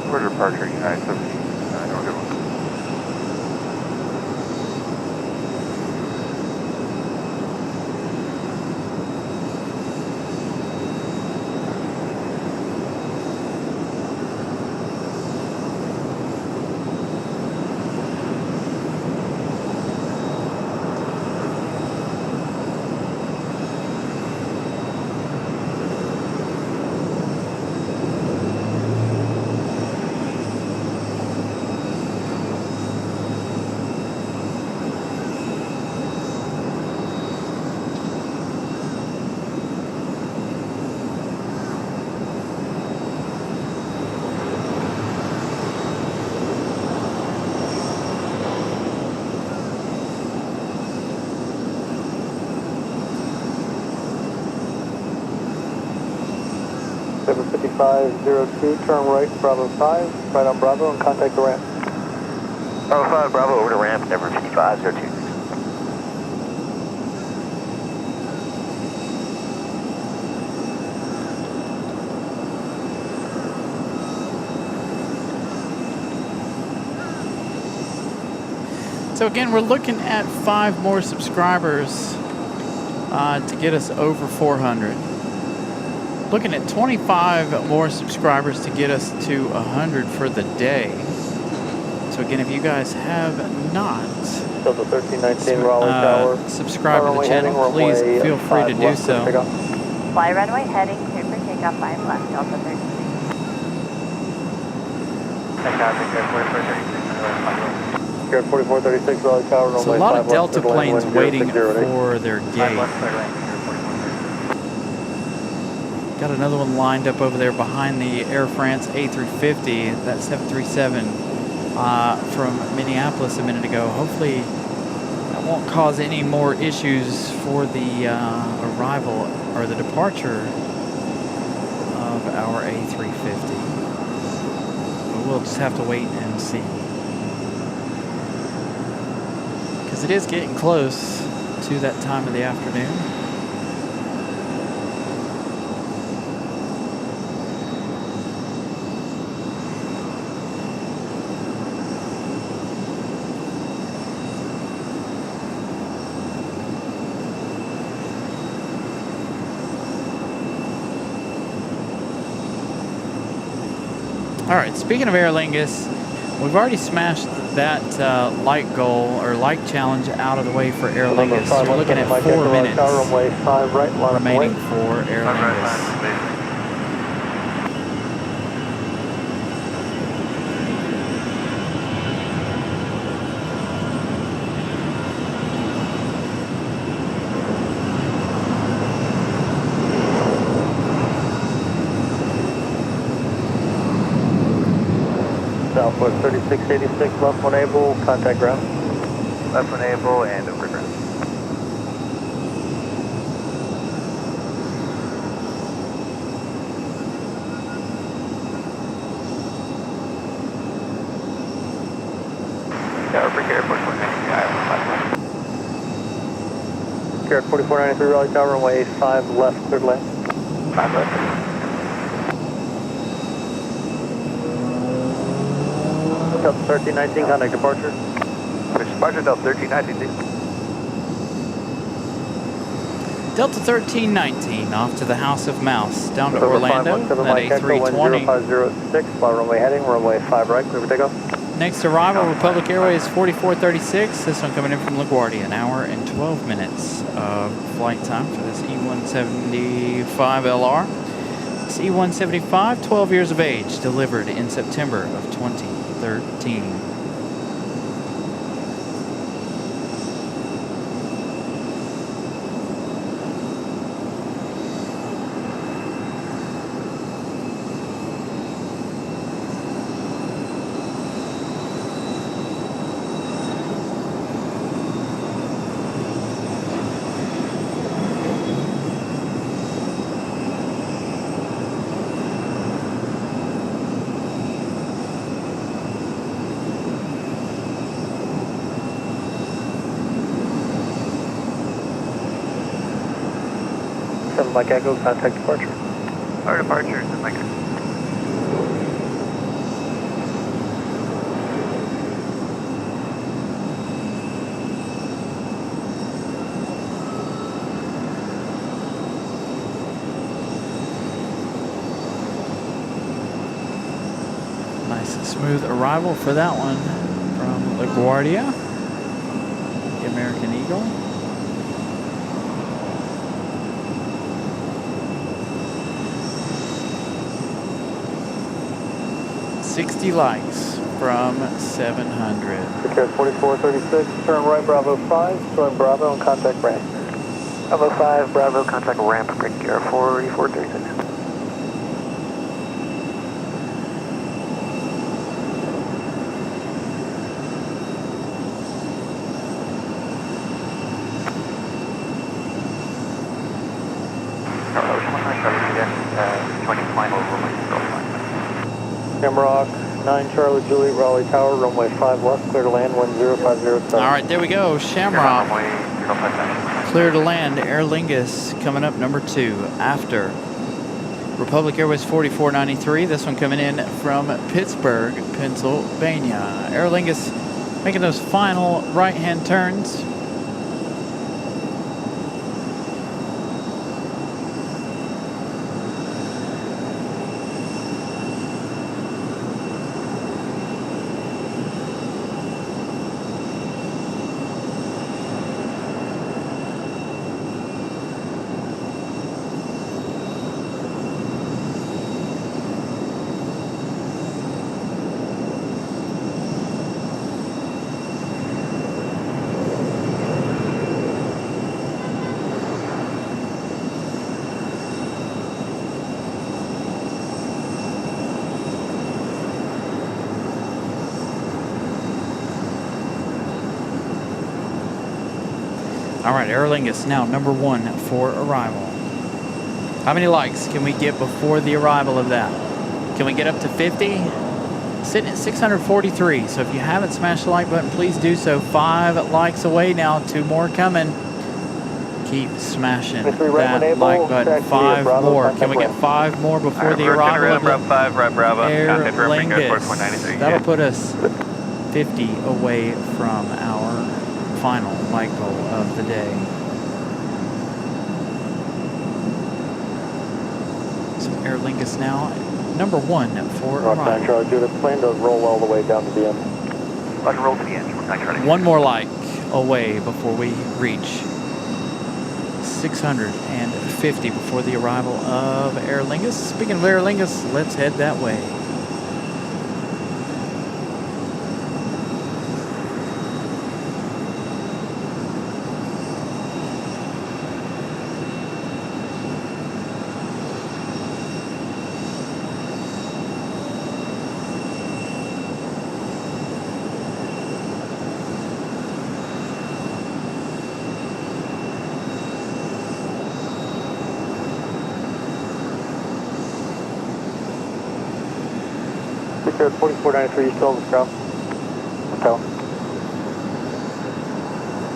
Where's departure, United 1769, have a good one. 3502, turn right, Bravo 5, right on Bravo, and contact the ramp. Bravo 5, Bravo, over to ramp, number 5502. So again, we're looking at 5 more subscribers to get us over 400. Looking at 25 more subscribers to get us to 100 for the day. So again, if you guys have not Still the 1319 Raleigh Tower. subscribed to the channel, please feel free to do so. Fly runway heading, clear for takeoff, 5 left, Delta 13. Here at 4436 Raleigh Tower, So a runway lot 5 of left, Delta clear to land, planes wind waiting 0608. for their gate. Got another one lined up over there behind the Air France A350, that 737 from Minneapolis a minute ago. Hopefully that won't cause any more issues for the arrival or the departure of our A350. But we'll just have to wait and see. Because it is getting close to that time of the afternoon. All right, speaking of Aer Lingus, we've already smashed that light goal or light challenge out of the way for Aer Lingus. So we're looking at 4 minutes runway 5 right, line up remaining away. for Aer Lingus. Southwest 3686, left one able, contact ground. Left one able and over ground. Yeah, over here, 4493, Island 5 left. Here at 4493 Raleigh Tower, runway 5 left, clear to land. 5 left. Delta 1319, contact departure. Departure Delta 1319. Delta 1319 off to the House of Mouse, down to Over Orlando, 517 that Mike Echo, A320. 10506, fly runway heading, runway 5 right, clear for takeoff. Next arrival, Republic Airways 4436. This one coming in from LaGuardia, an hour and 12 minutes of flight time for this E175LR. This E175, 12 years of age, delivered in September of 2013. Mike Echo, contact departure. Our departure is Mike. Nice and smooth arrival for that one from LaGuardia, the American Eagle. 60 likes from 700. Secure 4436, turn right, Bravo 5, join Bravo and contact ramp. Bravo 5, Bravo, contact ramp, break gear 4436. Joining final room. Charlie Juliet, Raleigh Tower, runway 5 left, clear to land, wind 0507. All right, there we go. Shamrock. Runway 05. Clear to land. Aer Lingus coming up number 2 after Republic Airways 4493. This one coming in from Pittsburgh, Pennsylvania. Aer Lingus making those final right-hand turns. All right, Aer Lingus now number 1 for arrival. How many likes can we get before the arrival of that? Can we get up to 50? Sitting at 643. So if you haven't smashed the like button, please do so. 5 likes away now. 2 more coming. Keep smashing that like button. 5 more. Can we get 5 more before the arrival of Bravo 5, right Bravo. Aer Contact Durham, Lingus? 493. That'll put us 50 away from our final like goal of the day. So Aer Lingus now number 1 for Rock 9 arrival. Charlie Juliet, plane does roll all the way down to the end. Roger, roll to the end. 1 more like away before we reach 650 before the arrival of Aer Lingus. Speaking of Aer Lingus, let's head that way. Secure 4493, you still on the ground? Hotel.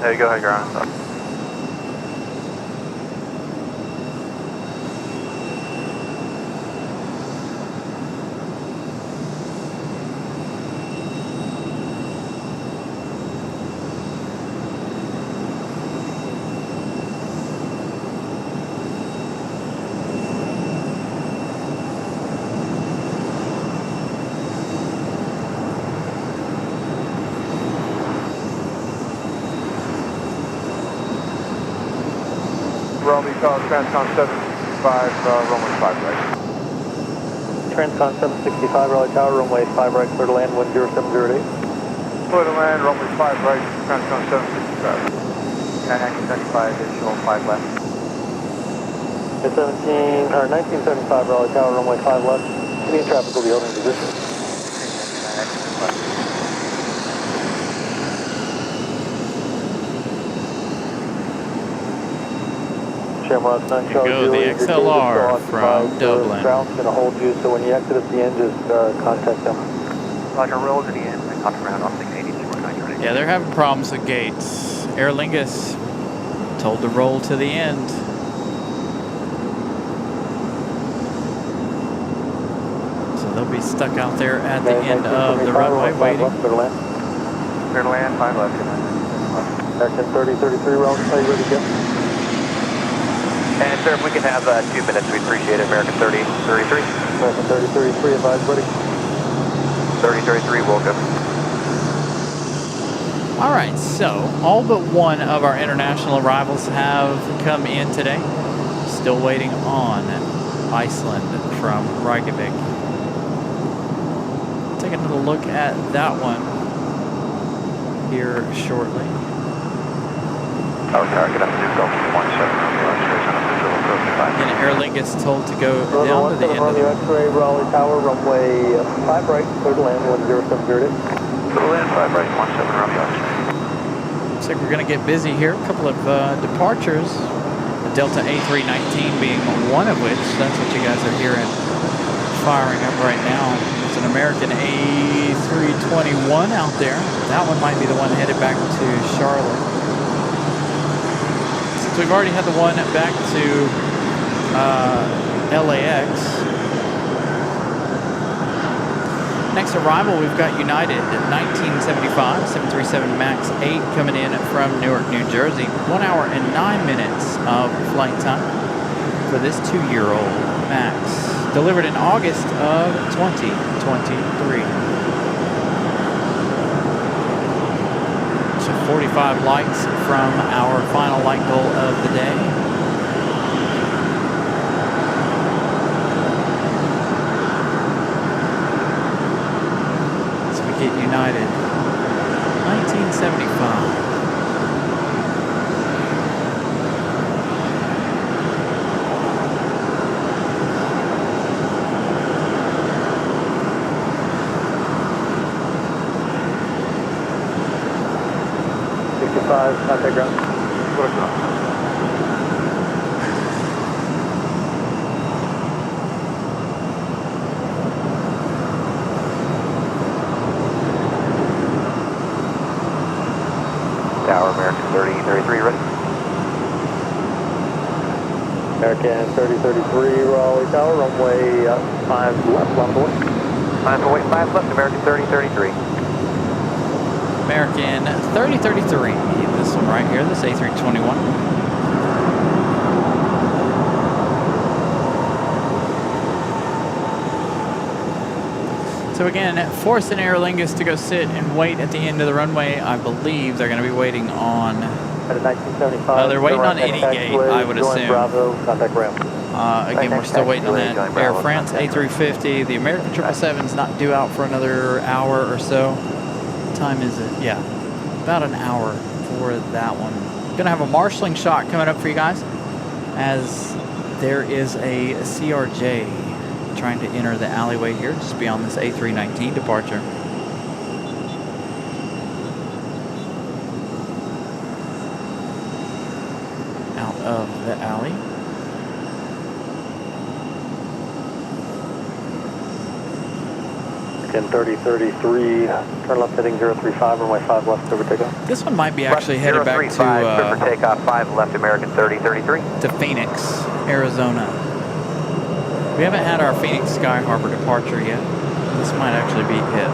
There you go, high ground. Raleigh Tower, Transcon 765, runway 5 right. Transcon 765, Raleigh Tower, runway 5 right, clear to land, wind 0708. Clear to land, runway 5 right, Transcon 765. 1975, additional 5 left. 1975, Raleigh Tower, runway 5 left. Any traffic will be holding position. Shamrock 9 Charlie Go, the Juliet, your XLR gate is still from occupied. Dublin. The ground's going to hold you, so when you exit at the end, just contact them. Roger, roll to the end. I caught around on 680, 219. Yeah, they're having problems with gates. Aer Lingus told to roll to the end. So they'll be stuck out there at the end of the runway waiting. Clear to land. Clear to land, 5 left. American 3033, round, are you ready to go? And sir, if we can have 2 minutes, we'd appreciate it. American 3033. American 3033, advise ready. 3033, welcome. All right, so all but 1 of our international arrivals have come in today. Still waiting on Iceland from Reykjavik. Taking a little look at that one here shortly. Tower, good afternoon, Delta 17, And Aer Lingus told to go down to the end of the X-ray, Raleigh Tower, runway 5 right, clear to land, 10708. Clear to land, 5 right, 17 Romeo X-ray. Looks like we're going to get busy here. A couple of departures. The Delta A319 being one of which. That's what you guys are hearing firing up right now. It's a an American A321 out there. That one might be the one headed back to Charlotte. Since we've already had the one back to LAX. Next arrival, we've got United 1975 737 MAX 8 coming in from Newark, New Jersey. 1 hour and 9 minutes of flight time for this 2-year-old MAX. Delivered in August of 2023. So 45 lights from our final light goal of the day. United 1975. Contact ground. Tower, American 3033, ready? American 3033, Raleigh Tower, runway 5 left, left away. 5 left, American 3033. American 3033. This one right here, this A321. So again, forcing Aer Lingus to go sit and wait at the end of the runway. I believe they're going to be waiting on... At 1975. they're waiting on any gate, I would assume. Bravo, contact ramp. Again, we're still waiting on that Air France A350. The American 777 is not due out for another hour or so. What time is it? Yeah, about an hour for that one. Going to have a marshalling shot coming up for you guys as there is a CRJ trying to enter the alleyway here just beyond this A319 departure. Out of the alley. Again, 3033, turn left heading 035, runway 5 left, over takeoff. This one might be actually headed back to for takeoff, 5 left, American 3033. to Phoenix, Arizona. We haven't had our Phoenix Sky Harbor departure yet. This might actually be it.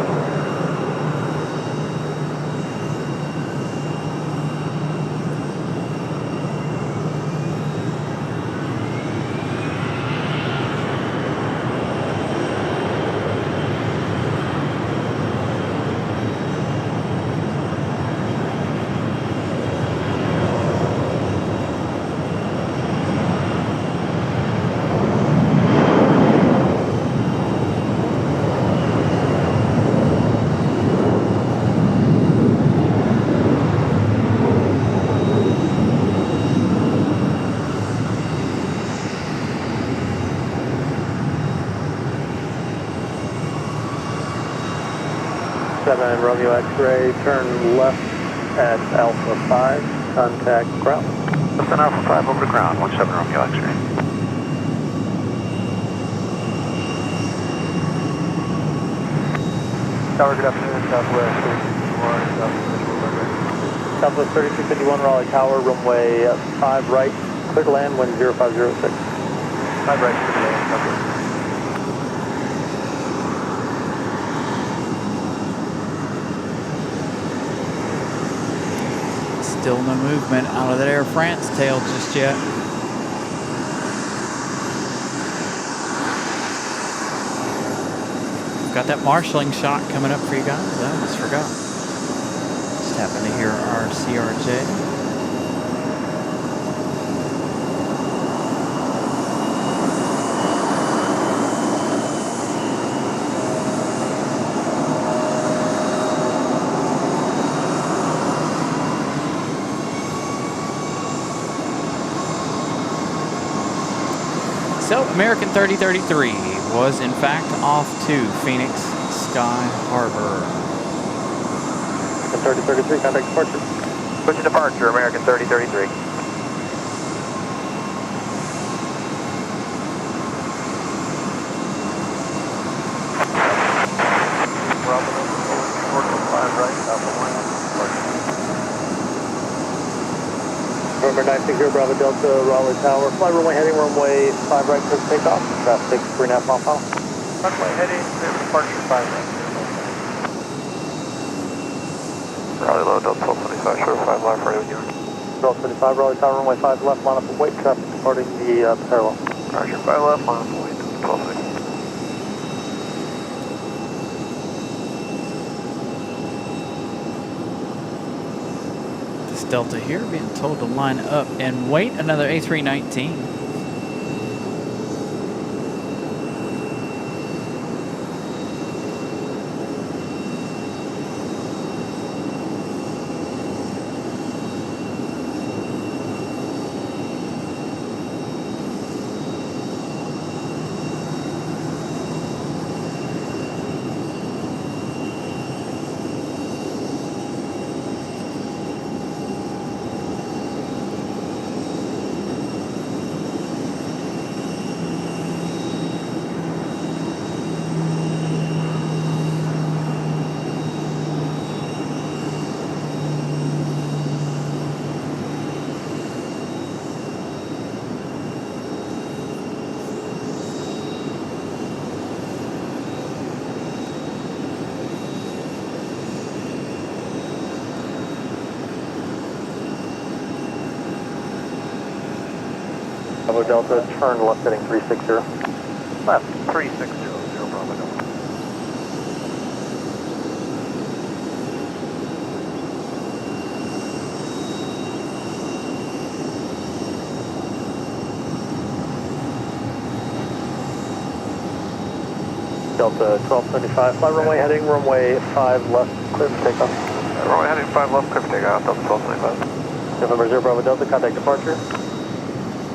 Romeo X-ray, turn left at Alpha 5, contact ground. Left on Alpha 5 over to ground, 17 Romeo X-ray. Tower, good afternoon, Southwest 3251, Southwest 3251, Raleigh Tower, runway 5 right, clear to land, wind 0506. 5 right, clear to land, okay. Still no movement out of that Air France tail just yet. Got that marshalling shot coming up for you guys. I almost forgot. Just happened to hear our CRJ. So, American 3033 was in fact off to Phoenix Sky Harbor. 3033, contact departure. Switch to departure, American 3033. November 960 Bravo Delta, Raleigh Tower. Fly runway heading runway 5 right for takeoff. Traffic 3.5 mile final. Runway heading to departure 5 right. Raleigh low, Delta 1225, short 5 left, ready with you. 1225 Raleigh Tower, runway 5 left, line up and wait. Traffic departing the parallel. Roger, 5 left, line up and wait, Delta 1260. This Delta here being told to line up and wait. Another A319. Bravo Delta, turn left heading 360. Left 360, Bravo Delta. Delta 1275, fly runway heading runway 5 left, clear for takeoff. Runway heading 5 left, clear for takeoff, Delta 1225. November 0 Bravo Delta, contact departure.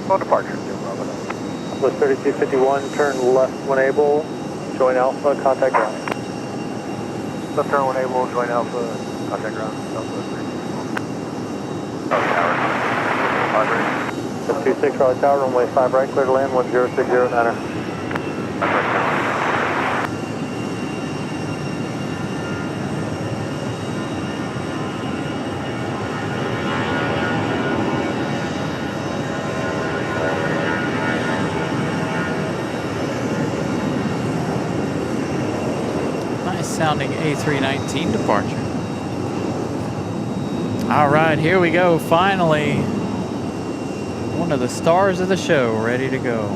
Full departure, 0 Bravo Delta. Was 3251, turn left when able, join Alpha, contact ground. Left turn when able, join Alpha, contact ground, Delta 3. Raleigh Tower. Roger. 26 Raleigh Tower, runway 5 right, clear to land, 1060 niner. Sounding A319 departure. All right, here we go. Finally, one of the stars of the show ready to go.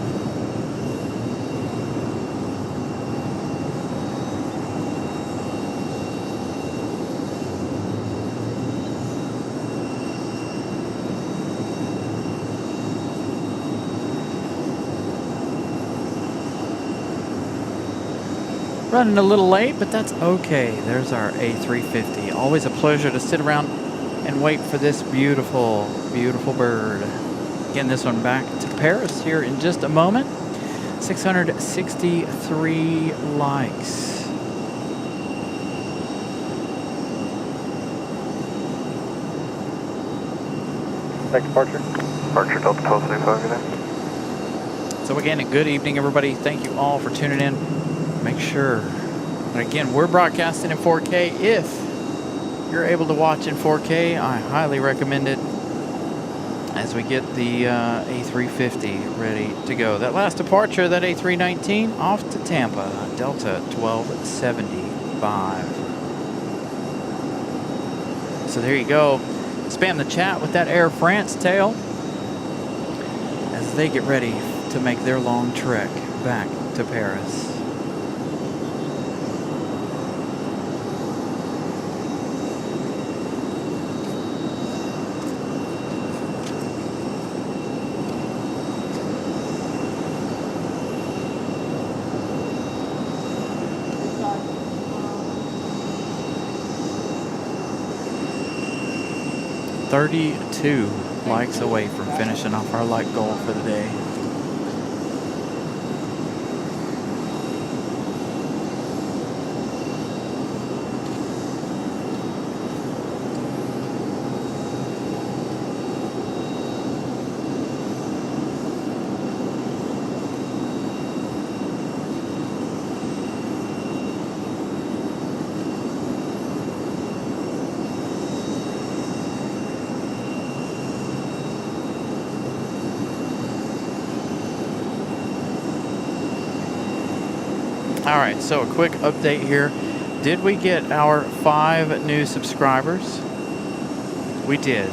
Running a little late, but that's okay. There's our A350. Always a pleasure to sit around and wait for this beautiful, beautiful bird. Getting this one back to Paris here in just a moment. 663 likes. Next departure. Departure, Delta 1225, good day. So again, a good evening, everybody. Thank you all for tuning in. Make sure, and again, we're broadcasting in 4K. If you're able to watch in 4K, I highly recommend it as we get the A350 ready to go. That last departure, that A319, off to Tampa, Delta 1275. So there you go. Spam the chat with that Air France tail as they get ready to make their long trek back to Paris. $32 likes away from finishing off our like goal for the day. All right, so a quick update here. Did we get our 5 new subscribers? We did.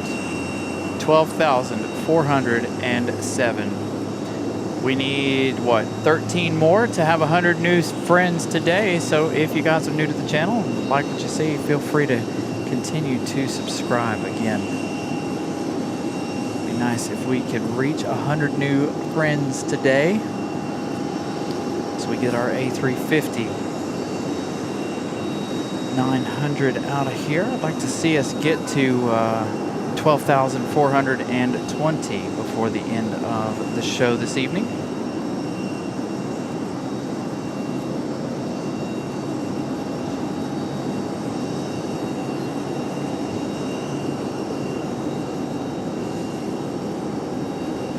12,407. We need, what, 13 more to have 100 new friends today. So if you guys are new to the channel, like what you see, feel free to continue to subscribe again. It'd be nice if we could reach 100 new friends today. So we get our A350 900 out of here. I'd like to see us get to 12,420 before the end of the show this evening.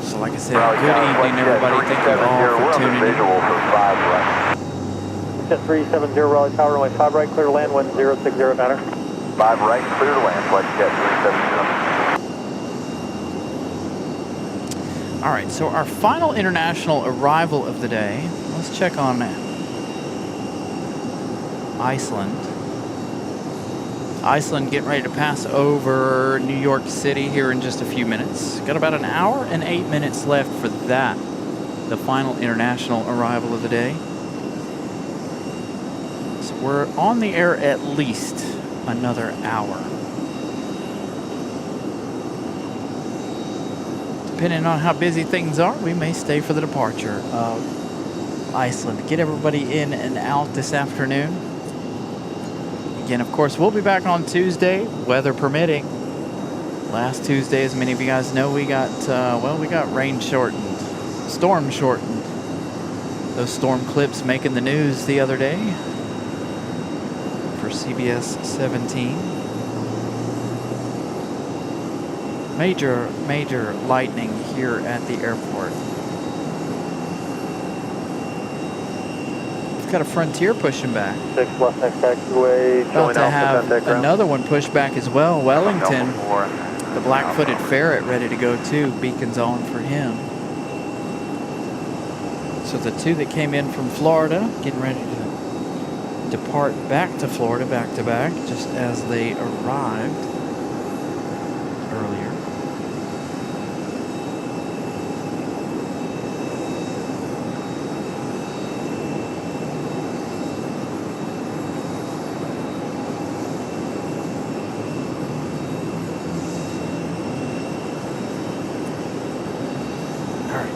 So like I said, good evening everybody. Thank you all for tuning in. Jet 370 Raleigh Tower, runway 5 right, clear to land, wind 060 matter. 5 right, clear to land, flight jet 370. All right, so our final international arrival of the day. Let's check on Iceland. Iceland getting ready to pass over New York City here in just a few minutes. Got about an hour and 8 minutes left for that, the final international arrival of the day. So we're on the air at least another hour. Depending on how busy things are, we may stay for the departure of Iceland. Get everybody in and out this afternoon. Again, of course, we'll be back on Tuesday, weather permitting. Last Tuesday, as many of you guys know, we got, we got rain shortened, storm shortened. Those storm clips making the news the other day for CBS 17. Major lightning here at the airport. We've got a Frontier pushing back. 6 left next taxiway. About to have another one push back as well. Wellington, the black-footed ferret, ready to go too. Beacons on for him. So the 2 that came in from Florida, getting ready to depart back to Florida, back to back, just as they arrived earlier.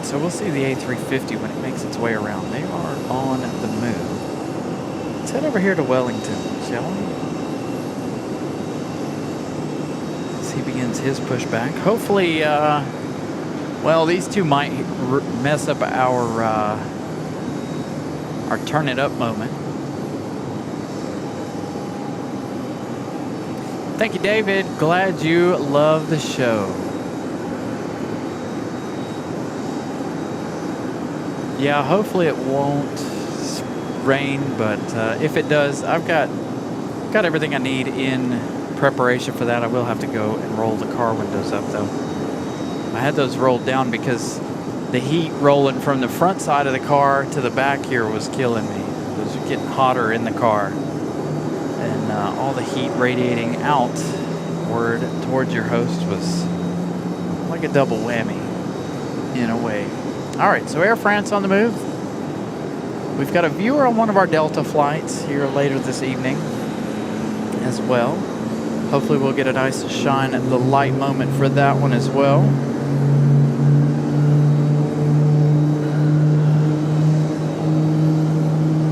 So we'll see the A350 when it makes its way around. They are on the move. Let's head over here to Wellington, shall we? As he begins his pushback. Hopefully, well, these 2 might mess up our turn it up moment. Thank you, David. Glad you love the show. Yeah, hopefully it won't rain, but if it does, I've got everything I need in preparation for that. I will have to go and roll the car windows up, though. I had those rolled down because the heat rolling from the front side of the car to the back here was killing me. It was getting hotter in the car. And all the heat radiating outward towards your host was like a double whammy in a way. All right, so Air France on the move. We've got a viewer on one of our Delta flights here later this evening as well. Hopefully we'll get a nice shine the light moment for that one as well.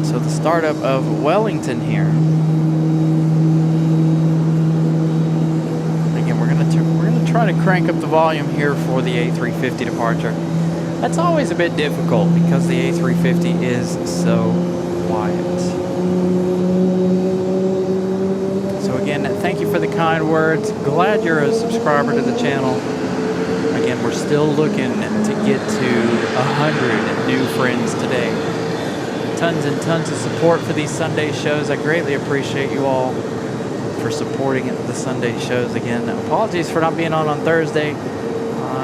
So the startup of Wellington here. Again, we're gonna try to crank up the volume here for the A350 departure. That's always a bit difficult because the A350 is so quiet. So again, thank you for the kind words. Glad you're a subscriber to the channel. Again, we're still looking to get to 100 new friends today. Tons and tons of support for these Sunday shows. I greatly appreciate you all for supporting the Sunday shows. Again, apologies for not being on Thursday.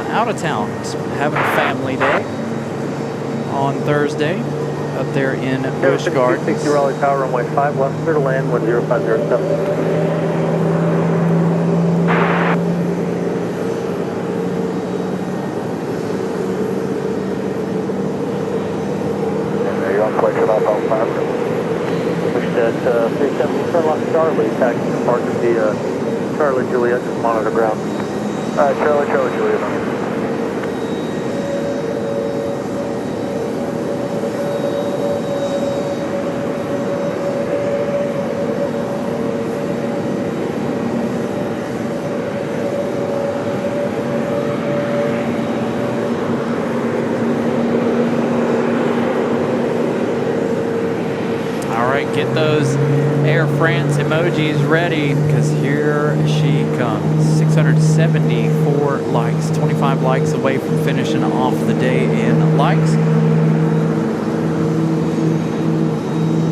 Out of town, having a family day on Thursday. up there in Busch Gardens. 60 Raleigh Tower, runway 5 left, clear to land, 10507. Pushed at 370, turn left Charlie, taxi to park at the Charlie Juliet, just monitor ground. Charlie Juliet. Get those Air France emojis ready, because here she comes. 674 likes, 25 likes away from finishing off the day in likes.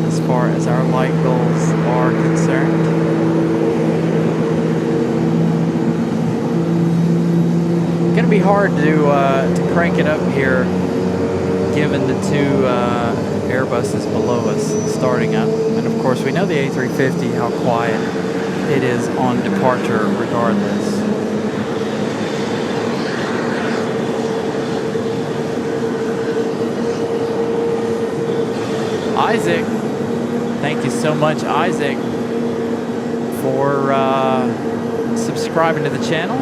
As far as our like goals are concerned. Gonna be hard to crank it up here, given the two Airbuses below us starting up. And of course we know the A350, how quiet it is on departure regardless. Isaac, thank you so much, Isaac, for subscribing to the channel.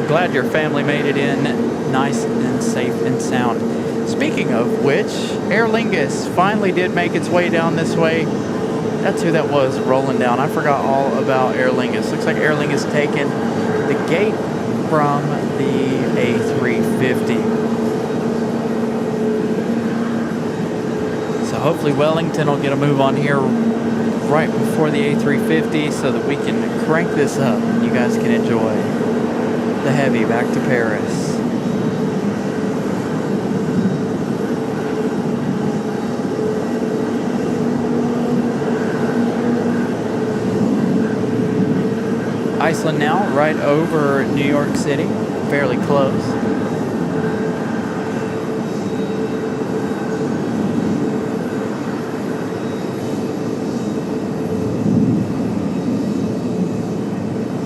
Glad your family made it in nice and safe and sound. Speaking of which, Aer Lingus finally did make its way down this way. That's who that was rolling down. I forgot all about Aer Lingus. Looks like Aer Lingus taking the gate from the A350. So hopefully Wellington will get a move on here right before the A350 so that we can crank this up and you guys can enjoy the heavy back to Paris. Iceland now, right over New York City, fairly close.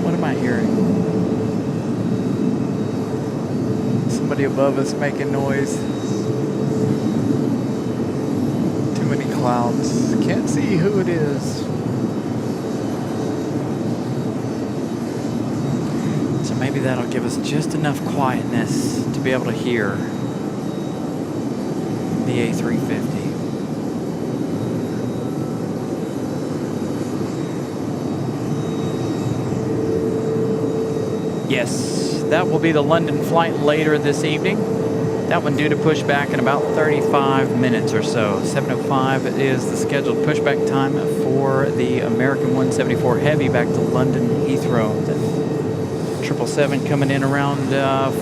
What am I hearing? Somebody above us making noise. Too many clouds. Can't see who it is. Maybe that'll give us just enough quietness to be able to hear the A350. Yes, that will be the London flight later this evening. That one due to push back in about 35 minutes or so. 7:05 is the scheduled pushback time for the American 174 Heavy back to London Heathrow. 777 coming in around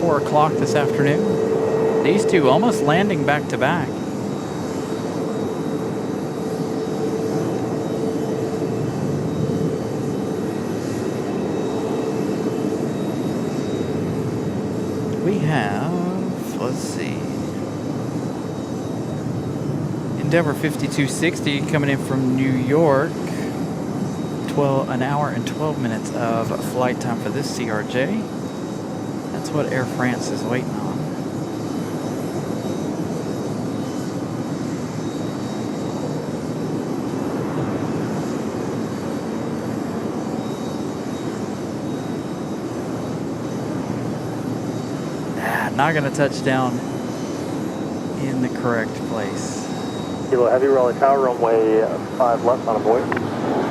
4 o'clock this afternoon. These two almost landing back to back. We have, let's see, Endeavour 5260 coming in from New York. 1 hour and 12 minutes of flight time for this CRJ. That's what Air France is waiting on. Not going to touch down in the correct place. Kilo Heavy, Raleigh Tower, runway 5 left on a boy.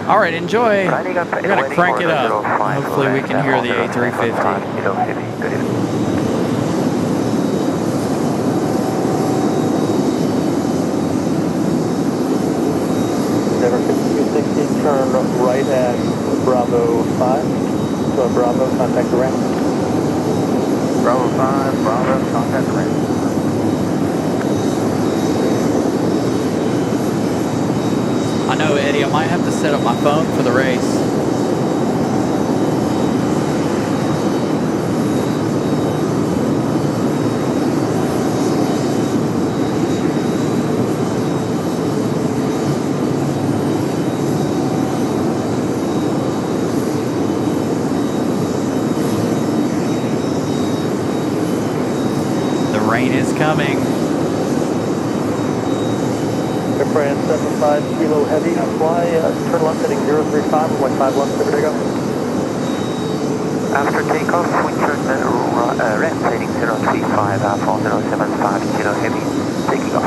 All right, enjoy. We're going to crank it up. Hopefully we can hear the A350. Endeavour 5260, turn right at Bravo 5. So Bravo, contact the ramp. Bravo 5, Bravo, contact the ramp. I know, Eddie, I might have to set up my phone for the race. Rain is coming. Airframe 75 Kilo Heavy, fly, turn left heading 035, runway 5 left, clear for takeoff. After takeoff, wind turn left heading 035, Alpha 075 Kilo Heavy, taking off.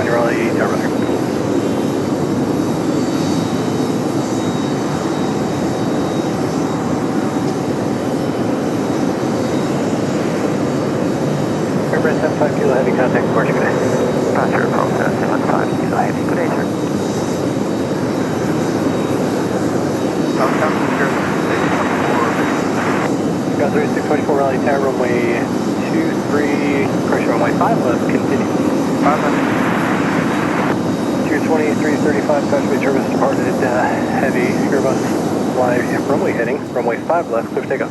Raleigh, Durham. Airframe 75 Kilo Heavy, contact Porsche, good day. Roger, Apollo 75 Kilo Heavy, good day, sir. Got 3624 Raleigh, tower runway 23, pressure runway 5 left, continue. 5 left. 22335, passenger service departed, heavy Airbus fly runway heading, runway 5 left, clear for takeoff.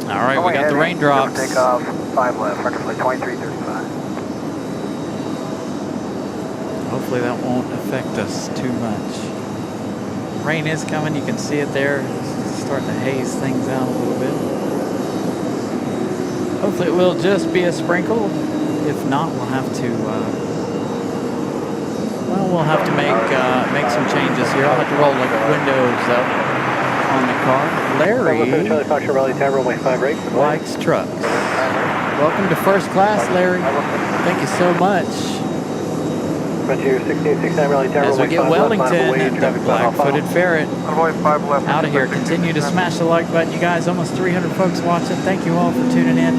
All right, we got the raindrops. Takeoff, 5 left, runway flight 2335. Hopefully that won't affect us too much. Rain is coming, you can see it there. It's starting to haze things out a little bit. Hopefully it will just be a sprinkle. If not, we'll have to make some changes here. I'll have to roll the windows up on the car. Larry Charlie Foxtrot Raleigh, tower runway 5 right. likes trucks. Welcome to first class, Larry. Thank you so much. Frontier 1669 Raleigh, tower As we runway get 5 Wellington, left, the black-footed ferret Runway 5 left. out of here. Continue to smash the like button, you guys. Almost 300 folks watching. Thank you all for tuning in.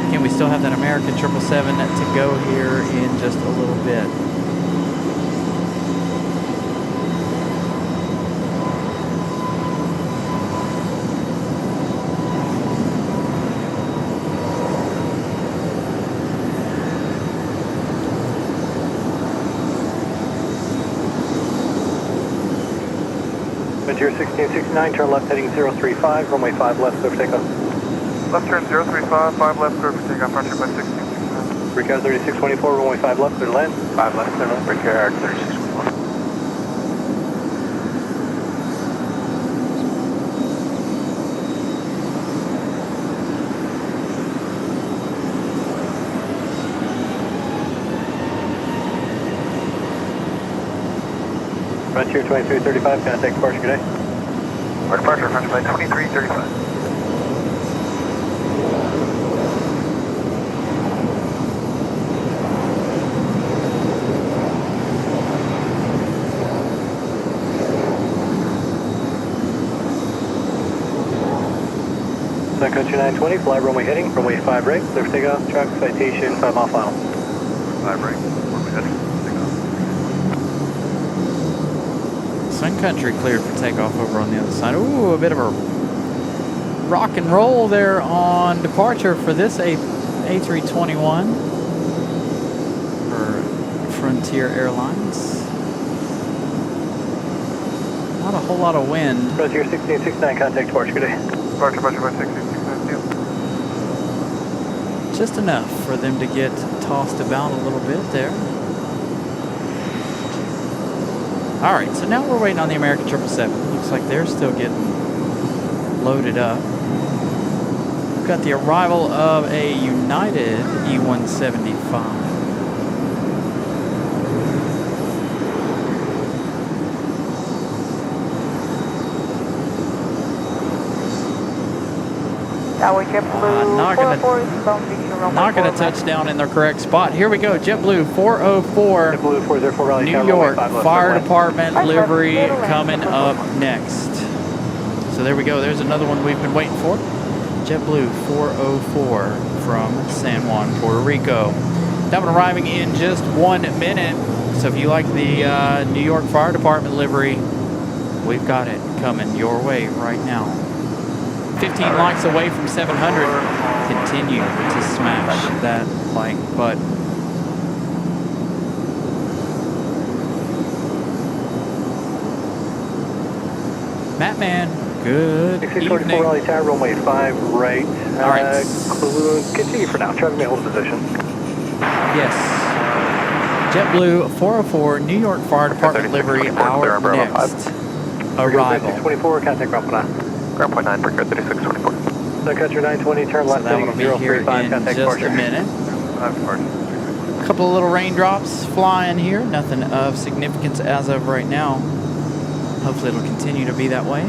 Again, we still have that American 777 to go here in just a little bit. Frontier 1669, turn left heading 035, runway 5 left, clear for takeoff. Left turn 035, 5 left, clear for takeoff, Frontier by 1669. Brickyard 3624, runway 5 left, clear to land. 5 left, clear left. Brickyard 3624. Frontier 2335, contact Porsche, good day. Our departure, Frontier by 2335. Sun Country 920, fly runway heading, runway 5 right, clear for takeoff, track citation, 5 mile final. 5 right, runway heading, takeoff. Sun Country cleared for takeoff over on the other side. Ooh, a bit of a rock and roll there on departure for this A321 for Frontier Airlines. Not a whole lot of wind. Frontier 1669, contact Porsche, good day. Departure, Frontier by 1669. Just enough for them to get tossed about a little bit there. All right, so now we're waiting on the American 777. Looks like they're still getting loaded up. We've got the arrival of a United E175. Tower JetBlue not gonna- 404 is Long Beach runway Not going to 4 touch down in the correct spot. Here we go. JetBlue 404. JetBlue 404 Raleigh New Tower, York runway 5 left, Fire clear to land. Department livery coming up next. So there we go. There's another one we've been waiting for. JetBlue 404 from San Juan, Puerto Rico. That one arriving in just 1 minute. So if you like the New York Fire Department livery, we've got it coming your way right now. 15 likes away from 700. Continue to smash that like button. Matt Man, good 6644 evening. Raleigh Tower, runway 5 right. All right. Continue for now. Traffic may hold position. Yes. JetBlue 404 New York Fire Department livery, our next arrival. 624, contact ground point 9. Ground point 9 for code 3624. Country 920, turn So left, that one will be here 035, in contact just departure. a minute. A couple of little raindrops flying here. Nothing of significance as of right now. Hopefully it'll continue to be that way.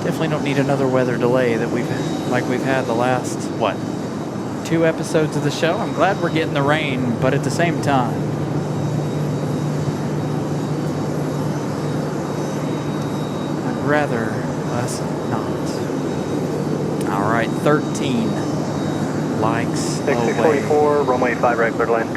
Definitely don't need another weather delay that we've had the last, what, 2 episodes of the show. I'm glad we're getting the rain, but at the same time, I'd rather us not. All right, 13 likes 6644, runway 5 right, clear to land.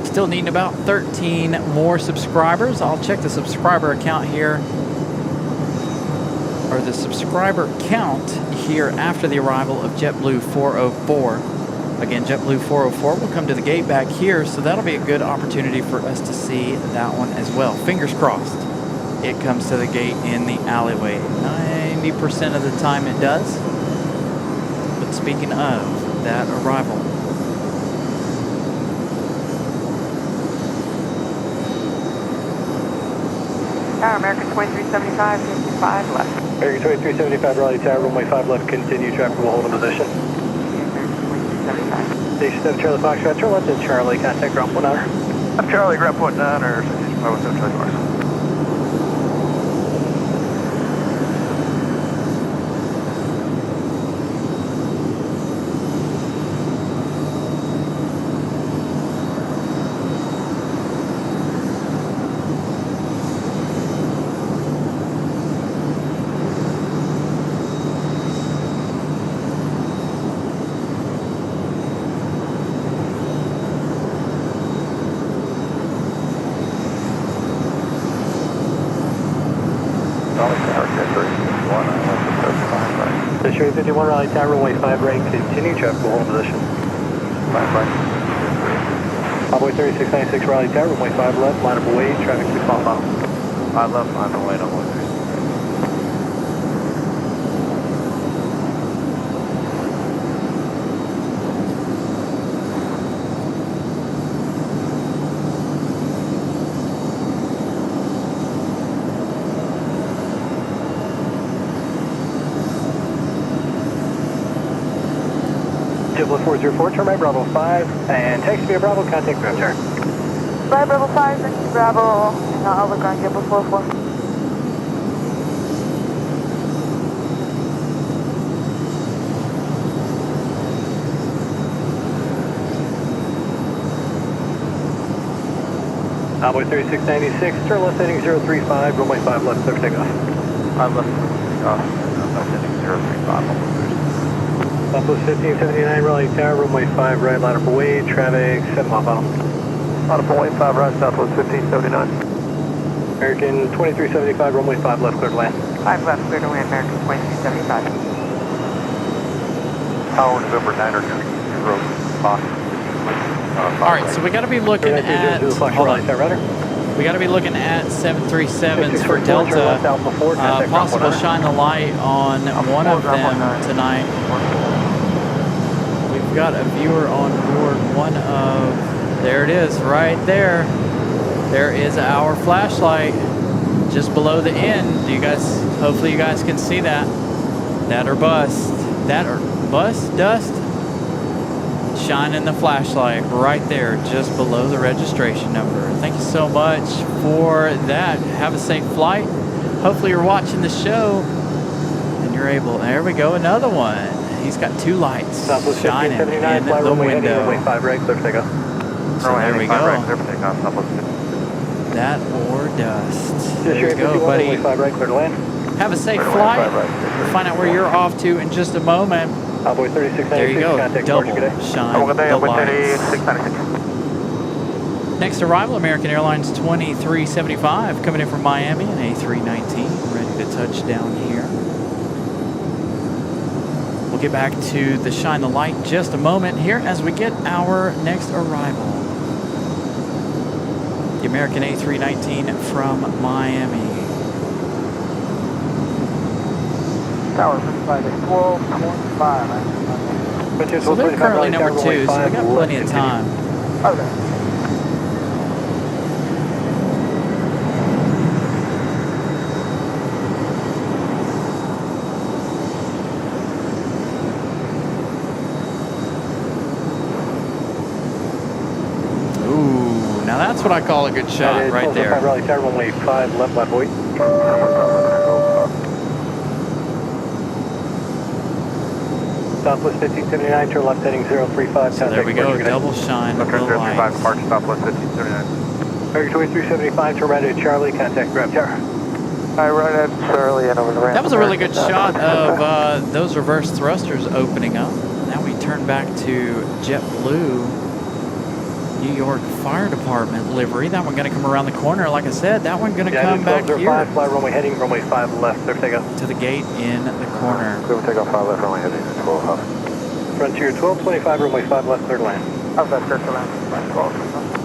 Still needing about 13 more subscribers. I'll check the subscriber account here, or the subscriber count here after the arrival of JetBlue 404. Again, JetBlue 404 will come to the gate back here, so that'll be a good opportunity for us to see that one as well. Fingers crossed it comes to the gate in the alleyway. 90% of the time it does. But speaking of that arrival, Tower American 2375, 55 left. American 2375, Raleigh Tower, runway 5 left, continue, traffic will hold in position. American 2375. Station 7, Charlie Foxtrot, turn left at Charlie, contact ground point 9. I'm Charlie, ground point 9 or 6517 Charlie Mars. Station 51, Raleigh Tower, runway 5 right, continue, traffic will hold in position. 5 right. Highway 3696, Raleigh Tower, runway 5 left, line up away, traffic 6 miles out. 5 left, line away, no one. JetBlue 404, turn right, Bravo 5, and taxi via Bravo, contact ground turn. Flight Bravo 5, thank you, Bravo. And I'll look on JetBlue 404. Highway 3696, turn left heading 035, runway 5 left, clear for takeoff. 5 left, takeoff. That's heading 035. Southwest 1579, Raleigh Tower, runway 5 right, line up away, traffic 7 miles out. Line up away, 5 right, Southwest 1579. American 2375, runway 5 left, clear to land. 5 left, clear to land, American 2375. Tower November 9 are going to road box. all right, so we got to be looking at, hold on. Rudder. We got to be looking at 737s for Delta. Possible shine the light on one of them tonight. We've got a viewer on board one of, there it is, right there. There is our flashlight just below the end. Do you guys, hopefully you guys can see that. That or bust. That or bust, dust. shining the flashlight right there just below the registration number. Thank you so much for that. Have a safe flight. Hopefully you're watching the show and you're able. There we go, another one. He's got two lights shining in the window. Runway 5 right, clear for takeoff. So there we go. Right, clear for takeoff, Southwest 50. That or dust. There Sure, you go, 51, buddy. runway 5 right, clear to land. Have a safe flight. We'll find out where you're off to in just a moment. Cowboy 3696, There you go, contact double departure, good day. shine Have a good day, the I'm with lights. 696. Next arrival, American Airlines 2375 coming in from Miami, an A319, ready to touch down here. We'll get back to the shine the light in just a moment here as we get our next arrival. The American A319 from Miami. Tower 55 is 1225. So they're currently number 2, so we got plenty of time. Okay. Ooh, now that's what I call a good shot right there. Raleigh, tower runway 5 left, left, wait. Southwest 1579, turn left heading 035. So there we go, double shine of the Okay, 035, lights. departure, Southwest 1579. American 2375, turn right at Charlie, contact grab tower. Hi, right at Charlie and over the ramp. That was a really good shot of those reverse thrusters opening up. Now we turn back to JetBlue New York Fire Department livery. That one going to come around the corner. Like I said, that one going to come back here fly runway heading, runway 5 left, clear takeoff. to the gate in the corner. Clear takeoff, 5 left, runway heading 12 hot. Frontier 1225, runway 5 left, clear to land. How's that, clear to land? 12.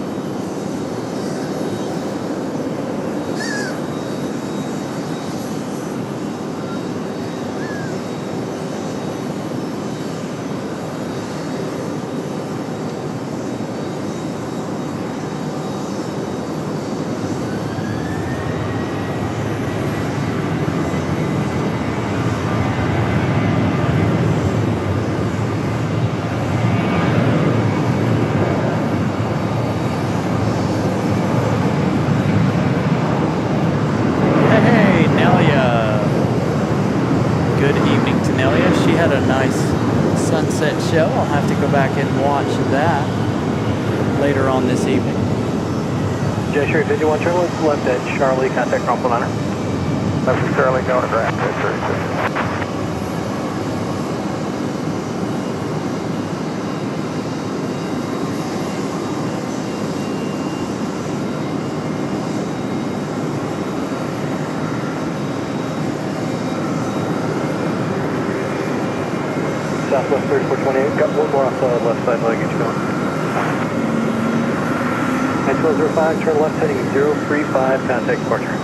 Hey, Nelia. Good evening to Nelia. She had a nice sunset show. I'll have to go back and watch that later on this evening. Jet Sherry 51, turn left at Charlie, contact ground planner. Left from Charlie, going to ramp, 36. Southwest 3428, got one more off the left side luggage going. 9205, turn left heading 035, contact departure.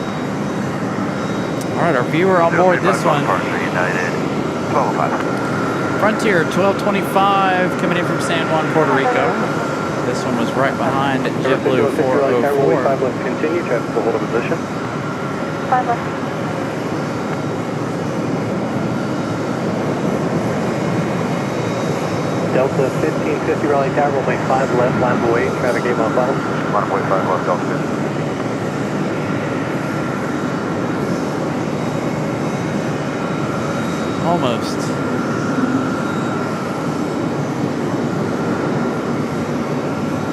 All right, our viewer on board this one. United, 1205. Frontier 1225 coming in from San Juan, Puerto Rico. This one was right behind JetBlue 404. 5 left, continue, traffic will hold a position. 5 left. Delta 1550, Raleigh Tower, runway 5 left, line away, traffic game on final. 1.5 left, Delta 50. Almost.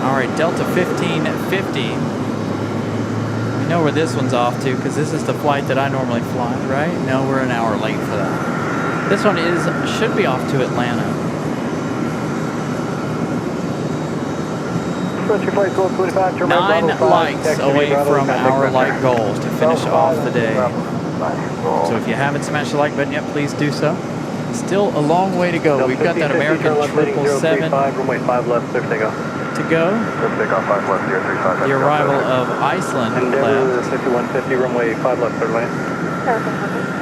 All right, Delta 1550. You know where this one's off to because this is the flight that I normally fly, right? No, we're an hour late for that. This one should be off to Atlanta. Frontier flight 1225, turn 9 right, Bravo 5, lights taxi away Bravo, from contact our grab light tower. goals to finish off the day. So if you haven't smashed the like button yet, please do so. Still a long way to go. We've got that American 777 runway 5 left, clear takeoff. to go. Clear takeoff, 5 left, 035. The arrival of Iceland Endeavor left. 5150, runway 5 left, clear land. Perfect.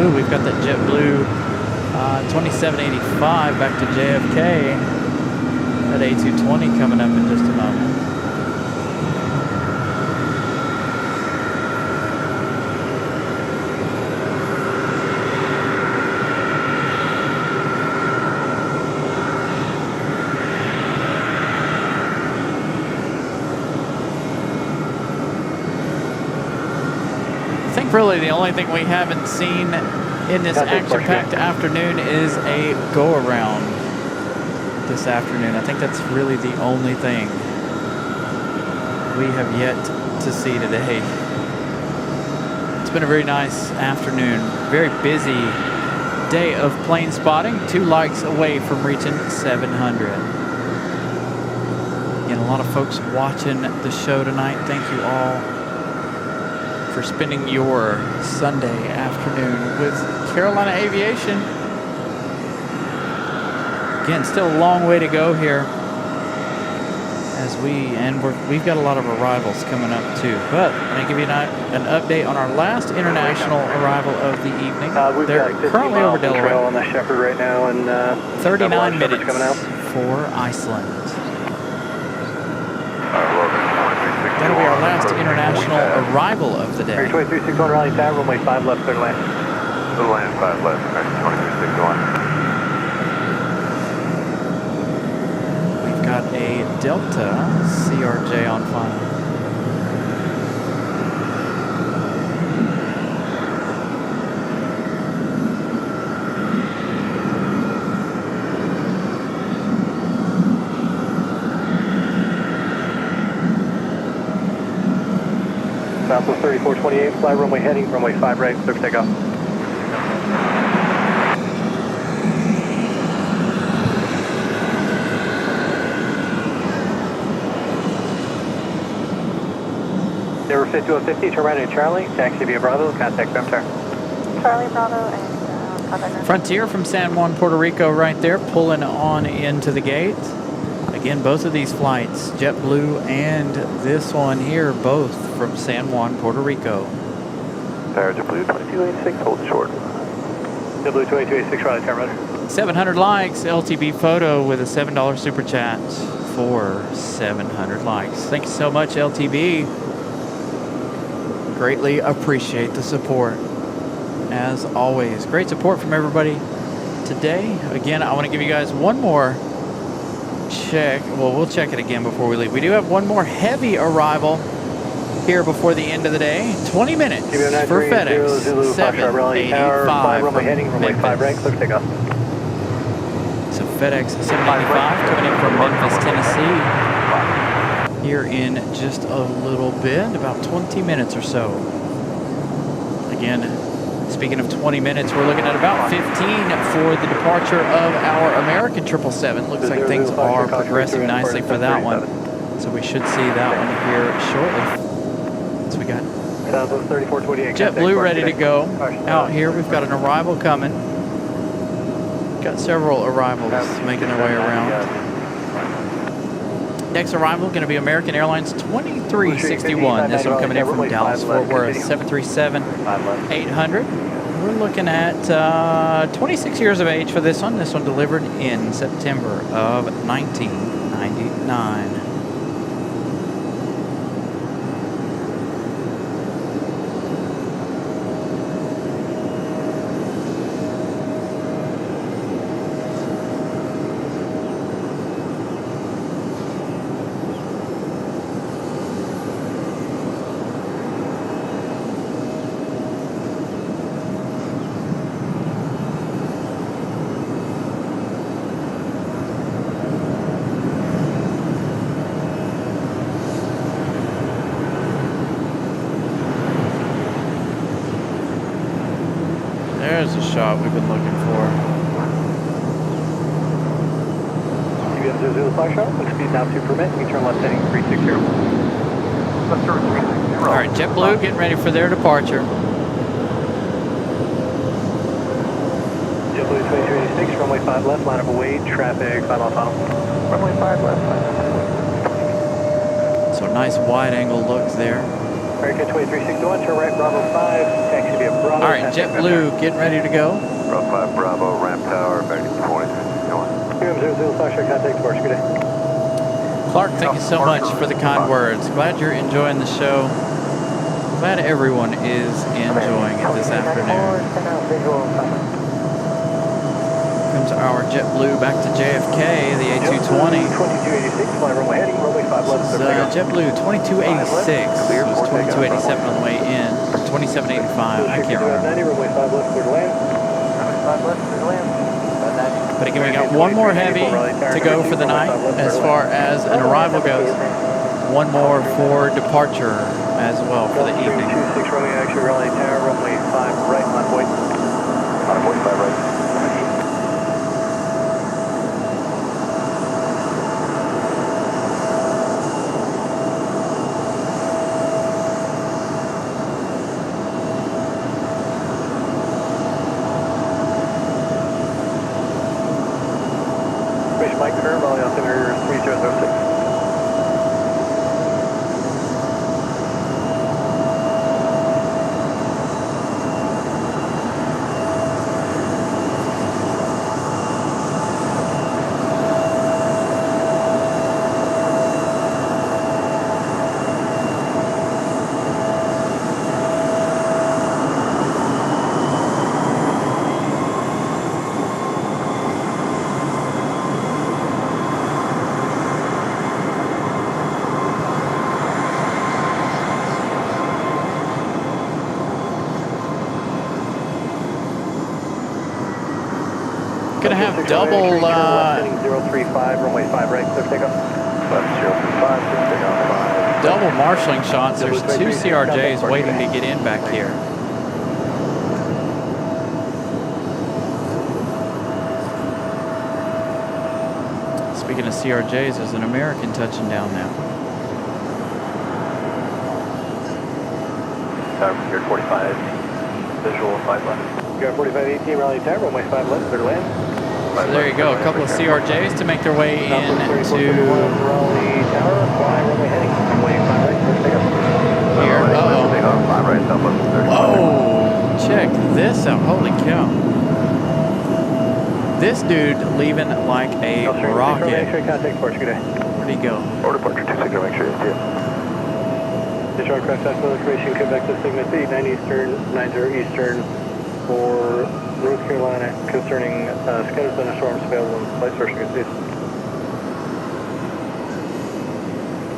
JetBlue. We've got that JetBlue 2785 back to JFK. That A220 coming up in just a moment. Really, the only thing we haven't seen in this action-packed afternoon is a go-around this afternoon. I think that's really the only thing we have yet to see today. It's been a very nice afternoon. Very busy day of plane spotting. 2 likes away from reaching 700. Again, a lot of folks watching the show tonight. Thank you all for spending your Sunday afternoon with Carolina Aviation. Again, still a long way to go here we've got a lot of arrivals coming up too. But I'm going to give you an update on our last international arrival of the evening. They're currently over Delaware. On the Shepherd right now, and 39 minutes for Iceland. That'll be our last international arrival of the day. 2361 Raleigh Tower, runway 5 left, clear to land. Clear to land, 5 left, 2361. We've got a Delta CRJ on file. Southwest 3428, fly runway heading, runway 5 right, clear for takeoff. Number 5150, turn right at Charlie, taxi via Bravo, contact Femtar. Charlie Bravo and contact. Frontier from San Juan, Puerto Rico right there, pulling on into the gate. Again, both of these flights, JetBlue and this one here, both from San Juan, Puerto Rico. Tower JetBlue 2286, hold short. JetBlue 2286, Raleigh Tower, 700 likes, LTB photo with a $7 super chat for 700 likes. Thank you so much, LTB. Greatly appreciate the support. As always, great support from everybody today. Again, I want to give you guys one more check. Well, we'll check it again before we leave. We do have one more heavy arrival here before the end of the day. 20 minutes for FedEx 785 runway heading, runway 5 right, clear takeoff. So FedEx 785 coming in from Memphis, Tennessee, here in just a little bit, about 20 minutes or so. Again, speaking of 20 minutes, we're looking at about 15 for the departure of our American 777. Looks like things are progressing nicely for that one. So we should see that one here shortly. So we got JetBlue ready to go out here. We've got an arrival coming. Got several arrivals making their way around. Next arrival going to be American Airlines 2361. This one coming in from Dallas, Fort Worth, 737-800. We're looking at 26 years of age for this one. This one delivered in September of 1999. There's a shot we've been looking for. CBM 00 flash shot, quick speed now 2 permit, you turn left heading 360. Left turn 360. All right, JetBlue getting ready for their departure. JetBlue 2386, runway 5 left, line up away, traffic 5 on final. Runway 5 left, 5 left. So a nice wide angle look there. American 2361, turn right, Bravo 5, taxi via Bravo. All right, JetBlue, getting ready to go. Bravo 5 Bravo, ramp tower, back to 2061. Durham 00, contact Sparks, good day. Clark, thank you so much for the kind words. Glad you're enjoying the show. Glad everyone is enjoying it this afternoon. Comes our JetBlue back to JFK, the A220. 2286, fly runway heading, runway 5 left. JetBlue 2286 was 2287 on the way in, or 2785, I can't remember. 90, runway 5 left, clear to land. Runway 5 left, clear to land. But again, we got one more heavy to go for the night as far as an arrival goes. One more for departure as well for the evening. 26 runway action, Raleigh Tower, runway 5 right, line point. On 45 right. Mike Curve, Raleigh altimeter 3006. Gonna have double 035, runway 5 right, clear takeoff. Left 035, clear takeoff 5. double marshalling shots. There's two CRJs waiting to get in back here. Speaking of CRJs, there's an American touching down now. Time here 45, visual 5 left. You got 4518, Raleigh Tower, runway 5 left, clear to land. So there you go, a couple of CRJs to make their way into... Raleigh Tower, fly runway heading, runway 5 right, clear takeoff. Here, uh-oh. Takeoff 5 right, southwest 30. Oh, check this out, holy cow. This dude leaving like a rocket. Contact Sparks, good day. Where'd he go? Order departure 26, make sure you see it. Discharge craft fast weather information, come back to Sigma 9 Eastern, 90 Eastern for North Carolina concerning scattered thunderstorms available in flight source frequencies.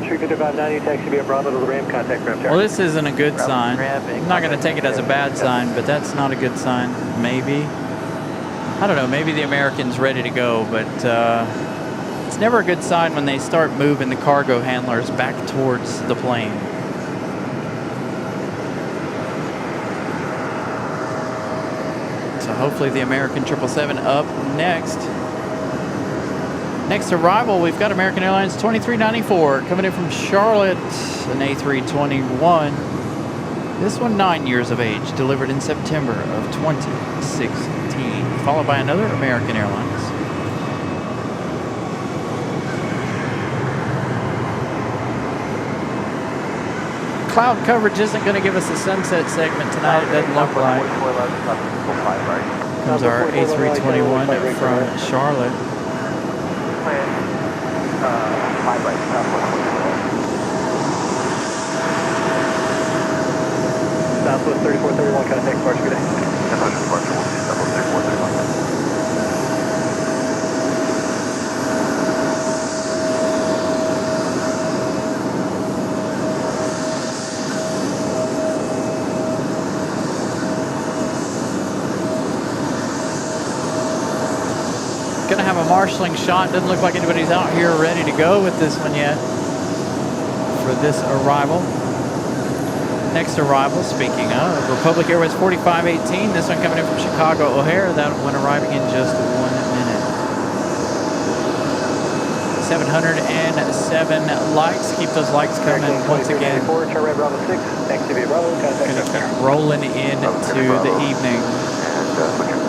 35590, taxi via Bravo to the Ram, contact Ram Tower. Well, this isn't a good sign. I'm not going to take it as a bad sign, but that's not a good sign. Maybe. I don't know, maybe the American's ready to go, but it's never a good sign when they start moving the cargo handlers back towards the plane. So hopefully the American 777 up next. Next arrival, we've got American Airlines 2394 coming in from Charlotte, an A321. This one 9 years of age, delivered in September of 2016, followed by another American Airlines. Cloud coverage isn't going to give us a sunset segment tonight, it doesn't look like. Comes our A321 from Charlotte. 5 right, Southwest 3431, contact Sparks, good day. Southwest departure 1, Southwest 3431. Gonna have a marshalling shot. Doesn't look like anybody's out here ready to go with this one yet for this arrival. Next arrival, speaking of, Republic Airways 4518. This one coming in from Chicago O'Hare. That one arriving in just 1 minute. 707 likes. Keep those likes coming once again. Turn right, Bravo 6, taxi via Bravo, contact Gonna keep rolling into the evening.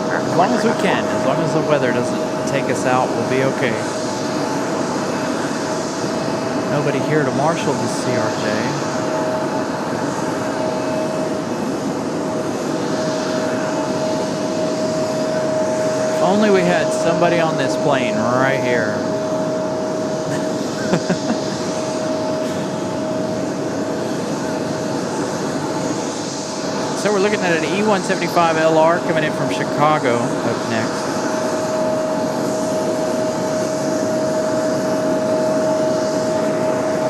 As long as we can, as long as the weather doesn't take us out, we'll be okay. Nobody here to marshal the CRJ. only we had somebody on this plane right here. So we're looking at an E175 LR coming in from Chicago up next.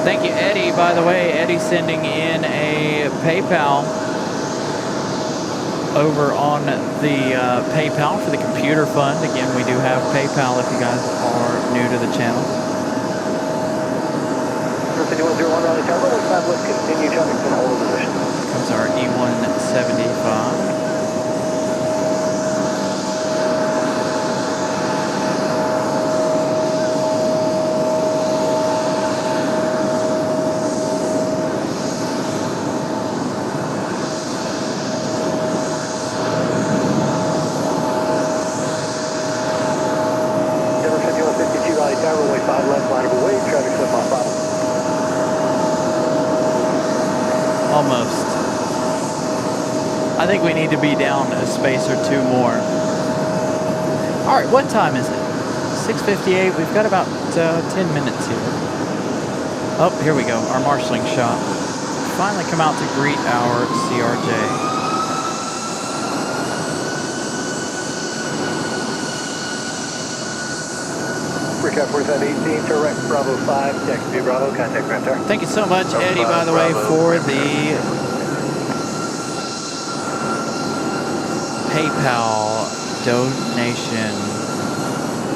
Thank you, Eddie. By the way, Eddie's sending in a PayPal over on the PayPal for the computer fund. Again, we do have PayPal if you guys are new to the channel. 5101 Raleigh Tower, 15 left, continue traffic to hold position. Comes our E175. Almost. I think we need to be down a space or two more. All right, what time is it? 6:58. We've got about 10 minutes here. Oh, here we go. Our marshalling shot. Finally come out to greet our CRJ. Recap 4518, direct Bravo 5, taxi to Bravo, contact ground tower. Thank you so much, Eddie, by the way, for the PayPal donation.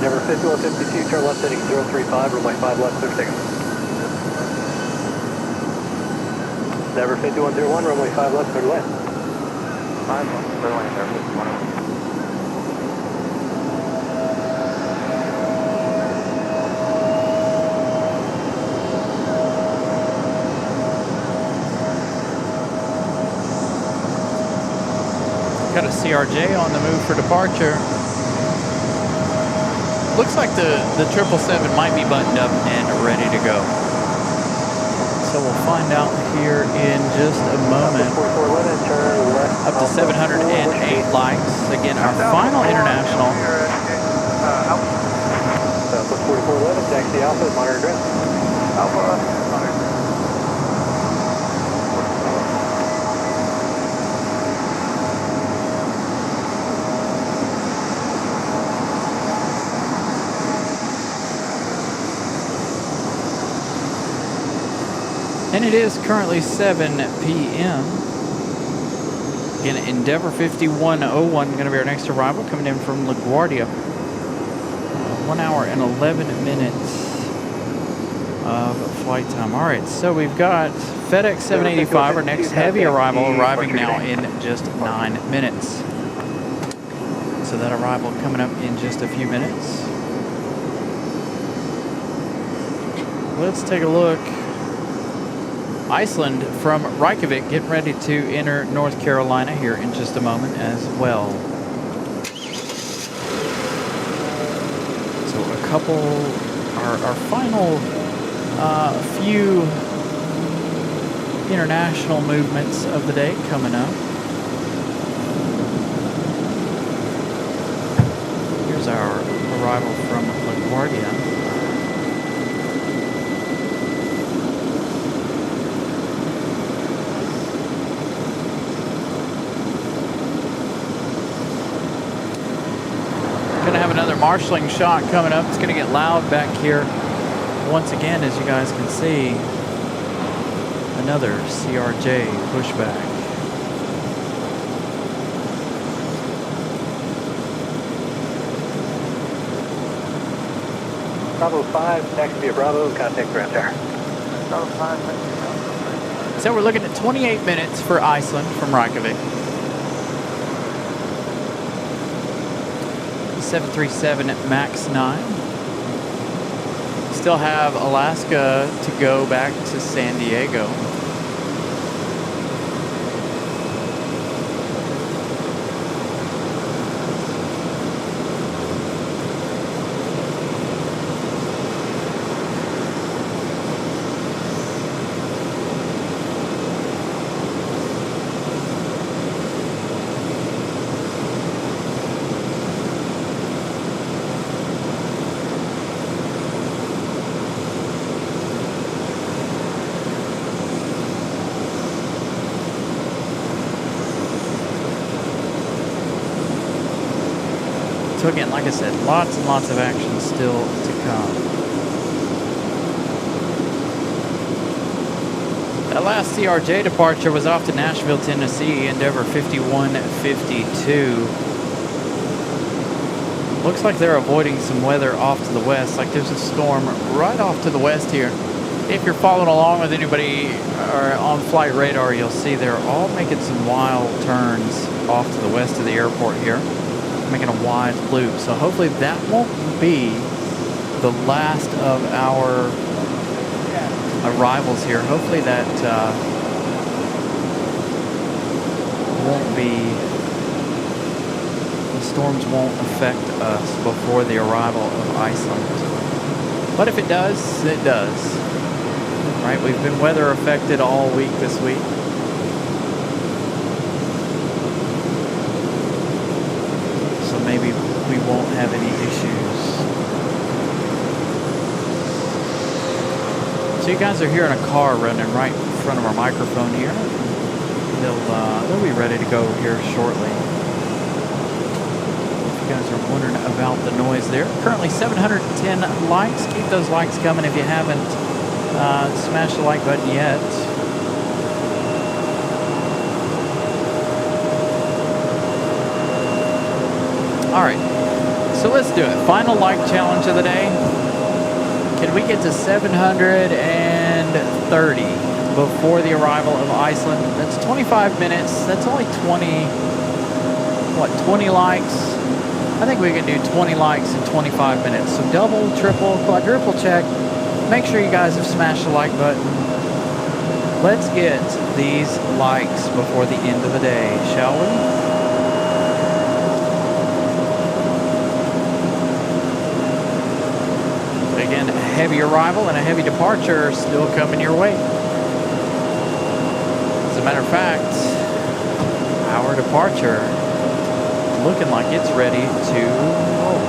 Number 5152, turn left heading 035, runway 5 left, clear takeoff. Number 5101, runway 5 left, clear left. 5 left, clear lane, there, 5101. Got a CRJ on the move for departure. Looks like the 777 might be buttoned up and ready to go. So we'll find out here in just a moment. Up to 708 likes. Again, our final international. Southwest 4411, taxi Alpha, monitor address. Alpha, monitor. And it is currently 7 p.m. Again, Endeavor 5101 going to be our next arrival, coming in from LaGuardia. 1 hour and 11 minutes of flight time. All right, so we've got FedEx 785, our next heavy arrival, arriving now in just 9 minutes. So that arrival coming up in just a few minutes. Let's take a look. Iceland from Reykjavik getting ready to enter North Carolina here in just a moment as well. So a couple, our final few international movements of the day coming up. Here's our arrival from LaGuardia. Gonna have another marshalling shot coming up. It's gonna get loud back here once again, as you guys can see. Another CRJ pushback. Bravo 5, taxi via Bravo, contact ground tower. Bravo 5, taxi. So we're looking at 28 minutes for Iceland from Reykjavik. 737 MAX 9. Still have Alaska to go back to San Diego. So again, like I said, lots and lots of action still to come. That last CRJ departure was off to Nashville, Tennessee, Endeavor 5152. Looks like they're avoiding some weather off to the west, like there's a storm right off to the west here. If you're following along with anybody or on flight radar, you'll see they're all making some wild turns off to the west of the airport here, making a wide loop. So hopefully that won't be the last of our arrivals here. Hopefully that won't be, the storms won't affect us before the arrival of Iceland. But if it does, it does. Right, we've been weather affected all week this week. So maybe we won't have any issues. So you guys are hearing a car running right in front of our microphone here. They'll be ready to go here shortly. If you guys are wondering about the noise there. Currently 710 likes. Keep those likes coming if you haven't smash the like button yet. Alright, so let's do it. Final like challenge of the day. Can we get to 730 before the arrival of Iceland? That's 25 minutes. That's only 20 likes? I think we can do 20 likes in 25 minutes. So double, triple, quadruple check. Make sure you guys have smashed the like button. Let's get these likes before the end of the day, shall we? Again, a heavy arrival and a heavy departure are still coming your way. As a matter of fact, our departure looking like it's ready to roll.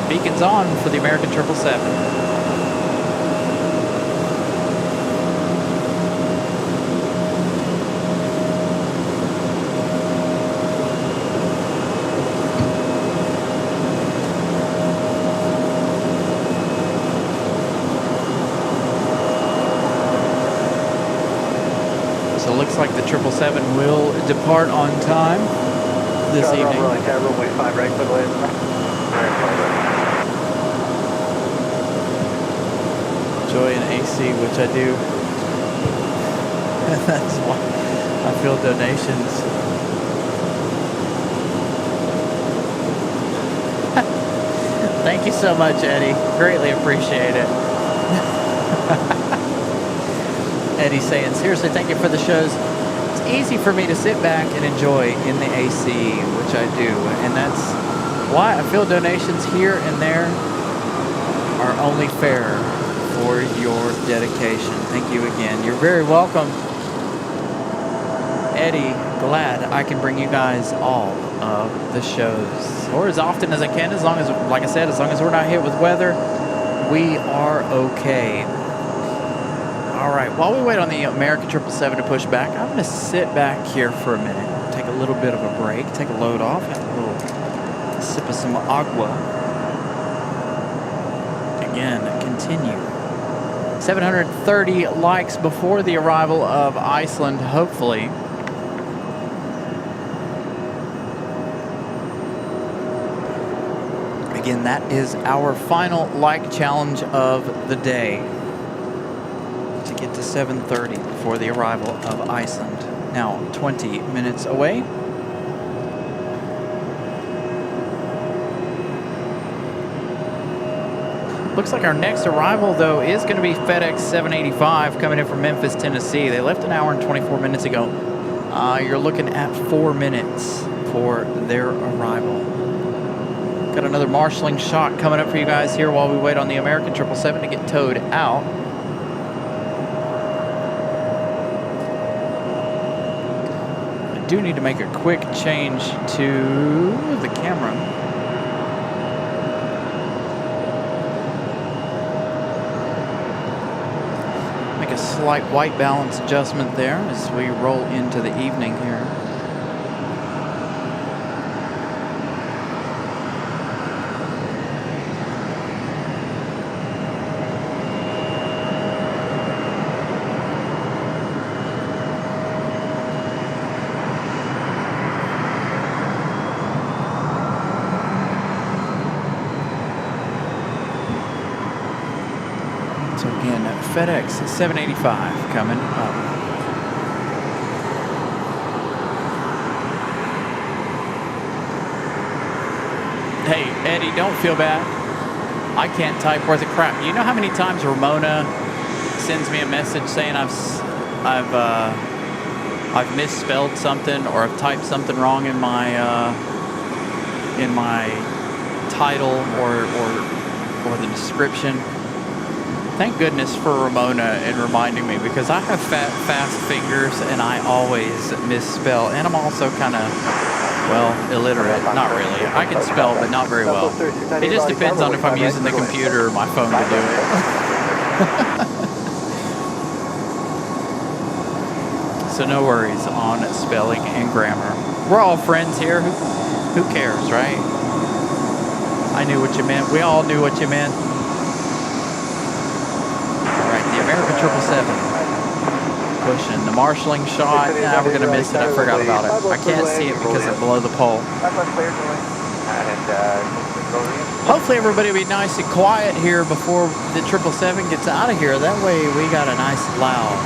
Beacons on for the American 777. So it looks like the 777 will depart on time this evening. Runway 5 right quickly. Joy in AC, which I do. That's why I feel donations. Thank you so much, Eddie. Greatly appreciate it. Eddie saying, seriously, thank you for the shows. It's easy for me to sit back and enjoy in the AC, which I do. And that's why I feel donations here and there are only fair for your dedication. Thank you again. You're very welcome. Eddie, glad I can bring you guys all of the shows, or as often as I can, as long as, like I said, as long as we're not hit with weather, we are okay. All right, while we wait on the American 777 to push back, I'm going to sit back here for a minute, take a little bit of a break, take a load off, have a little sip of some agua. Again, continue. 730 likes before the arrival of Iceland, hopefully. Again, that is our final like challenge of the day. To get to 730 before the arrival of Iceland. Now 20 minutes away. Looks like our next arrival, though, is going to be FedEx 785 coming in from Memphis, Tennessee. They left an hour and 24 minutes ago. You're looking at 4 minutes for their arrival. Got another marshalling shot coming up for you guys here while we wait on the American 777 to get towed out. I do need to make a quick change to the camera. Make a slight white balance adjustment there as we roll into the evening here. So again, FedEx 785 coming up. Hey, Eddie, don't feel bad. I can't type worth a crap. You know how many times Ramona sends me a message saying I've misspelled something or I've typed something wrong in my title or the description. Thank goodness for Ramona and reminding me, because I have fast fingers and I always misspell, and I'm also kind of, well, illiterate. Not really. I can spell, but not very well. It just depends on if I'm using the computer or my phone to do it. So no worries on spelling and grammar. We're all friends here. Who cares, right? I knew what you meant. We all knew what you meant. All right, the American 777. Pushing the marshalling shot. Nah, we're gonna miss it. I forgot about it. I can't see it because it's below the pole. Hopefully everybody will be nice and quiet here before the 777 gets out of here. That way we got a nice loud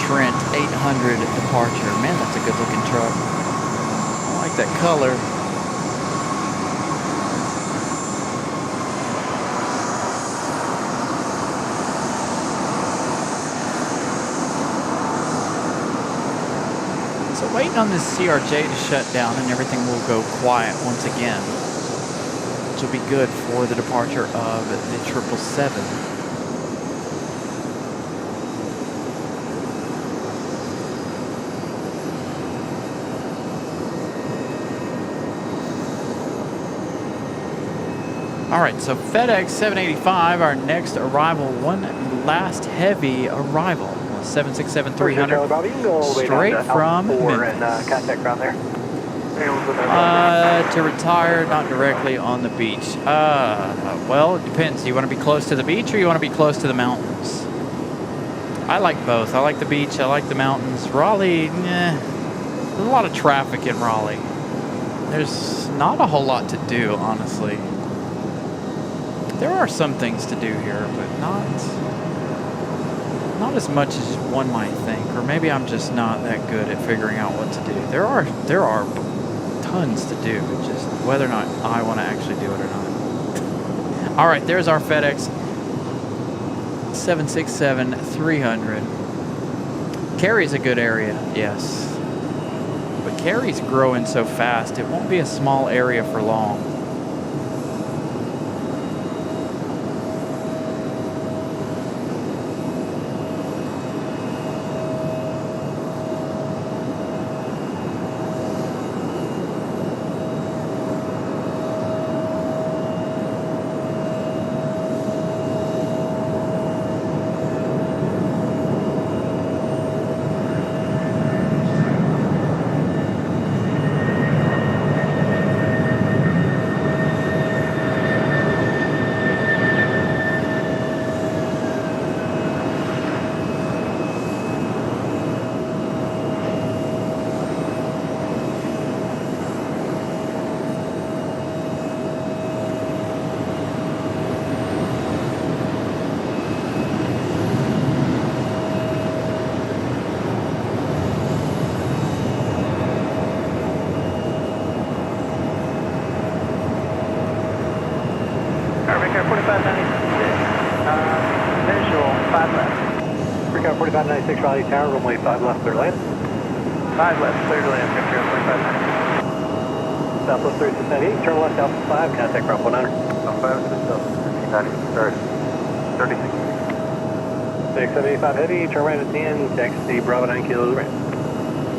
Trent 800 departure. Man, that's a good looking truck. I like that color. Waiting on this CRJ to shut down and everything will go quiet once again, which will be good for the departure of the 777. All right, so FedEx 785, our next arrival, one last heavy arrival. 767-300 straight from Memphis. Contact ground there. To retire, not directly on the beach. Well, it depends. Do you want to be close to the beach or you want to be close to the mountains? I like both. I like the beach. I like the mountains. Raleigh, there's a lot of traffic in Raleigh. There's not a whole lot to do, honestly. There are some things to do here, but not as much as one might think, or maybe I'm just not that good at figuring out what to do. There are tons to do, just whether or not I want to actually do it or not. All right, there's our FedEx 767-300. Cary's a good area, yes, but Cary's growing so fast, it won't be a small area for long. Visual, 5 left. Recon 4596 Raleigh Tower, runway 5 left, clear to land. 5 left, clear to land, Victor 4590. Southwest 3698, turn left, Alpha 5, contact ground 19. Alpha 5 to the south, 36. 6785 heavy, turn right at 10, taxi Bravo 9 kilo ramp.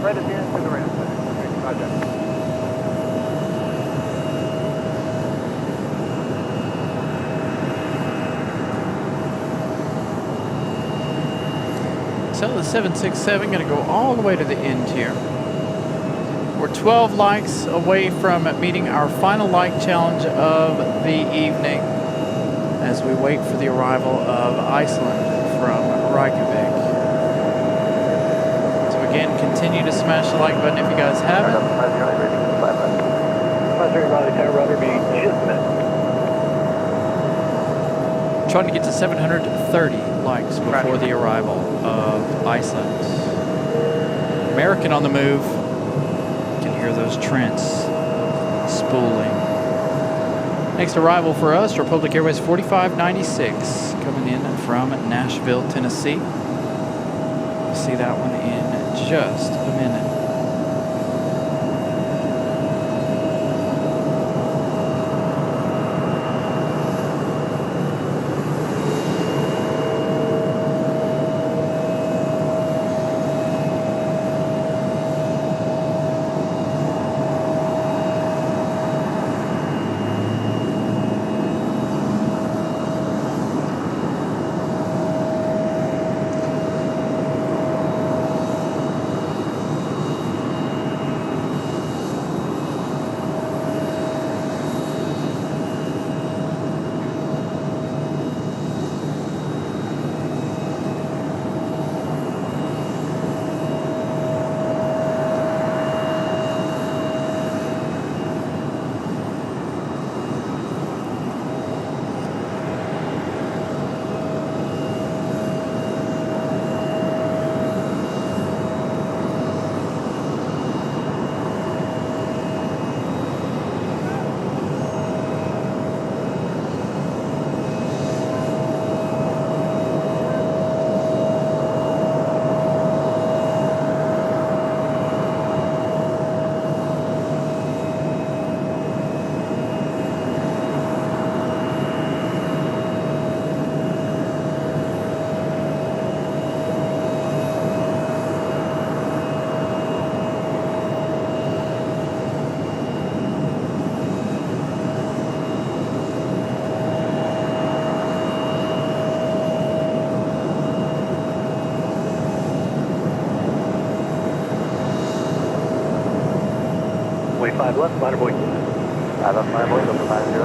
Right at the end to the ramp. Roger. So the 767 going to go all the way to the end here. We're 12 likes away from meeting our final like challenge of the evening as we wait for the arrival of Iceland from Reykjavik. So again, continue to smash the like button if you guys haven't. 53 Raleigh Tower, rudder be just a minute. Trying to get to 730 likes before the arrival of Iceland. American on the move. You can hear those Trents spooling. Next arrival for us, Republic Airways 4596, coming in from Nashville, Tennessee. We'll see that one in just a minute. Way 5 left, ladder boy. 5 left, ladder boy, over 50.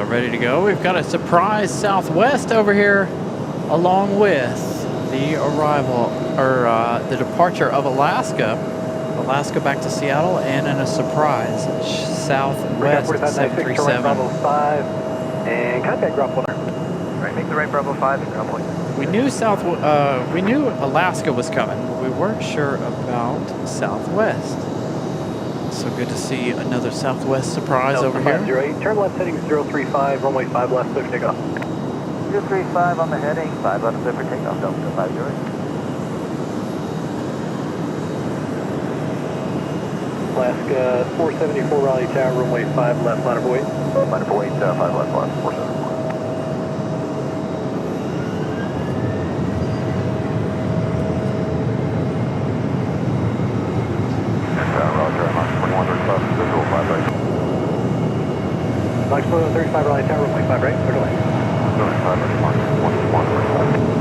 Ready to go. We've got a surprise Southwest over here, along with the arrival or the departure of Alaska back to Seattle, and in a surprise Southwest 737. Bravo 5 and contact drop 1. Right, make the right Bravo 5 and ground point. We knew Alaska was coming. We weren't sure about Southwest. So good to see another Southwest surprise over here. 508, turn left heading 035, runway 5 left, clear for takeoff. 035 on the heading, 5 left, clear for takeoff, Delta 50. Alaska 474 Raleigh Tower, runway 5 left, ladder boy. Ladder boy, 5 left, 474. Mike Blue 35 Raleigh Tower, runway 5 right, clear to land. 35 ready, Mark 145.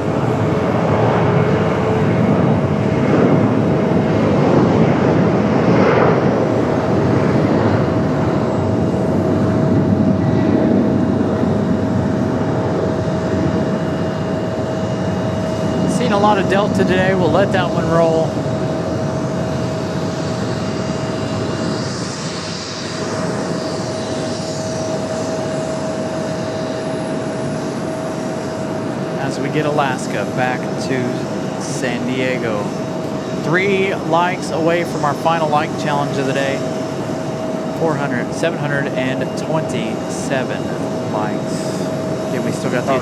Seen a lot of Delta today. We'll let that one roll. As we get Alaska back to San Diego. 3 likes away from our final like challenge of the day. 727 likes. Okay, we still got the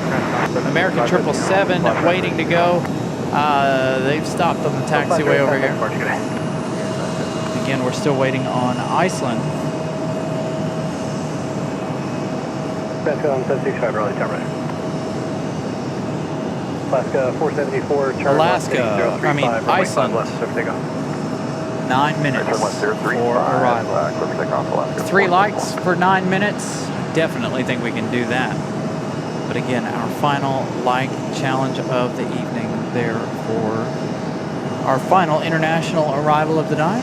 American 777 waiting to go. They've stopped on the taxiway over here. Again, we're still waiting on Iceland. That's on 765 Raleigh Tower right. Alaska 474, turn Iceland. 9 minutes for arrival. 3 likes for 9 minutes. Definitely think we can do that. But again, our final like challenge of the evening there for our final international arrival of the night.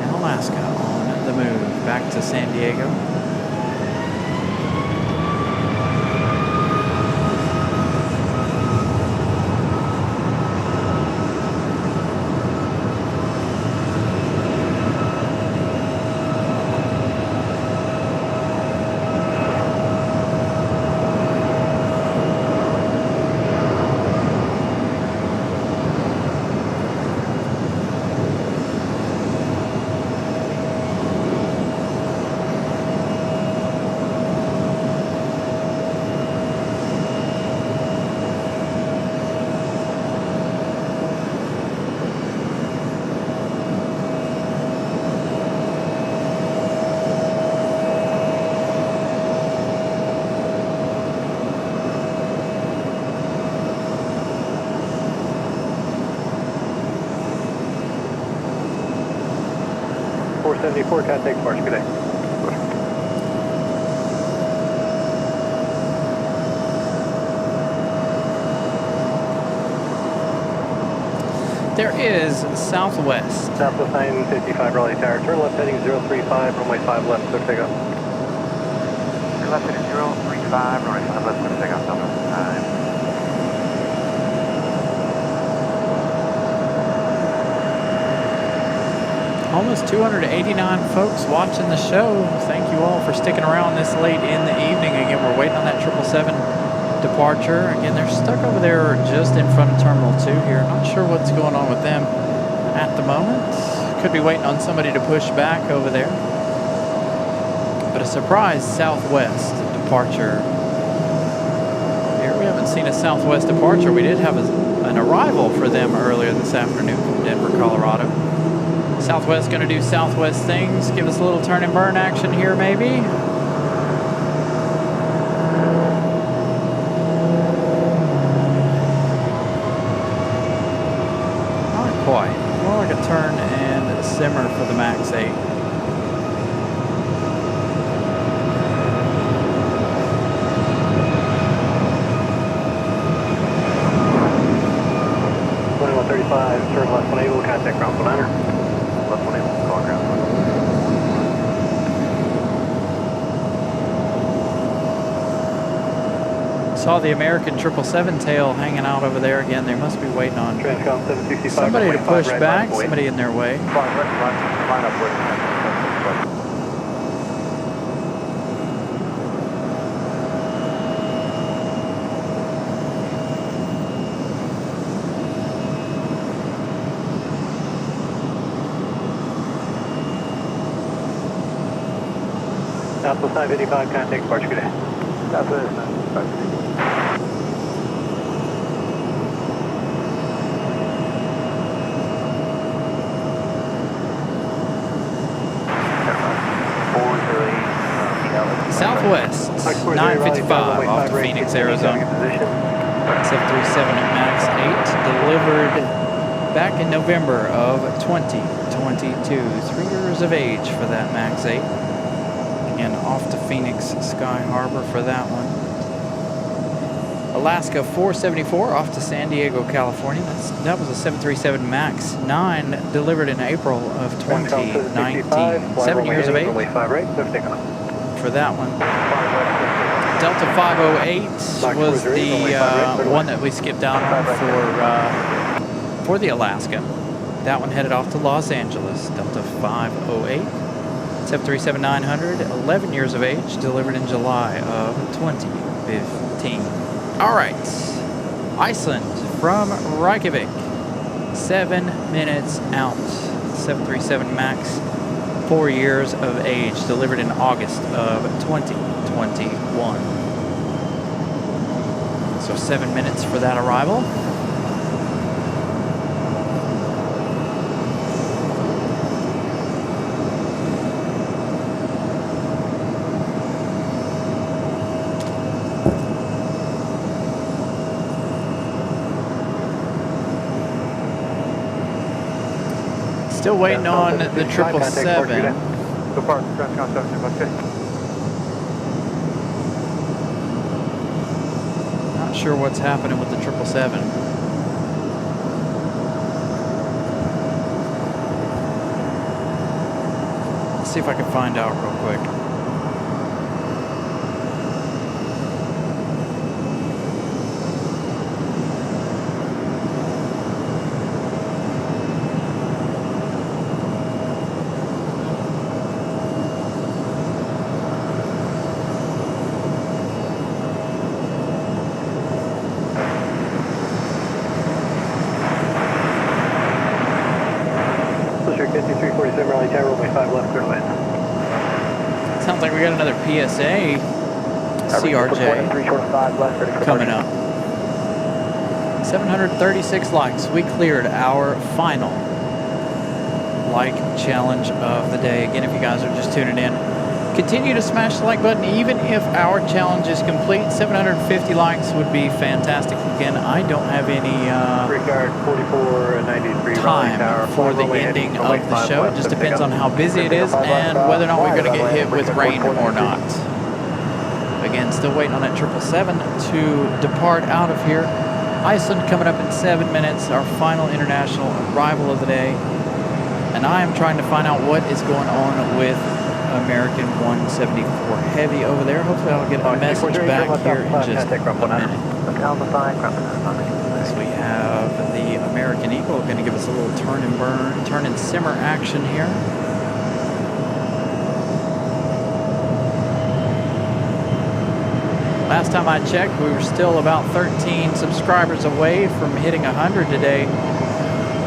And Alaska on the move back to San Diego. 74, contact departure, good day. There is Southwest. Southwest 955 Raleigh Tower, turn left heading 035, runway 5 left, clear takeoff. Turn left heading 035, runway 5 left, clear takeoff, Southwest 9. Almost 289 folks watching the show. Thank you all for sticking around this late in the evening. Again, we're waiting on that 777 departure. Again, they're stuck over there just in front of Terminal 2 here. Not sure what's going on with them at the moment. Could be waiting on somebody to push back over there. But a surprise Southwest departure. Here we haven't seen a Southwest departure. We did have an arrival for them earlier this afternoon from Denver, Colorado. Southwest going to do Southwest things. Give us a little turn and burn action here, maybe. Not quite. More like a turn and simmer for the MAX 8. Turn left 180, we'll contact ground 19er. Left 180, we'll call ground 19er. Saw the American 777 tail hanging out over there again. They must be waiting on Transcom 765, somebody to push right back, left, somebody in their way. Line up with Southwest 955, contact departure, good day. Southwest 955. Southwest 955 off to Phoenix, Arizona. 737 MAX 8 delivered back in November of 2022. 3 years of age for that MAX 8. And off to Phoenix Sky Harbor for that one. Alaska 474 off to San Diego, California. That was a 737 MAX 9 delivered in April of 2019. 7 years of age for that one. Delta 508 was the one that we skipped out on for the Alaska. That one headed off to Los Angeles. Delta 508. 737-900, 11 years of age, delivered in July of 2015. All right, Iceland from Reykjavik, 7 minutes out. 737 MAX, 4 years of age, delivered in August of 2021. So 7 minutes for that arrival. Still waiting on the 777. Depart, Transcom 755. Not sure what's happening with the 777. Let's see if I can find out real quick. Sounds like we got another PSA CRJ coming up. 736 likes. We cleared our final like challenge of the day. Again, if you guys are just tuning in, Continue to smash the like button even if our challenge is complete. 750 likes would be fantastic. Again, I don't have any Regard 4493 Raleigh Tower. time for the ending of the show. It just depends on how busy it is and whether or not we're going to get hit with rain or not. Again, still waiting on that 777 to depart out of here. Iceland coming up in 7 minutes, our final international arrival of the day. And I am trying to find out what is going on with American 174 Heavy over there. Hopefully I'll get a message back here in just a minute. So we have the American Eagle going to give us a little turn and burn, turn and simmer action here. Last time I checked, we were still about 13 subscribers away from hitting 100 today.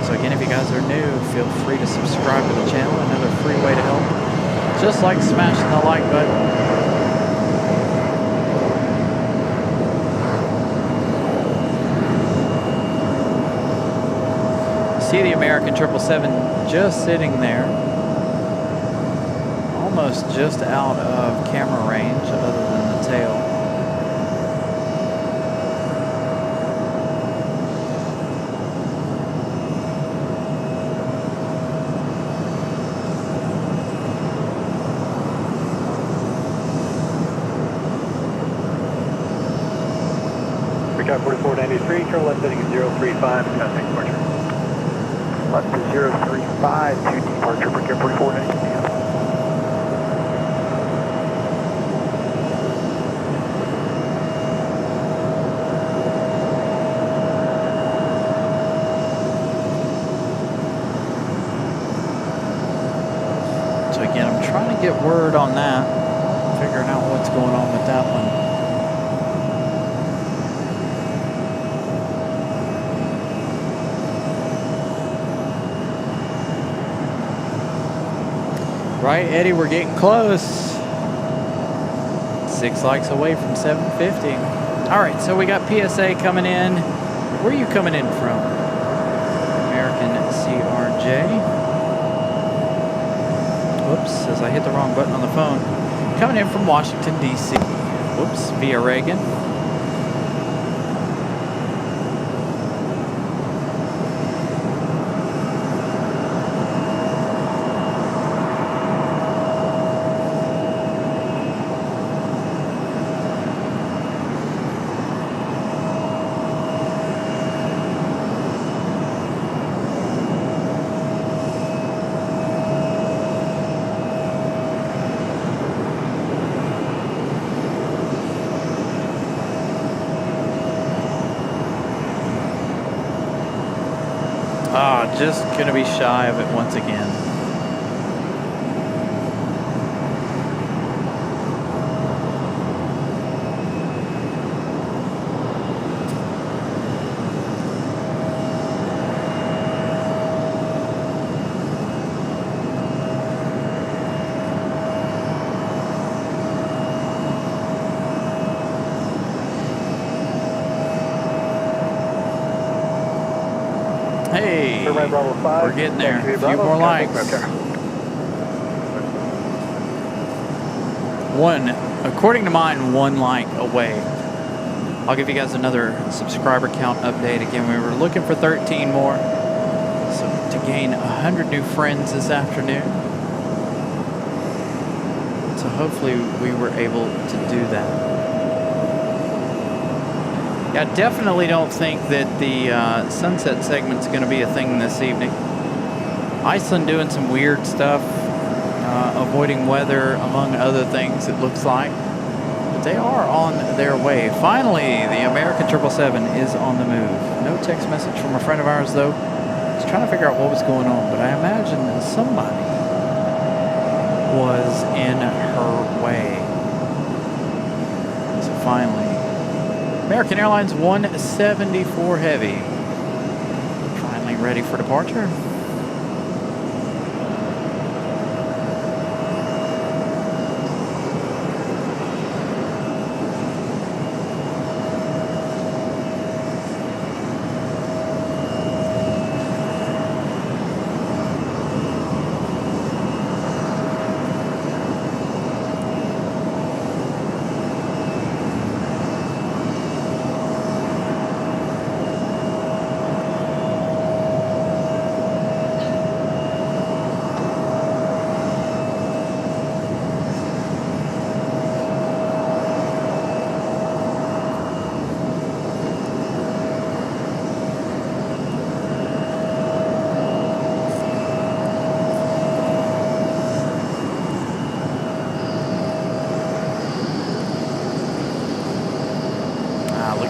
So again, if you guys are new, feel free to subscribe to the channel. Another free way to help. Just like smashing the like button. See the American 777 just sitting there. Almost just out of camera range other than the tail. Recap 4493, turn left heading 035, contact departure. Left to 035 to departure, Recap 4493. So again, I'm trying to get word on that, figuring out what's going on with that one. Right, Eddie, we're getting close. 6 likes away from 750. All right, so we got PSA coming in. Where are you coming in from? American CRJ. Whoops, says I hit the wrong button on the phone. Coming in from Washington, D.C. Whoops, via Reagan. Just going to be shy of it once again. Hey, we're getting there. A few more likes. According to mine, 1 like away. I'll give you guys another subscriber count update. Again, we were looking for 13 more. So to gain 100 new friends this afternoon. So hopefully we were able to do that. I definitely don't think that the sunset segment's going to be a thing this evening. Iceland doing some weird stuff, avoiding weather, among other things, it looks like. But they are on their way. Finally, the American 777 is on the move. No text message from a friend of ours, though. Just trying to figure out what was going on, but I imagine somebody was in her way. So finally, American Airlines 174 Heavy, finally ready for departure.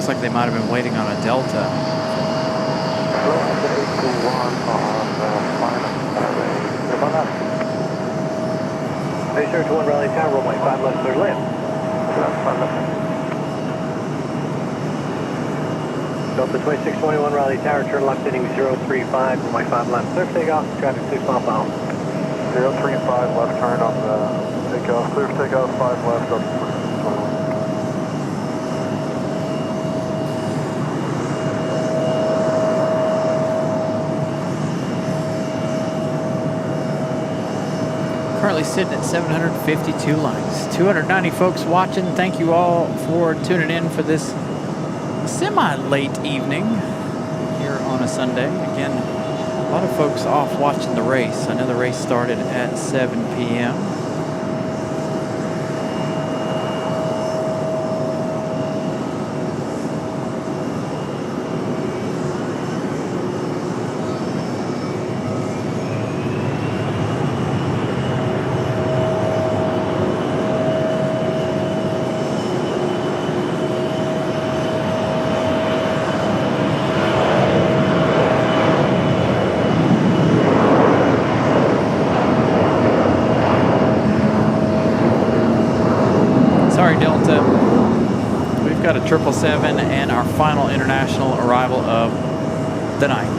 Looks like they might have been waiting on a Delta. Hello, 821 on Aviation 1 Raleigh Tower, runway 5 left, clear land. Delta 2621 Raleigh Tower, turn left heading 035, runway 5 left, clear for takeoff, traffic 6 miles per hour. 035 left turn on the takeoff, clear for takeoff, 5 left up to 21. Currently sitting at 752 likes. 290 folks watching. Thank you all for tuning in for this semi-late evening here on a Sunday. Again, a lot of folks off watching the race. I know the race started at 7 p.m. Sorry, Delta. We've got a 777 and our final international arrival of the night.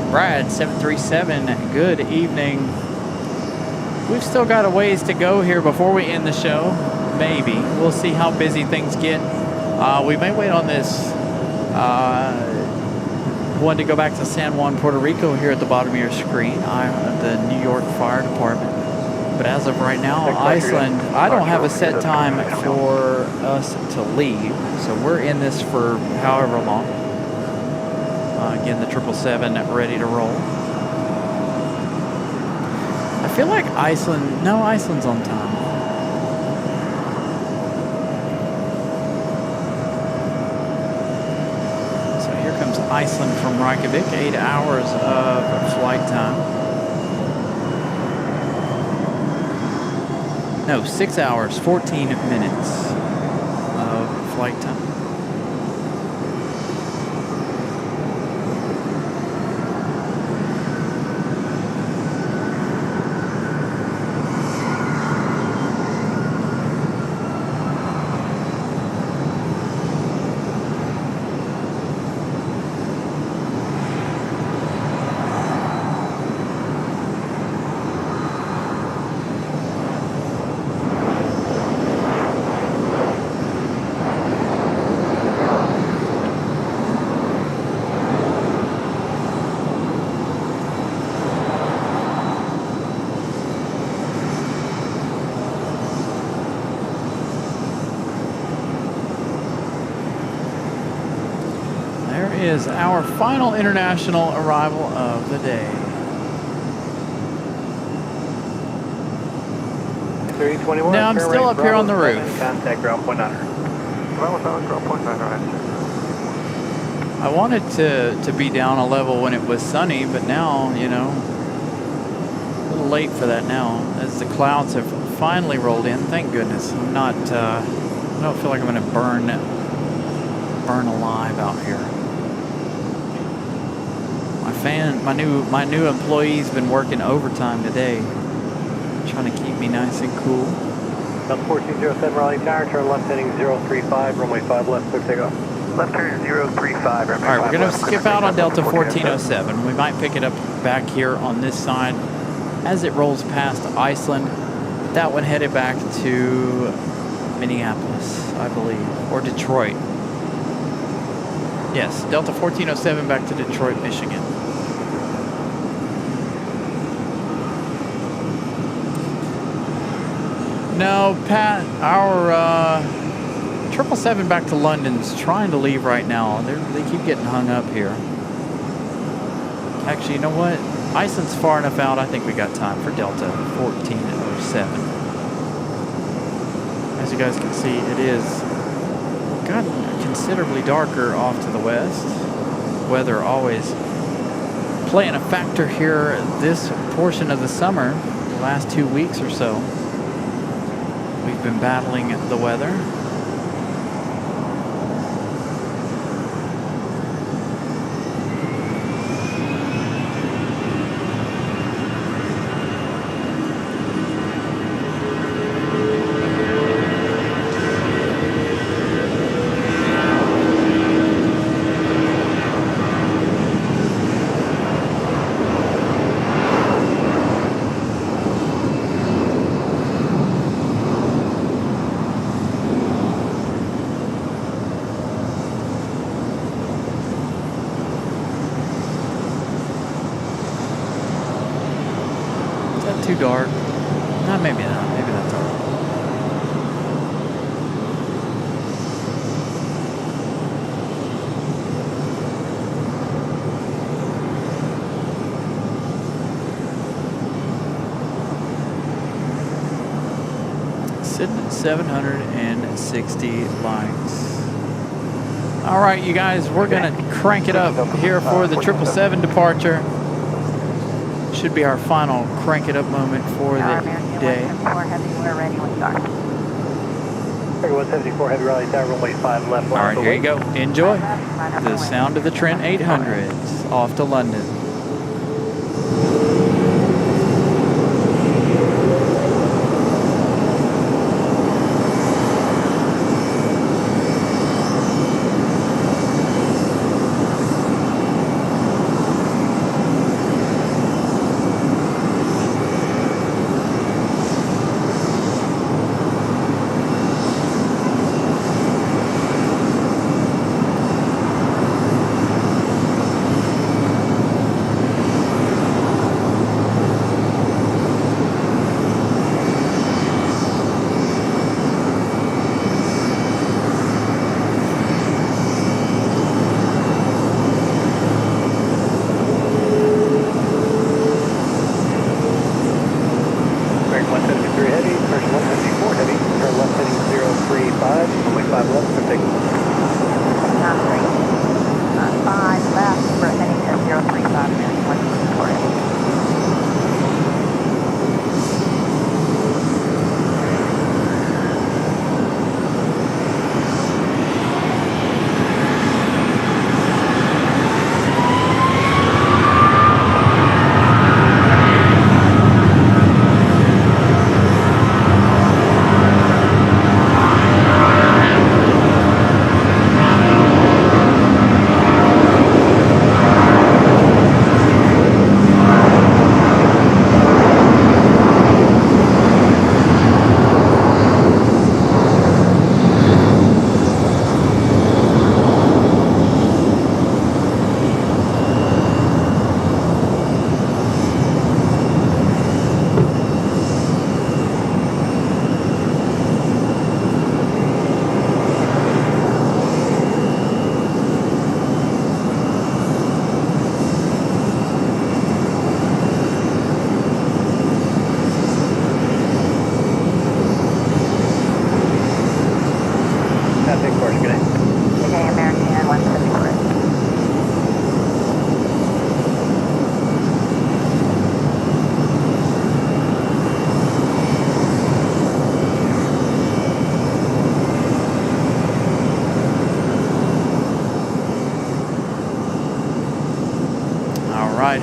Brad, 737, good evening. We've still got a ways to go here before we end the show. Maybe. We'll see how busy things get. We may wait on this one to go back to San Juan, Puerto Rico here at the bottom of your screen. The New York Fire Department. But as of right now, Iceland, I don't have a set time for us to leave. So we're in this for however long. Again, the 777 ready to roll. I feel like Iceland, no, Iceland's on time. So here comes Iceland from Reykjavik, 8 hours of flight time. No, 6 hours, 14 minutes of flight time. Is our final international arrival of the day. 321. Now I'm still up here on the roof. Contact ground point 9. I wanted to be down a level when it was sunny, but now, you know, a little late for that now, as the clouds have finally rolled in. Thank goodness. I'm not, I don't feel like I'm going to burn alive out here. My new employee's been working overtime today, trying to keep me nice and cool. Delta 1407 Raleigh Tower, turn left heading 035, runway 5 left, clear takeoff. Left turn 035. All right, we're going to skip out on Delta 1407. We might pick it up back here on this side as it rolls past Iceland. That one headed back to Minneapolis, I believe, or Detroit. Yes, Delta 1407 back to Detroit, Michigan. No, Pat, our 777 back to London's trying to leave right now. They keep getting hung up here. Actually, you know what? Iceland's far enough out, I think we got time for Delta 1407. As you guys can see, it is gotten considerably darker off to the west. Weather always playing a factor here this portion of the summer, the last 2 weeks or so. We've been battling the weather. dark. Maybe not. Maybe that's all right. Sitting at 760 likes. All right, you guys, we're gonna crank it up here for the 777 departure. Should be our final crank it up moment for the day. 174 Heavy, we're ready with start. 174 Heavy, Raleigh Tower, runway 5 left. All right, here you go. Enjoy the sound of the Trent 800s off to London.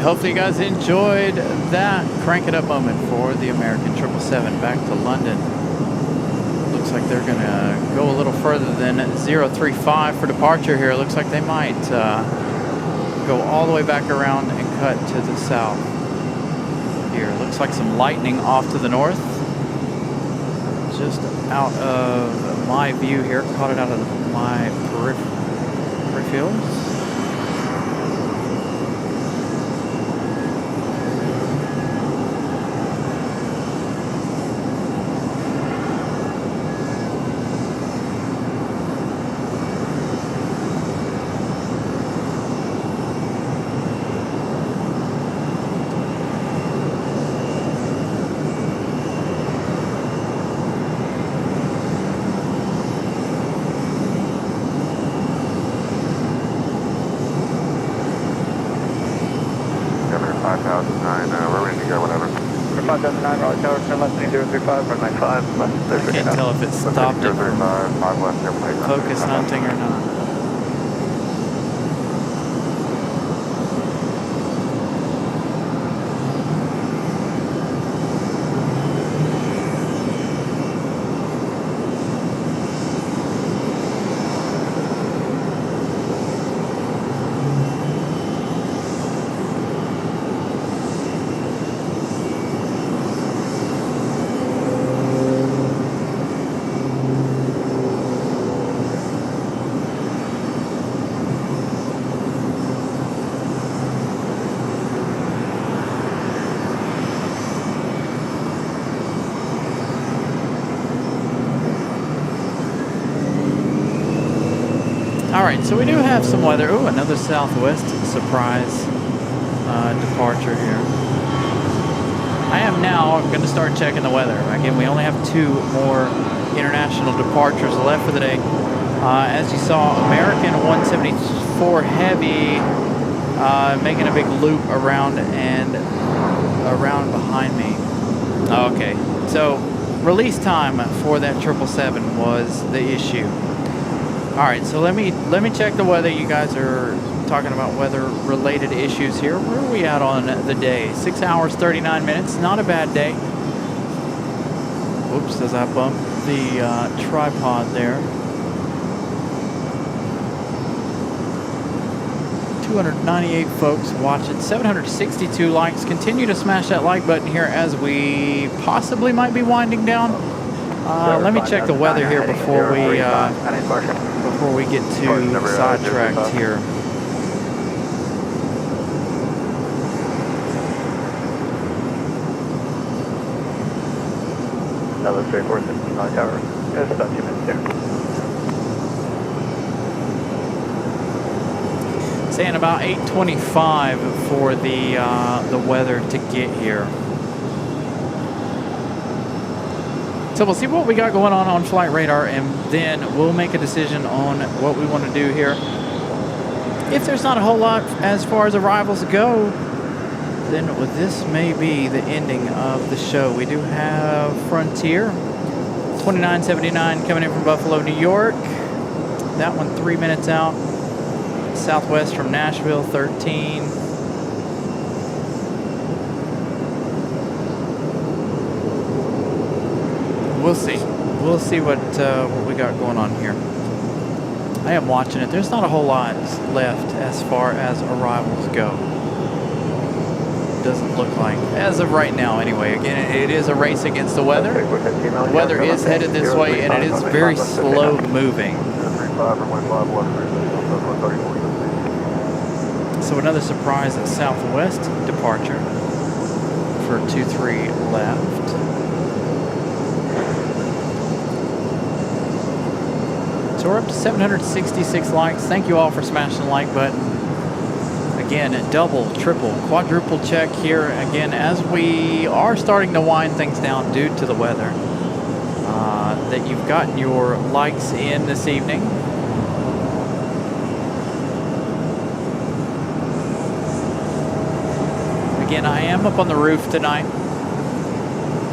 Hopefully you guys enjoyed that crank it up moment for the American 777 back to London. Looks like they're going to go a little further than 035 for departure here. Looks like they might go all the way back around and cut to the south here. Looks like some lightning off to the north. Just out of my view here. Caught it out of my peripherals. I can't tell if it stopped it from focus hunting or not. right, so we do have some weather. Ooh, another southwest surprise departure here. I am now going to start checking the weather. Again, we only have 2 more international departures left for the day. As you saw, American 174 Heavy making a big loop around and around behind me. Okay, so release time for that 777 was the issue. All right, so let me check the weather. You guys are talking about weather-related issues here. Where are we at on the day? 6 hours, 39 minutes. Not a bad day. Whoops, as I bumped the tripod there. 298 folks watching, 762 likes. Continue to smash that like button here as we possibly might be winding down. Let me check the weather here before we get too sidetracked here. Another 3416 on tower. It's about 2 minutes there. Saying about 8:25 for the weather to get here. So we'll see what we got going on flight radar, and then we'll make a decision on what we want to do here. If there's not a whole lot as far as arrivals go, then this may be the ending of the show. We do have Frontier 2979 coming in from Buffalo, New York. That one 3 minutes out. Southwest from Nashville 13. We'll see. We'll see what we got going on here. I am watching it. There's not a whole lot left as far as arrivals go. Doesn't look like, as of right now anyway. Again, it is a race against the weather. The weather is headed this way, and it is very slow moving. So another surprise at Southwest departure for 23 left. So we're up to 766 likes. Thank you all for smashing the like button. Again, double, triple, quadruple check here. Again, as we are starting to wind things down due to the weather, that you've gotten your likes in this evening. Again, I am up on the roof tonight,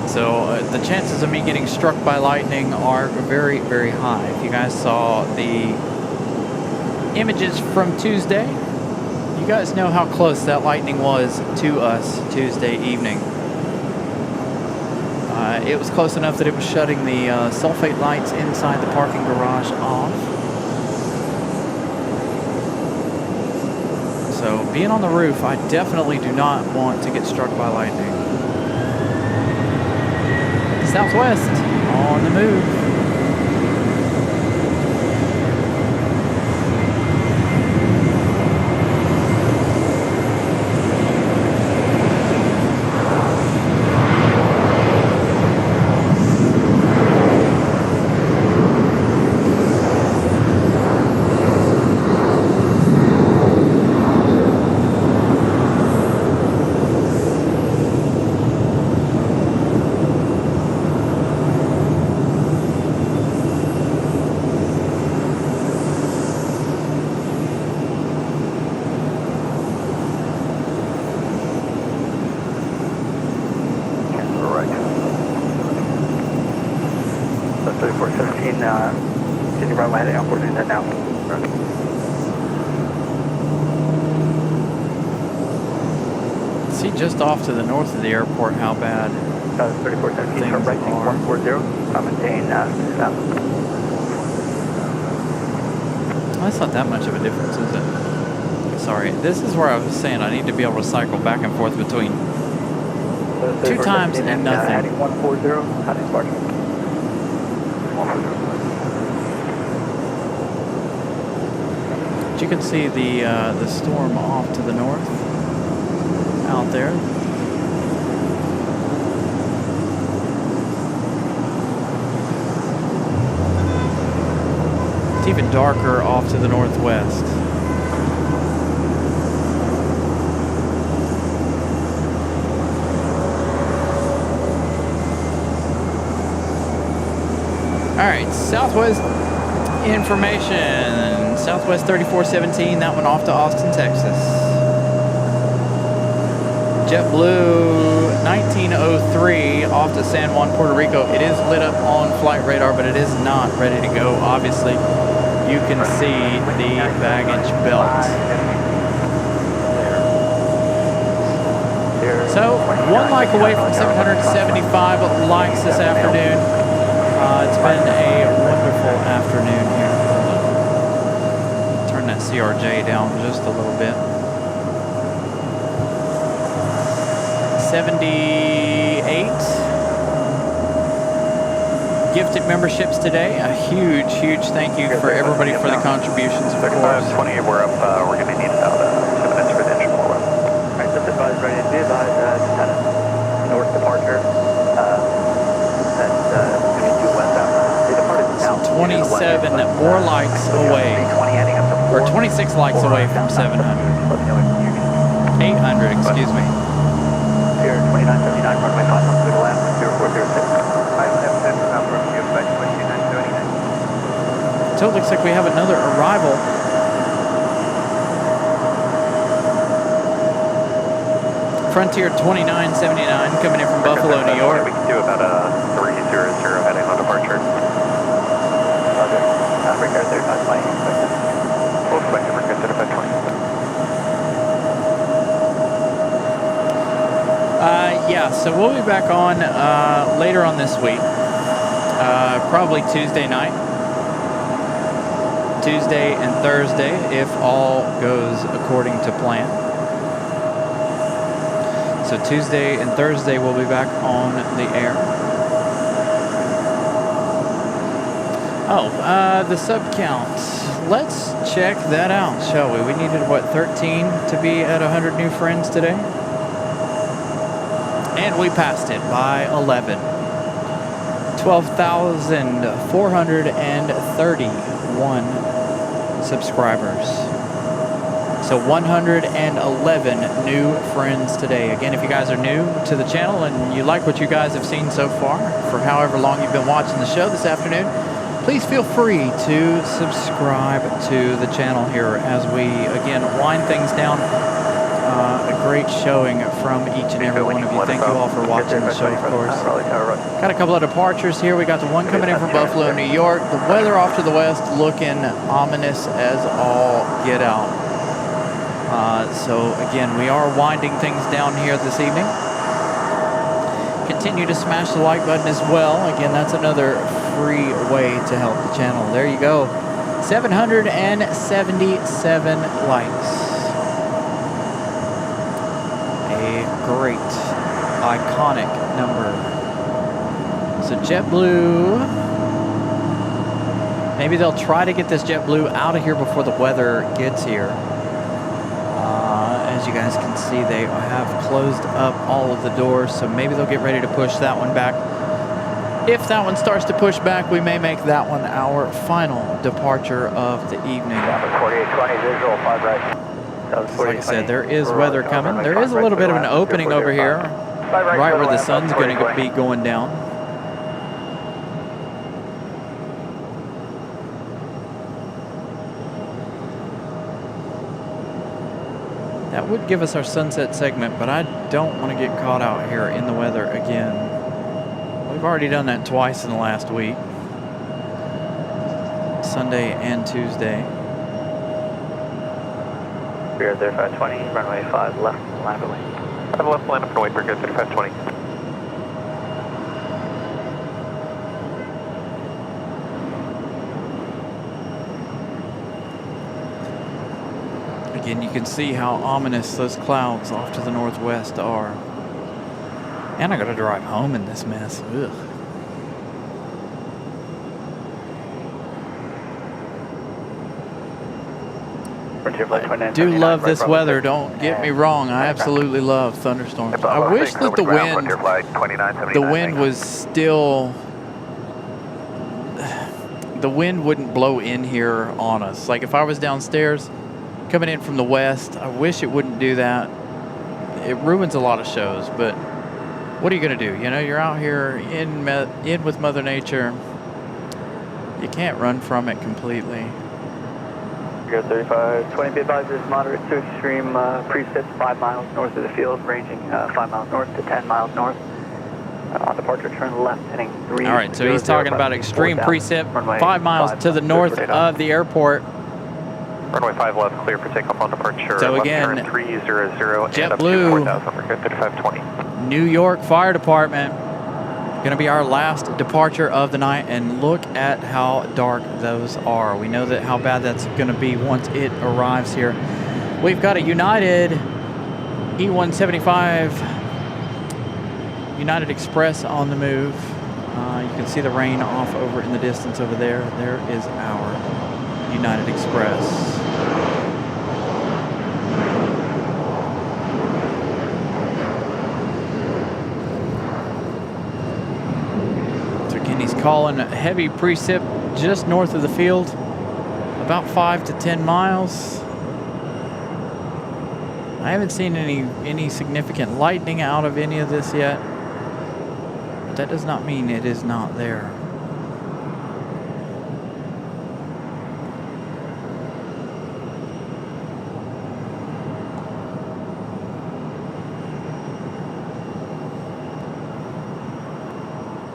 so the chances of me getting struck by lightning are very, very high. If you guys saw the images from Tuesday, you guys know how close that lightning was to us Tuesday evening. It was close enough that it was shutting the sulfate lights inside the parking garage off. So being on the roof, I definitely do not want to get struck by lightning. Southwest on the move. Continue right heading out 14 now. See just off to the north of the airport how bad 3417 from right 140. Maintain south. That's not that much of a difference, is it? Sorry, this is where I was saying I need to be able to cycle back and forth between 2 times and nothing. Heading 140, heading departure. But you can see the storm off to the north out there. It's even darker off to the northwest. All right, Southwest information. Southwest 3417, that one off to Austin, Texas. JetBlue 1903 off to San Juan, Puerto Rico. It is lit up on flight radar, but it is not ready to go. Obviously, you can see the baggage belt. So, 1 like away from 775 likes this afternoon. It's been a wonderful afternoon here. Turn that CRJ down just a little bit. 78 gifted memberships today. A huge, huge thank you for everybody for the contributions, of course. 20, we're up. We're going to need about 2 minutes for the engine roll. All right, just advise ready to be advised, Lieutenant. North departure. That's going to be due westbound. They departed now. 27 more likes away, or 26 likes away from 700. 800, excuse me. Here, 2979, runway 5, to the left, 0406. So it looks like we have another arrival. Frontier 2979 coming in from Buffalo, New York. We can do about a 300 heading on departure. Africa 3520. Full flight, Africa 3520. Yeah, so we'll be back on later on this week. Probably Tuesday night. Tuesday and Thursday, if all goes according to plan. So Tuesday and Thursday we'll be back on the air. Oh, the sub count. Let's check that out, shall we? We needed, what, 13 to be at 100 new friends today? And we passed it by 11. 12,431 subscribers. So 111 new friends today. Again, if you guys are new to the channel and you like what you guys have seen so far, for however long you've been watching the show this afternoon, please feel free to subscribe to the channel here as we, again, wind things down. A great showing from each and every one of you. Thank you all for watching the show, of course. Got a couple of departures here. We got the one coming in from Buffalo, New York. The weather off to the west looking ominous as all get out. So again, we are winding things down here this evening. Continue to smash the like button as well. Again, that's another free way to help the channel. There you go. 777 likes. Great, iconic number. So JetBlue, maybe they'll try to get this JetBlue out of here before the weather gets here. As you guys can see, they have closed up all of the doors, so maybe they'll get ready to push that one back. If that one starts to push back, we may make that one our final departure of the evening. 4820, visual, 5 right. Like I said, there is weather coming. There is a little bit of an opening over here, right where the sun's going to be going down. That would give us our sunset segment, but I don't want to get caught out here in the weather again. We've already done that twice in the last week. Sunday and Tuesday. Spirit 3520, runway 5 left, land away. 5 left, land up, away, we're good, 3520. Again, you can see how ominous those clouds off to the northwest are. And I gotta drive home in this mess. Ugh. I do love this weather, don't get me wrong. I absolutely love thunderstorms. I wish that the wind was still the wind wouldn't blow in here on us. Like if I was downstairs coming in from the west, I wish it wouldn't do that. It ruins a lot of shows, but what are you going to do? You know, you're out here in with Mother Nature. You can't run from it completely. Go 35, 20 be advised is moderate to extreme precip 5 miles north of the field, ranging 5 miles north to 10 miles north. On departure, turn left, heading 3. All right, so he's talking about extreme precip, 5 miles to the north of the airport. Runway 5 left, clear for takeoff on departure. So again, turn 300 and up to JetBlue, 4,000, we're good, 3520. New York Fire Department, going to be our last departure of the night, and look at how dark those are. We know that how bad that's going to be once it arrives here. We've got a United E175 United Express on the move. You can see the rain off over in the distance over there. There is our United Express. So again, he's calling heavy precip just north of the field, about 5 to 10 miles. I haven't seen any significant lightning out of any of this yet. But that does not mean it is not there.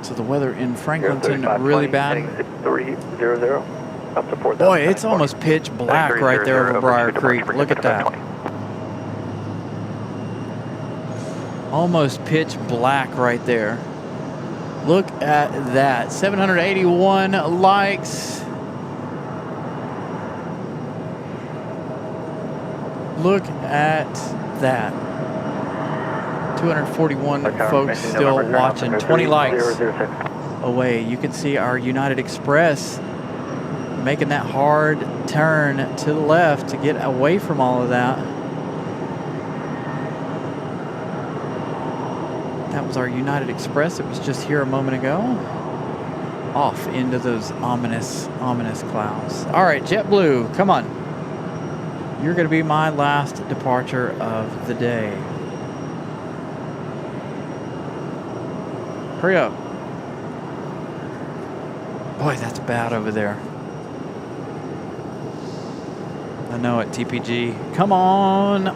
So the weather in Franklinton really bad. 300 up to 4,000. Boy, it's almost pitch black right there over Briar Creek. Look at that. Almost pitch black right there. Look at that. 781 likes. Look at that. 241 folks still watching. 20 likes away. You can see our United Express making that hard turn to the left to get away from all of that. That was our United Express. It was just here a moment ago. Off into those ominous clouds. All right, JetBlue, come on. You're going to be my last departure of the day. Hurry up. Boy, that's bad over there. I know it, TPG. Come on.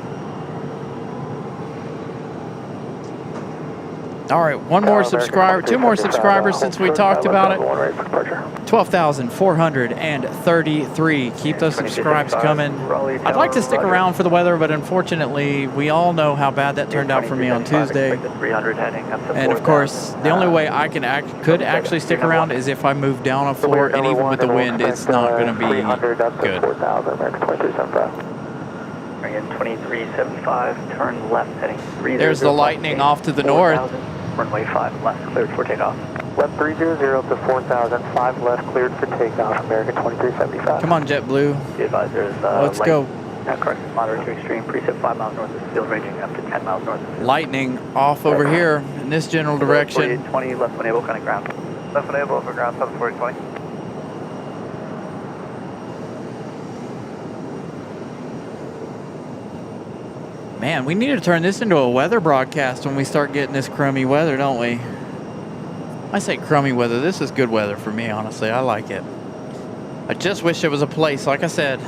All right, one more subscriber, 2 more subscribers since we talked about it. 12,433. Keep those subscribes coming. I'd like to stick around for the weather, but unfortunately, we all know how bad that turned out for me on Tuesday. And of course, the only way I could actually stick around is if I move down a floor, and even with the wind, it's not going to be good. Again, 2375, turn left, heading 30. There's the lightning off to the north. Runway 5 left, cleared for takeoff. Left 300 up to 4,000, 5 left, cleared for takeoff, American 2375. Come on, JetBlue. The advisor is let's go. Correct, moderate to extreme, precip 5 miles north of the field, ranging up to 10 miles north of the field. Lightning off over here in this general direction. 20, left when able, kind of ground. Left when able, over ground, 74020. Man, we need to turn this into a weather broadcast when we start getting this crummy weather, don't we? I say crummy weather. This is good weather for me, honestly. I like it. I just wish there was a place, like I said,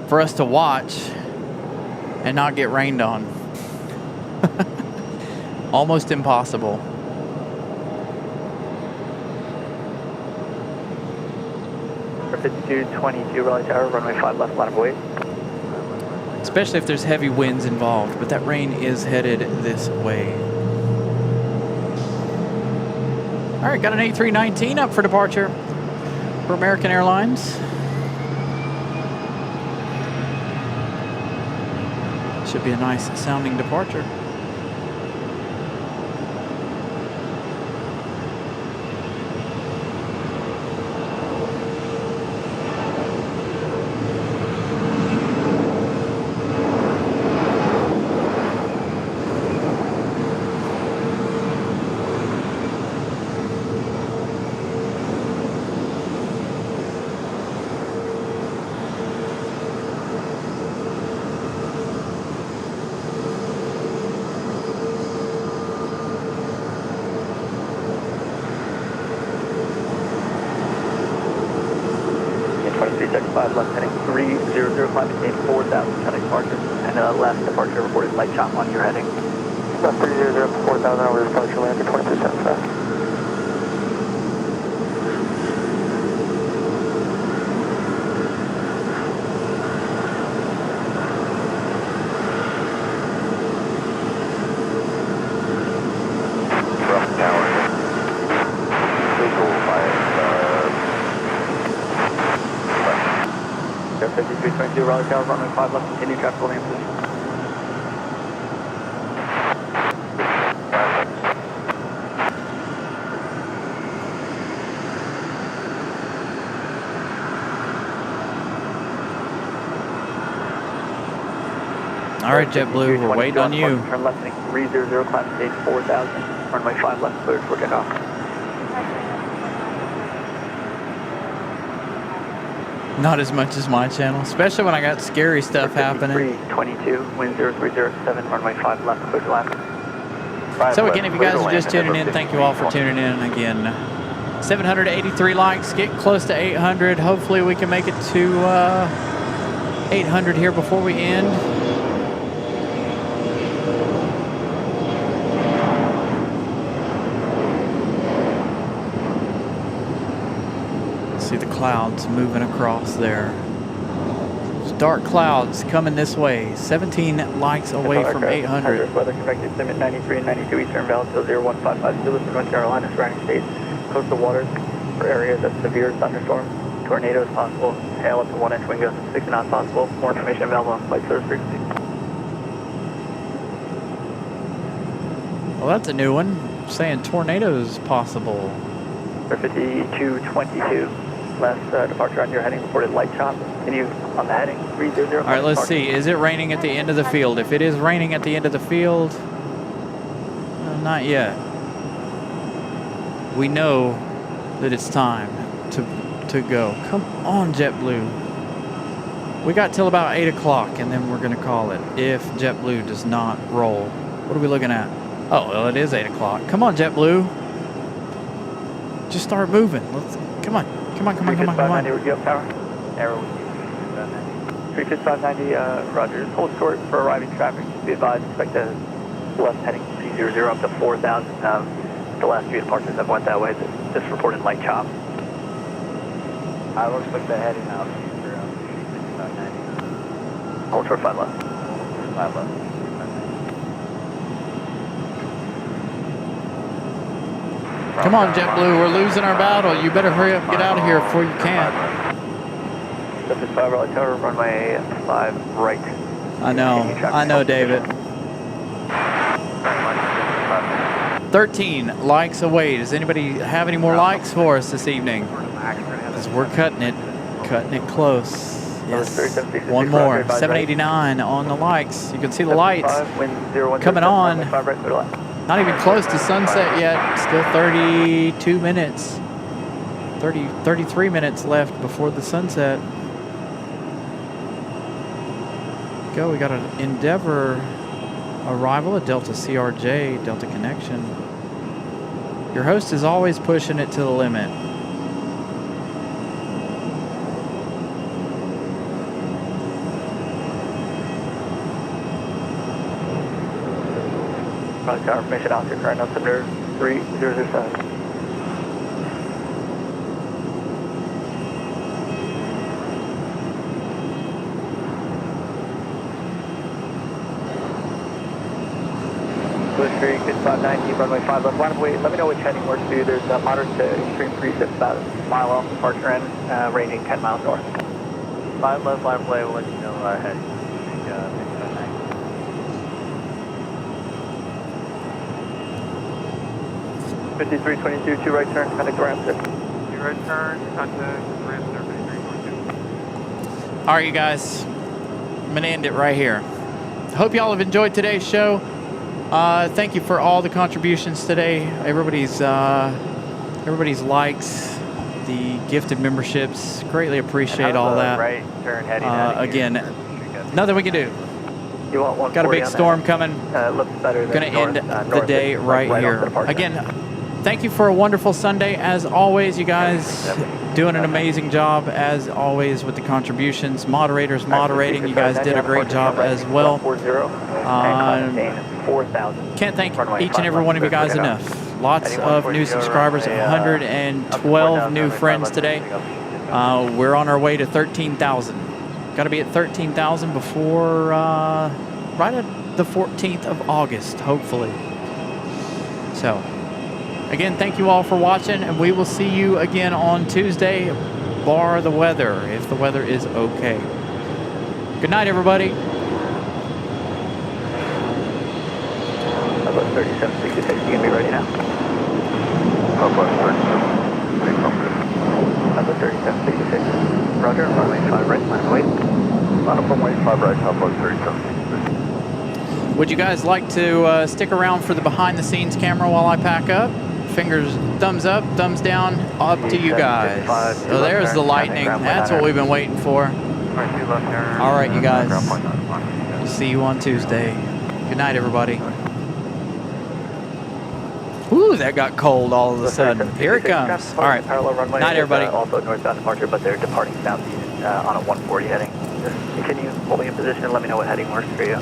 for us to watch and not get rained on. Almost impossible. For 5222 Raleigh Tower, runway 5 left, line of weight. Especially if there's heavy winds involved, but that rain is headed this way. All right, got an A319 up for departure for American Airlines. Should be a nice sounding departure. runway 365 left heading 300, climb maintain 4,000, cutting departure, and left departure reported light chop on your heading. Left 300, 4,000 over departure, land for 2275. Air 5322, Raleigh Tower, runway 5 left, continue traffic holding in position. All right, JetBlue, we're waiting on you. Turn left heading 300, climb stage 4,000, runway 5 left, cleared for takeoff. Not as much as my channel, especially when I got scary stuff happening. 322, wind 0307, runway 5 left, clear to land. So again, if you guys are just tuning in, thank you all for tuning in. Again, 783 likes, get close to 800. Hopefully we can make it to 800 here before we end. See the clouds moving across there. There's dark clouds coming this way. 17 likes away from 800. Weather convective limit 93 and 92 eastern bound till 0155. Duluth, North Carolina, surrounding states. Coastal waters for areas of severe thunderstorms. Tornadoes possible. Hail up to 1 inch. Wind gusts of 60 knots possible. More information available on flight service frequency. Well, that's a new one. Saying tornadoes possible. Air 5222. Last departure on your heading, reported light chop. Continue on the heading, 300. All right, let's see. Is it raining at the end of the field? If it is raining at the end of the field, not yet. We know that it's time to go. Come on, JetBlue. We got till about 8 o'clock, and then we're going to call it if JetBlue does not roll. What are we looking at? Oh, well, it is 8 o'clock. Come on, JetBlue. Just start moving. Let's. Come on. Come on. 35590, would you up tower? Arrow with you, 35590, Roger. Hold short for arriving traffic. Be advised, expect a left heading 300 up to 4,000. The last 3 departures have went that way. Just reported light chop. I looks like they're heading out for 35590. Hold short 5 left. 5 left. Come on, JetBlue. We're losing our battle. You better hurry up and get out of here before you can. This is 5 Raleigh Tower, runway 5 right. I know, David. 13 likes away. Does anybody have any more likes for us this evening? Because we're cutting it close. Yes. One more. 789 on the likes. You can see the lights coming on. Not even close to sunset yet. Still 32 minutes. 33 minutes left before the sunset. Go. We got an Endeavor arrival, a Delta CRJ, Delta Connection. Your host is always pushing it to the limit. Raleigh Tower, information out to current altimeter 3007. Blue Street, 590, runway 5 left. Line of wait, let me know which heading works for you. There's a moderate to extreme precip about a mile off departure end, ranging 10 miles north. 5 left, line of play, we'll let you know our heading. 5322, 2 right turn, contact Durham 6. 2 right turn, contact Durham 5322. All right, you guys. I'm going to end it right here. Hope y'all have enjoyed today's show. Thank you for all the contributions today. Everybody's likes, the gifted memberships. Greatly appreciate all that. Right turn heading again, nothing we can do. You want one? Got a big storm coming. Looks better than Gonna end the day right here. Again, thank you for a wonderful Sunday. As always, you guys doing an amazing job, as always, with the contributions. Moderators moderating. You guys did a great job as well. 4,000. Can't thank each and every one of you guys enough. Lots of new subscribers, 112 new friends today. We're on our way to 13,000. Got to be at 13,000 before right at the 14th of August, hopefully. So, again, thank you all for watching, and we will see you again on Tuesday, bar the weather, if the weather is okay. Good night, everybody. About 3766, you can be ready now. About 3766. Roger, runway 5 right, line of wait. Line up runway 5 right, Southwest 3766. Would you guys like to stick around for the behind-the-scenes camera while I pack up? Fingers, thumbs up, thumbs down, up to you guys. So there's the lightning. That's what we've been waiting for. All right, you guys. We'll see you on Tuesday. Good night, everybody. Ooh, that got cold all of a sudden. Here it comes. All right. Night, everybody. Also northbound departure, but they're departing southeast on a 140 heading. Just continue holding in position and let me know what heading works for you.